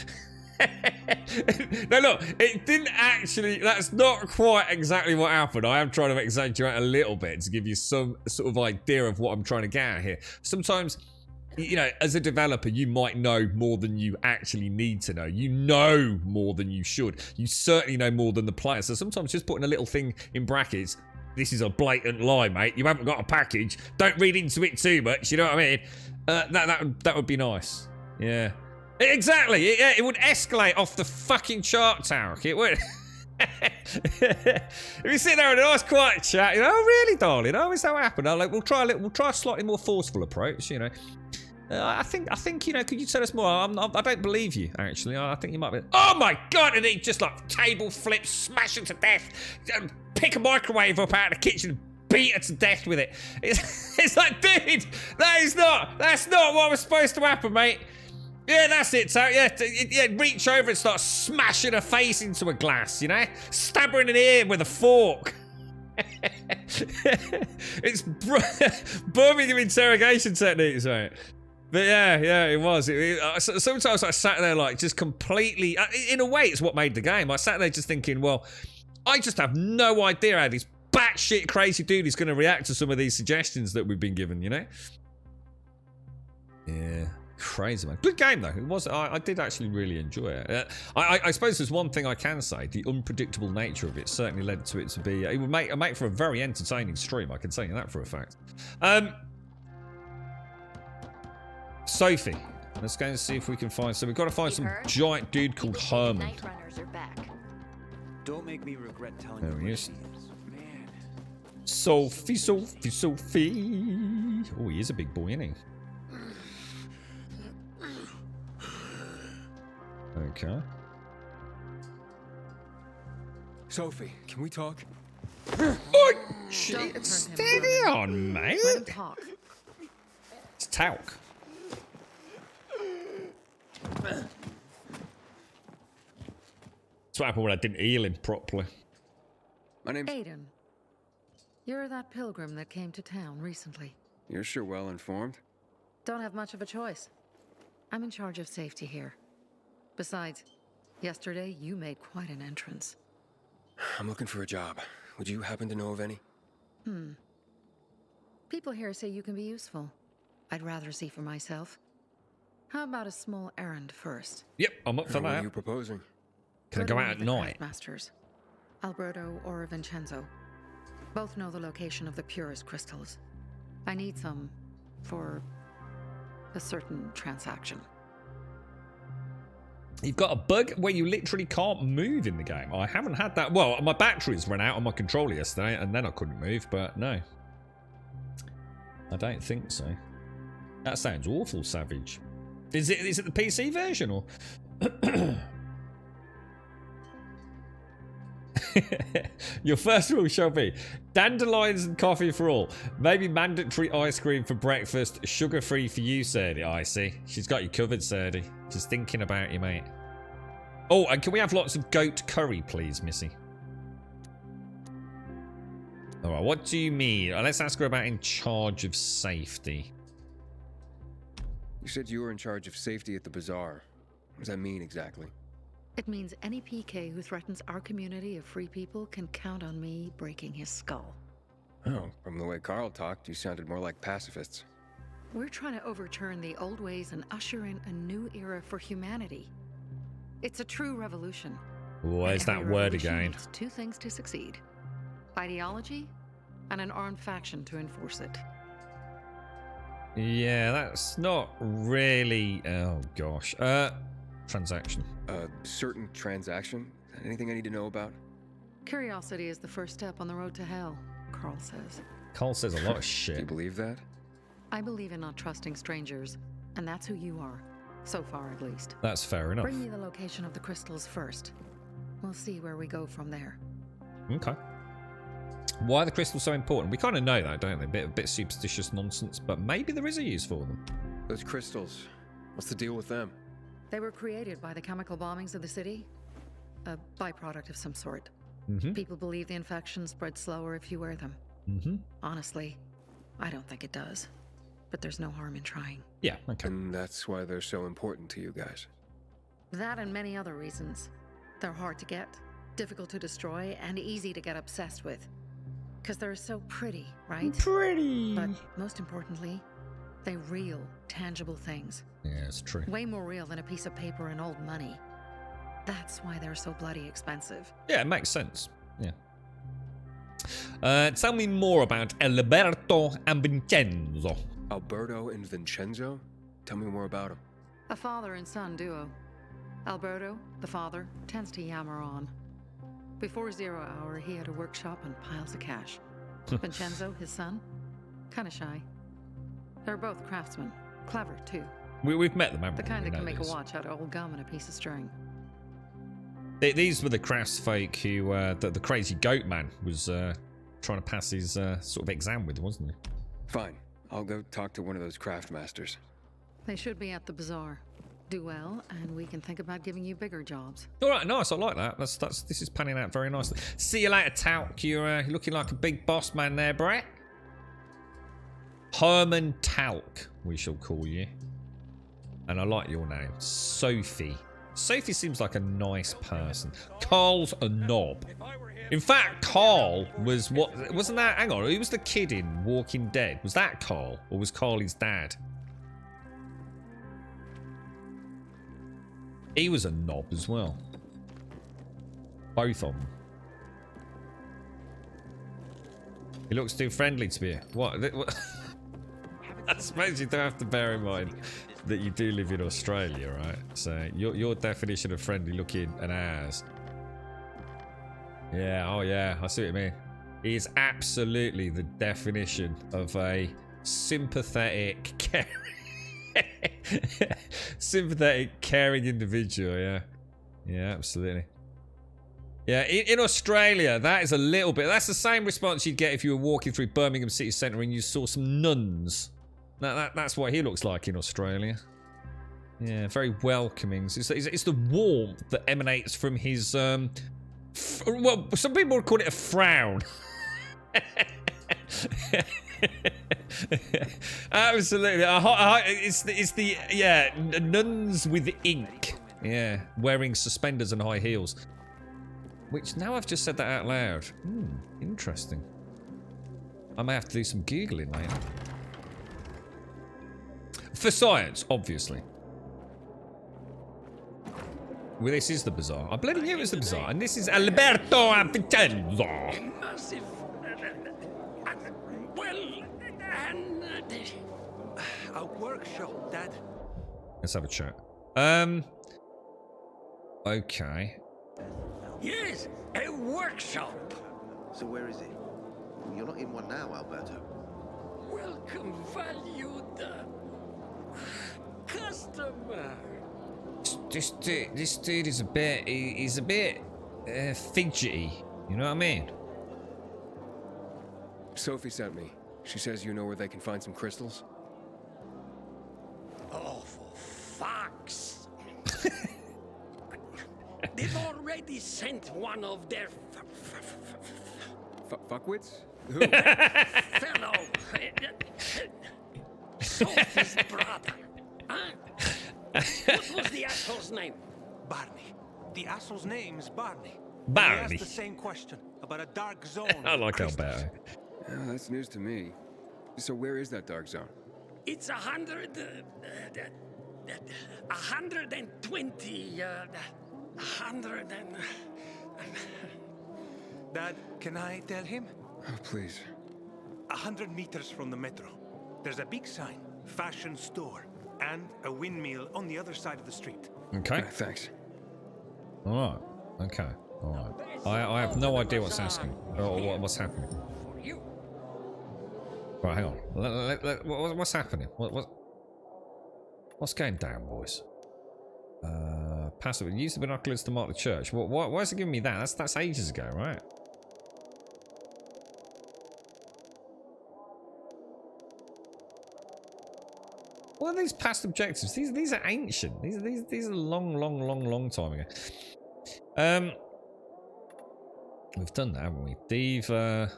No, look, it didn't actually, that's not quite exactly what happened. I am trying to exaggerate a little bit to give you some sort of idea of what I'm trying to get at here. Sometimes, you know, as a developer, you might know more than you actually need to know. You know more than you should. You certainly know more than the player. So sometimes just putting a little thing in brackets, this is a blatant lie, mate. You haven't got a package. Don't read into it too much. You know what I mean? That would be nice. Yeah. Exactly. It would escalate off the fucking chart, Tarek. It would. If you sit there in a nice quiet chat, you know, oh really, darling? Oh, is that what happened? I'm like, we'll try a slightly more forceful approach, you know. I think, you know, could you tell us more? I don't believe you, actually. I think you might be. Oh my god! And he just like table flips, smash him to death, pick a microwave up out of the kitchen, beat her to death with it. It's like, dude, that's not what was supposed to happen, mate. Yeah, that's it. So yeah, reach over and start smashing her face into a glass, you know? Stab her in the ear with a fork. It's Birmingham interrogation techniques, mate. But yeah, it was. Sometimes I sat there like just completely. In a way, it's what made the game. I sat there just thinking, well, I just have no idea how this batshit crazy dude is going to react to some of these suggestions that we've been given. You know? Yeah, crazy, man. Good game though. It was. I did actually really enjoy it. I suppose there's one thing I can say: the unpredictable nature of it certainly led to it to be. It would make for a very entertaining stream. I can tell you that for a fact. Sophie, let's go and see if we can find. So we've got to find some giant dude called Herman. Night runners are back. Don't make me regret telling There you. he is. Man. Sophie. Oh, he is a big boy, isn't he? Okay. Sophie, can we talk? Oh, shit. Steady on, mate. Let him talk. It's talc. That's what happened when I didn't heal him properly. My name's... Aiden. You're that pilgrim that came to town recently. You're sure well informed. Don't have much of a choice. I'm in charge of safety here. Besides, yesterday you made quite an entrance. I'm looking for a job. Would you happen to know of any? People here say you can be useful. I'd rather see for myself. How about a small errand first? Yep, I'm up for What are that. you proposing? Can I go out at night? Masters, Alberto or Vincenzo. Both know the location of the purest crystals. I need some for a certain transaction. You've got a bug where you literally can't move in the game. I haven't had that. Well, my batteries ran out on my controller yesterday, and then I couldn't move, but no. I don't think so. That sounds awful, Savage. Is it the PC version, or... Your first rule shall be dandelions and coffee for all. Maybe mandatory ice cream for breakfast. Sugar-free for you, Serdy. I see. She's got you covered, Serdy. Just thinking about you, mate. Oh, and can we have lots of goat curry, please, Missy? Alright, what do you mean? Let's ask her about in charge of safety. You said you were in charge of safety at the bazaar. What does that mean exactly? It means any PK who threatens our community of free people can count on me breaking his skull. Oh, from the way Carl talked, you sounded more like pacifists. We're trying to overturn the old ways and usher in a new era for humanity. It's a true revolution. Where's that word again? Needs two things to succeed: ideology and an armed faction to enforce it. Yeah, that's not really... Oh, gosh. Transaction. Certain transaction? Anything I need to know about? Curiosity is the first step on the road to hell, Carl says. Carl says a lot of shit. Do you believe that? I believe in not trusting strangers, and that's who you are. So far, at least. That's fair enough. Bring me the location of the crystals first. We'll see where we go from there. Okay. Why are the crystals so important? We kind of know that, don't we? A bit superstitious nonsense, but maybe there is a use for them. Those crystals, what's the deal with them? They were created by the chemical bombings of the city. A byproduct of some sort. People believe the infection spreads slower if you wear them. Honestly, I don't think it does. But there's no harm in trying. Yeah, okay. And that's why they're so important to you guys. That and many other reasons. They're hard to get, difficult to destroy, and easy to get obsessed with. Because they're so pretty, right? Pretty! But most importantly, they're real, tangible things. Yeah, it's true. Way more real than a piece of paper and old money. That's why they're so bloody expensive. Yeah, it makes sense. Yeah. Tell me more about Alberto and Vincenzo. Alberto and Vincenzo? Tell me more about them. A father and son duo. Alberto, the father, tends to yammer on. Before 0 hour, he had a workshop and piles of cash. Vincenzo, his son, kinda shy. They're both craftsmen. Clever, too. We've met them, haven't we? The kind that can make these. a watch out of old gum and a piece of string. These were the crafts folk who, the crazy goat man was trying to pass his sort of exam with, wasn't he? Fine. I'll go talk to one of those craft masters. They should be at the bazaar. Do well, and we can think about giving you bigger jobs. All right, nice. I like that. This is panning out very nicely. See you later, Talc. You're looking like a big boss man there, Brett. Herman Talc, we shall call you. And I like your name, Sophie. Sophie seems like a nice person. Carl's a knob. In fact, Carl wasn't that? Hang on, who was the kid in Walking Dead? Was that Carl, or was Carl his dad? He was a knob as well. Both of them. He looks too friendly to be. What? I suppose you do have to bear in mind that you do live in Australia, right? So your definition of friendly looking and ours. Yeah, oh yeah, I see what you mean. He is absolutely the definition of a sympathetic, caring, caring individual. Yeah, yeah, absolutely. Yeah, in Australia, that is a little bit. That's the same response you'd get if you were walking through Birmingham city centre and you saw some nuns. That's what he looks like in Australia. Yeah, very welcoming. It's the warmth that emanates from his. Well, some people would call it a frown. Absolutely. It's the nuns with ink. Yeah, wearing suspenders and high heels. Which, now I've just said that out loud. Interesting. I may have to do some Googling later. For science, obviously. Well, this is the bazaar. I bloody knew it was the bazaar. And this is Alberto Vincenzo. Massive. A workshop, Dad. Let's have a chat. Okay. Yes, a workshop. So where is it? You're not in one now, Alberto. Welcome, valued customer. This dude is a bit. He's a bit fidgety. You know what I mean? Sophie sent me. She says you know where they can find some crystals. Oh, for fuck's! They've already sent one of their fuckwits? Who? Fellow. Sophie's brother. Huh? What was the asshole's name? Barney. The asshole's name is Barney. Barney. He asked the same question about a dark zone. I like Alberto. Oh, that's news to me. So where is that dark zone? It's 120. 100 and. Dad, can I tell him? Oh, please. 100 meters from the metro. There's a big sign, fashion store, and a windmill on the other side of the street. Okay. Thanks. All right. Okay. All right. I have no idea what's asking or what's happening. Right, hang on. What's happening? What's going down, boys? Passive. Use the binoculars to mark the church. Why is it giving me that? That's ages ago, right? What are these past objectives? These are ancient. These are long time ago. We've done that, haven't we? Diva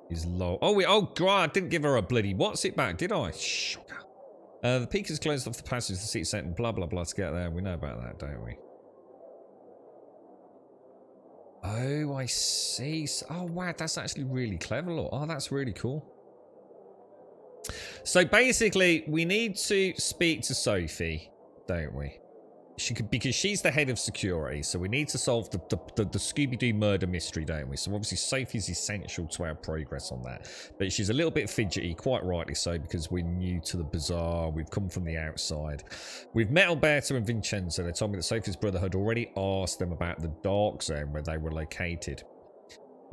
is low. Oh God, I didn't give her a bloody what's it back, did I? Sugar. The peak is closed off the passage to the city centre, blah blah blah to get there. We know about that, don't we? Oh, I see. Oh wow, that's actually really clever. Look. Oh, that's really cool. So basically, we need to speak to Sophie, don't we? Because she's the head of security, so we need to solve the Scooby-Doo murder mystery, don't we? So obviously Sophie's essential to our progress on that. But she's a little bit fidgety, quite rightly so, because we're new to the bazaar. We've come from the outside. We've met Alberto and Vincenzo. They told me that Sophie's brother had already asked them about the dark zone where they were located.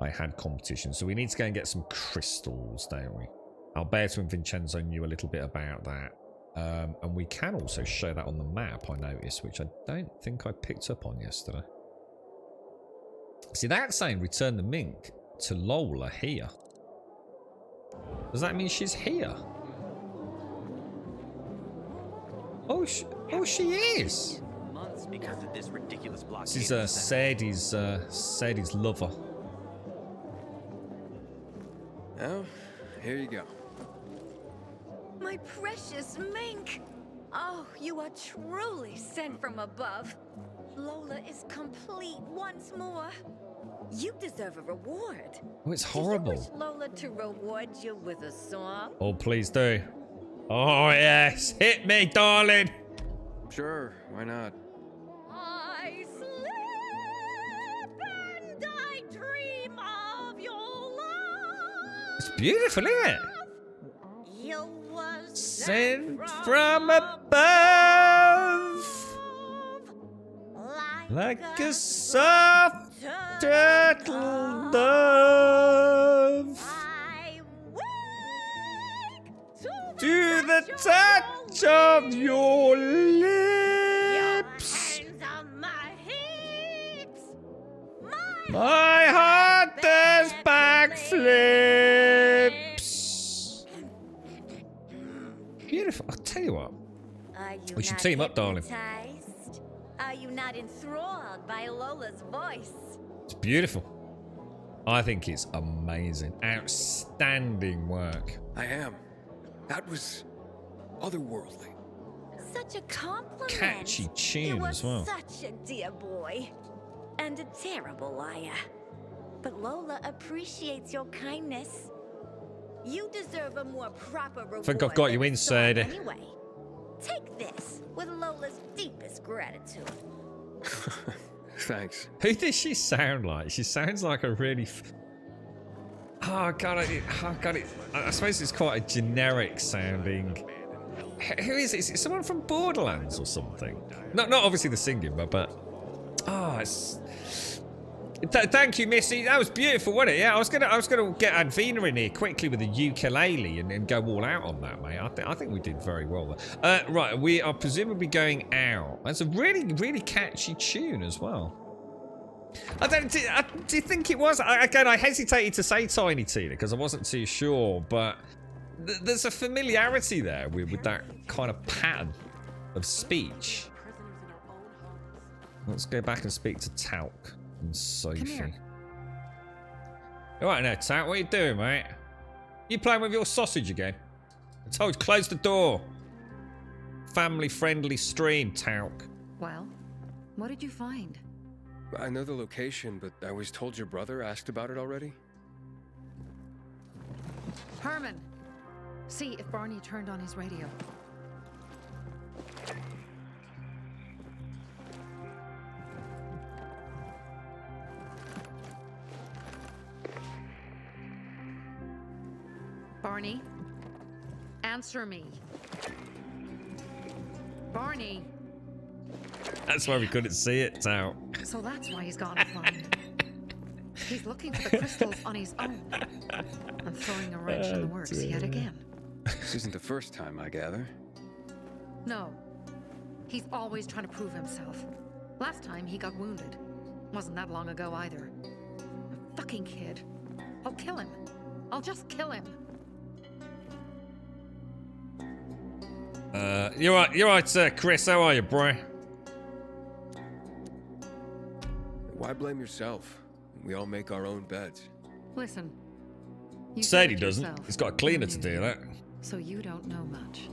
I had competition, so we need to go and get some crystals, don't we? Alberto and Vincenzo knew a little bit about that. And we can also show that on the map, I noticed, which I don't think I picked up on yesterday. See, that's saying return the mink. to Lola here. Does that mean she's here? Oh, she is. Months because of this ridiculous blockade. This is Sadie's lover. Oh, here you go. My precious mink! Oh, you are truly sent from above. Lola is complete once more. You deserve a reward. Oh, it's horrible. Do you wish Lola to reward you with a song? Oh, please do. Oh, yes. Hit me, darling. Sure, why not? I sleep and I dream of your love. It's beautiful, isn't it? You was Sent from above. Like a soft turtle dove. To the touch of your lips. My heart does backflips. Beautiful. I'll tell you what. We should team up, darling. Are you not enthralled by Lola's voice? It's beautiful. I think it's amazing. Outstanding work. I am. That was otherworldly. Such a compliment. Catchy tune you were as well. Such a dear boy. And a terrible liar. But Lola appreciates your kindness. You deserve a more proper reward. I think I've got you than in, a song Sadie. Anyway, take this with Lola's deepest gratitude. Thanks. Who does she sound like? She sounds like a really... Oh god, I suppose it's quite a generic sounding... Who is it? Is it someone from Borderlands or something? Not obviously the singing, but... Oh, it's... Thank you, Missy. That was beautiful, wasn't it? Yeah, I was gonna get Advina in here quickly with a ukulele and go all out on that, mate. I think we did very well there. Right, we are presumably going out. That's a really catchy tune as well. Do you think it was? Again, I hesitated to say Tiny Tina because I wasn't too sure, but there's a familiarity there with that kind of pattern of speech. Let's go back and speak to Talc and Sophie. All right now, Talc, what are you doing, mate? You playing with your sausage again? I told you, close the door. Family-friendly stream, Talc. Well, what did you find? I know the location, but I was told your brother asked about it already. Herman, see if Barney turned on his radio. Barney, answer me. Barney. That's why we couldn't see it, Talc. So that's why he's gone offline. He's looking for the crystals on his own and throwing a wrench in the works yet again. This isn't the first time, I gather. No. He's always trying to prove himself. Last time he got wounded. Wasn't that long ago either. A fucking kid. I'll kill him. I'll just kill him. You're right, Chris. How are you, bro? Why blame yourself? We all make our own beds. Listen. You Sadie said it doesn't. yourself. He's got a cleaner to do that. So you don't know much.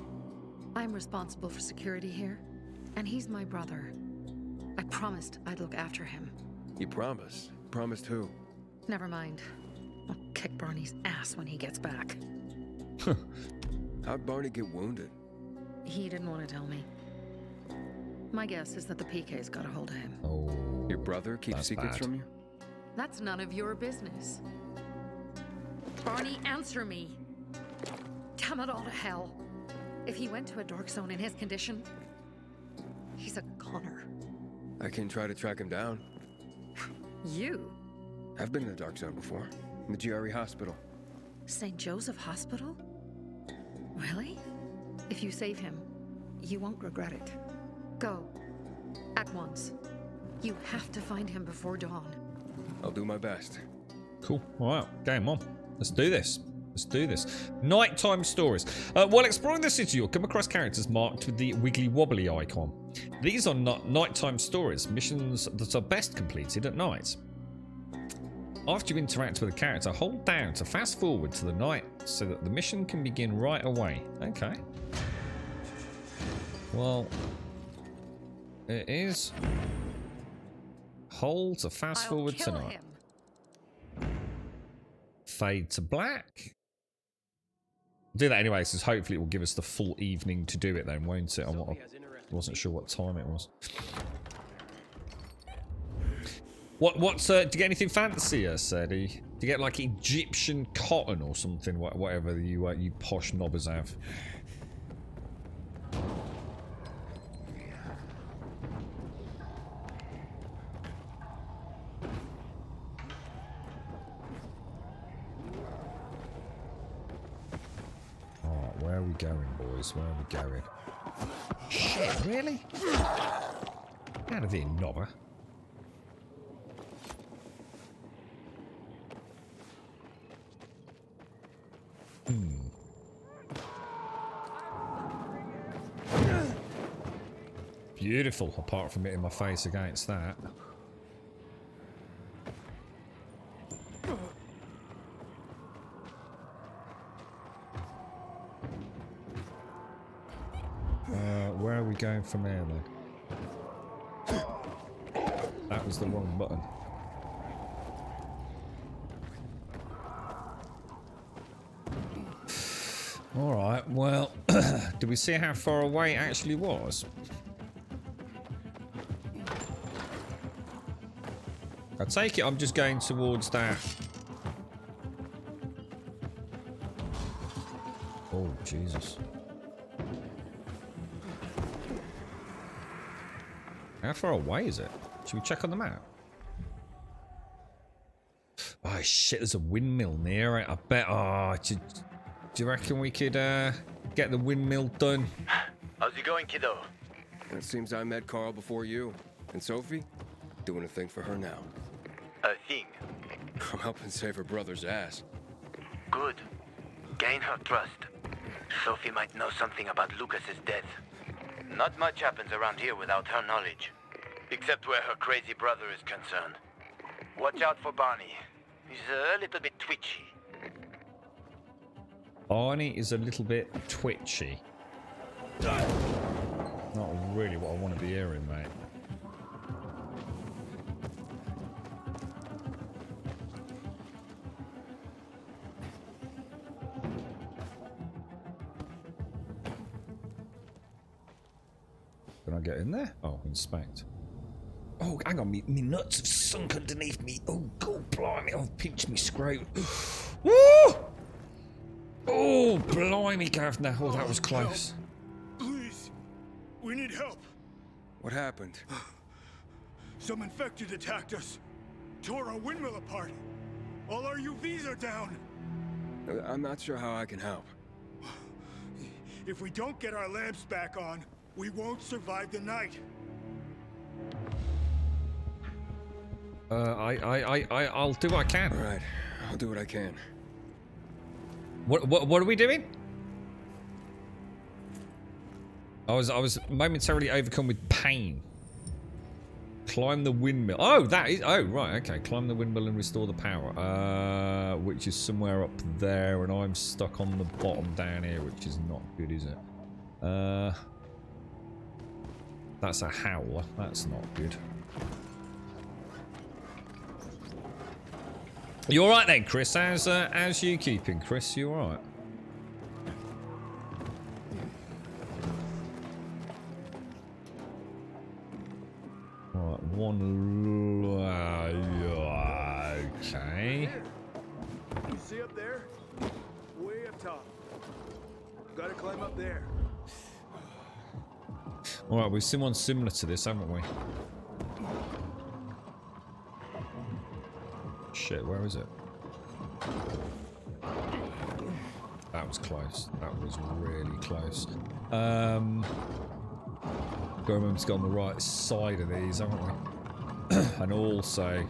I'm responsible for security here, and he's my brother. I promised I'd look after him. You promised? Promised who? Never mind. I'll kick Barney's ass when he gets back. How'd Barney get wounded? He didn't want to tell me. My guess is that the PK's got a hold of him. Oh, your brother keeps secrets from you? That's none of your business. Barney, answer me. Damn it all to hell. If he went to a dark zone in his condition, he's a goner. I can try to track him down. You? I've been in the dark zone before. In the GRE hospital. St. Joseph Hospital? Really? If you save him, you won't regret it. Go. At once. You have to find him before dawn. I'll do my best. Cool. All right, game on. Let's do this. Let's do this. Nighttime stories. While exploring the city, you'll come across characters marked with the wiggly wobbly icon. These are not nighttime stories, missions that are best completed at night. After you interact with a character, hold down to fast forward to the night so that the mission can begin right away. Okay. Well, it is. Hold to fast forward tonight. Fade to black. Do that anyway, because hopefully it will give us the full evening to do it then, won't it? I wasn't sure what time it was. What's do you get anything fancier, Sadie? Do you get like Egyptian cotton or something, whatever you posh knobbers have? Alright, where are we going, boys? Where are we going? Shit, really? Out of here, knobber. Beautiful, apart from hitting my face against that. Where are we going from here then? That was the wrong button. Alright, well, did we see how far away it actually was? I take it I'm just going towards that. Oh, Jesus. How far away is it? Should we check on the map? Oh, shit, there's a windmill near it. I bet. Oh, do you reckon we could get the windmill done? How's it going, kiddo? It seems I met Carl before you. And Sophie? Doing a thing for her now. A thing? I'm helping save her brother's ass. Good. Gain her trust. Sophie might know something about Lucas's death. Not much happens around here without her knowledge. Except where her crazy brother is concerned. Watch out for Barney. He's a little bit twitchy. Barney is a little bit twitchy. Not really what I want to be hearing, mate. Can I get in there? Oh, inspect. Oh, hang on, me nuts have sunk underneath me. Oh, God, blimey, oh, pinch me scrote. Woo! Oh, blimey, Gavner. Oh, that was close. Please, we need help. What happened? Some infected attacked us. Tore our windmill apart. All our UVs are down. I'm not sure how I can help. If we don't get our lamps back on, we won't survive the night. I'll do what I can. All right, I'll do what I can. What are we doing? I was momentarily overcome with pain. Climb the windmill. Oh, that is. Oh, right. Okay. Climb the windmill and restore the power. Which is somewhere up there, and I'm stuck on the bottom down here, which is not good, is it? That's a howler. That's not good. You all right then, Chris? How's you keeping, Chris? You all right? Right, one. Okay. You see up there? Way up top. Gotta climb up there. All right, we've seen one similar to this, haven't we? Shit, where is it? That was close. That was really close. Got to remember to go on the right side of these, haven't we? And also...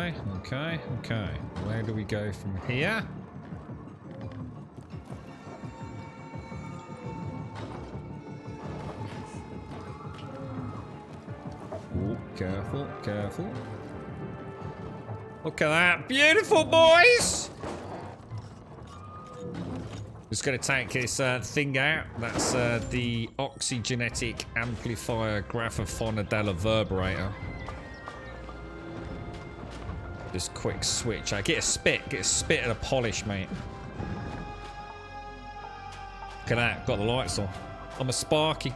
Okay, okay, okay. Where do we go from here? Oh, careful, careful. Look at that. Beautiful, boys! Just gonna take this thing out. That's the oxygenetic amplifier graphophonodella reverberator. Just quick switch. Get a spit and a polish, mate. Look at that, got the lights on. I'm a Sparky.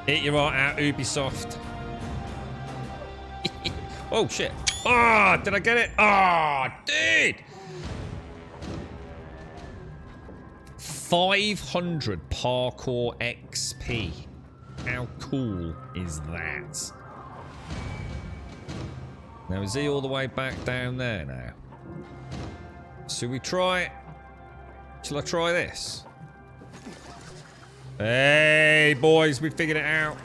Eat your heart out, Ubisoft. Oh shit. Oh, did I get it? Oh, dude. 500 parkour XP. How cool is that? Now, is he all the way back down there now? Should we try it? Shall I try this? Hey, boys, we figured it out.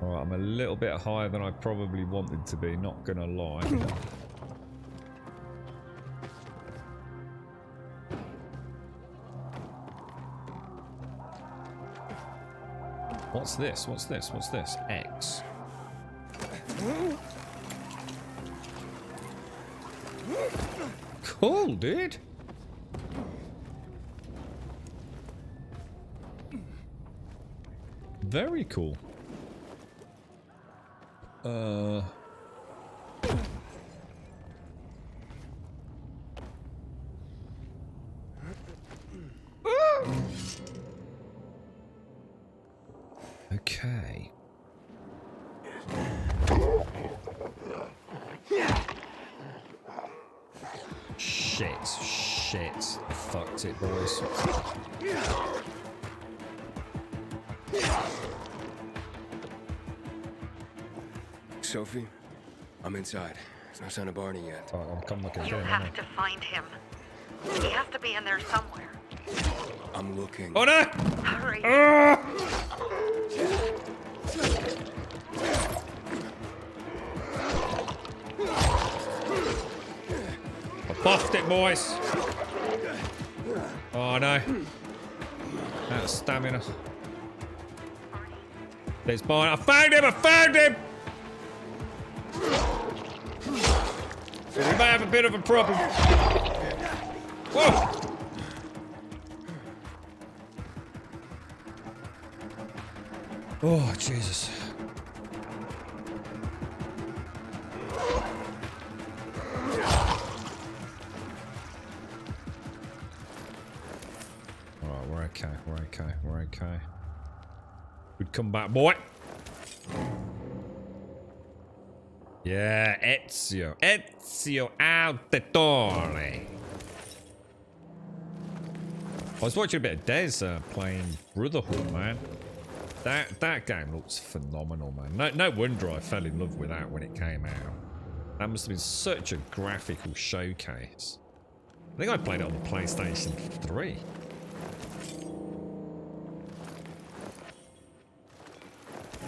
Alright, I'm a little bit higher than I probably wanted to be, not gonna lie. What's this? What's this? What's this? X. Cool, dude. Very cool. Okay. Shit. Fucked it, boys. Sophie, I'm inside. There's no sign of Barney yet. Oh, I'm coming looking You again, have to find him. He has to be in there somewhere. I'm looking. Oh no! Hurry. I buffed it, boys. Oh no. That's stamina. There's Barney. I found him! I found him! We may have a bit of a problem. Whoa! Oh, Jesus. Alright, we're okay, we're okay, we're okay. Good comeback, boy. Yeah, Ezio Auditore. I was watching a bit of Des playing Brotherhood, man. That game looks phenomenal, man. No wonder I fell in love with that when it came out. That must have been such a graphical showcase. I think I played it on the PlayStation 3.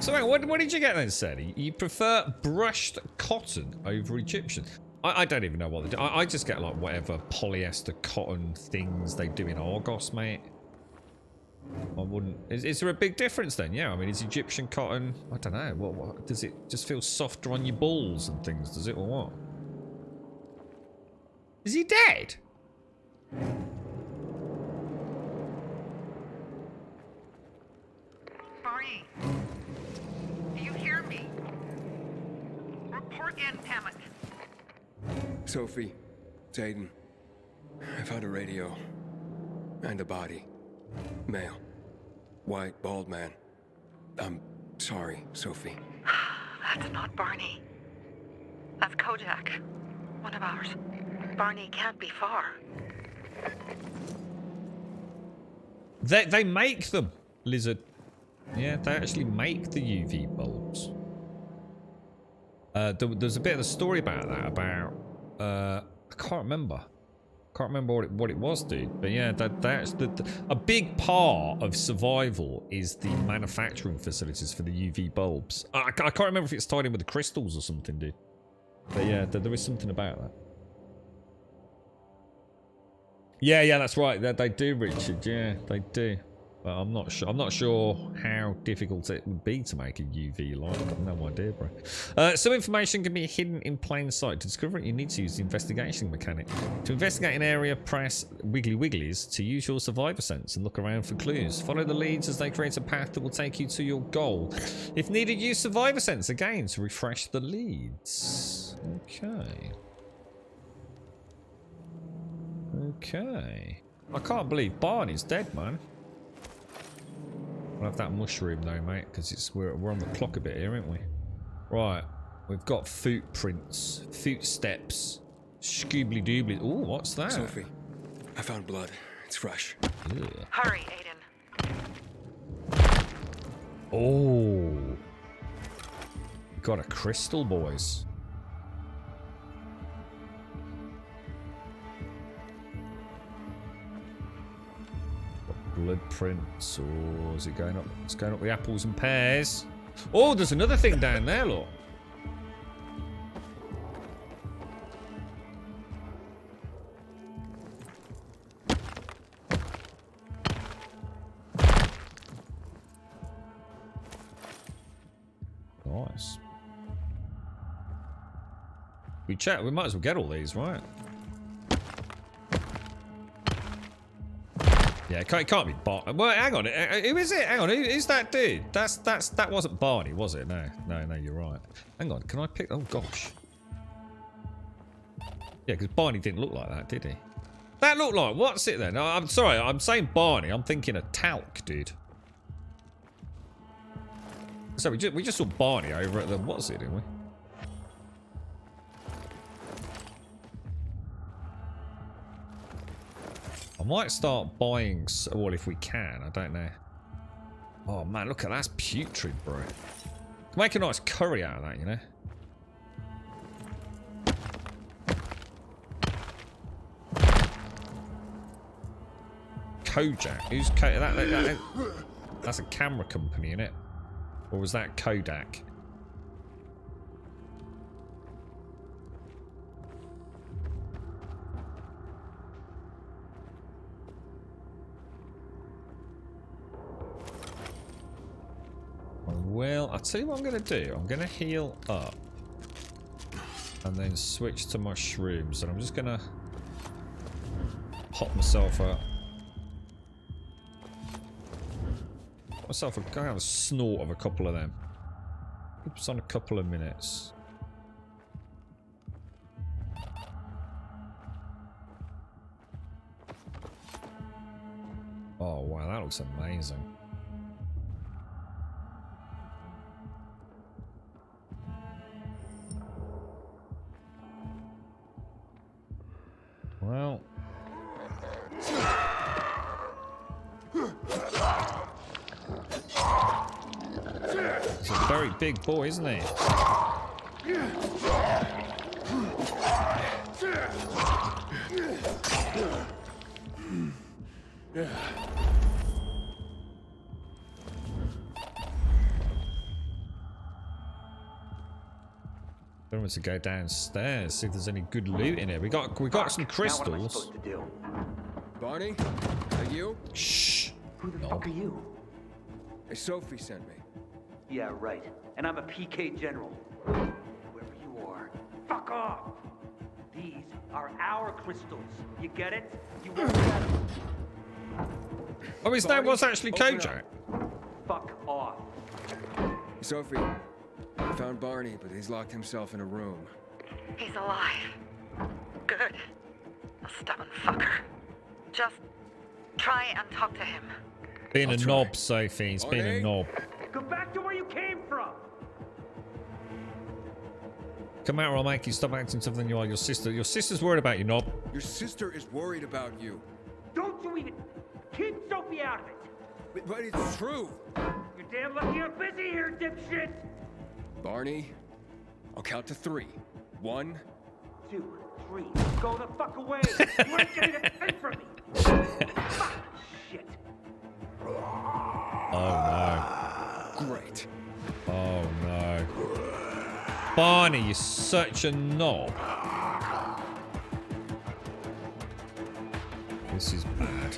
So what did you get then, Sadie? You prefer brushed cotton over Egyptian? I don't even know what they do. I just get like whatever polyester cotton things they do in Argos, mate. I wouldn't... Is there a big difference then? Yeah, I mean, is Egyptian cotton... I don't know. What does it just feel softer on your balls and things, does it, or what? Is he dead? Barney, do you hear me? Report in, damn it. Sophie, it's Aiden. I found a radio. And a body. Male. White, bald man. I'm sorry, Sophie. That's not Barney. That's Kojak. One of ours. Barney can't be far. They make them, Lizard. Yeah, they actually make the UV bulbs. There's a bit of a story about that, about I can't remember. Can't remember what it was, dude. But yeah, that's a big part of survival is the manufacturing facilities for the UV bulbs. I can't remember if it's tied in with the crystals or something, dude. But yeah, there is something about that. Yeah, that's right. They do, Richard. Yeah, they do. But I'm not sure. I'm not sure how difficult it would be to make a UV light. I've got no idea, bro. Some information can be hidden in plain sight. To discover it, you need to use the investigation mechanic. To investigate an area, press Wiggly Wigglies to use your survivor sense and look around for clues. Follow the leads as they create a path that will take you to your goal. If needed, use survivor sense again to refresh the leads. Okay. Okay. I can't believe Barney's dead, man. We'll have that mushroom though, mate, because we're on the clock a bit here, aren't we? Right, we've got footprints, footsteps, scoobly doobly. Ooh, what's that? Sophie, I found blood. It's fresh. Ugh. Hurry, Aiden. Oh, got a crystal, boys. Blood prints, or is it going up? It's going up the apples and pears. Oh, there's another thing down there, look. Nice. We might as well get all these, right? Yeah, it can't be Barney. Well, hang on. Who is it? Hang on. Who's that dude? That wasn't Barney, was it? No, you're right. Hang on. Can I pick? Oh gosh. Yeah, because Barney didn't look like that, did he? That looked like what's it then? No, I'm sorry. I'm saying Barney. I'm thinking of Talc, dude. So we just saw Barney over at the what's it, didn't we? I might start buying, well, if we can, I don't know. Oh man, look at that, that's putrid, bro. Can make a nice curry out of that, you know? Kojak, who's Kodak? That's a camera company, innit? Or was that Kodak? Well, I'll tell you what I'm going to do. I'm going to heal up. And then switch to mushrooms. And I'm just going to pop myself up. Go have a snort of a couple of them. Oops, on a couple of minutes. Oh, wow, that looks amazing. Well, he's a very big boy, isn't he? Don't want to go downstairs, see if there's any good loot in here. We got some crystals. Now what am I supposed to do? Barney, are you? Shh. Who the fuck are you? Hey, Sophie sent me. Yeah, right. And I'm a PK general. Whoever you are, fuck off! These are our crystals. You get it? You won't get them. Oh, his name was actually Kojak. Fuck off. Sophie, I found Barney, but he's locked himself in a room. He's alive. Good. A stubborn fucker. Just try and talk to him. Being a knob, Sophie. He's being a knob. Go back to where you came from. Come out or I'll make you stop acting tougher than you are. Your sister's worried about you, knob. Your sister is worried about you. Don't you even... Keep Sophie out of it. But it's true. You're damn lucky I'm busy here, dipshit. Barney, I'll count to 3. 1, 2, tree. Go the fuck away. You ain't getting a thing from me. Fuck shit. Oh no. Great. Oh no. Barney, you're such a knob. This is bad.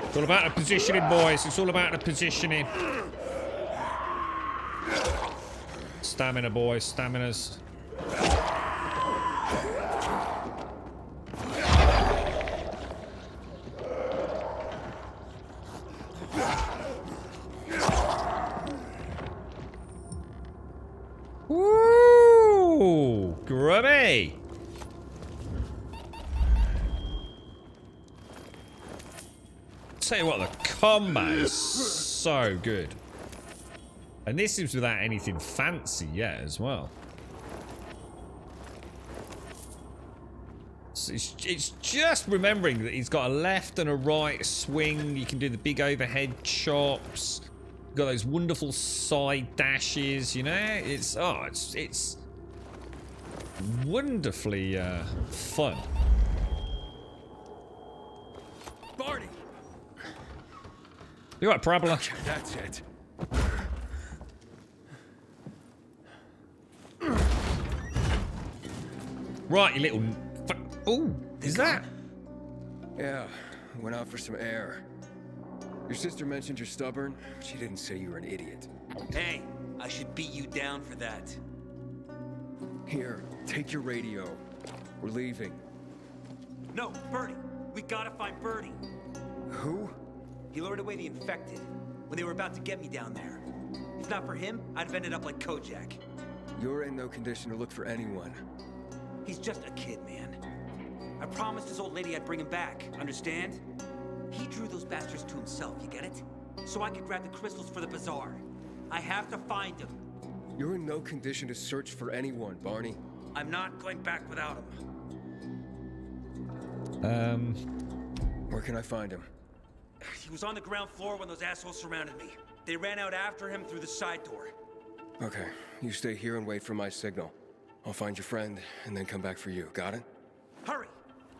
It's all about the positioning, boys. It's all about the positioning. Stamina, boys. Staminas. Woo! Grubby! Tell you what, the combo is so good. And this is without anything fancy yet as well. So it's just remembering that he's got a left and a right swing. You can do the big overhead chops. Got those wonderful side dashes, you know? It's wonderfully fun. Barney! You right, Parabola? Okay, that's it. Right, you little... Oh, is that... Yeah, went out for some air. Your sister mentioned you're stubborn. She didn't say you were an idiot. Hey, I should beat you down for that. Here, take your radio. We're leaving. No, Birdie. We gotta find Birdie. Who? He lured away the infected when they were about to get me down there. If not for him, I'd have ended up like Kojak. You're in no condition to look for anyone. He's just a kid, man. I promised his old lady I'd bring him back, understand? He drew those bastards to himself, you get it? So I could grab the crystals for the bazaar. I have to find him. You're in no condition to search for anyone, Barney. I'm not going back without him. Where can I find him? He was on the ground floor when those assholes surrounded me. They ran out after him through the side door. Okay, you stay here and wait for my signal. I'll find your friend and then come back for you. Got it? Hurry!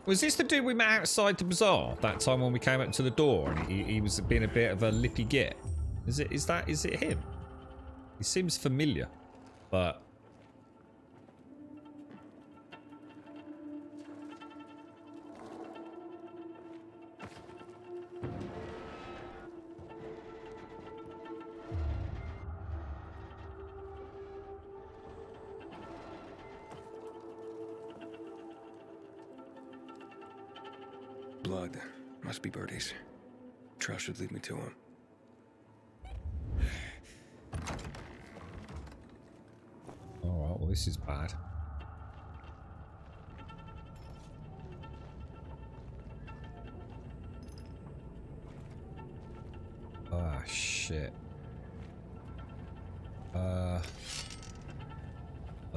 Was this the dude we met outside the bazaar that time when we came up to the door and he was being a bit of a lippy git? Is it him? He seems familiar, but blood. Must be Birdie's. Trust should lead me to him. alright, well this is bad. Ah, shit. I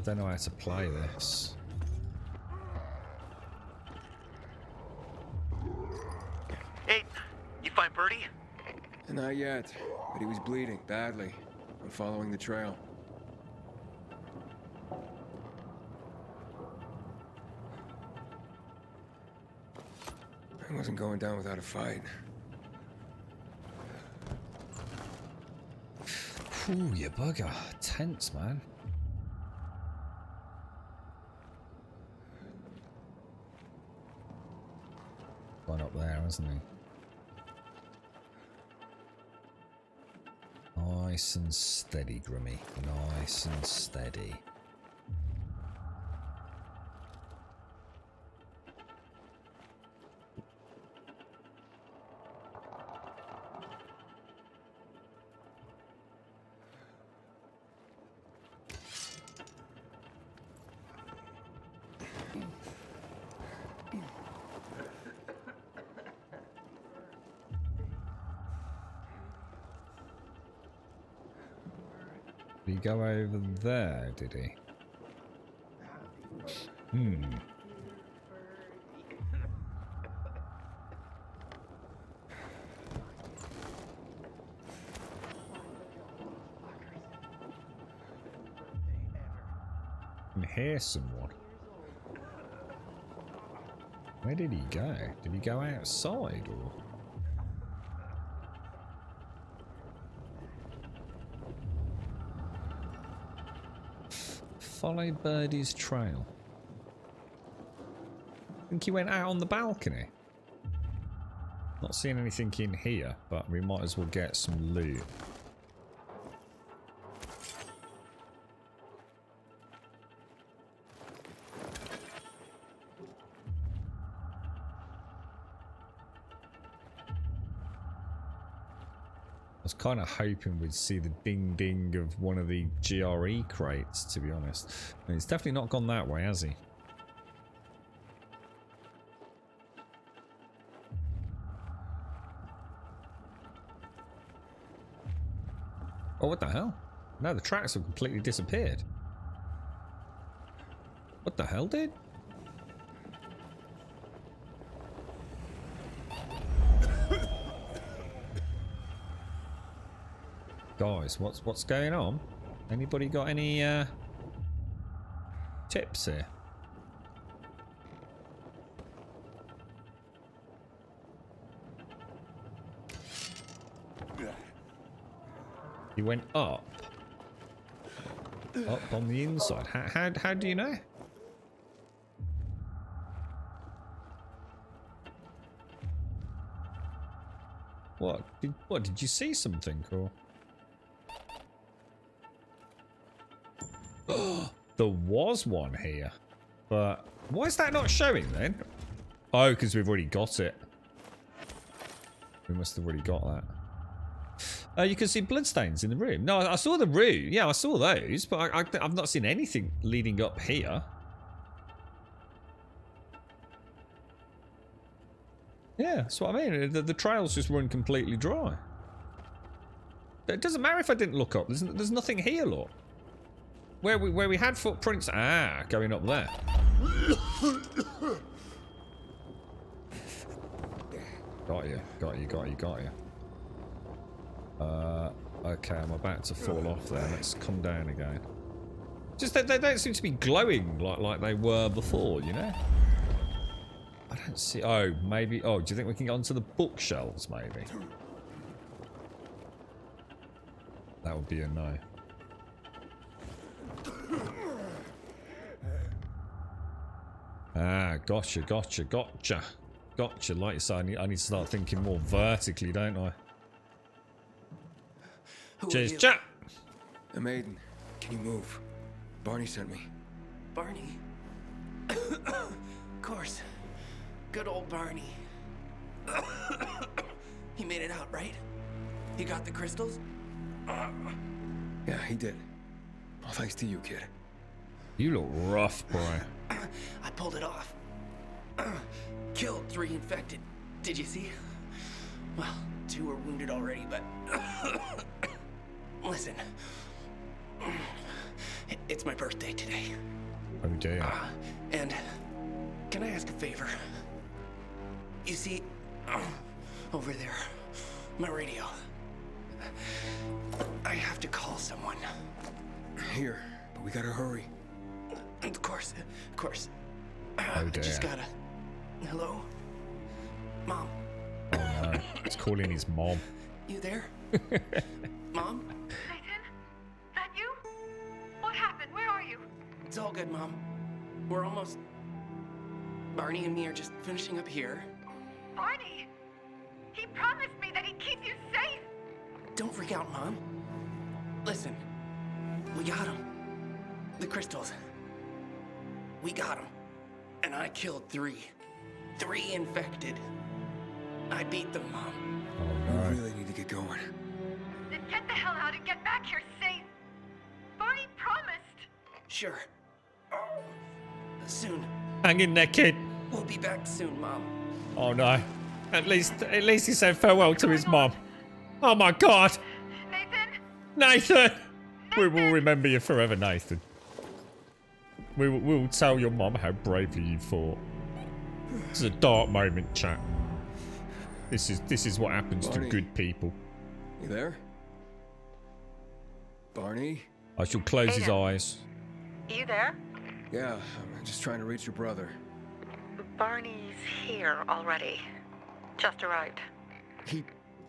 don't know how to play this. Hey, you find Birdie? Not yet, but he was bleeding badly. I'm following the trail. I wasn't going down without a fight. Ooh, you bugger. Tense, man. One up there, hasn't he? Nice and steady, Grummy. Nice and steady. Did he go over there, did he? I can hear someone. Where did he go? Did he go outside or? Follow Birdie's trail. I think he went out on the balcony. Not seeing anything in here, but we might as well get some loot. I was kind of hoping we'd see the ding ding of one of the GRE crates, to be honest. And he's definitely not gone that way, has he? Oh, what the hell? No, the tracks have completely disappeared. What the hell, dude? Guys, what's going on? Anybody got any tips here? He went up on the inside. How do you know? What did you see something or? There was one here, but why is that not showing then? Oh, because we've already got it. We must have already got that. You can see bloodstains in the room. No, I saw the room. Yeah, I saw those, but I've not seen anything leading up here. Yeah, that's what I mean. The trails just run completely dry. It doesn't matter if I didn't look up. There's nothing here, look. Where we had footprints, going up there. Got you. Okay, I'm about to fall off there. Let's come down again. Just they don't seem to be glowing like they were before, you know? I don't see. Oh, maybe. Oh, do you think we can get onto the bookshelves, maybe? That would be a no. Gotcha. Like you said, I need to start thinking more vertically, don't I? Cheers, chat. I'm Aiden. Can you move? Barney sent me. Barney? Of course. Good old Barney. He made it out, right? He got the crystals? Yeah, he did. All thanks to you, kid. You look rough, boy. I pulled it off. Killed 3 infected. Did you see? Well, 2 are wounded already, but... Listen. It's my birthday today. Oh, dear. And can I ask a favor? You see, over there, my radio. I have to call someone. Here, but we gotta hurry. Of course. Oh, I dear. just gotta... Hello? Mom? Oh, no. It's calling his mom. You there? Mom? Nathan? That you? What happened? Where are you? It's all good, Mom. We're almost... Barney and me are just finishing up here. Barney? He promised me that he'd keep you safe. Don't freak out, Mom. Listen. We got him. The crystals. We got him. And I killed 3. 3 infected. I beat them, Mom. Oh, no. We really need to get going. Then get the hell out and get back here safe. Barney promised. Sure. Soon. Hang in there, kid. We'll be back soon, Mom. Oh, no. At least he said farewell to his mom. Oh, my God. Nathan? Nathan! We will remember you forever, Nathan. We will tell your mom how bravely you fought. This is a dark moment, chat. This is what happens Barney. to good people. You there? Barney? I shall close his eyes. You there? Yeah, I'm just trying to reach your brother. Barney's here already. Just arrived.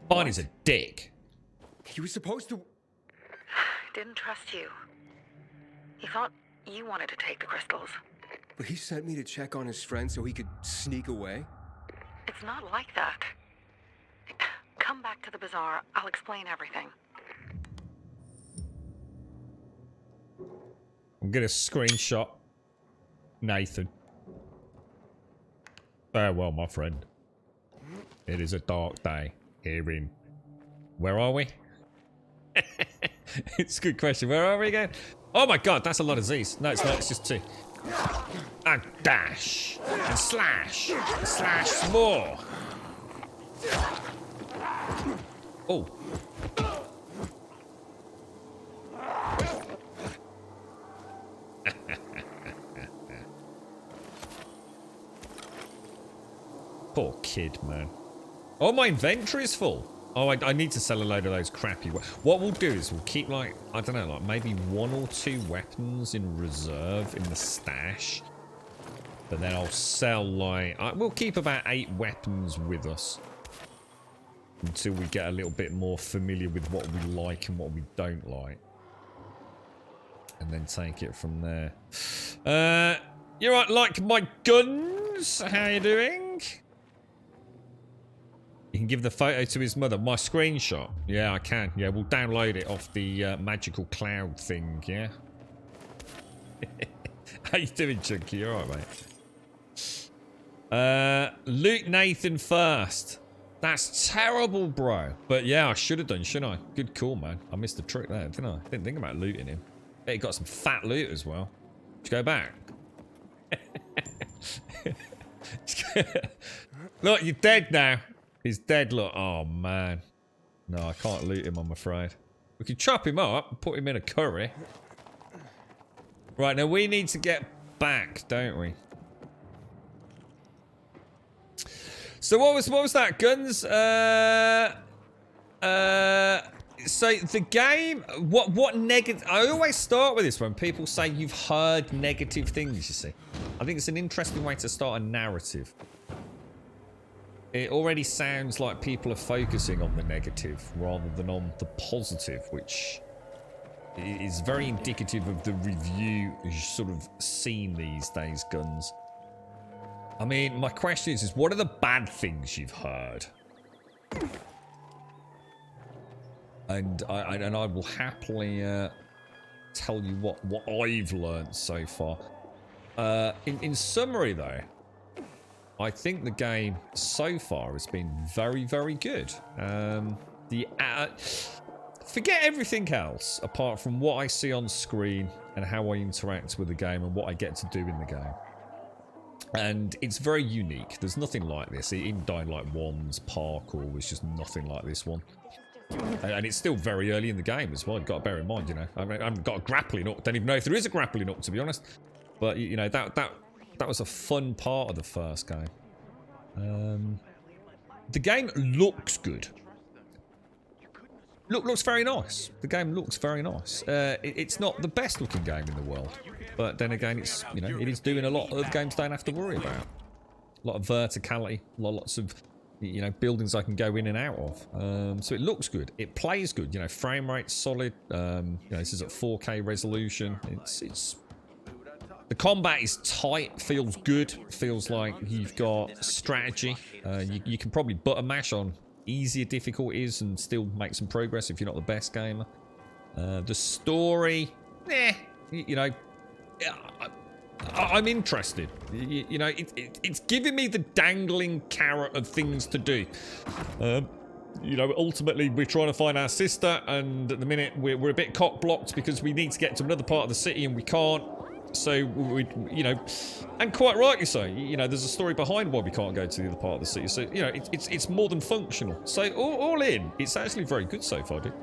Barney's a dick. He was supposed to... Didn't trust you. He thought you wanted to take the crystals. But he sent me to check on his friend so he could sneak away? It's not like that. Come back to the bazaar. I'll explain everything. I'm gonna screenshot Nathan. Farewell, my friend. It is a dark day here in... Where are we? It's a good question. Where are we again? Oh my god, that's a lot of Z's. No, it's not. It's just 2. And dash. And slash. And slash some more. Oh. Poor kid, man. Oh, my inventory's full. Oh, I need to sell a load of those crappy... What we'll do is we'll keep, like, I don't know, like maybe 1 or 2 weapons in reserve in the stash. But then I'll sell, like... we'll keep about 8 weapons with us. Until we get a little bit more familiar with what we like and what we don't like. And then take it from there. You right, like my guns? How you doing? You can give the photo to his mother. My screenshot? Yeah, I can. Yeah, we'll download it off the magical cloud thing, yeah? How you doing, Chunky? You alright, mate? Loot Nathan first. That's terrible, bro. But yeah, I should have done, shouldn't I? Good call, man. I missed the trick there, didn't I? Didn't think about looting him. Hey, he got some fat loot as well. Let's go back. Look, you're dead now. He's dead, look. Oh, man. No, I can't loot him, I'm afraid. We can chop him up and put him in a curry. Right, now we need to get back, don't we? So what was that, Guns? So the game, what negative... I always start with this when people say you've heard negative things, you see. I think it's an interesting way to start a narrative. It already sounds like people are focusing on the negative rather than on the positive, which is very indicative of the review sort of scene these days, Guns. I mean, my question is what are the bad things you've heard? And I will happily tell you what I've learned so far. In summary, though, I think the game so far has been very, very good. Forget everything else apart from what I see on screen and how I interact with the game and what I get to do in the game. And it's very unique. There's nothing like this. In Dying Light 1's parkour was just nothing like this one. And it's still very early in the game as well. You've got to bear in mind, you know. I mean, I haven't got a grappling hook. Don't even know if there is a grappling hook, to be honest. But, you know, that was a fun part of the first game. The game looks good. Looks very nice. The game looks very nice. It's not the best looking game in the world. But then again, it's, you know, it is doing a lot of games don't have to worry about. A lot of verticality, lots of, you know, buildings I can go in and out of. So it looks good. It plays good. You know, frame rate's solid. You know, this is at 4K resolution. It's the combat is tight. Feels good. Feels like you've got strategy. You can probably button mash on easier difficulties and still make some progress if you're not the best gamer. The story, you know, I'm interested. You know, it's giving me the dangling carrot of things to do. You know, ultimately we're trying to find our sister, and at the minute we're a bit cock-blocked because we need to get to another part of the city and we can't. So we, you know, and quite rightly so. You know, there's a story behind why we can't go to the other part of the city. So you know, it's more than functional. So all in, it's actually very good so far, dude.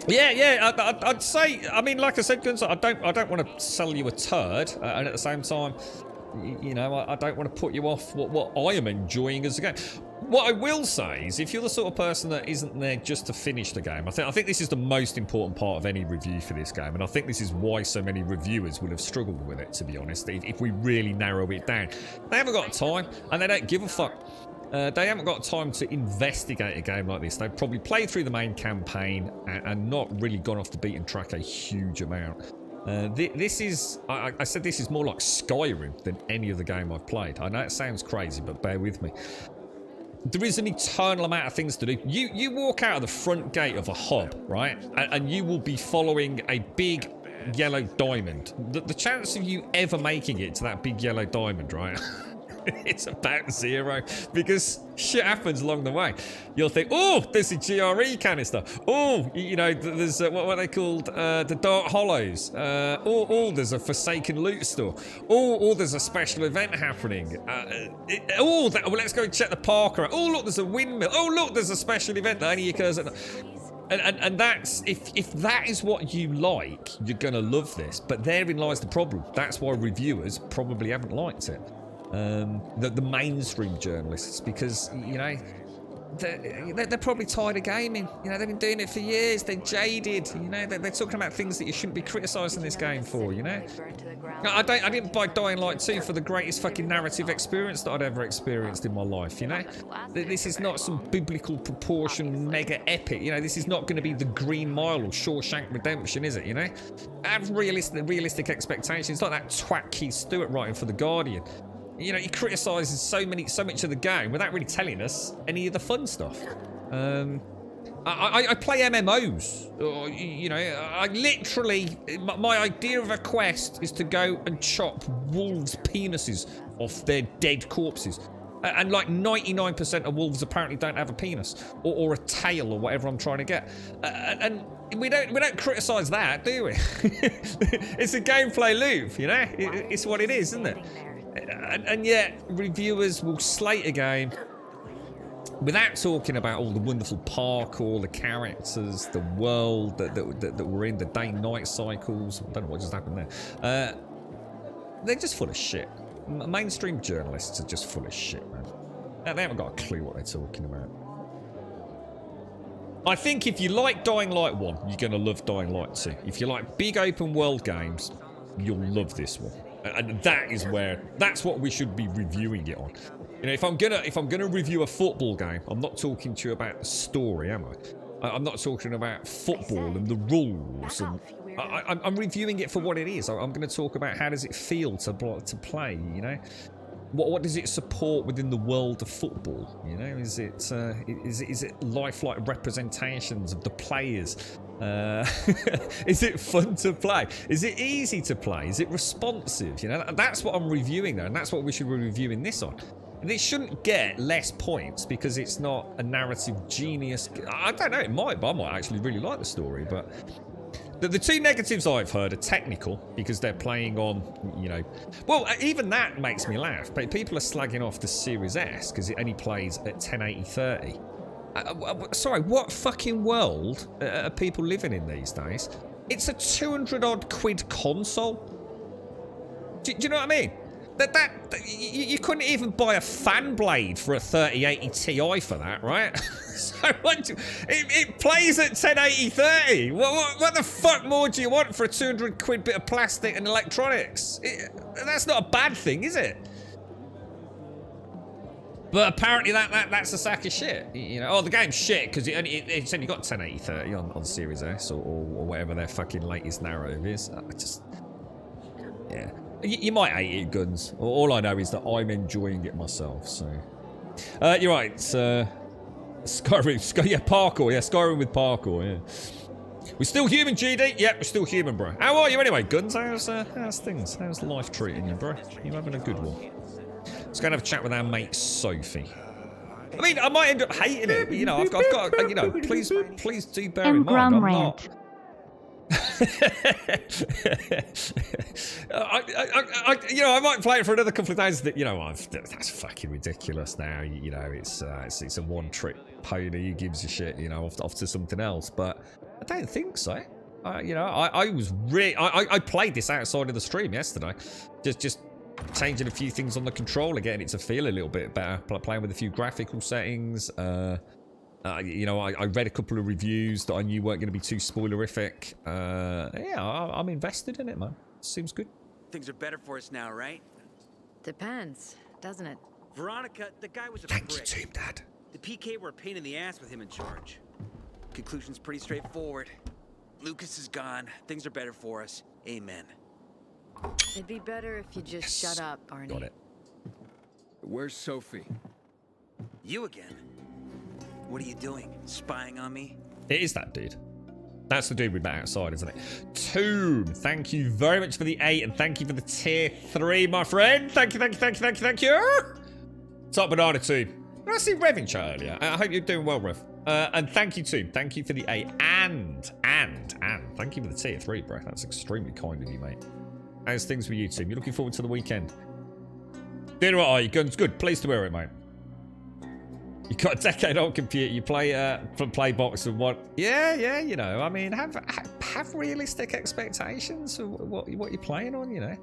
Yeah. I'd say. I mean, like I said, Guns, I don't want to sell you a turd, and at the same time, you know, I don't want to put you off what I am enjoying as a game. What I will say is, if you're the sort of person that isn't there just to finish the game, I think this is the most important part of any review for this game, and I think this is why so many reviewers will have struggled with it, to be honest, if we really narrow it down. They haven't got time, and they don't give a fuck. They haven't got time to investigate a game like this. They've probably played through the main campaign and not really gone off the beaten track a huge amount. This is, I said this is more like Skyrim than any other game I've played. I know it sounds crazy, but bear with me. There is an eternal amount of things to do. You walk out of the front gate of a hub, right? And you will be following a big yellow diamond. The chance of you ever making it to that big yellow diamond, right? It's about 0, because shit happens along the way. You'll think, oh, there's a GRE canister. Oh, you know, there's what are they called? The Dark Hollows. There's a Forsaken Loot Store. There's a special event happening. Let's go and check the park around. Oh, look, there's a windmill. Oh, look, there's a special event that only occurs at... And that's, if that is what you like, you're going to love this. But therein lies the problem. That's why reviewers probably haven't liked it. The mainstream journalists, because, you know, they're probably tired of gaming. You know, they've been doing it for years. They're jaded. You know, they're talking about things that you shouldn't be criticising this game for. You know, I didn't buy Dying Light 2 for the greatest fucking narrative experience that I'd ever experienced in my life. You know, this is not some biblical proportion mega epic. You know, this is not going to be the Green Mile or Shawshank Redemption, is it? You know, have realistic expectations. Like that twat Keith Stewart writing for The Guardian. You know, he criticises so much of the game without really telling us any of the fun stuff. I play MMOs. You know, I literally... My idea of a quest is to go and chop wolves' penises off their dead corpses. And like 99% of wolves apparently don't have a penis. Or a tail or whatever I'm trying to get. And we don't criticise that, do we? It's a gameplay loop, you know? It's what it is, isn't it? And yet, reviewers will slate a game without talking about all the wonderful parkour, the characters, the world that we're in, the day-night cycles. I don't know what just happened there. They're just full of shit. Mainstream journalists are just full of shit, man. They haven't got a clue what they're talking about. I think if you like Dying Light 1, you're going to love Dying Light 2. If you like big open world games, you'll love this one. And that's what we should be reviewing it on. You know, if I'm gonna review a football game, I'm not talking to you about the story, am I? I'm not talking about football and the rules. And I'm reviewing it for what it is. I'm going to talk about how does it feel to play. You know, what does it support within the world of football? You know, is it lifelike representations of the players? Is it fun to play? Is it easy to play? Is it responsive? You know, that's what I'm reviewing there, and that's what we should be reviewing this on. And it shouldn't get less points because it's not a narrative genius. I don't know, it might, but I might actually really like the story. But the two negatives I've heard are technical, because they're playing on, you know... Well, even that makes me laugh. But people are slagging off the Series S because it only plays at 1080-30. Sorry, what fucking world are people living in these days? It's a 200-odd quid console. Do you know what I mean? You couldn't even buy a fan blade for a 3080 Ti for that, right? So it plays at 1080-30. What the fuck more do you want for a 200 quid bit of plastic and electronics? That's not a bad thing, is it? But apparently that's a sack of shit. You know, the game's shit because it's only got 1080-30 on Series S or whatever their fucking latest narrative is. Yeah. You might hate it, Guns. All I know is that I'm enjoying it myself, so... you're right, Skyrim, parkour, Skyrim with parkour, yeah. We're still human, GD? Yep, we're still human, bro. How are you anyway, Guns? How's things? How's life treating you, bro? You having a good one? Let's go and have a chat with our mate, Sophie. I mean, I might end up hating it, but, you know, I've got, you know, please do bear in mind, I'm not... I might play it for another couple of days. That, you know, that's fucking ridiculous now. You know, it's a one-trick pony. Who gives a shit? You know, off to something else. But I don't think so. You know, I was really... I played this outside of the stream yesterday. Just changing a few things on the controller, getting it to feel a little bit better. Playing with a few graphical settings. You know, I read a couple of reviews that I knew weren't going to be too spoilerific. Yeah, I'm invested in it, man. Seems good. Things are better for us now, right? Depends, doesn't it? Veronica, the guy was a Thank prick. you, Team Dad. The PK were a pain in the ass with him in charge. Conclusion's pretty straightforward. Lucas is gone. Things are better for us. Amen. It'd be better if you just shut up, Barney. Got it. Where's Sophie? You again? What are you doing? Spying on me? It is that dude. That's the dude we met outside, isn't it? Tomb, thank you very much for the 8, and thank you for the tier 3, my friend. Thank you, thank you, thank you, thank you, thank you. Top banana too. Did I see Rev in chat earlier? I hope you're doing well, Rev. And thank you too. Thank you for the 8, and thank you for the tier 3, bro. That's extremely kind of you, mate. How's things with you, Tim? You're looking forward to the weekend? Doing what are you? Guns good. Pleased to wear it, mate. You got a decade-old computer. You play box and what? Yeah. You know, I mean, have realistic expectations of what you're playing on. You know,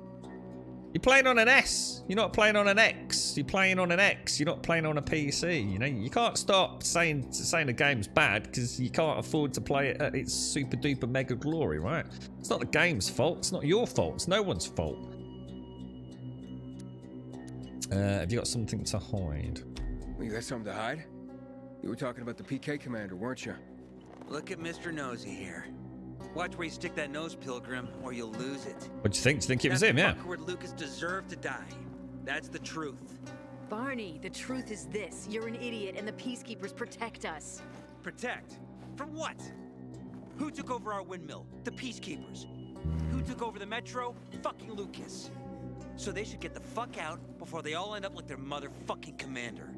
you're playing on an S. You're not playing on an X. You're playing on an X. You're not playing on a PC. You know, you can't stop saying the game's bad because you can't afford to play it at its super duper mega glory, right? It's not the game's fault. It's not your fault. It's no one's fault. Have you got something to hide? Well, you got something to hide? You were talking about the PK commander, weren't you? Look at Mr. Nosy here. Watch where you stick that nose, Pilgrim, or you'll lose it. What do you think? Do you think it was him? Yeah. Fuckward Lucas deserved to die. That's the truth. Barney, the truth is this. You're an idiot and the Peacekeepers protect us. Protect? From what? Who took over our windmill? The Peacekeepers. Who took over the metro? Fucking Lucas. So they should get the fuck out before they all end up like their motherfucking commander.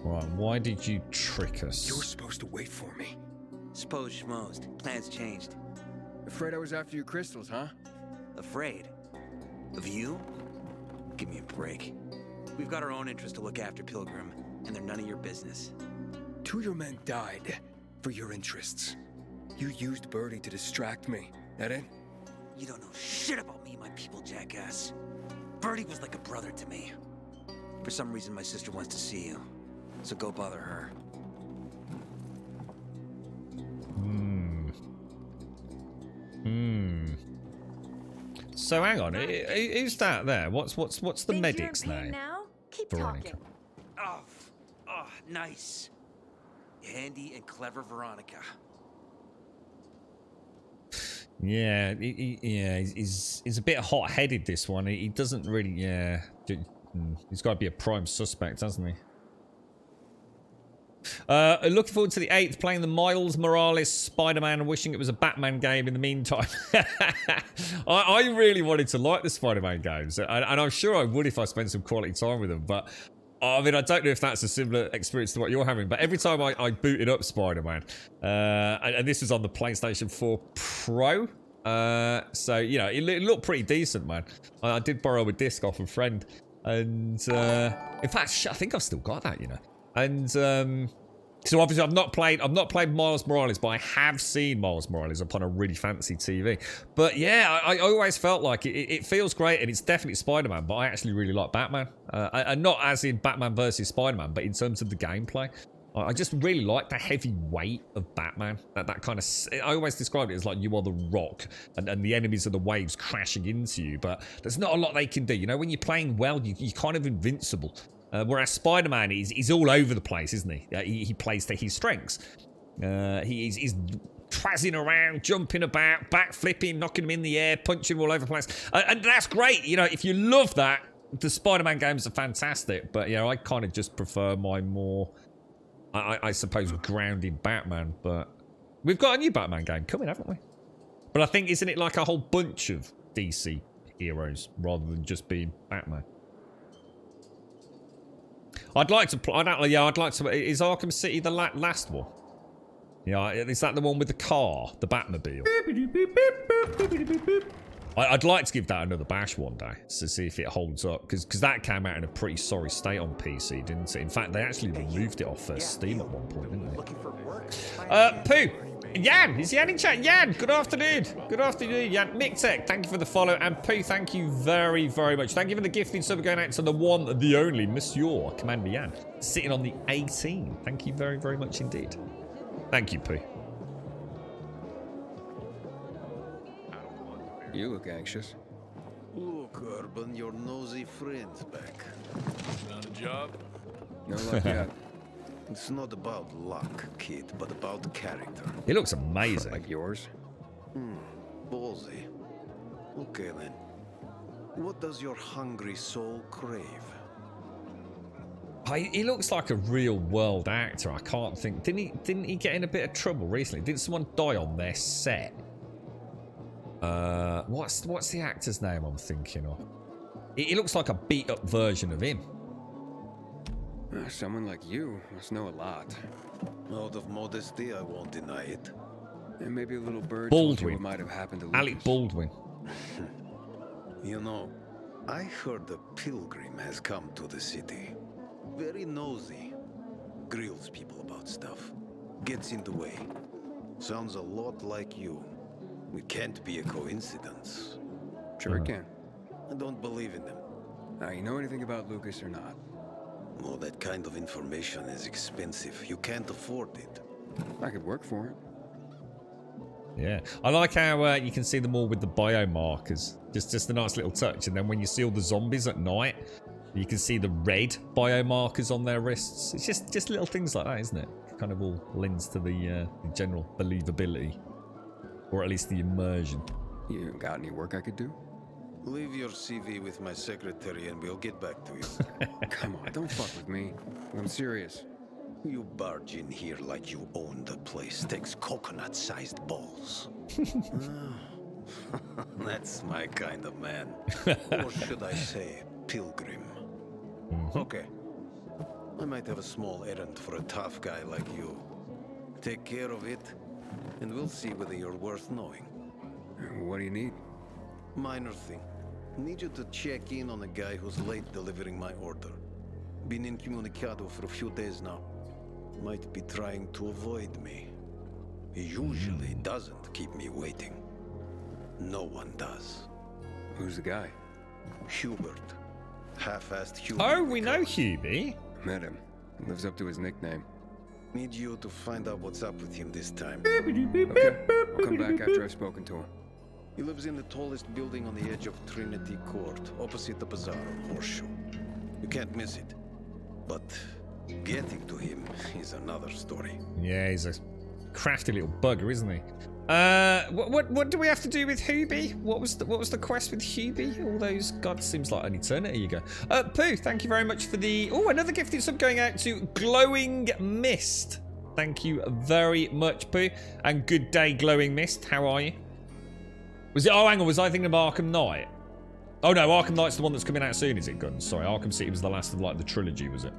Right, why did you trick us? You were supposed to wait for me. Suppose schmozed. Plans changed. Afraid I was after your crystals, huh? Afraid? Of you? Give me a break. We've got our own interests to look after, Pilgrim, and they're none of your business. 2 of your men died for your interests. You used Birdie to distract me. That it? You don't know shit about me and my people, jackass. Birdie was like a brother to me. For some reason, my sister wants to see you. So go bother her. So hang on, who's that there? What's the medic's name? Now? Keep Veronica. talking. Oh, nice. Handy and clever Veronica. Yeah, he's a bit hot-headed, this one. He doesn't really, yeah. He's got to be a prime suspect, hasn't he? Looking forward to the 8th, playing the Miles Morales Spider-Man and wishing it was a Batman game in the meantime. I really wanted to like the Spider-Man games, and I'm sure I would if I spent some quality time with them, but I mean, I don't know if that's a similar experience to what you're having, but every time I booted up Spider-Man, and this was on the PlayStation 4 Pro, so, you know, it looked pretty decent, man. I did borrow a disc off a friend, and in fact, I think I've still got that, you know. And so obviously I've not played Miles Morales, but I have seen Miles Morales upon a really fancy TV. But yeah, I always felt like it feels great, and it's definitely Spider-Man, but I actually really like Batman. And not as in Batman versus Spider-Man, but in terms of the gameplay. I just really like the heavy weight of Batman. That kind of... I always describe it as like you are the rock, and the enemies are the waves crashing into you, but there's not a lot they can do. You know, when you're playing well, you're kind of invincible. Whereas Spider-Man is all over the place, isn't he? He plays to his strengths. He's trazzing around, jumping about, backflipping, knocking him in the air, punching all over the place. And that's great. You know, if you love that, the Spider-Man games are fantastic. But, you know, I kind of just prefer my more, I suppose, grounded Batman. But we've got a new Batman game coming, haven't we? But I think, isn't it like a whole bunch of DC heroes rather than just being Batman? I'd like to play. I'd like to. Is Arkham City the last one? Yeah, is that the one with the car, the Batmobile? I'd like to give that another bash one day to see if it holds up, because that came out in a pretty sorry state on PC, didn't it? In fact, they actually removed it off Steam at one point, didn't they? Pooh! Yan! Is Yan in chat? Yan! Good afternoon! Good afternoon, Yan. Mictech, thank you for the follow. And Pooh, thank you very, very much. Thank you for the gifting sub going out to the one, the only, Monsieur Commander Yan. Sitting on the 18. Thank you very, very much indeed. Thank you, Pooh. You look anxious. Look, Urban, your nosy friend's back. Found a job? No luck yet. It's not about luck, kid, but about character. He looks amazing. Like yours? Ballsy. Okay, then. What does your hungry soul crave? He looks like a real world actor. I can't think. Didn't he get in a bit of trouble recently? Didn't someone die on their set? What's the actor's name I'm thinking of? He looks like a beat up version of him. Someone like you must know a lot. Out of modesty, I won't deny it. And maybe a little bird Baldwin. told you what might have happened to Lucas. Alec Baldwin. You know, I heard a pilgrim has come to the city. Very nosy. Grills people about stuff. Gets in the way. Sounds a lot like you. It can't be a coincidence. Sure it can. I don't believe in them. Now, you know anything about Lucas or not? Oh, that kind of information is expensive. You can't afford it. I could work for it. Yeah, I like how you can see them all with the biomarkers. Just a nice little touch. And then when you see all the zombies at night, you can see the red biomarkers on their wrists. It's just little things like that, isn't it? It kind of all lends to the general believability, or at least the immersion. You got any work I could do? Leave your CV with my secretary and we'll get back to you. Come on, don't fuck with me. I'm serious. You barge in here like you own the place. Takes coconut-sized balls. That's my kind of man. Or should I say, pilgrim. Okay. I might have a small errand for a tough guy like you. Take care of it, and we'll see whether you're worth knowing. What do you need? Minor thing. Need you to check in on a guy who's late delivering my order. Been incommunicado for a few days now. Might be trying to avoid me. He usually doesn't keep me waiting. No one does. Who's the guy? Hubert. Half-assed Hubert. Oh, we know Hubie. Met him. Lives up to his nickname. Need you to find out what's up with him this time. Okay, I'll come back after I've spoken to him. He lives in the tallest building on the edge of Trinity Court, opposite the bazaar on Horseshoe. You can't miss it. But getting to him is another story. Yeah, he's a crafty little bugger, isn't he? What do we have to do with Hubie? What was the quest with Hubie? All those, God, seems like an eternity ago. Pooh, thank you very much for the another gifted sub going out to Glowing Mist. Thank you very much, Pooh, and good day, Glowing Mist. How are you? Was it? Oh, hang on. Was I thinking of Arkham Knight? Oh no, Arkham Knight's the one that's coming out soon, is it, Guns? Sorry, Arkham City was the last of like the trilogy, was it?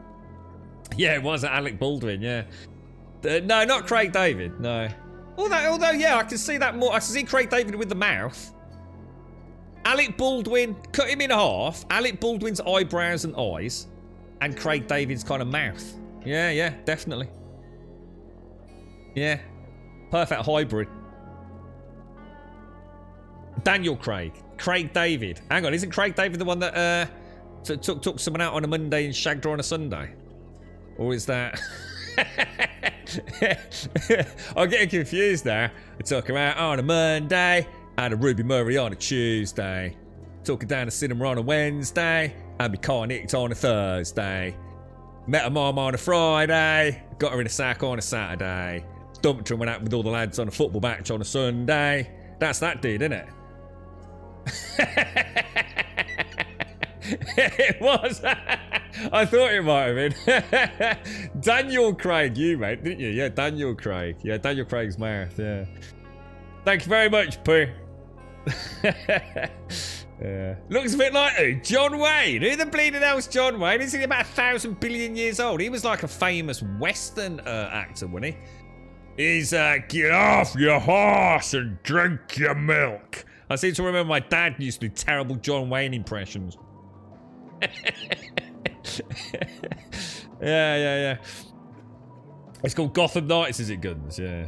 Yeah, it was Alec Baldwin. Yeah. No, not Craig David. No. Although, yeah, I can see that more. I can see Craig David with the mouth. Alec Baldwin, cut him in half. Alec Baldwin's eyebrows and eyes, and Craig David's kind of mouth. Yeah, definitely. Yeah, perfect hybrid. Daniel Craig. Craig David. Hang on, isn't Craig David the one that took someone out on a Monday and shagged her on a Sunday? Or is that... I'm getting confused now. I took her out on a Monday, had a Ruby Murray on a Tuesday, took her down to cinema on a Wednesday, had me car nicked on a Thursday, met her mum on a Friday, got her in a sack on a Saturday, dumped her and went out with all the lads on a football match on a Sunday. That's that dude, isn't it? It was. I thought it might have been. Daniel Craig, you mate, didn't you? Yeah, Daniel Craig. Yeah, Daniel Craig's mouth. Yeah. Thank you very much, Pooh. Yeah. Looks a bit like who? John Wayne. Who the bleeding hell's John Wayne? Isn't he about 1,000 billion years old? He was like a famous Western actor, wasn't he? He's get off your horse and drink your milk. I seem to remember my dad used to do terrible John Wayne impressions. Yeah. It's called Gotham Knights, is it, Guns? Yeah.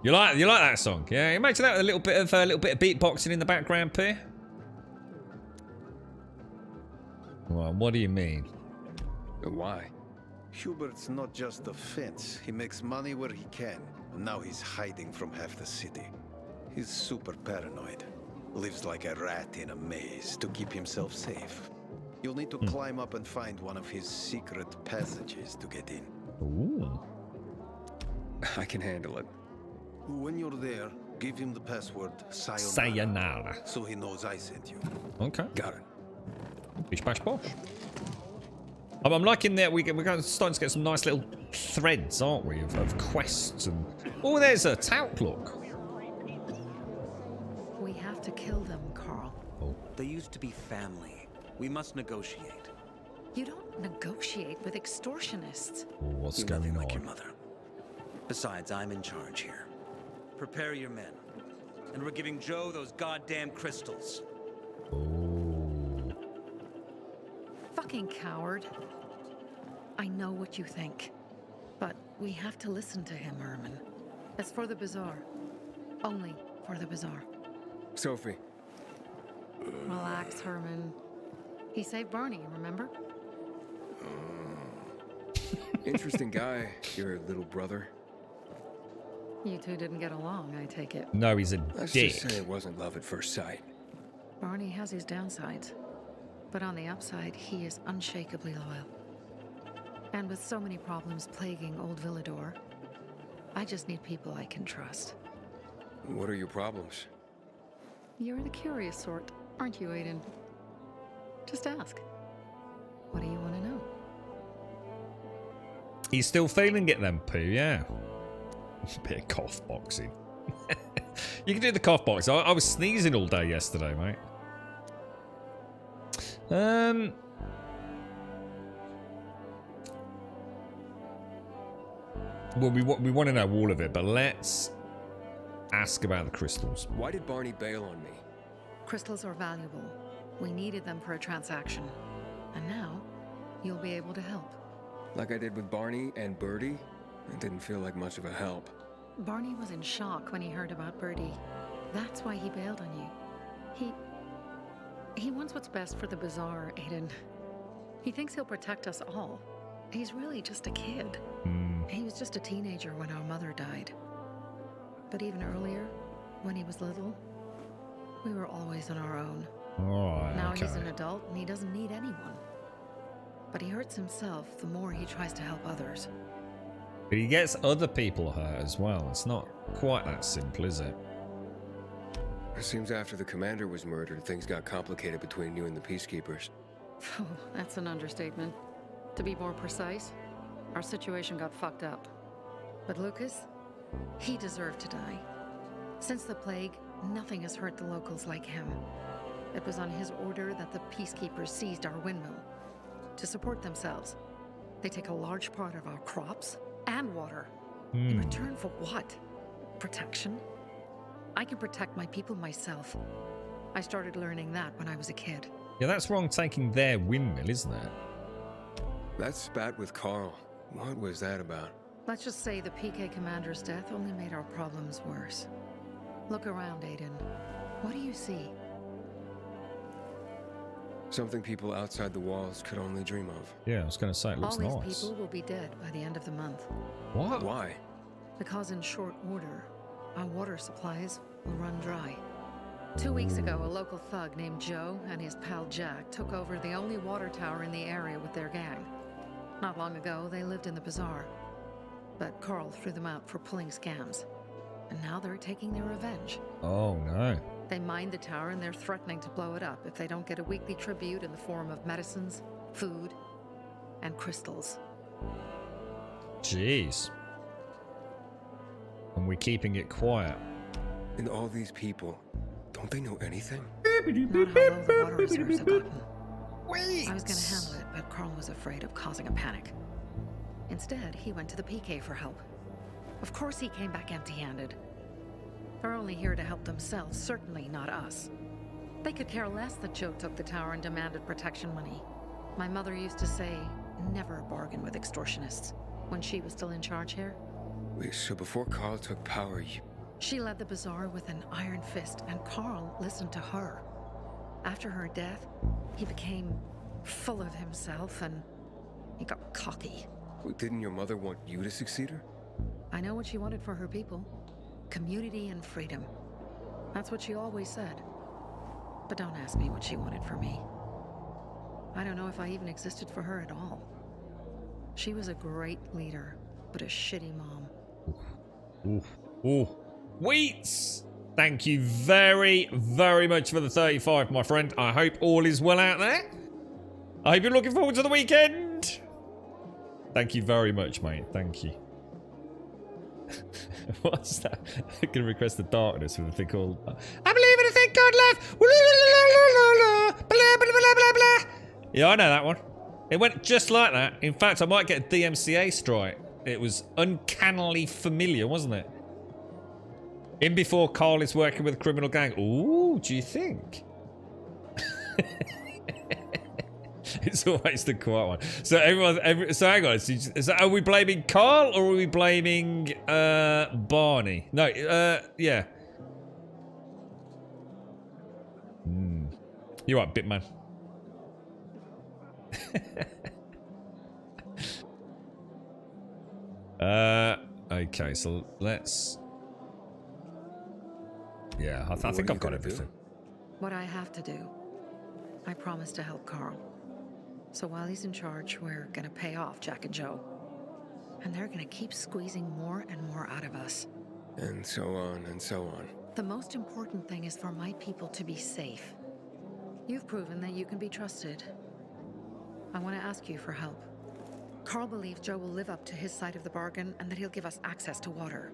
You like that song? Yeah. Imagine that with a little bit of beatboxing in the background, P. Well, what do you mean? Why? Hubert's not just a fence. He makes money where he can. And now he's hiding from half the city. He's super paranoid. Lives like a rat in a maze to keep himself safe. You'll need to climb up and find one of his secret passages to get in. Ooh. I can handle it. When you're there, give him the password Sayonara. Sayonara. So he knows I sent you. Okay. Got it. Bish bash bosh. I'm liking that we're starting to get some nice little threads, aren't we, of quests and... Oh, there's a tout look. We have to kill them, Carl. Oh. They used to be family. We must negotiate. You don't negotiate with extortionists. What's You're going nothing on? like your mother. Besides, I'm in charge here. Prepare your men. And we're giving Joe those goddamn crystals. Fucking coward. I know what you think. But we have to listen to him, Herman. It's for the bazaar. Only for the bazaar. Sophie. Relax, Herman. He saved Barney, remember? Interesting guy, your little brother. You two didn't get along, I take it. No, he's a Let's dick. just say it wasn't love at first sight. Barney has his downsides. But on the upside, he is unshakably loyal. And with so many problems plaguing old Villador, I just need people I can trust. What are your problems? You're the curious sort, aren't you, Aiden? Just ask. What do you want to know? He's still feeling it then, Pooh, yeah. Bit of cough boxing. You can do the cough box. I was sneezing all day yesterday, mate. Well, we want to know all of it, but let's ask about the crystals. Why did Barney bail on me? Crystals are valuable. We needed them for a transaction. And now, you'll be able to help. Like I did with Barney and Birdie? It didn't feel like much of a help. Barney was in shock when he heard about Birdie. That's why he bailed on you. He wants what's best for the bazaar, Aiden. He thinks he'll protect us all. He's really just a kid. He was just a teenager when our mother died. But even earlier, when he was little, we were always on our own. Now he's an adult and he doesn't need anyone. But he hurts himself the more he tries to help others. But he gets other people hurt as well. It's not quite that simple, is it? It seems after the commander was murdered, things got complicated between you and the peacekeepers. Oh, that's an understatement. To be more precise, our situation got fucked up. But Lucas, he deserved to die. Since the plague, nothing has hurt the locals like him. It was on his order that the peacekeepers seized our windmill. To support themselves, they take a large part of our crops and water. In return for what? Protection? I can protect my people myself. I started learning that when I was a kid. Yeah, that's wrong taking their windmill, isn't it? That spat with Carl. What was that about? Let's just say the PK commander's death only made our problems worse. Look around, Aiden. What do you see? Something people outside the walls could only dream of. Yeah, I was going to say, it looks All nice. these people will be dead by the end of the month. What? Why? Because in short order, our water supplies will run dry. 2 weeks ago, a local thug named Joe and his pal Jack took over the only water tower in the area with their gang. Not long ago, they lived in the bazaar. But Carl threw them out for pulling scams. And now they're taking their revenge. Oh, no. They mined the tower and they're threatening to blow it up if they don't get a weekly tribute in the form of medicines, food, and crystals. Jeez. And we're keeping it quiet. And all these people, don't they know anything? Not how low the water reserves have gotten. I was going to handle it, but Carl was afraid of causing a panic. Instead, he went to the PK for help. Of course he came back empty-handed. are only here to help themselves, certainly not us. They could care less that Joe took the tower and demanded protection money. My mother used to say, never bargain with extortionists, when she was still in charge here. Wait, so before Carl took power, She led the bazaar with an iron fist, and Carl listened to her. After her death, he became full of himself and he got cocky. Well, didn't your mother want you to succeed her? I know what she wanted for her people. Community and freedom. That's what she always said. But don't ask me what she wanted for me. I don't know if I even existed for her at all. She was a great leader, but a shitty mom. Ooh. Wheats! Thank you very, very much for the 35, my friend. I hope all is well out there. I hope you're looking forward to the weekend. Thank you very much, mate. Thank you. What's that? I can request the darkness with a thing called I believe in a thing called love. Yeah, I know that one. It went just like that. In fact, I might get a DMCA strike. It was uncannily familiar, wasn't it? In before Carl is working with a criminal gang. Ooh, do you think? It's always the quiet one. So so hang on. Are we blaming Carl or are we blaming Barney? No, yeah. You're right, Bitman. Okay, so let's. Yeah, I think I've got everything. What I have to do. I promise to help Carl. So while he's in charge, we're gonna pay off Jack and Joe. And they're gonna keep squeezing more and more out of us. And so on and so on. The most important thing is for my people to be safe. You've proven that you can be trusted. I want to ask you for help. Carl believes Joe will live up to his side of the bargain and that he'll give us access to water.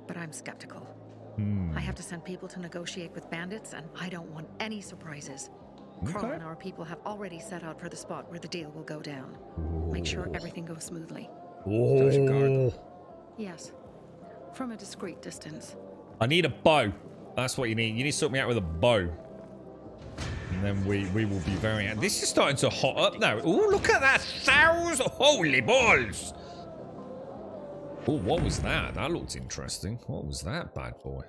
But I'm skeptical. I have to send people to negotiate with bandits, and I don't want any surprises. Carl and our people have already set out for the spot where the deal will go down. Make sure everything goes smoothly. Oh. Yes. From a discreet distance. I need a bow. That's what you need. You need to sort me out with a bow. And then we will be very... This is starting to hot up now. Oh, look at that. 1,000. Holy balls. Oh, what was that? That looked interesting. What was that, bad boy?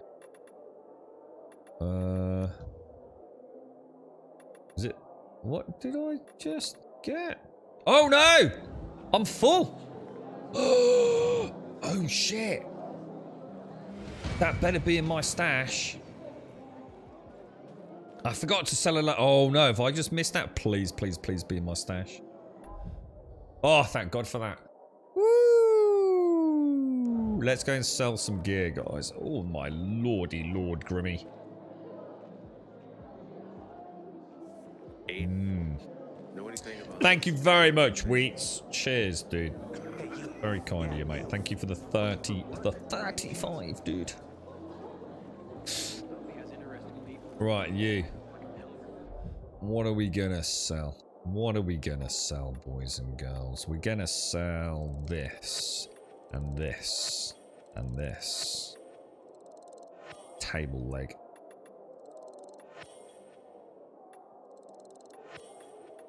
Is it... What did I just get? Oh, no! I'm full. Oh, shit. That better be in my stash. I forgot to sell a... Oh, no. If I just missed that, please, please, please be in my stash. Oh, thank God for that. Woo! Let's go and sell some gear, guys. Oh, my lordy lord, Grimmy. Thank you very much, Wheats. Cheers, dude. Very kind of you, mate. Thank you for the 35, dude. Right, you. What are we gonna sell? What are we gonna sell, boys and girls? We're gonna sell this, and this, and this. Table leg.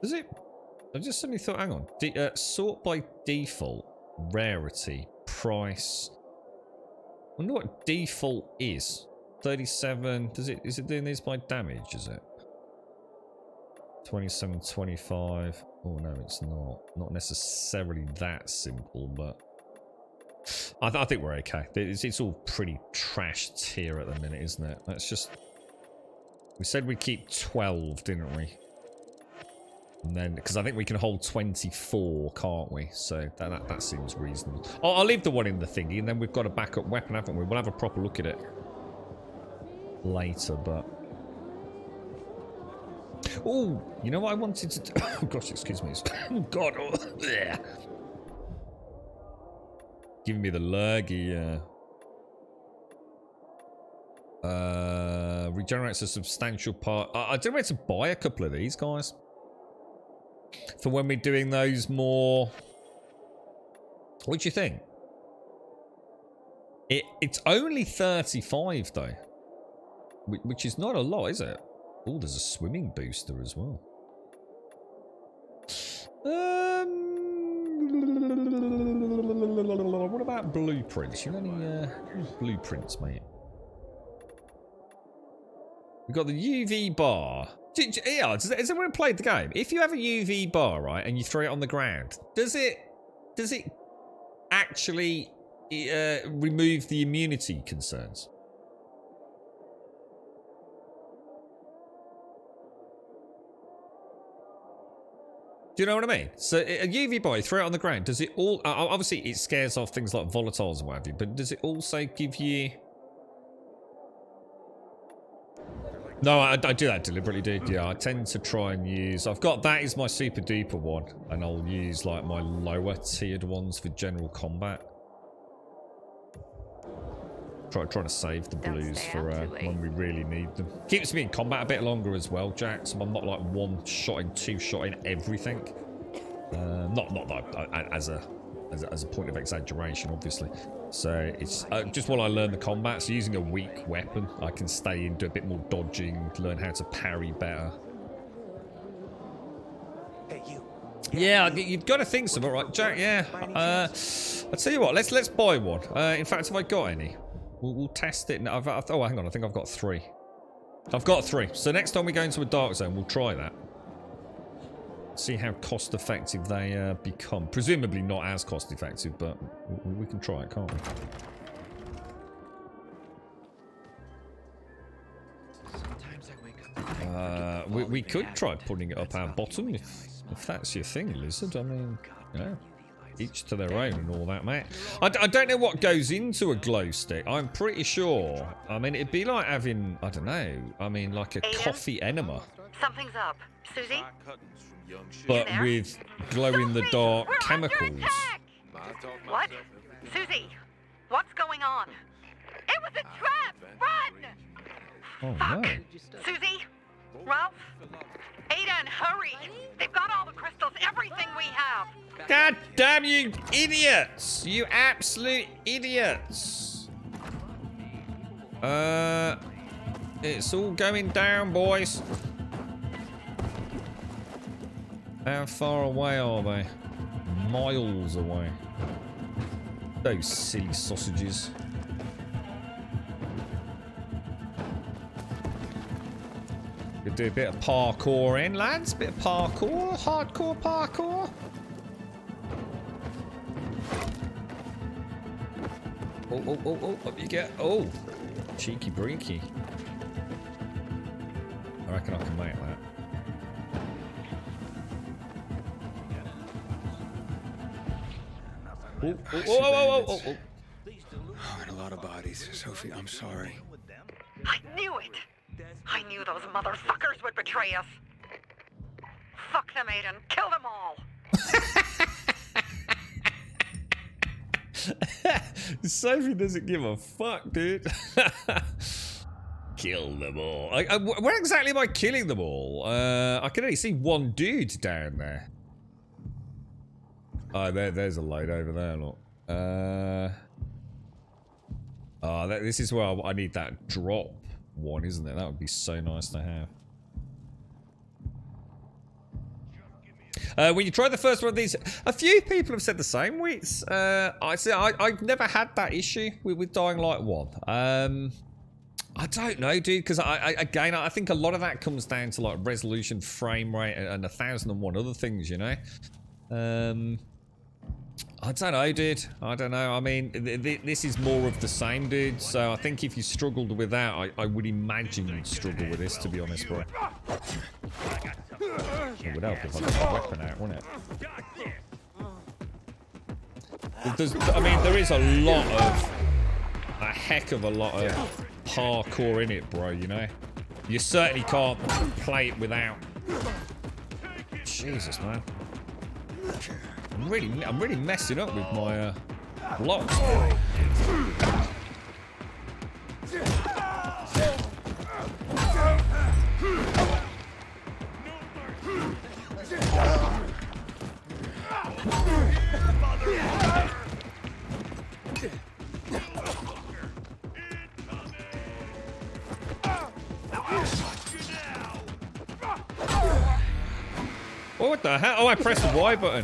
Is it? I just suddenly thought, hang on. Sort by default, rarity, price. I wonder what default is. 37. Is it doing these by damage, is it? 27, 25. Oh no, it's not. Not necessarily that simple, but I think we're okay. It's all pretty trash tier at the minute, isn't it? Let's just... We said we'd keep 12, didn't we? And then, because I think we can hold 24, can't we? So that seems reasonable. I'll leave the one in the thingy, and then we've got a backup weapon, haven't we? We'll have a proper look at it later, but... Oh, you know what I wanted to do? Oh, gosh, excuse me. Oh, God. Oh, yeah. Giving me the lurgy, regenerates a substantial part. I don't know where to buy a couple of these, guys. For when we're doing those more... What do you think? It's only 35 though, which is not a lot, is it? Oh, there's a swimming booster as well. What about blueprints? You got any blueprints, mate? We've got the UV bar. Yeah, has everyone played the game? If you have a UV bar, right, and you throw it on the ground, does it actually remove the immunity concerns? Do you know what I mean? So a UV bar, you throw it on the ground, does it all... obviously, it scares off things like volatiles and what have you, but does it also give you... No, I do that deliberately, dude. Yeah, I tend to try and use... I've got... That is my super duper one, and I'll use, like, my lower tiered ones for general combat. Trying to save the blues for when we really need them. Keeps me in combat a bit longer as well, Jack, so I'm not like one-shotting, two-shotting everything. Not that as a point of exaggeration, obviously. So it's just while I learn the combat, so using a weak weapon, I can stay in, do a bit more dodging, learn how to parry better. Hey, you. Yeah, you've got to think so, right, Jack? Yeah. I'll tell you what. Let's buy one. In fact, have I got any? We'll test it. Oh, hang on. I think I've got 3. I've got 3. So next time we go into a dark zone, we'll try that. See how cost effective they become. Presumably not as cost effective, but we can try it, can't we? We could try putting it up our bottom if that's your thing, Lizard. I mean, yeah. Each to their own and all that, mate. I don't know what goes into a glow stick. I'm pretty sure. I mean, it'd be like having, I don't know, I mean, like a coffee enema. Something's up. Susie? But with glow-in-the-dark chemicals. What? Susie, what's going on? It was a trap! Run! Oh, no. Susie? Ralph? Aiden, hurry! They've got all the crystals, everything we have! God damn you idiots! You absolute idiots! It's all going down, boys. How far away are they? Miles away. Those silly sausages. Could do a bit of parkour in, lads. Bit of parkour. Hardcore parkour. Oh, up you get. Oh, cheeky breaky. I reckon I can make that. Oh. And a lot of bodies. Sophie, I'm sorry. I knew it! I knew those motherfuckers would betray us. Fuck them, Aiden. Kill them all. Sophie doesn't give a fuck, dude. Kill them all. Where exactly am I killing them all? I can only see one dude down there. Oh, there's a load over there, look. This is where I need that drop one, isn't it? That would be so nice to have. When you try the first one of these, a few people have said the same, Wheats. I've never had that issue with Dying Light 1. I don't know, dude, because I think a lot of that comes down to like resolution, frame rate, and 1001 other things, you know. I don't know, dude. I don't know. I mean, this is more of the same, dude. So I think if you struggled with that, I would imagine you'd struggle with this, to be honest, bro. It would help if I got my weapon out, wouldn't it? I mean, there is a heck of a lot of parkour in it, bro, you know? You certainly can't play it without. Jesus, man. I'm really messing up with my blocks. Oh, what the hell? Oh, I pressed the Y button.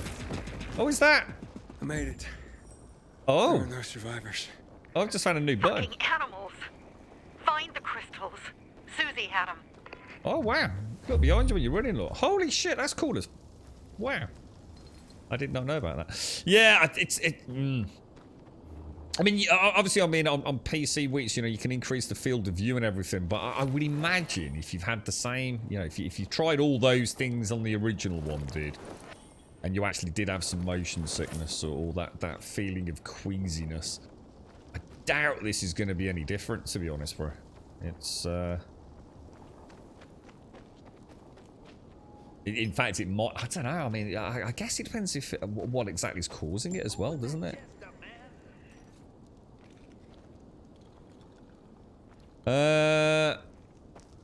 What was that? I made it. Oh. There are no survivors. Oh, I've just found a new button. Fucking animals. Find the crystals. Susie had them. Oh, wow. Look behind you when you're running, look. Holy shit, that's cool as... Wow. I did not know about that. Yeah, I mean, obviously, on PC, which, you know, you can increase the field of view and everything, but I would imagine if you've had the same, you know, if you tried all those things on the original one, dude, and you actually did have some motion sickness or that feeling of queasiness, I doubt this is going to be any different, to be honest, bro. It's, in fact, it might, I don't know, I mean, I guess it depends if what exactly is causing it as well, doesn't it?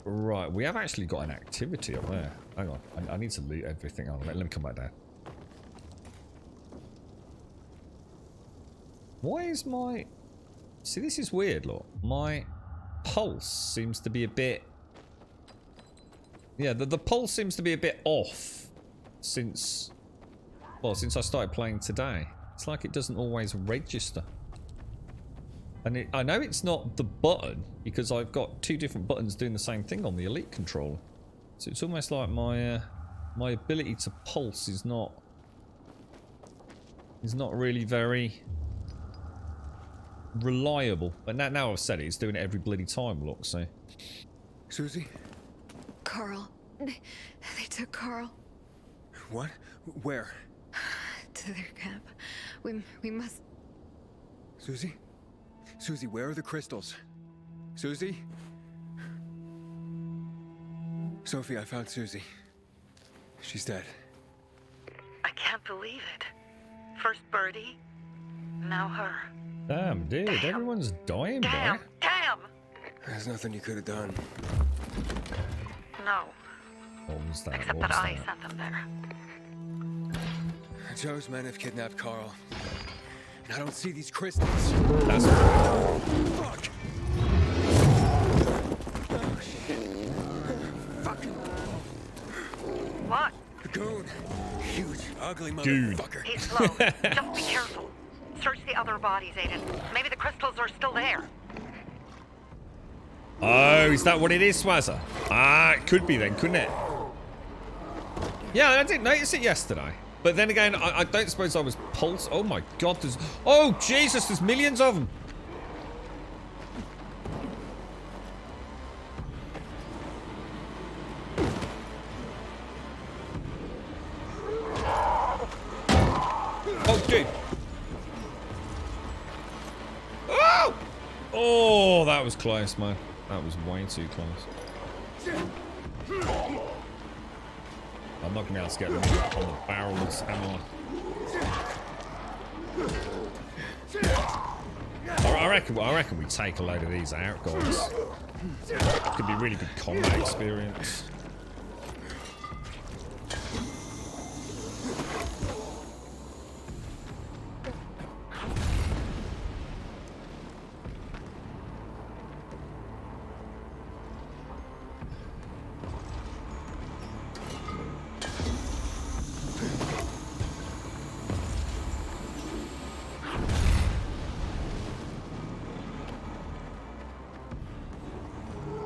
Right, we have actually got an activity up there. Hang on, I need to loot everything. Oh, let me come back down. Why is my... See, this is weird, look. My pulse seems to be a bit... Yeah, the pulse seems to be a bit off since... Well, since I started playing today. It's like it doesn't always register. And I know it's not the button, because I've got two different buttons doing the same thing on the Elite controller. So it's almost like my my ability to pulse is not really very reliable. But now I've said it, it's doing it every bloody time, look, so... Susie? Carl. They took Carl. What? Where? To their camp. We must... Susie? Susie, where are the crystals? Susie? Sophie, I found Susie. She's dead. I can't believe it. First Birdie, now her. Damn, dude, everyone's dying, Damn, boy. damn! There's nothing you could have done. No. What was that? Except What was that I that? sent them there. Joe's men have kidnapped Carl. And I don't see these crystals. That's... Fuck! Oh, shit. Fuck! What? The goon. Huge, ugly Goon. motherfucker. He's slow. Just be careful. Search the other bodies, Aiden. Maybe the crystals are still there. Oh, is that what it is, Swazza? Ah, it could be then, couldn't it? Yeah, I didn't notice it yesterday. But then again, I don't suppose I was pulse. Oh my god, there's... Oh, Jesus, there's millions of them. Oh, dude. Oh! Oh, that was close, man. That was way too close. I'm not gonna be able to get them on the barrels, am I? I reckon we take a load of these out, guys. Could be a really good combat experience.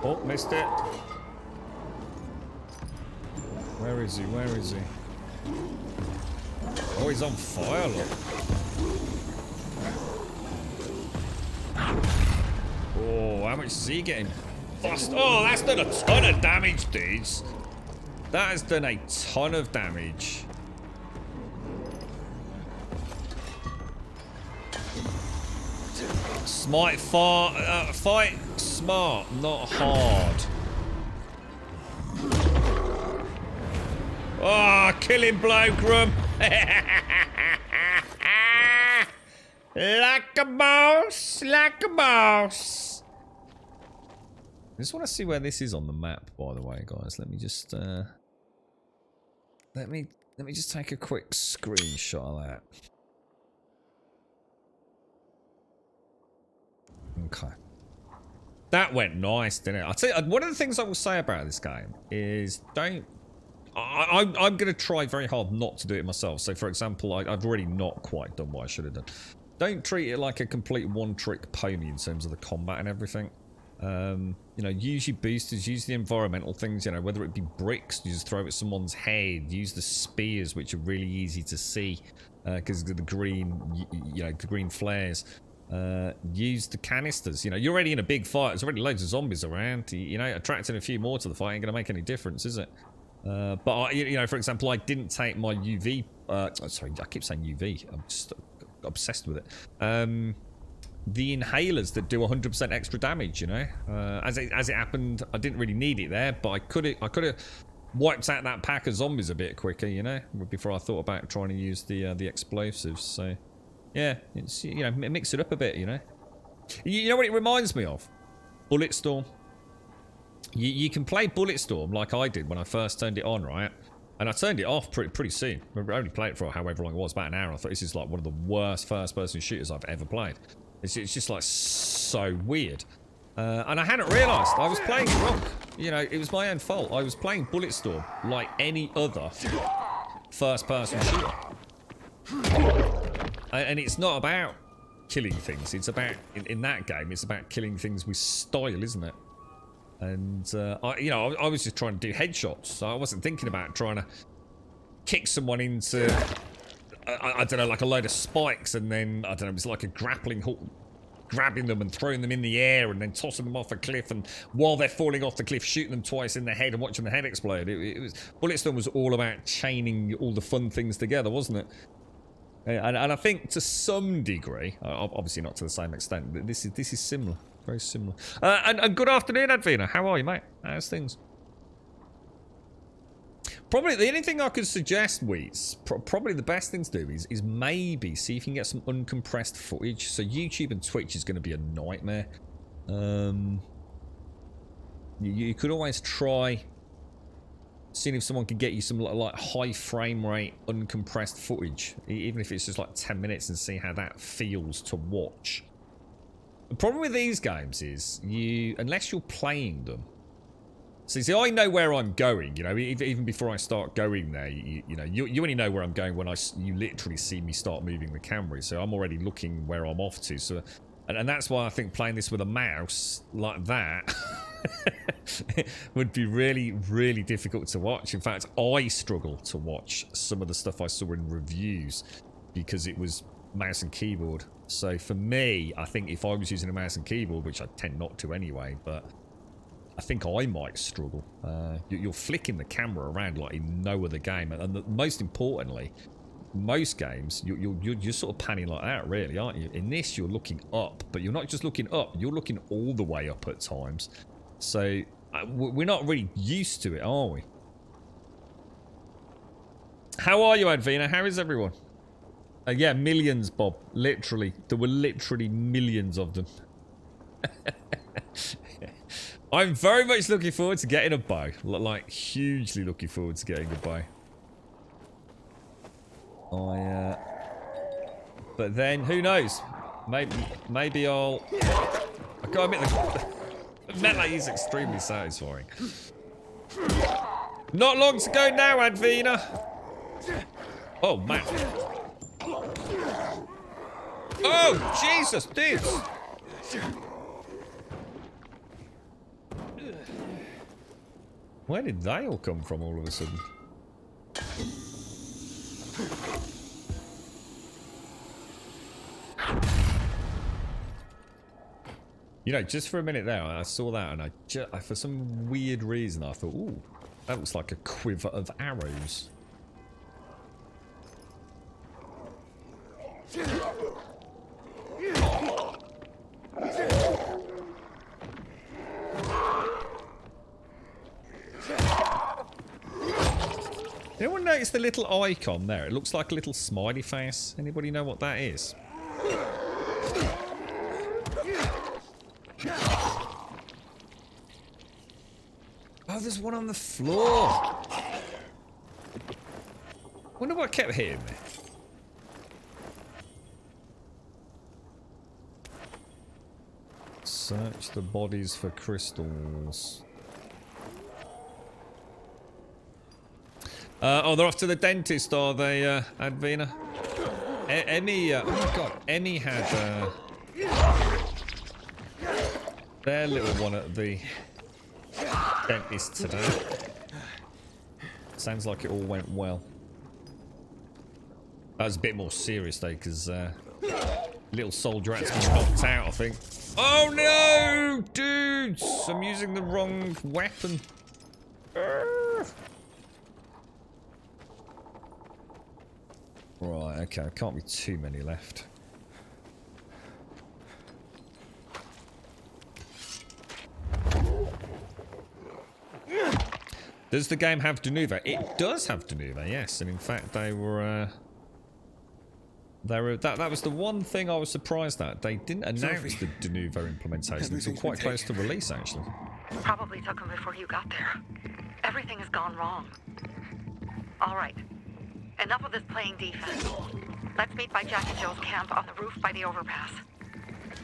Oh, missed it. Where is he? Where is he? Oh, he's on fire, look. Oh, how much is he getting? Bust. Oh, that's done a ton of damage, dudes. That has done a ton of damage. Fight smart, not hard. Oh, killing bloke room. Like a boss, like a boss. I just want to see where this is on the map, by the way, guys. Let me just let me just take a quick screenshot of that. Okay. That went nice, didn't it? I'll tell you, one of the things I will say about this game is I'm going to try very hard not to do it myself. So, for example, I've already not quite done what I should have done. Don't treat it like a complete one-trick pony in terms of the combat and everything. You know, use your boosters, use the environmental things, you know, whether it be bricks, you just throw it at someone's head, use the spears, which are really easy to see because of the green, you know, the green flares. Use the canisters. You know, you're already in a big fight. There's already loads of zombies around. You know, attracting a few more to the fight ain't going to make any difference, is it? But, you know, for example, I didn't take my UV... sorry, I keep saying UV. I'm just obsessed with it. The inhalers that do 100% extra damage, you know. As it happened, I didn't really need it there, but I could have wiped out that pack of zombies a bit quicker, you know, before I thought about trying to use the explosives. So, yeah, it's, you know, mix it up a bit, you know. You know what it reminds me of? Bulletstorm. You can play Bulletstorm like I did when I first turned it on, right? And I turned it off pretty soon. I only played it for however long it was, about an hour. I thought this is like one of the worst first-person shooters I've ever played. It's just like so weird. And I hadn't realised I was playing it wrong. You know, it was my own fault. I was playing Bulletstorm like any other first-person shooter. And it's not about killing things. It's about, in that game, it's about killing things with style, isn't it? And, you know, I was just trying to do headshots. So I wasn't thinking about trying to kick someone into, I don't know, like a load of spikes. And then, I don't know, it was like a grappling hook, grabbing them and throwing them in the air and then tossing them off a cliff. And while they're falling off the cliff, shooting them twice in the head and watching the head explode. It was, Bulletstorm was all about chaining all the fun things together, wasn't it? And I think to some degree, obviously not to the same extent, but this is similar. Very similar. And good afternoon, Advina. How are you, mate? How's things? Probably the only thing I could suggest, Wheats, probably the best thing to do is maybe see if you can get some uncompressed footage. So YouTube and Twitch is going to be a nightmare. You could always try seeing if someone can get you some like high frame rate uncompressed footage, even if it's just like 10 minutes, and see how that feels to watch. The problem with these games is unless you're playing them. So see, I know where I'm going, you know, even before I start going there, you know, you only know where I'm going when you literally see me start moving the camera. So I'm already looking where I'm off to. So, and that's why I think playing this with a mouse like that would be really, really difficult to watch. In fact, I struggle to watch some of the stuff I saw in reviews because it was mouse and keyboard. So for me, I think if I was using a mouse and keyboard, which I tend not to anyway, but I think I might struggle. You're flicking the camera around like in no other game, and most importantly, most games you're sort of panning like that, really, aren't you? In this, you're looking up, but you're not just looking up; you're looking all the way up at times. So we're not really used to it, are we? How are you, Advina? How is everyone? Yeah, millions, Bob. Literally. There were literally millions of them. I'm very much looking forward to getting a bow. Like, hugely looking forward to getting a bow. But then, who knows? Maybe I'll... I gotta admit, the melee is extremely satisfying. Not long to go now, Advina. Oh, man. Oh, Jesus, dude! Where did they all come from all of a sudden? You know, just for a minute there, I saw that and I for some weird reason, I thought, ooh, that looks like a quiver of arrows. Anyone notice the little icon there? It looks like a little smiley face. Anybody know what that is? Oh, there's one on the floor. Wonder what kept hitting me. Search the bodies for crystals. Oh, they're off to the dentist, are they, Advina? Emmy, oh my god, Emmy had their little one at the dentist today. Sounds like it all went well. That was a bit more serious though, because little soldier had to be knocked out, I think. Oh no, dudes! I'm using the wrong weapon. Right, okay, can't be too many left. Does the game have Denuvo? It does have Denuvo, yes, and in fact they were that was the one thing I was surprised at. They didn't announce the Denuvo implementation until quite close to release, actually. Probably took him before you got there. Everything has gone wrong. All right. Enough of this playing defense. Let's meet by Jack and Joe's camp on the roof by the overpass.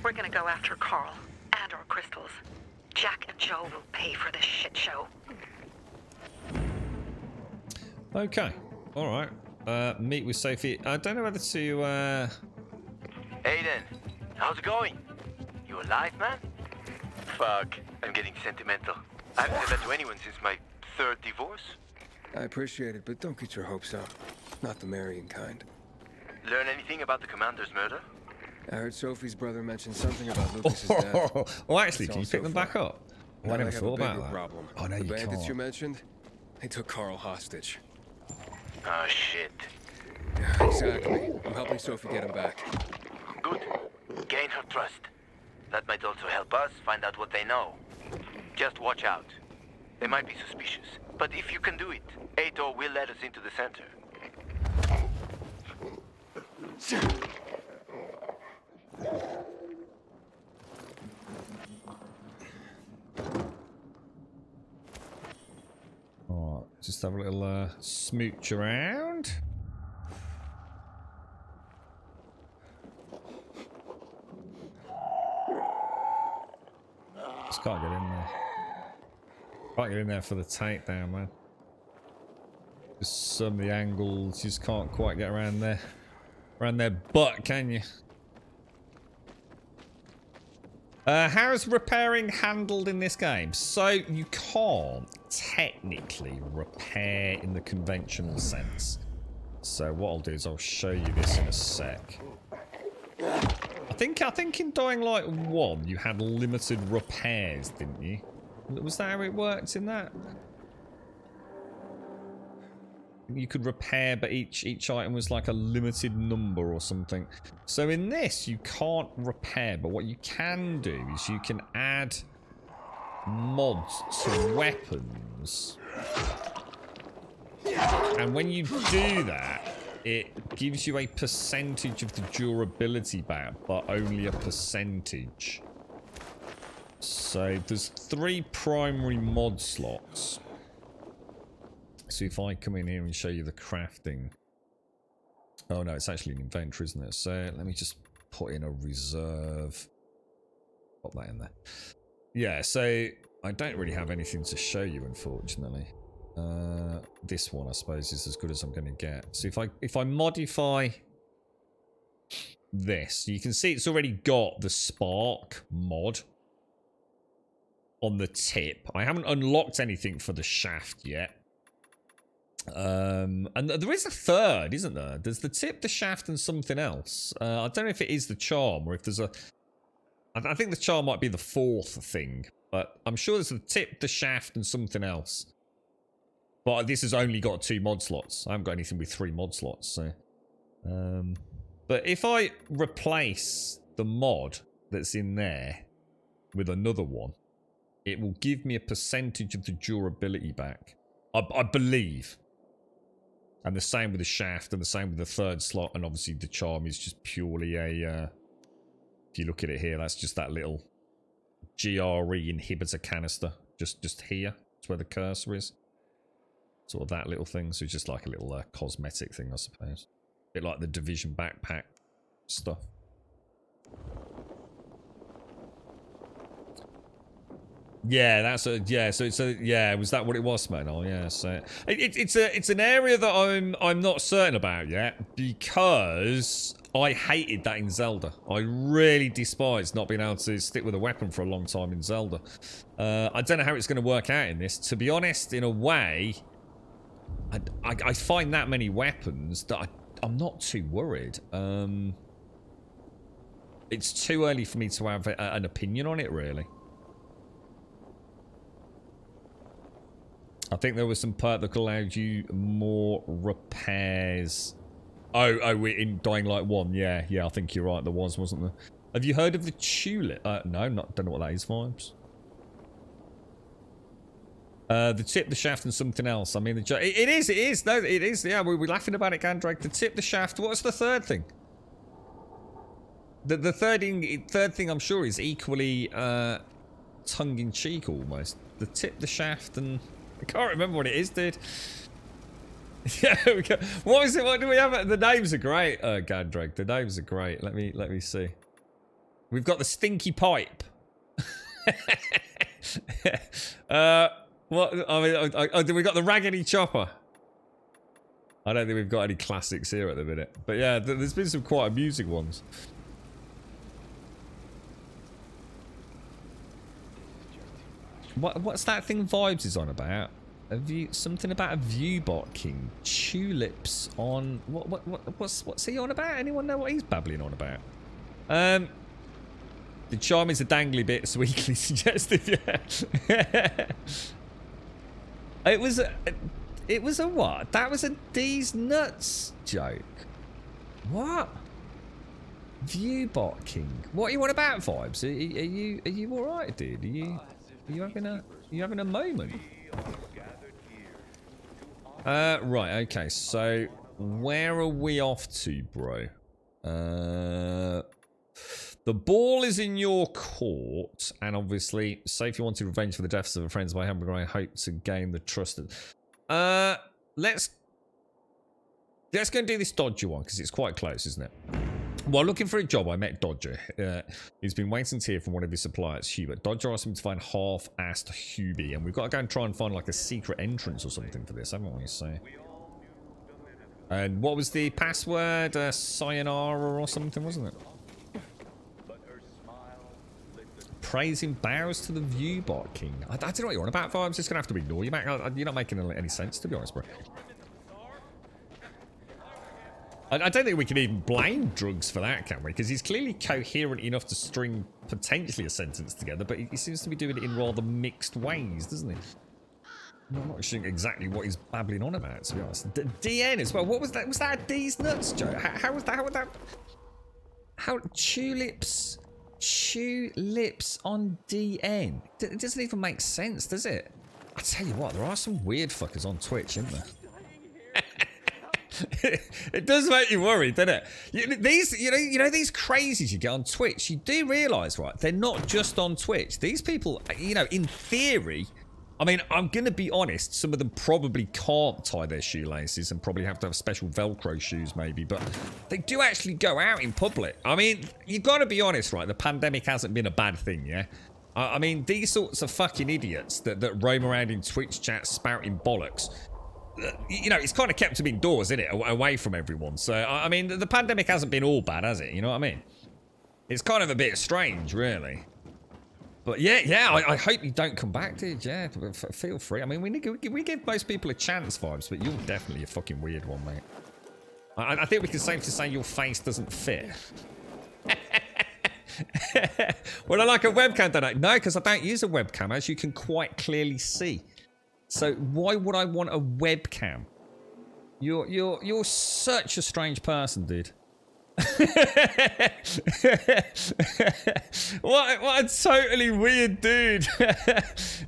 We're gonna go after Carl and our crystals. Jack and Joe will pay for this shit show. Okay. Alright. Meet with Sophie. I don't know whether to, Aiden, how's it going? You alive, man? Fuck, I'm getting sentimental. I haven't said that to anyone since my 3rd divorce. I appreciate it, but don't get your hopes up. Not the marrying kind. Learn anything about the commander's murder? I heard Sophie's brother mention something about Lucas's death. Oh, actually, can you pick them back up? I never thought about that. Problem. Oh, no, the you bandits can't. you mentioned, they took Carl hostage. Oh, shit. Yeah, exactly. I'm helping Sophie get him back. Good. Gain her trust. That might also help us find out what they know. Just watch out. They might be suspicious. But if you can do it, Aitor will let us into the center. Alright, just have a little smooch around. Just can't get in there. Can't get in there for the takedown, man. Just some of the angles, you just can't quite get around there. Around their butt, can you? How's repairing handled in this game? So you can't technically repair in the conventional sense. So what I'll do is I'll show you this in a sec. I think in Dying Light 1 you had limited repairs, didn't you? Was that how it worked in that? You could repair, but each item was like a limited number or something. So in this, you can't repair, but what you can do is you can add mods to weapons. And when you do that, it gives you a percentage of the durability back, but only a percentage. So there's 3 primary mod slots. So if I come in here and show you the crafting. Oh no, it's actually an inventory, isn't it? So let me just put in a reserve. Put that in there. Yeah, so I don't really have anything to show you, unfortunately. This one, I suppose, is as good as I'm going to get. So if I modify this, you can see it's already got the spark mod on the tip. I haven't unlocked anything for the shaft yet. And there is a third, isn't there? There's the tip, the shaft, and something else. I don't know if it is the charm or if there's a... I think the charm might be the 4th thing, but I'm sure there's the tip, the shaft, and something else. But this has only got 2 mod slots. I haven't got anything with 3 mod slots, so... but if I replace the mod that's in there with another one, it will give me a percentage of the durability back. I believe. And the same with the shaft and the same with the 3rd slot. And obviously the charm is just purely a... if you look at it here, that's just that little GRE inhibitor canister. Just here. That's where the cursor is. Sort of that little thing. So it's just like a little cosmetic thing, I suppose. A bit like the Division backpack stuff. Yeah, that's a yeah. So it's a yeah. Was that what it was, Smagnol? Yeah. So it's an area that I'm not certain about yet because I hated that in Zelda. I really despised not being able to stick with a weapon for a long time in Zelda. I don't know how it's going to work out in this. To be honest, in a way, I find that many weapons that I'm not too worried. It's too early for me to have an opinion on it, really. I think there was some perk that allowed you more repairs. Oh, we're in Dying Light 1. Yeah, I think you're right. There was, wasn't there? Have you heard of the tulip? No, don't know what that is, Vibes. The tip, the shaft, and something else. I mean, it is. No, it is. Yeah, we're laughing about it, Gandrake. The tip, the shaft. What's the third thing? The third thing I'm sure is equally tongue-in-cheek almost. The tip, the shaft, and I can't remember what it is, dude. Yeah, what is it? What do we have? The names are great, Gandrake. The names are great. Let me see. We've got the stinky pipe. What? I mean, we got the raggedy chopper. I don't think we've got any classics here at the minute, but yeah, there's been some quite amusing ones. What's that thing Vibes is on about? Something about a viewbot king. Tulips on what's he on about? Anyone know what he's babbling on about? The charm is a dangly bit, so weakly suggestive, yeah. It was a what? That was a D's nuts joke. What? Viewbot king. What are you on about, Vibes? Are you alright, dude? Are you having a moment? Right, okay, so where are we off to, bro? The ball is in your court, and obviously, say if you wanted revenge for the deaths of a friends by Hamburger, I hope to gain the trust of... Let's go and do this Dodger one, because it's quite close, isn't it? While looking for a job, I met Dodger. He's been waiting to hear from one of his suppliers, Hubert. Dodger asked him to find half-assed Hubie, and we've got to go and try and find like a secret entrance or something for this, haven't we? So, and what was the password? Sayonara or something, wasn't it? Praising bows to the viewbot king. I don't know what you're on about, Vibes. Just gonna have to ignore you, mate. You're not making any sense, to be honest, bro. I don't think we can even blame Drugs for that, can we? Because he's clearly coherent enough to string potentially a sentence together, but he seems to be doing it in rather mixed ways, doesn't he? I'm not sure exactly what he's babbling on about, to be honest. DN as well. What was that? Was that a D's nuts, Joe? How was that? How would that? How tulips on DN? It doesn't even make sense, does it? I tell you what, there are some weird fuckers on Twitch, isn't there? It does make you worry, doesn't it? These, you know, these crazies you get on Twitch. You do realise, right? They're not just on Twitch. These people, you know, in theory, I mean, I'm gonna be honest. Some of them probably can't tie their shoelaces and probably have to have special Velcro shoes, maybe. But they do actually go out in public. I mean, you've got to be honest, right? The pandemic hasn't been a bad thing, yeah. I mean, these sorts of fucking idiots that roam around in Twitch chat spouting bollocks. You know, it's kind of kept them indoors, isn't it? Away from everyone. So, I mean, the pandemic hasn't been all bad, has it? You know what I mean? It's kind of a bit strange, really. But yeah, I hope you don't come back, dude. Yeah, feel free. I mean, we give most people a chance, Vibes, but you're definitely a fucking weird one, mate. I think we can safely say your face doesn't fit. Would I like a webcam, don't I? No, because I don't use a webcam, as you can quite clearly see. So why would I want a webcam? You're such a strange person, dude. what a totally weird dude.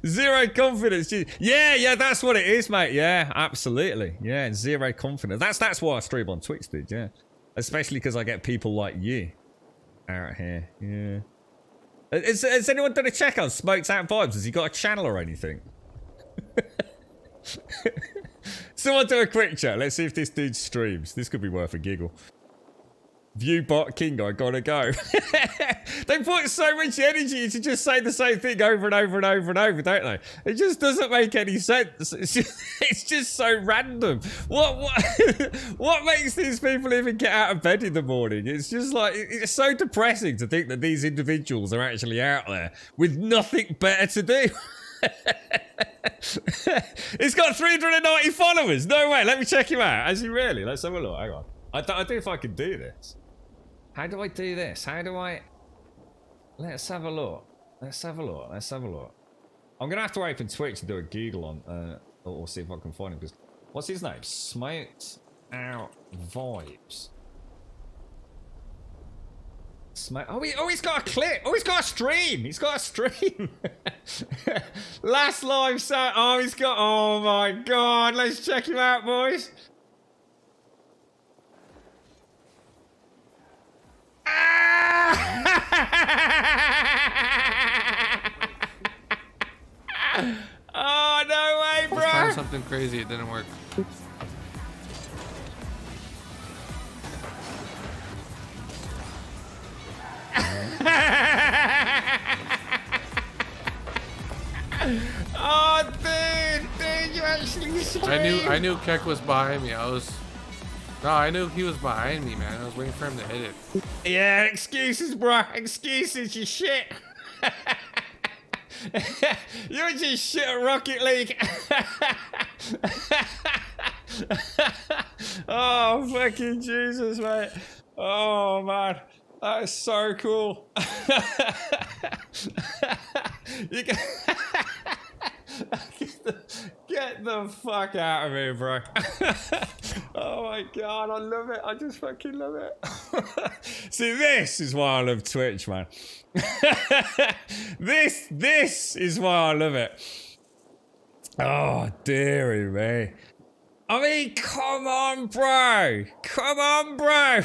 Zero confidence. Yeah, that's what it is, mate. Yeah, absolutely. Yeah, zero confidence. That's why I stream on Twitch, dude. Yeah, especially because I get people like you out here. Yeah. Has anyone done a check on Smoked Out Vibes? Has he got a channel or anything? Someone do a quick chat. Let's see if this dude streams. This could be worth a giggle. Viewbot King, I gotta go. They put so much energy into just saying the same thing over and over and over and over, don't they? It just doesn't make any sense. It's just so random. What makes these people even get out of bed in the morning? It's just like, it's so depressing to think that these individuals are actually out there with nothing better to do. It's got 390 followers. No way. Let me check him out. Has he really? Let's have a look. Hang on. I don't know if I can do this. How do I do this? How do I... Let's have a look. Let's have a look. Let's have a look. I'm going to have to open Twitch and do a Google on... or see if I can find him. Because what's his name? Smoked Out Vibes. Oh, he's got a clip. Oh, he's got a stream. He's got a stream. Last live set. Oh, he's got... Oh, my God. Let's check him out, boys. Oh, no way, bro. Let's try something crazy. It didn't work. Oh, dude, you actually screamed. I knew Keck was behind me. I knew he was behind me, man. I was waiting for him to hit it. Yeah, excuses, bro. Excuses, you shit. You're just shit at Rocket League. Oh, fucking Jesus, mate. Oh, man. That is so cool. You can... Get the fuck out of here, bro. Oh my God, I love it. I just fucking love it. See, this is why I love Twitch, man. This is why I love it. Oh, dearie me. I mean, come on, bro. Come on, bro.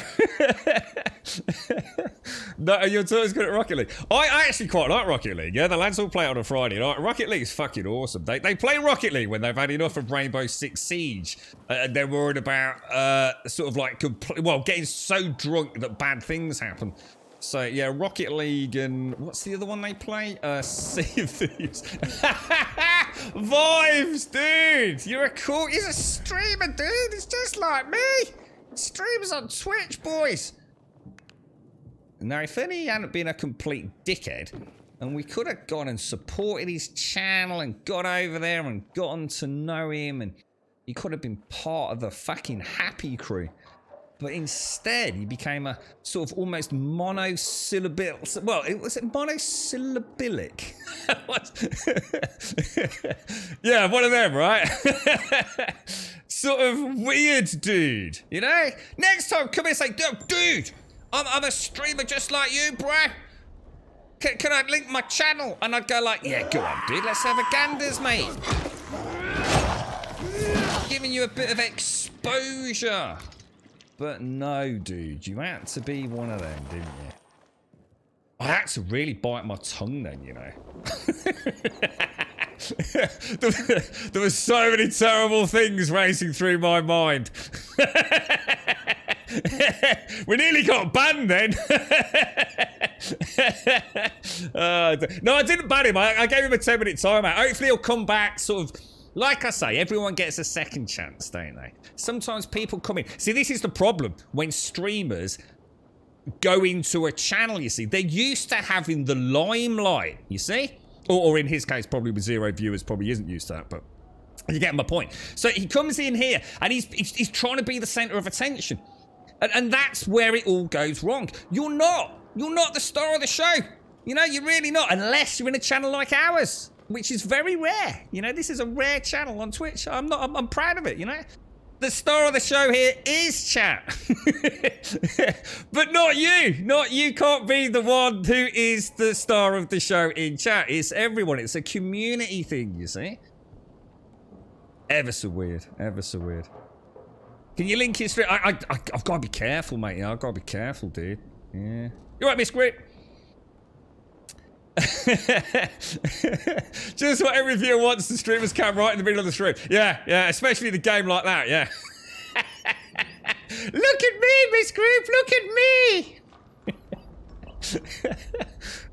No, you're always good at Rocket League. I actually quite like Rocket League. Yeah, the lads all play it on a Friday night. Rocket League is fucking awesome. They play Rocket League when they've had enough of Rainbow Six Siege. And they're worried about sort of like, getting so drunk that bad things happen. So, yeah, Rocket League and... What's the other one they play? Sea of Thieves. Vibes, dude! You're a cool... He's a streamer, dude! It's just like me! Streamers on Twitch, boys! Now, if only he hadn't been a complete dickhead, and we could have gone and supported his channel and got over there and gotten to know him, and he could have been part of the fucking happy crew. But instead, he became a sort of almost monosyllabic... Well, was it monosyllabic? Yeah, one of them, right? Sort of weird dude, you know? Next time, come here and say, dude, I'm a streamer just like you, bruh. Can I link my channel? And I'd go like, yeah, go on, dude, let's have a ganders, mate. Giving you a bit of exposure. But no, dude, you had to be one of them, didn't you? I had to really bite my tongue then, you know. There were so many terrible things racing through my mind. We nearly got banned then. No, I didn't ban him. I gave him a 10-minute timeout. Hopefully he'll come back sort of... Like I say, everyone gets a second chance, don't they? Sometimes people come in. See, this is the problem when streamers go into a channel, you see. They're used to having the limelight, you see? Or in his case, probably with 0 viewers, probably isn't used to that, but you get my point. So he comes in here, and he's trying to be the centre of attention. And that's where it all goes wrong. You're not. You're not the star of the show. You know, you're really not, unless you're in a channel like ours. Which is very rare. You know, this is a rare channel on Twitch. I'm proud of it, you know. The star of the show here is chat. But not you. Not you can't be the one who is the star of the show in chat. It's everyone. It's a community thing, you see. Ever so weird. Ever so weird. Can you link his stream? I've got to be careful, mate. Yeah, I've got to be careful, dude. Yeah. You right, Miss Grip? Just what every viewer wants, the streamer's cam right in the middle of the stream. Yeah, especially the game like that, yeah. Look at me, Miss Group, look at me!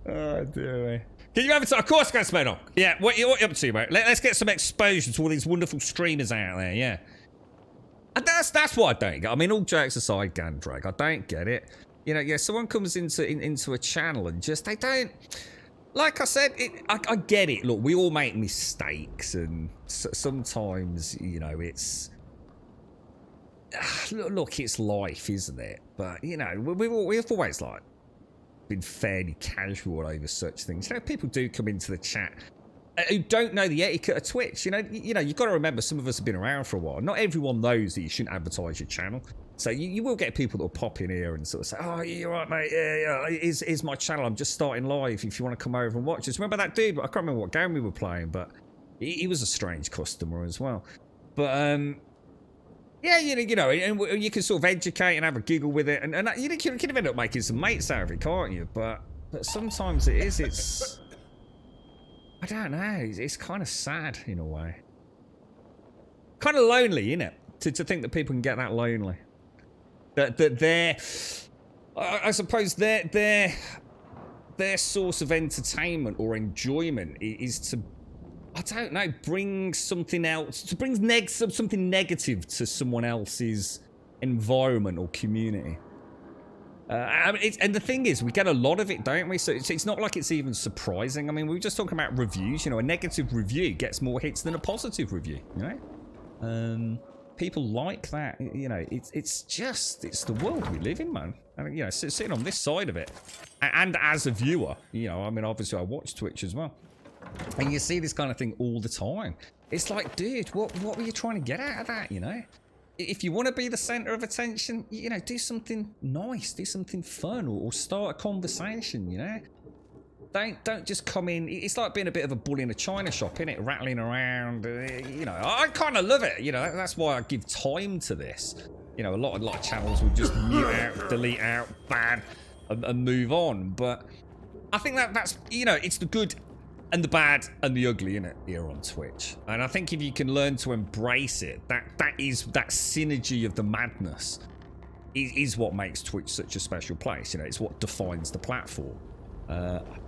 Oh, dear me. Can you have it? Of course, I can smell on. Yeah, what you up to, mate? Let's get some exposure to all these wonderful streamers out there, yeah. And that's what I don't get. I mean, all jokes aside, Gandrag, I don't get it. You know, yeah, someone comes into a channel and just, they don't... Like I said, I get it. Look, we all make mistakes, and sometimes, you know, it's... Look, it's life, isn't it? But, you know, we've always, like, been fairly casual over such things. You know, people do come into the chat who don't know the etiquette of Twitch. You know, you've got to remember, some of us have been around for a while. Not everyone knows that you shouldn't advertise your channel. So you will get people that will pop in here and sort of say, oh, you're right, mate, yeah, here's my channel, I'm just starting live if you want to come over and watch us. Remember that dude? I can't remember what game we were playing, but he was a strange customer as well. But, yeah, you know, and you can sort of educate and have a giggle with it, and you can end up making some mates out of it, can't you? But sometimes it's... I don't know, it's kind of sad in a way. Kind of lonely, isn't it? To think that people can get that lonely. That they're, I suppose their source of entertainment or enjoyment is to, I don't know, bring something else, to bring something negative to someone else's environment or community. I mean, and the thing is, we get a lot of it, don't we? So it's not like it's even surprising. I mean, we were just talking about reviews. You know, a negative review gets more hits than a positive review. You know. People like that, you know. It's the world we live in, man. I mean, you know, sitting on this side of it, and as a viewer, you know, I mean, obviously I watch Twitch as well, and you see this kind of thing all the time. It's like, dude, what were you trying to get out of that? You know, if you want to be the center of attention, you know, do something nice, do something fun, or start a conversation. You know. Don't just come in. It's like being a bit of a bull in a china shop, innit? Rattling around. You know, I kind of love it. You know, that's why I give time to this. You know, a lot of channels will just mute out, delete out, ban, and move on. But I think that's, you know, it's the good and the bad and the ugly, innit, here on Twitch. And I think if you can learn to embrace it, that synergy of the madness is what makes Twitch such a special place. You know, it's what defines the platform.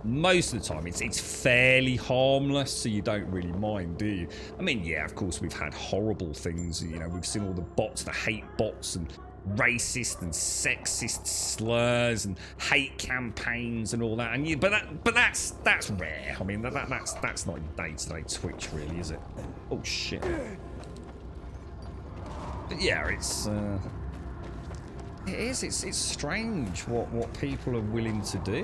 Most of the time it's fairly harmless, so you don't really mind, do you? I mean, yeah, of course we've had horrible things, you know, we've seen all the bots, the hate bots, and racist and sexist slurs and hate campaigns and all that, and but that's rare. I mean, that's not day-to-day Twitch, really, is it? Oh shit. But yeah, it's strange what people are willing to do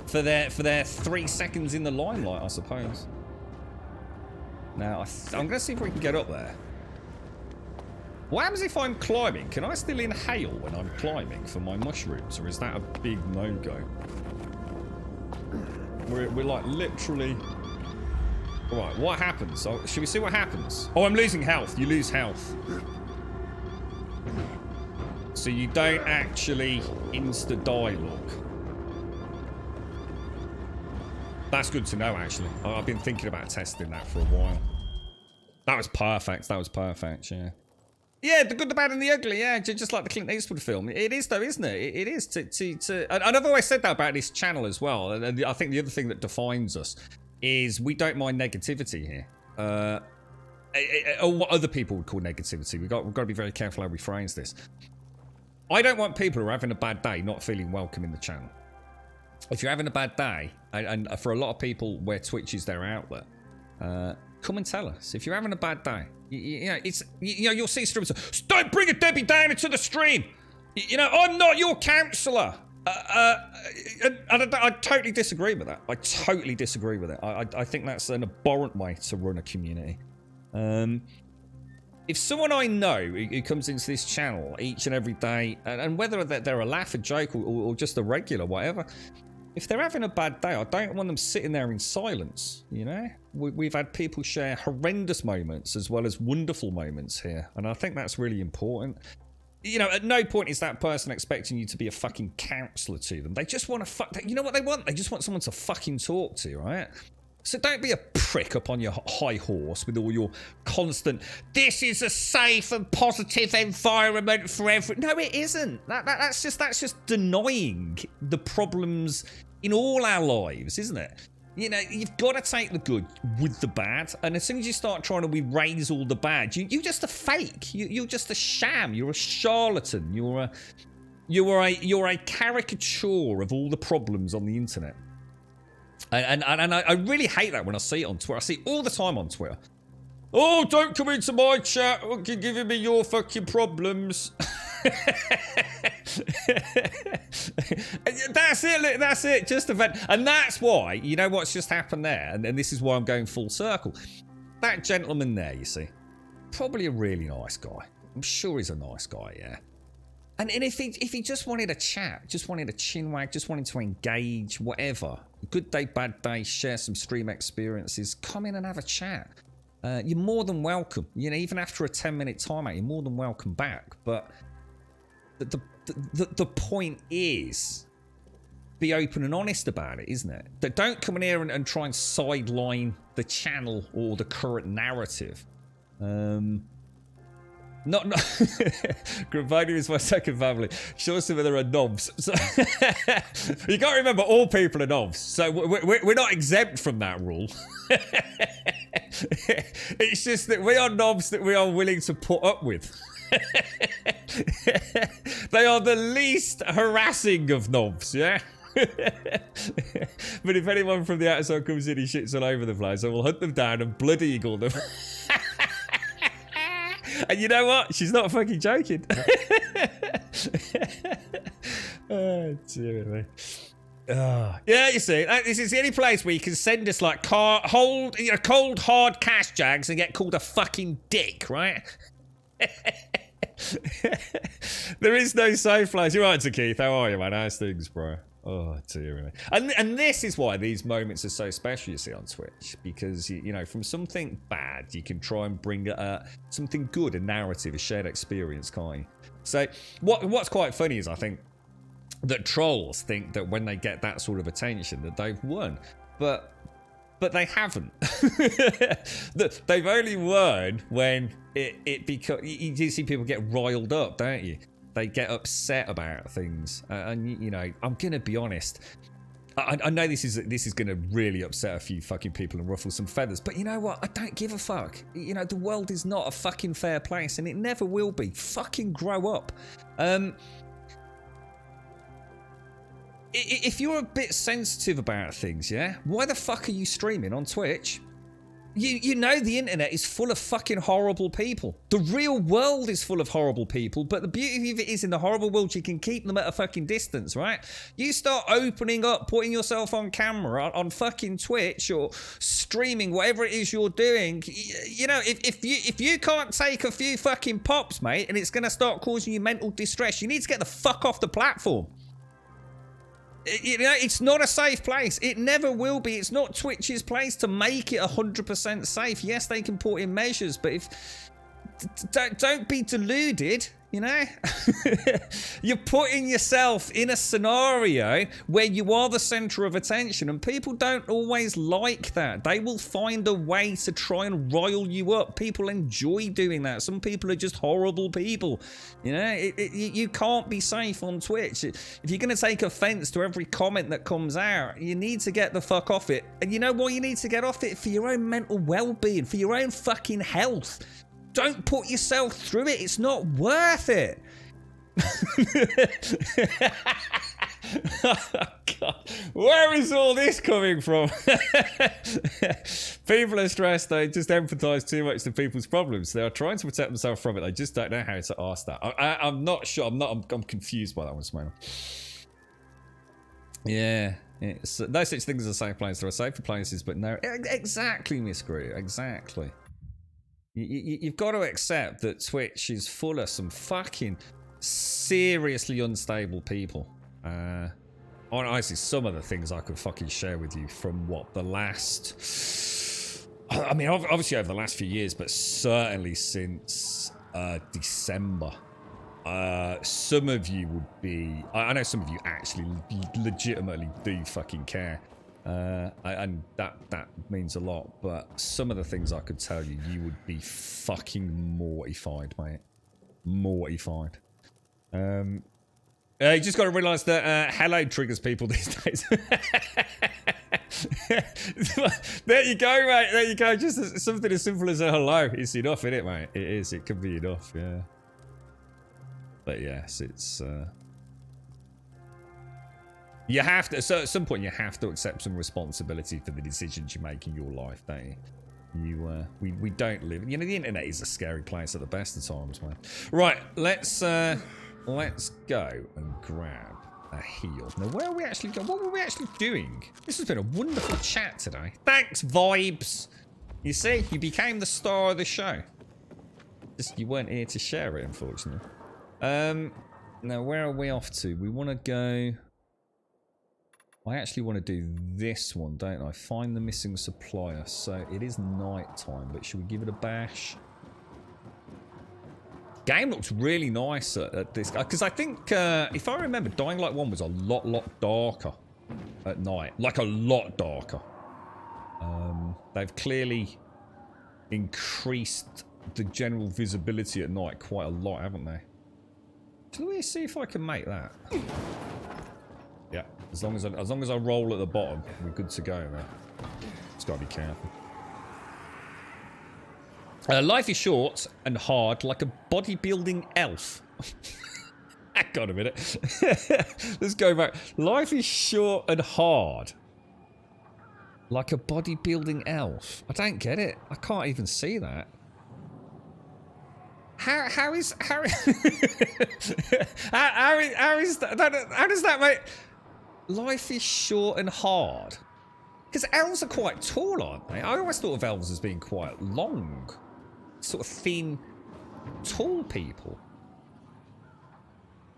for their 3 seconds in the limelight, I suppose. Now I'm gonna see if we can get up there. What happens if I'm climbing? Can I still inhale when I'm climbing for my mushrooms, or is that a big no-go? We're like literally... Right, what happens? Oh, should we see what happens? Oh, I'm losing health. You lose health. So you don't actually insta-die, look. That's good to know, actually. I've been thinking about testing that for a while. That was perfect. That was perfect, yeah. Yeah, the good, the bad, and the ugly, yeah. Just like the Clint Eastwood film. It is, though, isn't it? It is and I've always said that about this channel as well. And I think the other thing that defines us is we don't mind negativity here. Or what other people would call negativity. We've got to be very careful how we phrase this. I don't want people who are having a bad day not feeling welcome in the channel. If you're having a bad day, and for a lot of people where Twitch is their outlet, come and tell us. If you're having a bad day, you know, you'll see streamers say, don't bring a Debbie Downer to the stream. You know, I'm not your counsellor. I totally disagree with that. I totally disagree with it. I think that's an abhorrent way to run a community. If someone I know who comes into this channel each and every day, and whether they're a laugh, a joke, or just a regular, whatever, if they're having a bad day, I don't want them sitting there in silence, you know? We've had people share horrendous moments as well as wonderful moments here, and I think that's really important. You know, at no point is that person expecting you to be a fucking counsellor to them. They just want to you know what they want? They just want someone to fucking talk to, right? So don't be a prick up on your high horse with all your constant, this is a safe and positive environment for everyone. No, it isn't. That's just denying the problems in all our lives, isn't it? You know, you've got to take the good with the bad, and as soon as you start trying to erase all the bad, you're just a fake. You're just a sham. You're a charlatan. You're a caricature of all the problems on the internet. And I really hate that when I see it on Twitter. I see it all the time on Twitter. Oh, don't come into my chat. You're giving me your fucking problems. That's it, look, that's it. Just a vent. And that's why, you know what's just happened there? And this is why I'm going full circle. That gentleman there, you see, probably a really nice guy. I'm sure he's a nice guy, yeah. And if he just wanted a chat, just wanted a chinwag, just wanted to engage, whatever, good day, bad day, share some stream experiences, come in and have a chat. You're more than welcome. You know, even after a 10-minute timeout, you're more than welcome back. But the point is, be open and honest about it, isn't it? That don't come in here and try and sideline the channel or the current narrative. Not Gravania is my second family. Sure, some of there are knobs. So you got to remember, all people are knobs. So we're not exempt from that rule. It's just that we are knobs that we are willing to put up with. They are the least harassing of knobs, yeah? But if anyone from the outside comes in, he shits all over the place, I will hunt them down and blood eagle them. And you know what? She's not fucking joking. Oh, dear me. Yeah, you see, this is the only place where you can send us like cold hard cash jags and get called a fucking dick, right? There is no safe place. You're right, Keith. How are you, man? How's things, bro? Oh, dear me. And this is why these moments are so special, you see, on Twitch. Because, you know, from something bad, you can try and bring something good, a narrative, a shared experience, can't you? So, what's quite funny is, I think, that trolls think that when they get that sort of attention, that they've won. But they haven't. They've only won when it becomes... You do see people get riled up, don't you? They get upset about things, and you know, I'm gonna be honest. I know this is gonna really upset a few fucking people and ruffle some feathers, but you know what? I don't give a fuck. You know, the world is not a fucking fair place, and it never will be. Fucking grow up. If you're a bit sensitive about things, yeah, why the fuck are you streaming on Twitch? You know the internet is full of fucking horrible people. The real world is full of horrible people, but the beauty of it is in the horrible world, you can keep them at a fucking distance, right? You start opening up, putting yourself on camera on fucking Twitch or streaming, whatever it is you're doing. You know, if you can't take a few fucking pops, mate, and it's going to start causing you mental distress, you need to get the fuck off the platform. You know, it's not a safe place. It never will be. It's not Twitch's place to make it 100% safe. Yes, they can put in measures, but don't be deluded. You know, you're putting yourself in a scenario where you are the center of attention, and people don't always like that. They will find a way to try and rile you up. People enjoy doing that. Some people are just horrible people. You know, you can't be safe on Twitch. If you're going to take offense to every comment that comes out, you need to get the fuck off it. And you know why you need to get off it? For your own mental well-being, for your own fucking health. Don't put yourself through it. It's not worth it. Oh, God. Where is all this coming from? People are stressed. They just empathise too much to people's problems. They are trying to protect themselves from it. They just don't know how to ask that. I'm not sure. I'm confused by that one, Smile. Yeah. It's, no such thing as a safe place. There are safer places, but no. Exactly, Miss Grew. Exactly. You've got to accept that Twitch is full of some fucking seriously unstable people. Honestly, some of the things I could fucking share with you from the last... I mean, obviously over the last few years, but certainly since December. Some of you would be... I know some of you actually legitimately do fucking care. and that means a lot. But some of the things I could tell you, you would be fucking mortified, mate. Mortified. You just got to realise that hello triggers people these days. There you go, mate. There you go. Just something as simple as a hello. It's enough, isn't it, mate? It is. It can be enough, yeah. But yes, it's... You have to... So at some point, you have to accept some responsibility for the decisions you make in your life, don't you? We don't live... You know, the internet is a scary place at the best of times, man. Right, let's go and grab a heal. Now, where are we actually going? What were we actually doing? This has been a wonderful chat today. Thanks, Vibes. You see, you became the star of the show. Just you weren't here to share it, unfortunately. Now, where are we off to? We want to go... I actually want to do this one, don't I? Find the missing supplier. So, it is night time, but should we give it a bash? Game looks really nice at this, because I think if I remember, Dying Light 1 was a lot darker at night, like a lot darker. They've clearly increased the general visibility at night quite a lot, haven't they? So let me see if I can make that. Yeah, as long as I roll at the bottom, we're good to go, man. Just gotta be careful. Life is short and hard like a bodybuilding elf. Hang on a minute. Let's go back. Life is short and hard like a bodybuilding elf. I don't get it. I can't even see that. How is that? How does that make life is short and hard? Because elves are quite tall, aren't they? I always thought of elves as being quite long. Sort of thin, tall people.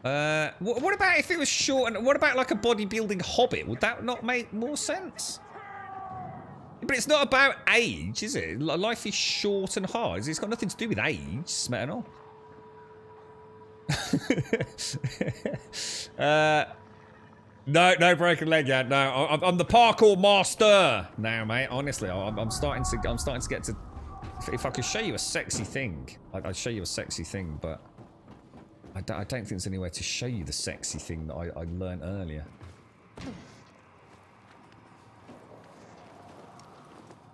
What about if it was short and what about like a bodybuilding hobbit? Would that not make more sense? But it's not about age, is it? Life is short and hard. It's got nothing to do with age, Smetanol. No broken leg yet. No, I'm the parkour master now, mate. Honestly, I'm starting to get to. If I could show you a sexy thing, I'd show you a sexy thing, but I don't think there's anywhere to show you the sexy thing that I learned earlier.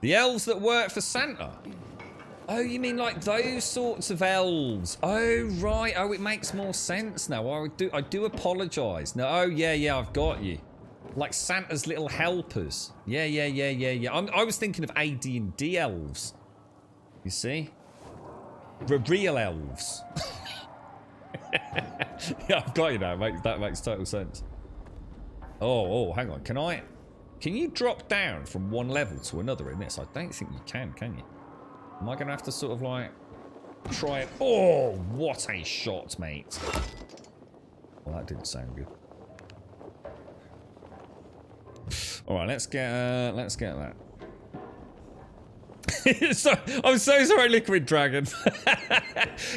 The elves that work for Santa. Oh, you mean like those sorts of elves? Oh, right. Oh, it makes more sense now. I do apologise. No, oh, yeah, I've got you. Like Santa's little helpers. Yeah. I was thinking of AD&D elves. You see? Real elves. Yeah, I've got you now. That makes total sense. Oh, hang on. Can you drop down from one level to another in this? I don't think you can you? Am I going to have to sort of like try it? Oh, what a shot, mate. Well, that didn't sound good. All right, let's get that. I'm so sorry, Liquid Dragon.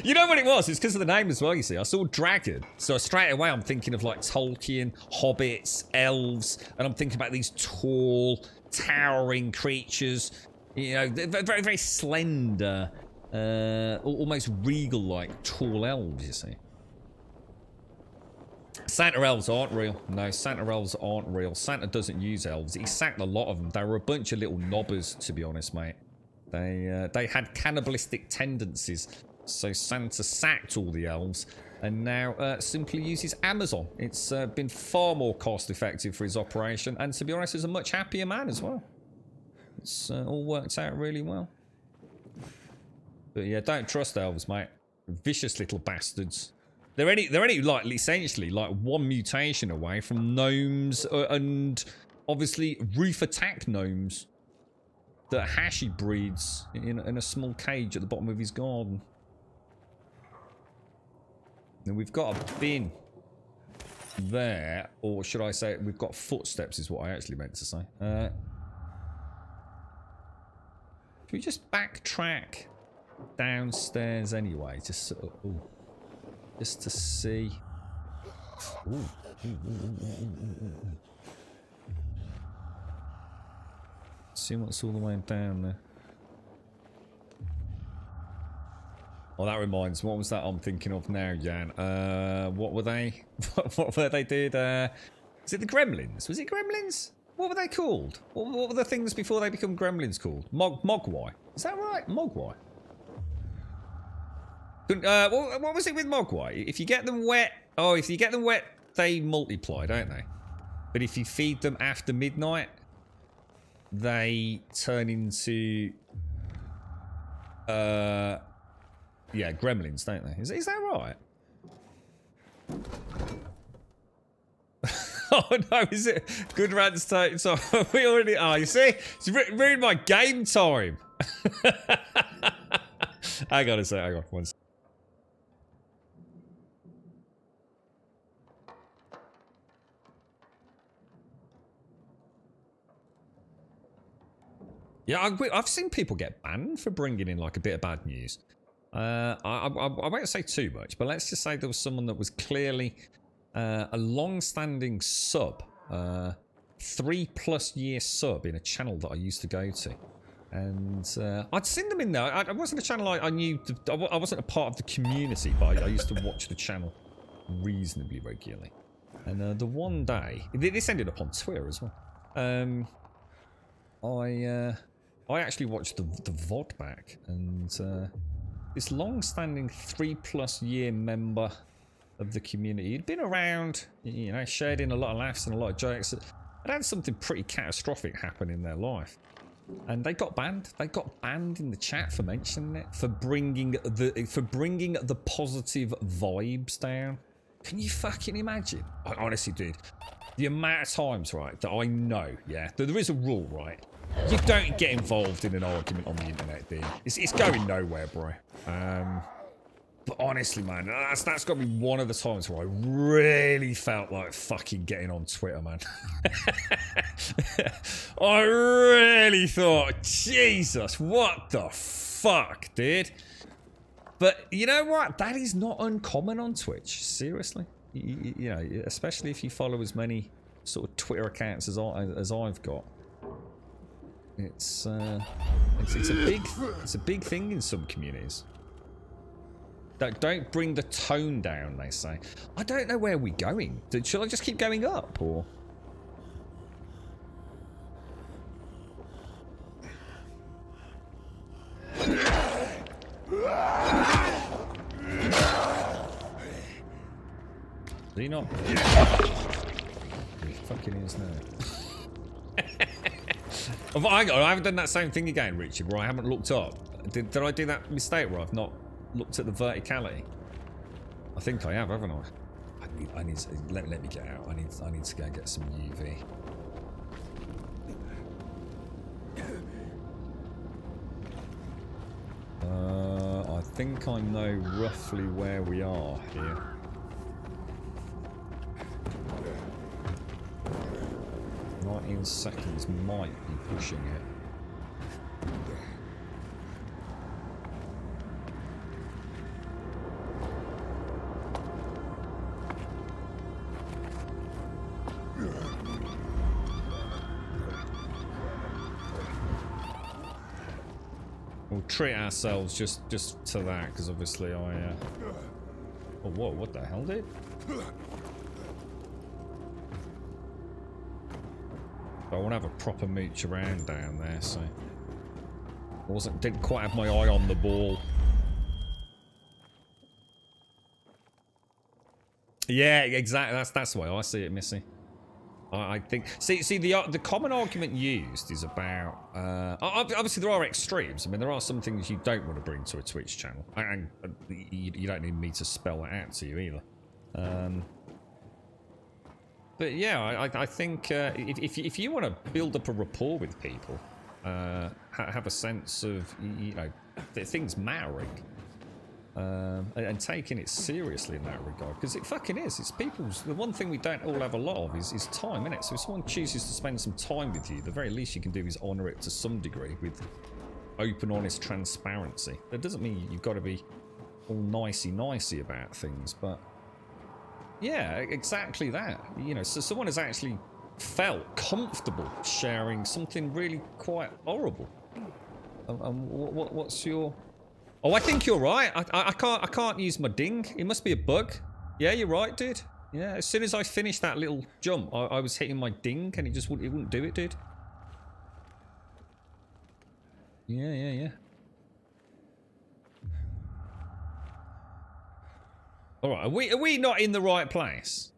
You know what it was? It's because of the name as well, you see. I saw dragon. So straight away I'm thinking of like Tolkien, hobbits, elves, and I'm thinking about these tall, towering creatures. You know, they're very, very slender, almost regal-like tall elves, you see. Santa elves aren't real. No, Santa elves aren't real. Santa doesn't use elves. He sacked a lot of them. They were a bunch of little knobbers, to be honest, mate. They had cannibalistic tendencies, so Santa sacked all the elves and now simply uses Amazon. It's been far more cost-effective for his operation, and to be honest, he's a much happier man as well. It's all worked out really well. But yeah, don't trust elves, mate. Vicious little bastards. They're only like essentially like one mutation away from gnomes and obviously roof attack gnomes that Hashi breeds in a small cage at the bottom of his garden. And we've got a bin there, or should I say we've got footsteps is what I actually meant to say. Should we just backtrack downstairs anyway, just just to see. See what's all the way down there. Oh, that reminds me. What was that I'm thinking of now, Jan? What were they? What were they did? Was it the Gremlins? Was it Gremlins? What were they called? What were the things before they become Gremlins called? Mogwai. Is that right? Mogwai. What was it with Mogwai? If you get them wet... Oh, if you get them wet, they multiply, don't they? But if you feed them after midnight, they turn into... yeah, gremlins, don't they? Is that right? Oh no, is it? Good rants time. So we already... Oh, you see? It's ruined my game time. I gotta say, hang on one second. Yeah, I've seen people get banned for bringing in like a bit of bad news. I won't say too much, but let's just say there was someone that was clearly a long-standing sub, 3+ year sub in a channel that I used to go to, and I'd seen them in there. I wasn't a channel I knew. I wasn't a part of the community, but I used to watch the channel reasonably regularly. And the one day, this ended up on Twitter as well. I actually watched the VOD back, and this long-standing 3+ year member of the community, he'd been around, you know, shared in a lot of laughs and a lot of jokes. It had something pretty catastrophic happen in their life, and they got banned. They got banned in the chat for mentioning it, for bringing the positive vibes down. Can you fucking imagine? I honestly did. The amount of times, right, that I know, yeah, that there is a rule, right? You don't get involved in an argument on the internet, do you? It's going nowhere, bro. But honestly, man, that's got to be one of the times where I really felt like fucking getting on Twitter, man. I really thought, Jesus, what the fuck, dude? But you know what? That is not uncommon on Twitch. Seriously, you know, especially if you follow as many sort of Twitter accounts as I've got. It's a big thing in some communities. Don't bring the tone down, they say. I don't know where we're going. Shall I just keep going up, or? Do you not? He fucking is now. I haven't done that same thing again, Richard, where I haven't looked up. Did I do that mistake where I've not looked at the verticality? I think I have, haven't I? I need to, let me get out. I need to go get some UV. I think I know roughly where we are here. 19 seconds might be pushing it. We'll treat ourselves just to that, because obviously I... Oh, whoa, what the hell, dude? I want to have a proper mooch around down there, so... Didn't quite have my eye on the ball. Yeah, exactly. That's the way I see it, Missy. I think. See, the common argument used is about. Obviously, there are extremes. I mean, there are some things you don't want to bring to a Twitch channel, and you don't need me to spell that out to you either. But yeah, I think if you want to build up a rapport with people, have a sense of things mattering. And taking it seriously in that regard, because it fucking is. It's people's. The one thing we don't all have a lot of is time, innit? So if someone chooses to spend some time with you, the very least you can do is honour it to some degree with open, honest transparency. That doesn't mean you've got to be all nicey about things, but yeah, exactly that. You know, so someone has actually felt comfortable sharing something really quite horrible. What's your... Oh, I think you're right. I can't use my ding. It must be a bug. Yeah, you're right, dude. Yeah, as soon as I finished that little jump, I was hitting my ding and it wouldn't do it, dude. Yeah. Alright, are we not in the right place?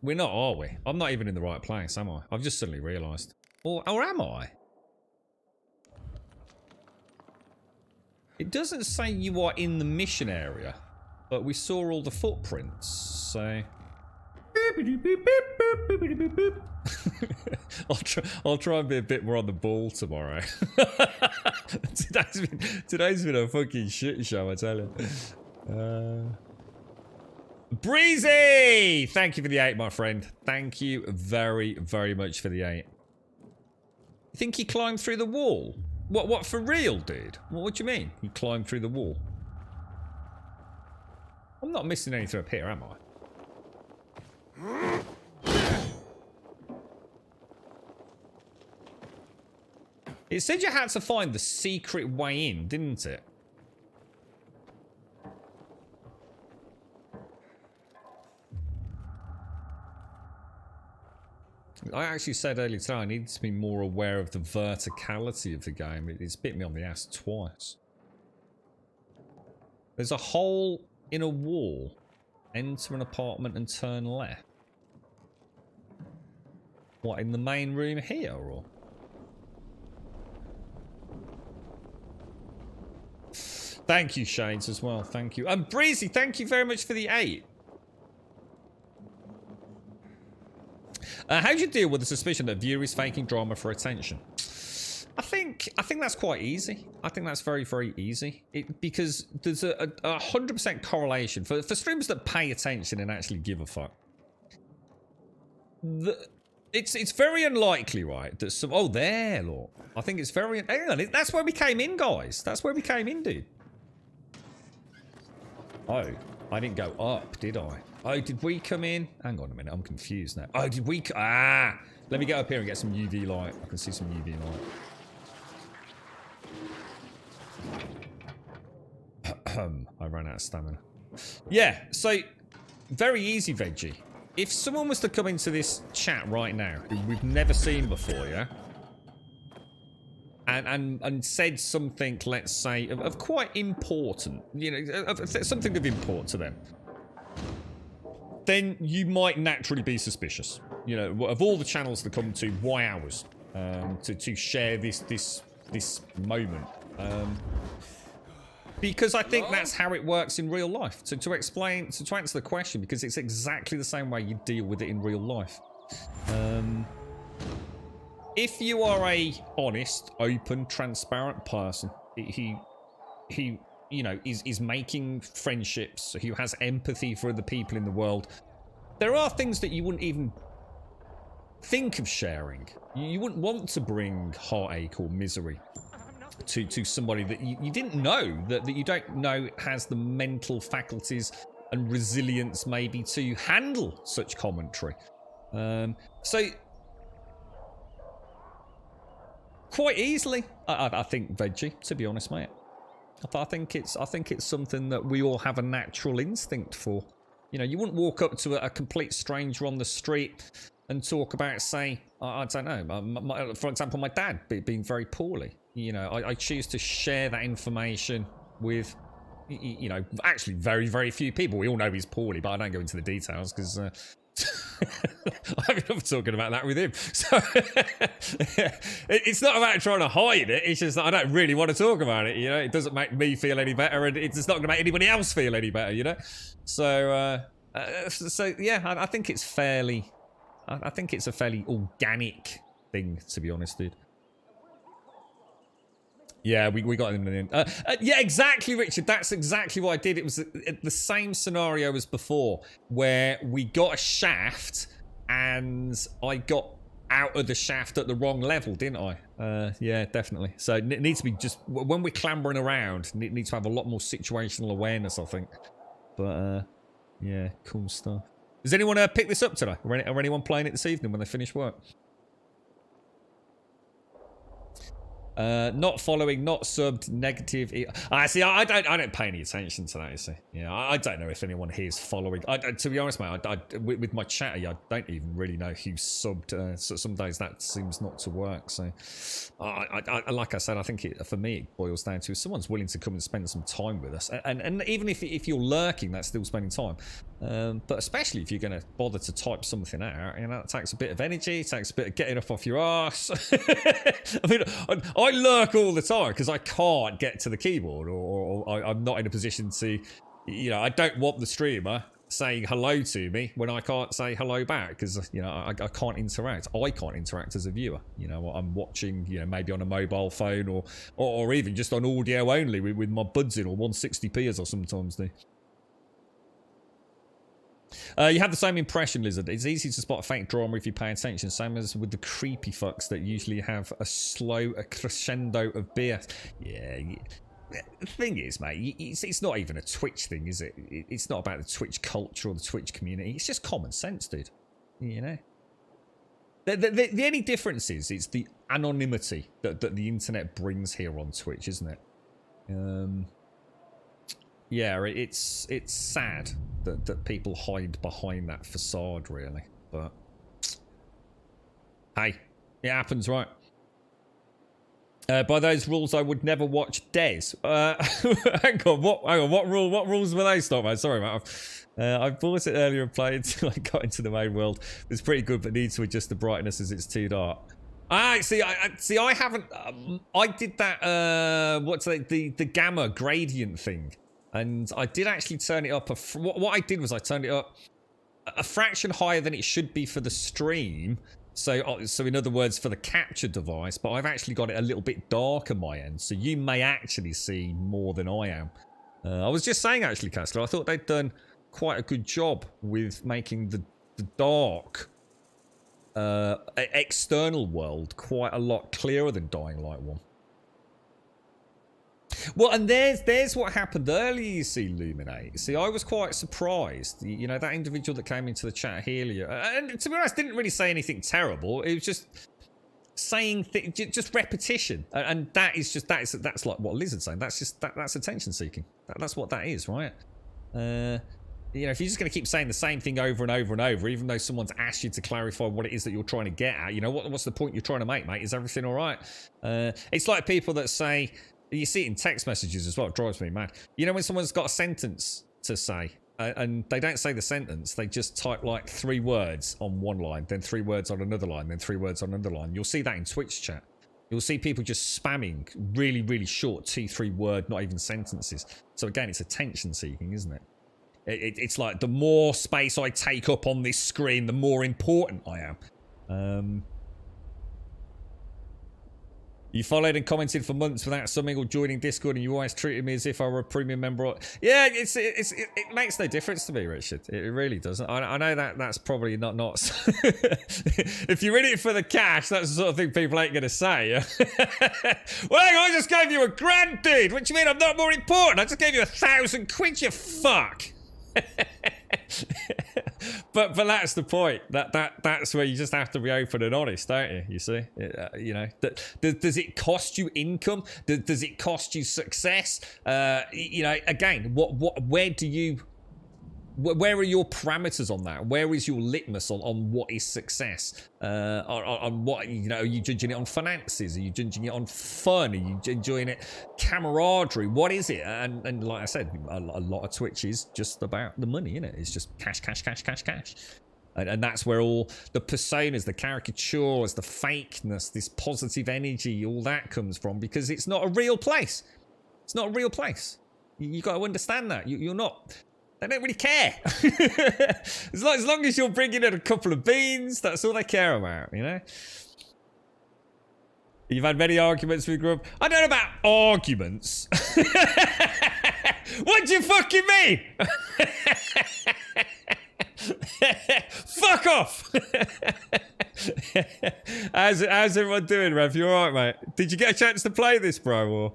We're not, are we? I'm not even in the right place, am I? I've just suddenly realised. Or am I? It doesn't say you are in the mission area, but we saw all the footprints, so... I'll try and be a bit more on the ball tomorrow. Today's been a fucking shit show, I tell you. Breezy! Thank you for the 8, my friend. Thank you very, very much for the 8. You think he climbed through the wall? What for real, dude? What do you mean? He climbed through the wall? I'm not missing anything up here, am I? It said you had to find the secret way in, didn't it? I actually said earlier today I need to be more aware of the verticality of the game. It's bit me on the ass twice. There's a hole in a wall. Enter an apartment and turn left. What, in the main room here, or? Thank you, Shades, as well. Thank you. And Breezy, thank you very much for the 8. How do you deal with the suspicion that viewer is faking drama for attention? I think that's quite easy. I think that's very, very easy. Because there's a 100% correlation for streamers that pay attention and actually give a fuck. It's very unlikely, right? That some... Oh, there, look. I think it's very... Hang on, that's where we came in, guys. That's where we came in, dude. Oh, I didn't go up, did I? Oh, did we come in? Hang on a minute, I'm confused now. Oh, did we... Ah! Let me get up here and get some UV light. I can see some UV light. I ran out of stamina. Yeah, so... Very easy, Veggie. If someone was to come into this chat right now, who we've never seen before, yeah? And said something, let's say, of quite important, you know, something of import to them, then you might naturally be suspicious. You know, of all the channels that come to, why ours? To share this moment. Because I think that's how it works in real life. To answer the question, because it's exactly the same way you deal with it in real life. If you are a honest, open, transparent person, he you know, is making friendships, who has empathy for other people in the world, there are things that you wouldn't even think of sharing. You wouldn't want to bring heartache or misery to somebody that you didn't know, that you don't know has the mental faculties and resilience maybe to handle such commentary. So quite easily, I think, Veggie, to be honest, mate. I think it's something that we all have a natural instinct for. You know, you wouldn't walk up to a complete stranger on the street and talk about, say, I don't know, for example, my dad being very poorly. You know, I choose to share that information with, you know, actually very, very few people. We all know he's poorly, but I don't go into the details because I'm talking about that with him. So it's not about trying to hide it. It's just that I don't really want to talk about it. You know, it doesn't make me feel any better, and it's not going to make anybody else feel any better. You know, so yeah, I think it's fairly. I think it's a fairly organic thing, to be honest, dude. Yeah, we got him in. Yeah, exactly, Richard. That's exactly what I did. It was the same scenario as before, where we got a shaft, and I got out of the shaft at the wrong level, didn't I? Yeah, definitely. So it needs to be just... When we're clambering around, it needs to have a lot more situational awareness, I think. But, yeah, cool stuff. Does anyone pick this up today? Or anyone playing it this evening when they finish work? Not following, not subbed, negative. I see. I don't pay any attention to that. You see, yeah. I don't know if anyone here is following. To be honest, mate, with my chatter, I don't even really know who's subbed. So some days that seems not to work. So, like I said, I think for me it boils down to if someone's willing to come and spend some time with us, and even if you're lurking, that's still spending time. But especially if you're going to bother to type something out, you know, it takes a bit of energy, it takes a bit of getting up off your ass. I mean, I lurk all the time because I can't get to the keyboard, or I'm not in a position to, you know, I don't want the streamer saying hello to me when I can't say hello back because, you know, I can't interact. I can't interact as a viewer. You know, I'm watching, you know, maybe on a mobile phone or even just on audio only with my buds in, or 160p as I sometimes do. You have the same impression, Lizard. It's easy to spot fake drama if you pay attention. Same as with the creepy fucks that usually have a crescendo of beer. Yeah. The thing is, mate, it's not even a Twitch thing, is it? It's not about the Twitch culture or the Twitch community. It's just common sense, dude. You know? The only difference is it's the anonymity that the internet brings here on Twitch, isn't it? Yeah, it's sad that people hide behind that facade, really. But hey, it happens, right? By those rules, I would never watch Des. Hang on, what rules were they, Stop, mate? Sorry, mate. I bought it earlier and played until I got into the main world. It's pretty good, but needs to adjust the brightness as it's too dark. I haven't. I did that. What's the gamma gradient thing, and I did actually turn it up. What I did was I turned it up a fraction higher than it should be for the stream. So in other words, for the capture device, but I've actually got it a little bit dark on my end, so you may actually see more than I am. I was just saying, actually, Castler, I thought they'd done quite a good job with making the dark external world quite a lot clearer than Dying Light 1. Well, and there's what happened earlier, you see, Luminate. See, I was quite surprised. You know, that individual that came into the chat earlier, and to be honest, didn't really say anything terrible. It was just saying just repetition, and that's like what Lizard's saying. That's attention seeking. That's what that is, right? You know, if you're just going to keep saying the same thing over and over and over, even though someone's asked you to clarify what it is that you're trying to get at, you know, what's the point you're trying to make, mate? Is everything all right? It's like people that say. You see it in text messages as well. It drives me mad. You know when someone's got a sentence to say and they don't say the sentence, they just type like 3 words on one line, then 3 words on another line, then 3 words on another line. You'll see that in Twitch chat. You'll see people just spamming really, really short 2-3 word, not even sentences. So again, it's attention seeking, isn't it? It's like the more space I take up on this screen, the more important I am. You followed and commented for months without subbing or joining Discord, and you always treated me as if I were a premium member. Yeah, it makes no difference to me, Richard. It really doesn't. I know that's probably not. If you're in it for the cash, that's the sort of thing people ain't gonna say. Well, I just gave you $1,000, dude. What do you mean I'm not more important? I just gave you £1,000, you fuck. but that's the point. That's where you just have to be open and honest, don't you? You see, you know, does it cost you income? Does it cost you success? You know, again, where are your parameters on that? Where is your litmus on what is success? On what, you know, are you judging it on finances? Are you judging it on fun? Are you enjoying it camaraderie? What is it? And like I said, a lot of Twitch is just about the money, isn't it? It's just cash. And that's where all the personas, the caricatures, the fakeness, this positive energy, all that comes from, because it's not a real place. It's not a real place. You got to understand that. You're not... They don't really care. as long as you're bringing in a couple of beans, that's all they care about, you know? You've had many arguments with the group. I don't know about arguments. What do you fucking mean? Fuck off. How's everyone doing, Rev? You alright, mate? Did you get a chance to play this, bro? Or...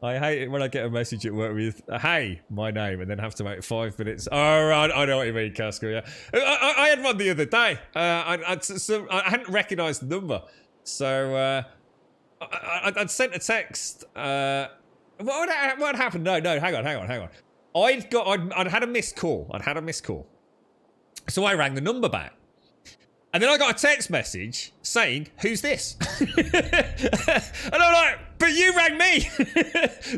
I hate it when I get a message at work with, hey, my name, and then have to wait 5 minutes. Oh, right, I know what you mean, Casco, yeah. I had one the other day. I hadn't recognised the number. So I'd sent a text. What happened? No, hang on. I'd had a missed call. So I rang the number back. And then I got a text message saying, "Who's this?" And I'm like, "But you rang me."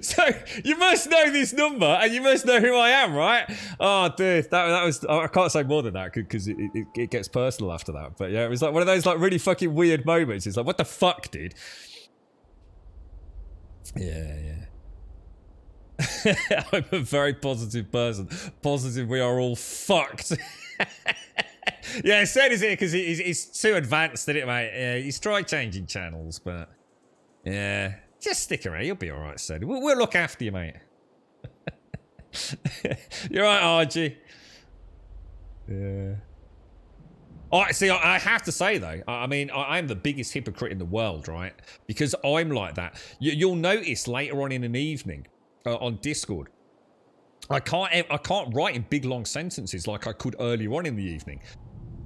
So you must know this number and you must know who I am, right? Oh, dude, that was, I can't say more than that because it gets personal after that. But yeah, it was like one of those like really fucking weird moments. It's like, what the fuck, dude? Yeah. I'm a very positive person. Positive we are all fucked. Yeah, Sed is here because he's too advanced, isn't it, mate? Yeah, he's tried changing channels, but yeah, just stick around. You'll be all right, Sed. We'll look after you, mate. You're right, Archie. Yeah. Oh, see, I have to say though, I mean, I am the biggest hypocrite in the world, right? Because I'm like that. You'll notice later on in an evening on Discord, I can't write in big long sentences like I could earlier on in the evening.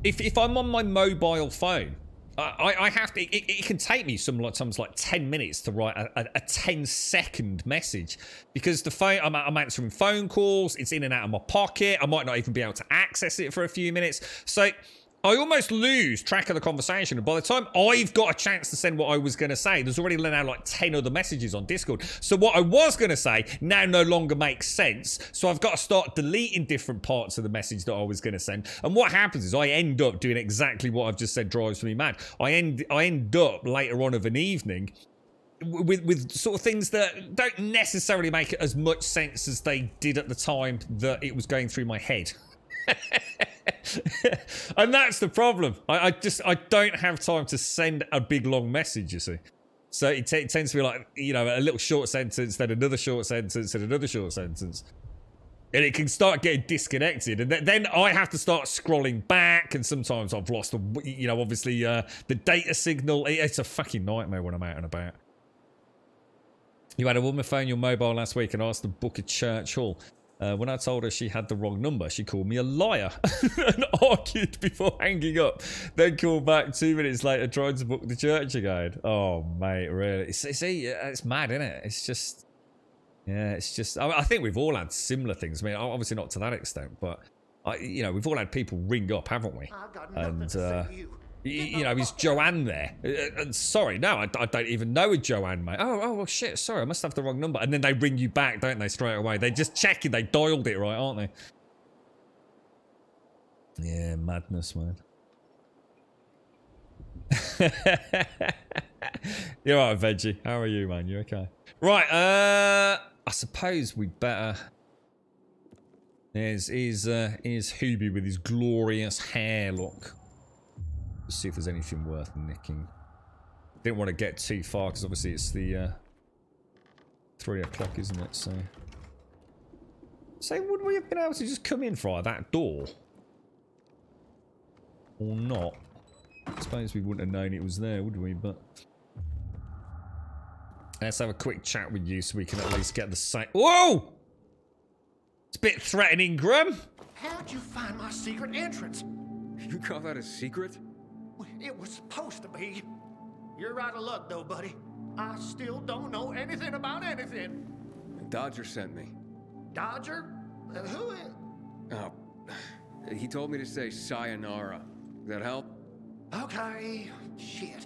If I'm on my mobile phone, I have to. It can take me sometimes like 10 minutes to write a 10-second message because the phone. I'm answering phone calls. It's in and out of my pocket. I might not even be able to access it for a few minutes. So I almost lose track of the conversation. And by the time I've got a chance to send what I was going to say, there's already now like 10 other messages on Discord. So what I was going to say now no longer makes sense. So I've got to start deleting different parts of the message that I was going to send. And what happens is I end up doing exactly what I've just said drives me mad. I end up later on of an evening with sort of things that don't necessarily make as much sense as they did at the time that it was going through my head. And that's the problem. I don't have time to send a big long message, you see. So it tends to be like, you know, a little short sentence, then another short sentence, and another short sentence. And it can start getting disconnected. And then I have to start scrolling back. And sometimes I've lost, you know, obviously the data signal. It's a fucking nightmare when I'm out and about. You had a woman phone your mobile last week and asked to book a church hall. When I told her she had the wrong number, she called me a liar and argued before hanging up. Then called back 2 minutes later trying to book the church again. Oh, mate, really? See, it's mad, isn't it? It's just... Yeah, it's just... I think we've all had similar things. I mean, obviously not to that extent, but... you know, we've all had people ring up, haven't we? And, you know, is Joanne there? Sorry, no, I don't even know a Joanne, mate. Oh, well, shit, sorry, I must have the wrong number. And then they ring you back, don't they, straight away? They're just checking they dialed it right, aren't they? Yeah, madness, man. You're right, Veggie. How are you, man? You okay? Right, I suppose we better... Here's Hubie with his glorious hair look. See if there's anything worth nicking. Didn't want to get too far because obviously it's the 3 o'clock, isn't it? So would we have been able to just come in via that door or not? I suppose we wouldn't have known it was there, would we? But let's have a quick chat with you so we can at least get the same. Whoa! It's a bit threatening, Grum. How'd you find my secret entrance? You call that a secret? It was supposed to be. You're out of luck, though, buddy. I still don't know anything about anything. Dodger sent me. Dodger? Who is... Oh, he told me to say sayonara. Does that help? Okay. Shit.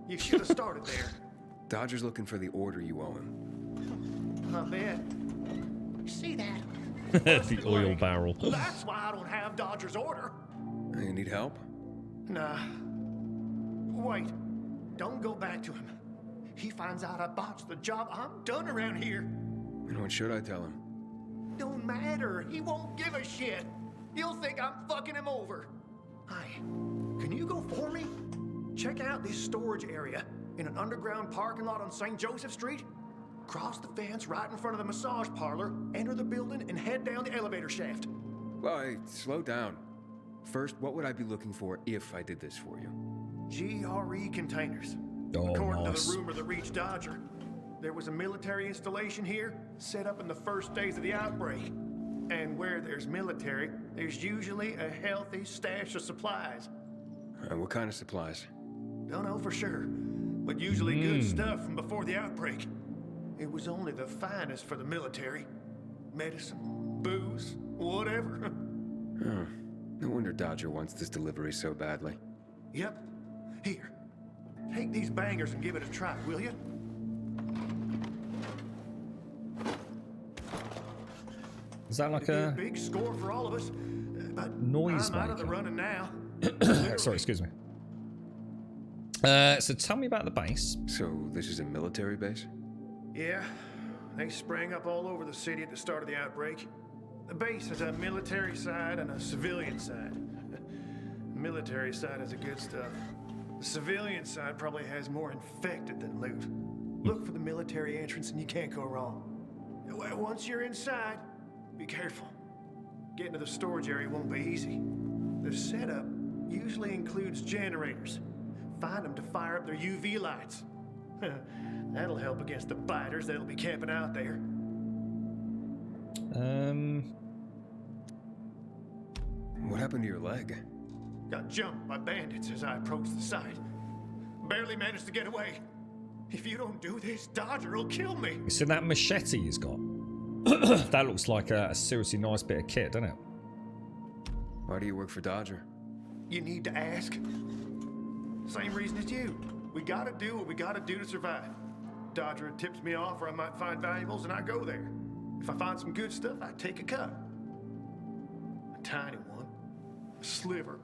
You should have started there. Dodger's looking for the order you owe him. I bet. You see that? The oil barrel. That's why I don't have Dodger's order. You need help? Nah. Wait. Don't go back to him. He finds out I botched the job, I'm done around here. And what should I tell him? Don't matter. He won't give a shit. He'll think I'm fucking him over. Hey, can you go for me? Check out this storage area in an underground parking lot on St. Joseph Street. Cross the fence right in front of the massage parlor, enter the building, and head down the elevator shaft. Well, hey, slow down. First, what would I be looking for if I did this for you? GRE containers. Oh, according nice. to the rumor that reached Dodger, there was a military installation here set up in the first days of the outbreak. And where there's military, there's usually a healthy stash of supplies. What kind of supplies? Don't know for sure. but usually good stuff from before the outbreak. It was only the finest for the military. Medicine, booze, whatever. Huh. No wonder Dodger wants this delivery so badly. Yep. Here. Take these bangers and give it a try, will you? Is that like a big score for all of us? But noise I'm out of the maker? running now. Sorry, excuse me. So tell me about the base. So this is a military base? Yeah. They sprang up all over the city at the start of the outbreak. The base has a military side and a civilian side. The military side has the good stuff. The civilian side probably has more infected than loot. Look for the military entrance and you can't go wrong. Once you're inside, be careful. Getting to the storage area won't be easy. The setup usually includes generators. Find them to fire up their UV lights. That'll help against the biters that'll be camping out there. What happened to your leg? Got jumped by bandits as I approached the site. Barely managed to get away. If you don't do this, Dodger will kill me. You see that machete he's got? That looks like a seriously nice bit of kit, doesn't it? Why do you work for Dodger? You need to ask. Same reason as you. We gotta do what we gotta do to survive. Dodger tips me off where I might find valuables and I go there. If I find some good stuff, I take a cut. A tiny one. A sliver.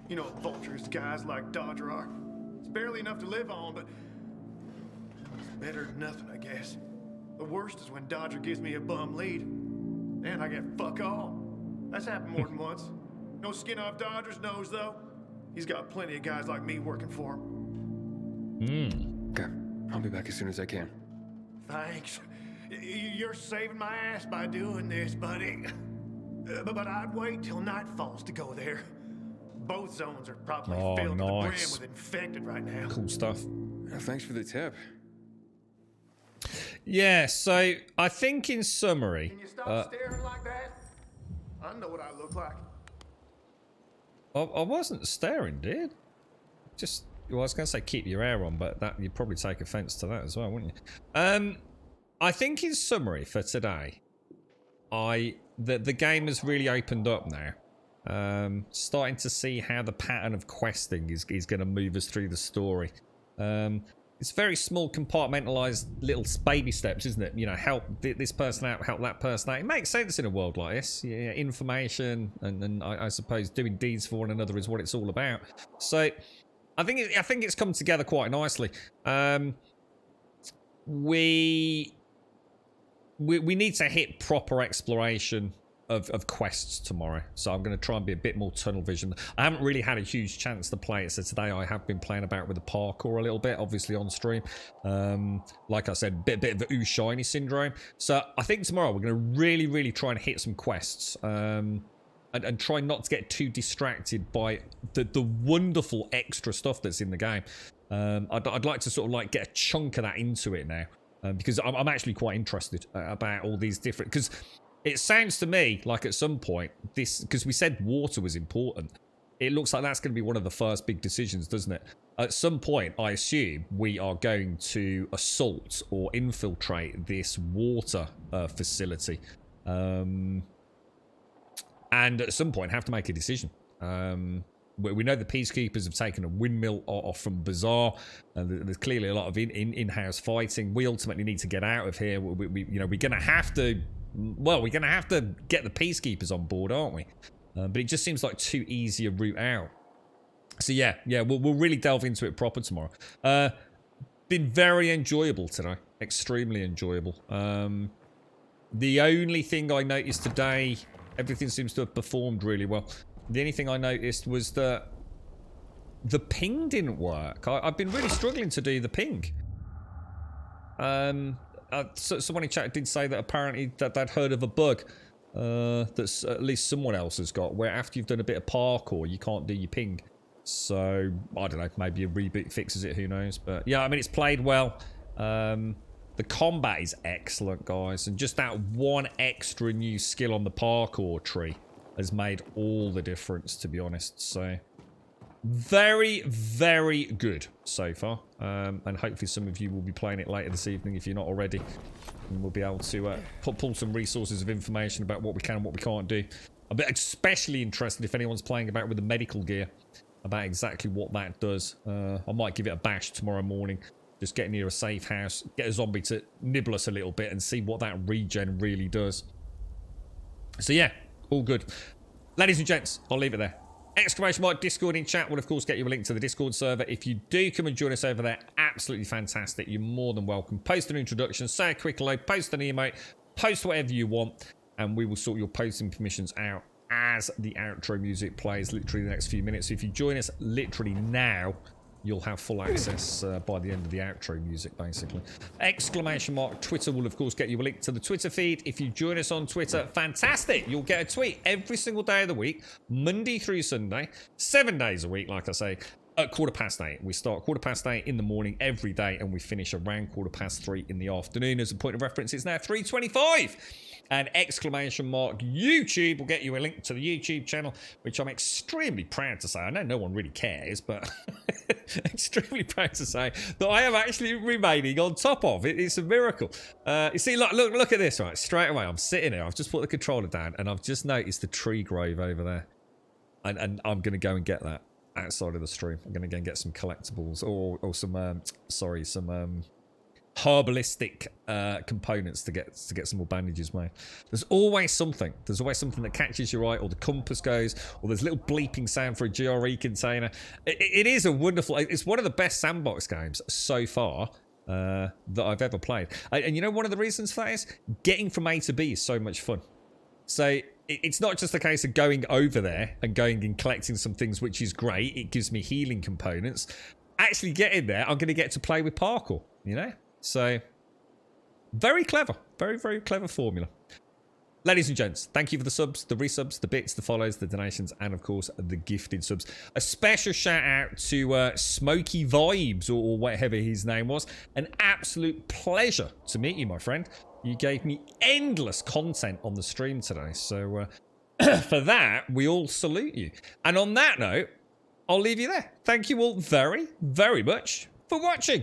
You know what vultures guys like Dodger are. It's barely enough to live on, but it's better than nothing, I guess. The worst is when Dodger gives me a bum lead. And I get fuck all. That's happened more than once. No skin off Dodger's nose, though. He's got plenty of guys like me working for him. Okay, I'll be back as soon as I can. Thanks. You're saving my ass by doing this, buddy. But I'd wait till night falls to go there. Both zones are probably filled to the brim with infected right now. Cool stuff. Thanks for the tip. Yeah, so I think in summary... Can you stop staring like that? I know what I look like. I wasn't staring, dude. Just... Well, I was going to say keep your hair on, but that you'd probably take offense to that as well, wouldn't you? I think in summary for today, the game has really opened up now. Starting to see how the pattern of questing is going to move us through the story. It's very small, compartmentalized little baby steps, isn't it? You know, help this person out, help that person out. It makes sense in a world like this. Yeah, information and I suppose doing deeds for one another is what it's all about. So I think it's come together quite nicely. We need to hit proper exploration of quests tomorrow, so I'm going to try and be a bit more tunnel vision. I haven't really had a huge chance to play it, so today I have been playing about with the parkour a little bit, obviously on stream. Like I said, bit of the ooh shiny syndrome. So I think tomorrow we're going to really try and hit some quests, and try not to get too distracted by the wonderful extra stuff that's in the game. I'd like to sort of like get a chunk of that into it now, because I'm actually quite interested about all these different, because it sounds to me like at some point this, because we said water was important, it looks like that's going to be one of the first big decisions, doesn't it? At some point, I assume we are going to assault or infiltrate this water facility, and at some point have to make a decision. We know the peacekeepers have taken a windmill off from Bazaar, and there's clearly a lot of in-house fighting. We ultimately need to get out of here. We're going to have to. Well, we're going to have to get the peacekeepers on board, aren't we? But it just seems like too easy a route out. So yeah, we'll really delve into it proper tomorrow. Been very enjoyable today, extremely enjoyable. The only thing I noticed today, everything seems to have performed really well. The only thing I noticed was that the ping didn't work. I've been really struggling to do the ping. So someone in chat did say that apparently that they'd heard of a bug that's at least someone else has got, where after you've done a bit of parkour, you can't do your ping. So, I don't know, maybe a reboot fixes it, who knows. But yeah, I mean, it's played well. The combat is excellent, guys. And just that one extra new skill on the parkour tree has made all the difference, to be honest. So, very, very good so far. And hopefully some of you will be playing it later this evening if you're not already. And we'll be able to pull some resources of information about what we can and what we can't do. I'm especially interested if anyone's playing about with the medical gear, about exactly what that does. I might give it a bash tomorrow morning. Just get near a safe house, get a zombie to nibble us a little bit and see what that regen really does. So yeah, all good. Ladies and gents, I'll leave it there. Exclamation mark Discord in chat will of course get you a link to the Discord server. If you do come and join us over there, absolutely fantastic. You're more than welcome. Post an introduction, say a quick hello, post an emote, post whatever you want, and we will sort your posting permissions out as the outro music plays literally the next few minutes. So if you join us literally now, you'll have full access by the end of the outro music, basically. Exclamation mark Twitter will, of course, get you a link to the Twitter feed. If you join us on Twitter, fantastic. You'll get a tweet every single day of the week, Monday through Sunday, 7 days a week, like I say, at 8:15. We start 8:15 in the morning every day, and we finish around 3:15 in the afternoon. As a point of reference, it's now 3:25. And exclamation mark YouTube will get you a link to the YouTube channel, which I'm extremely proud to say. I know no one really cares, but extremely proud to say that I am actually remaining on top of it. It's a miracle. You see, look at this, right? Straight away, I'm sitting here. I've just put the controller down, and I've just noticed the tree grove over there. And I'm going to go and get that outside of the stream. I'm going to go and get some collectibles or some, some herbalistic components to get some more bandages made. There's always something that catches your eye, or the compass goes, or there's a little bleeping sound for a GRE container. It is a wonderful, it's one of the best sandbox games so far that I've ever played. And you know, one of the reasons for that is getting from A to B is so much fun. So it's not just a case of going over there and going and collecting some things, which is great. It gives me healing components. Actually getting there, I'm going to get to play with parkour, you know? So, very clever. Very, very clever formula. Ladies and gents, thank you for the subs, the resubs, the bits, the follows, the donations, and of course, the gifted subs. A special shout out to Smoky Vibes, or whatever his name was. An absolute pleasure to meet you, my friend. You gave me endless content on the stream today. So, for that, we all salute you. And on that note, I'll leave you there. Thank you all very, very much for watching.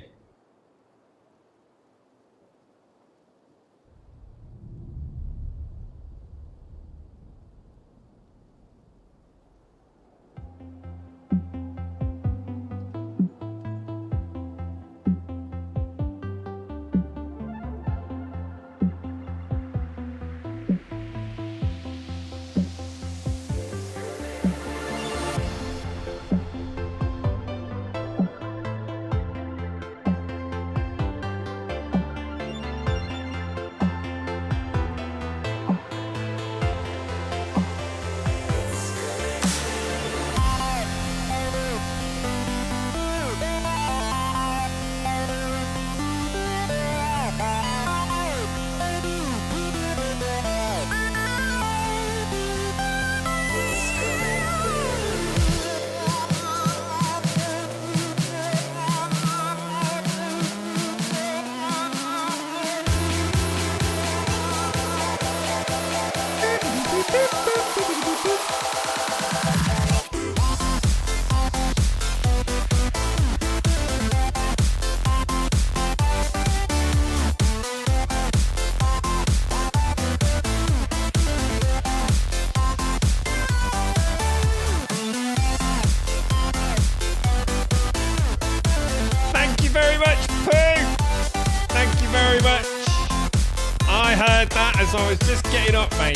As I was just getting up, mate.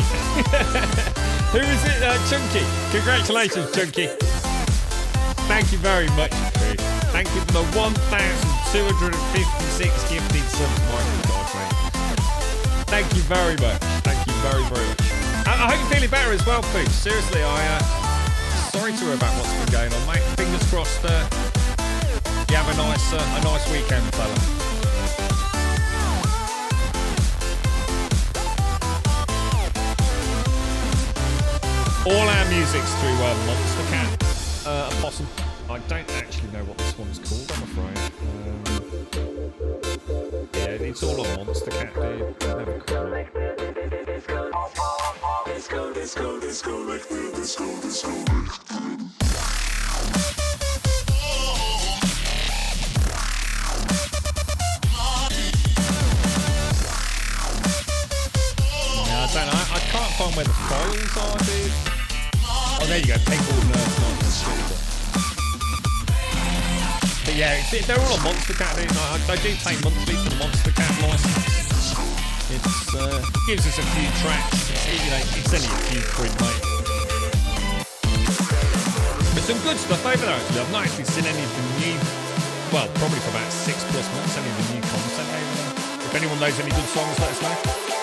Who is it? Chunky. Congratulations, Chunky. Thank you very much, Pooh. Thank you for the 1,256 gifted subs. My God, mate. Thank you very much. Thank you very, very much. I hope you're feeling better as well, Pooh. Seriously, sorry to hear about what's been going on, mate. Fingers crossed you have a nice weekend, fella. All our music's through Monster Cat, a possum. I don't actually know what this one's called, I'm afraid. Yeah, it's all on Monster Cat, dude. Never cool. Let's go, let's go, let's go, let's go, let's go, let's go. can't find where the files are, dude. Oh, there you go. Pegboard Nurse. But yeah, they're all on Monster Cat, dude. They do pay monthly for the Monster Cat license. It gives us a few tracks. It's only a few quid, mate. But some good stuff over there, actually. I've not actually seen any of the new, well, probably for about 6+ months, any of the new content over there. If anyone knows any good songs, let us know.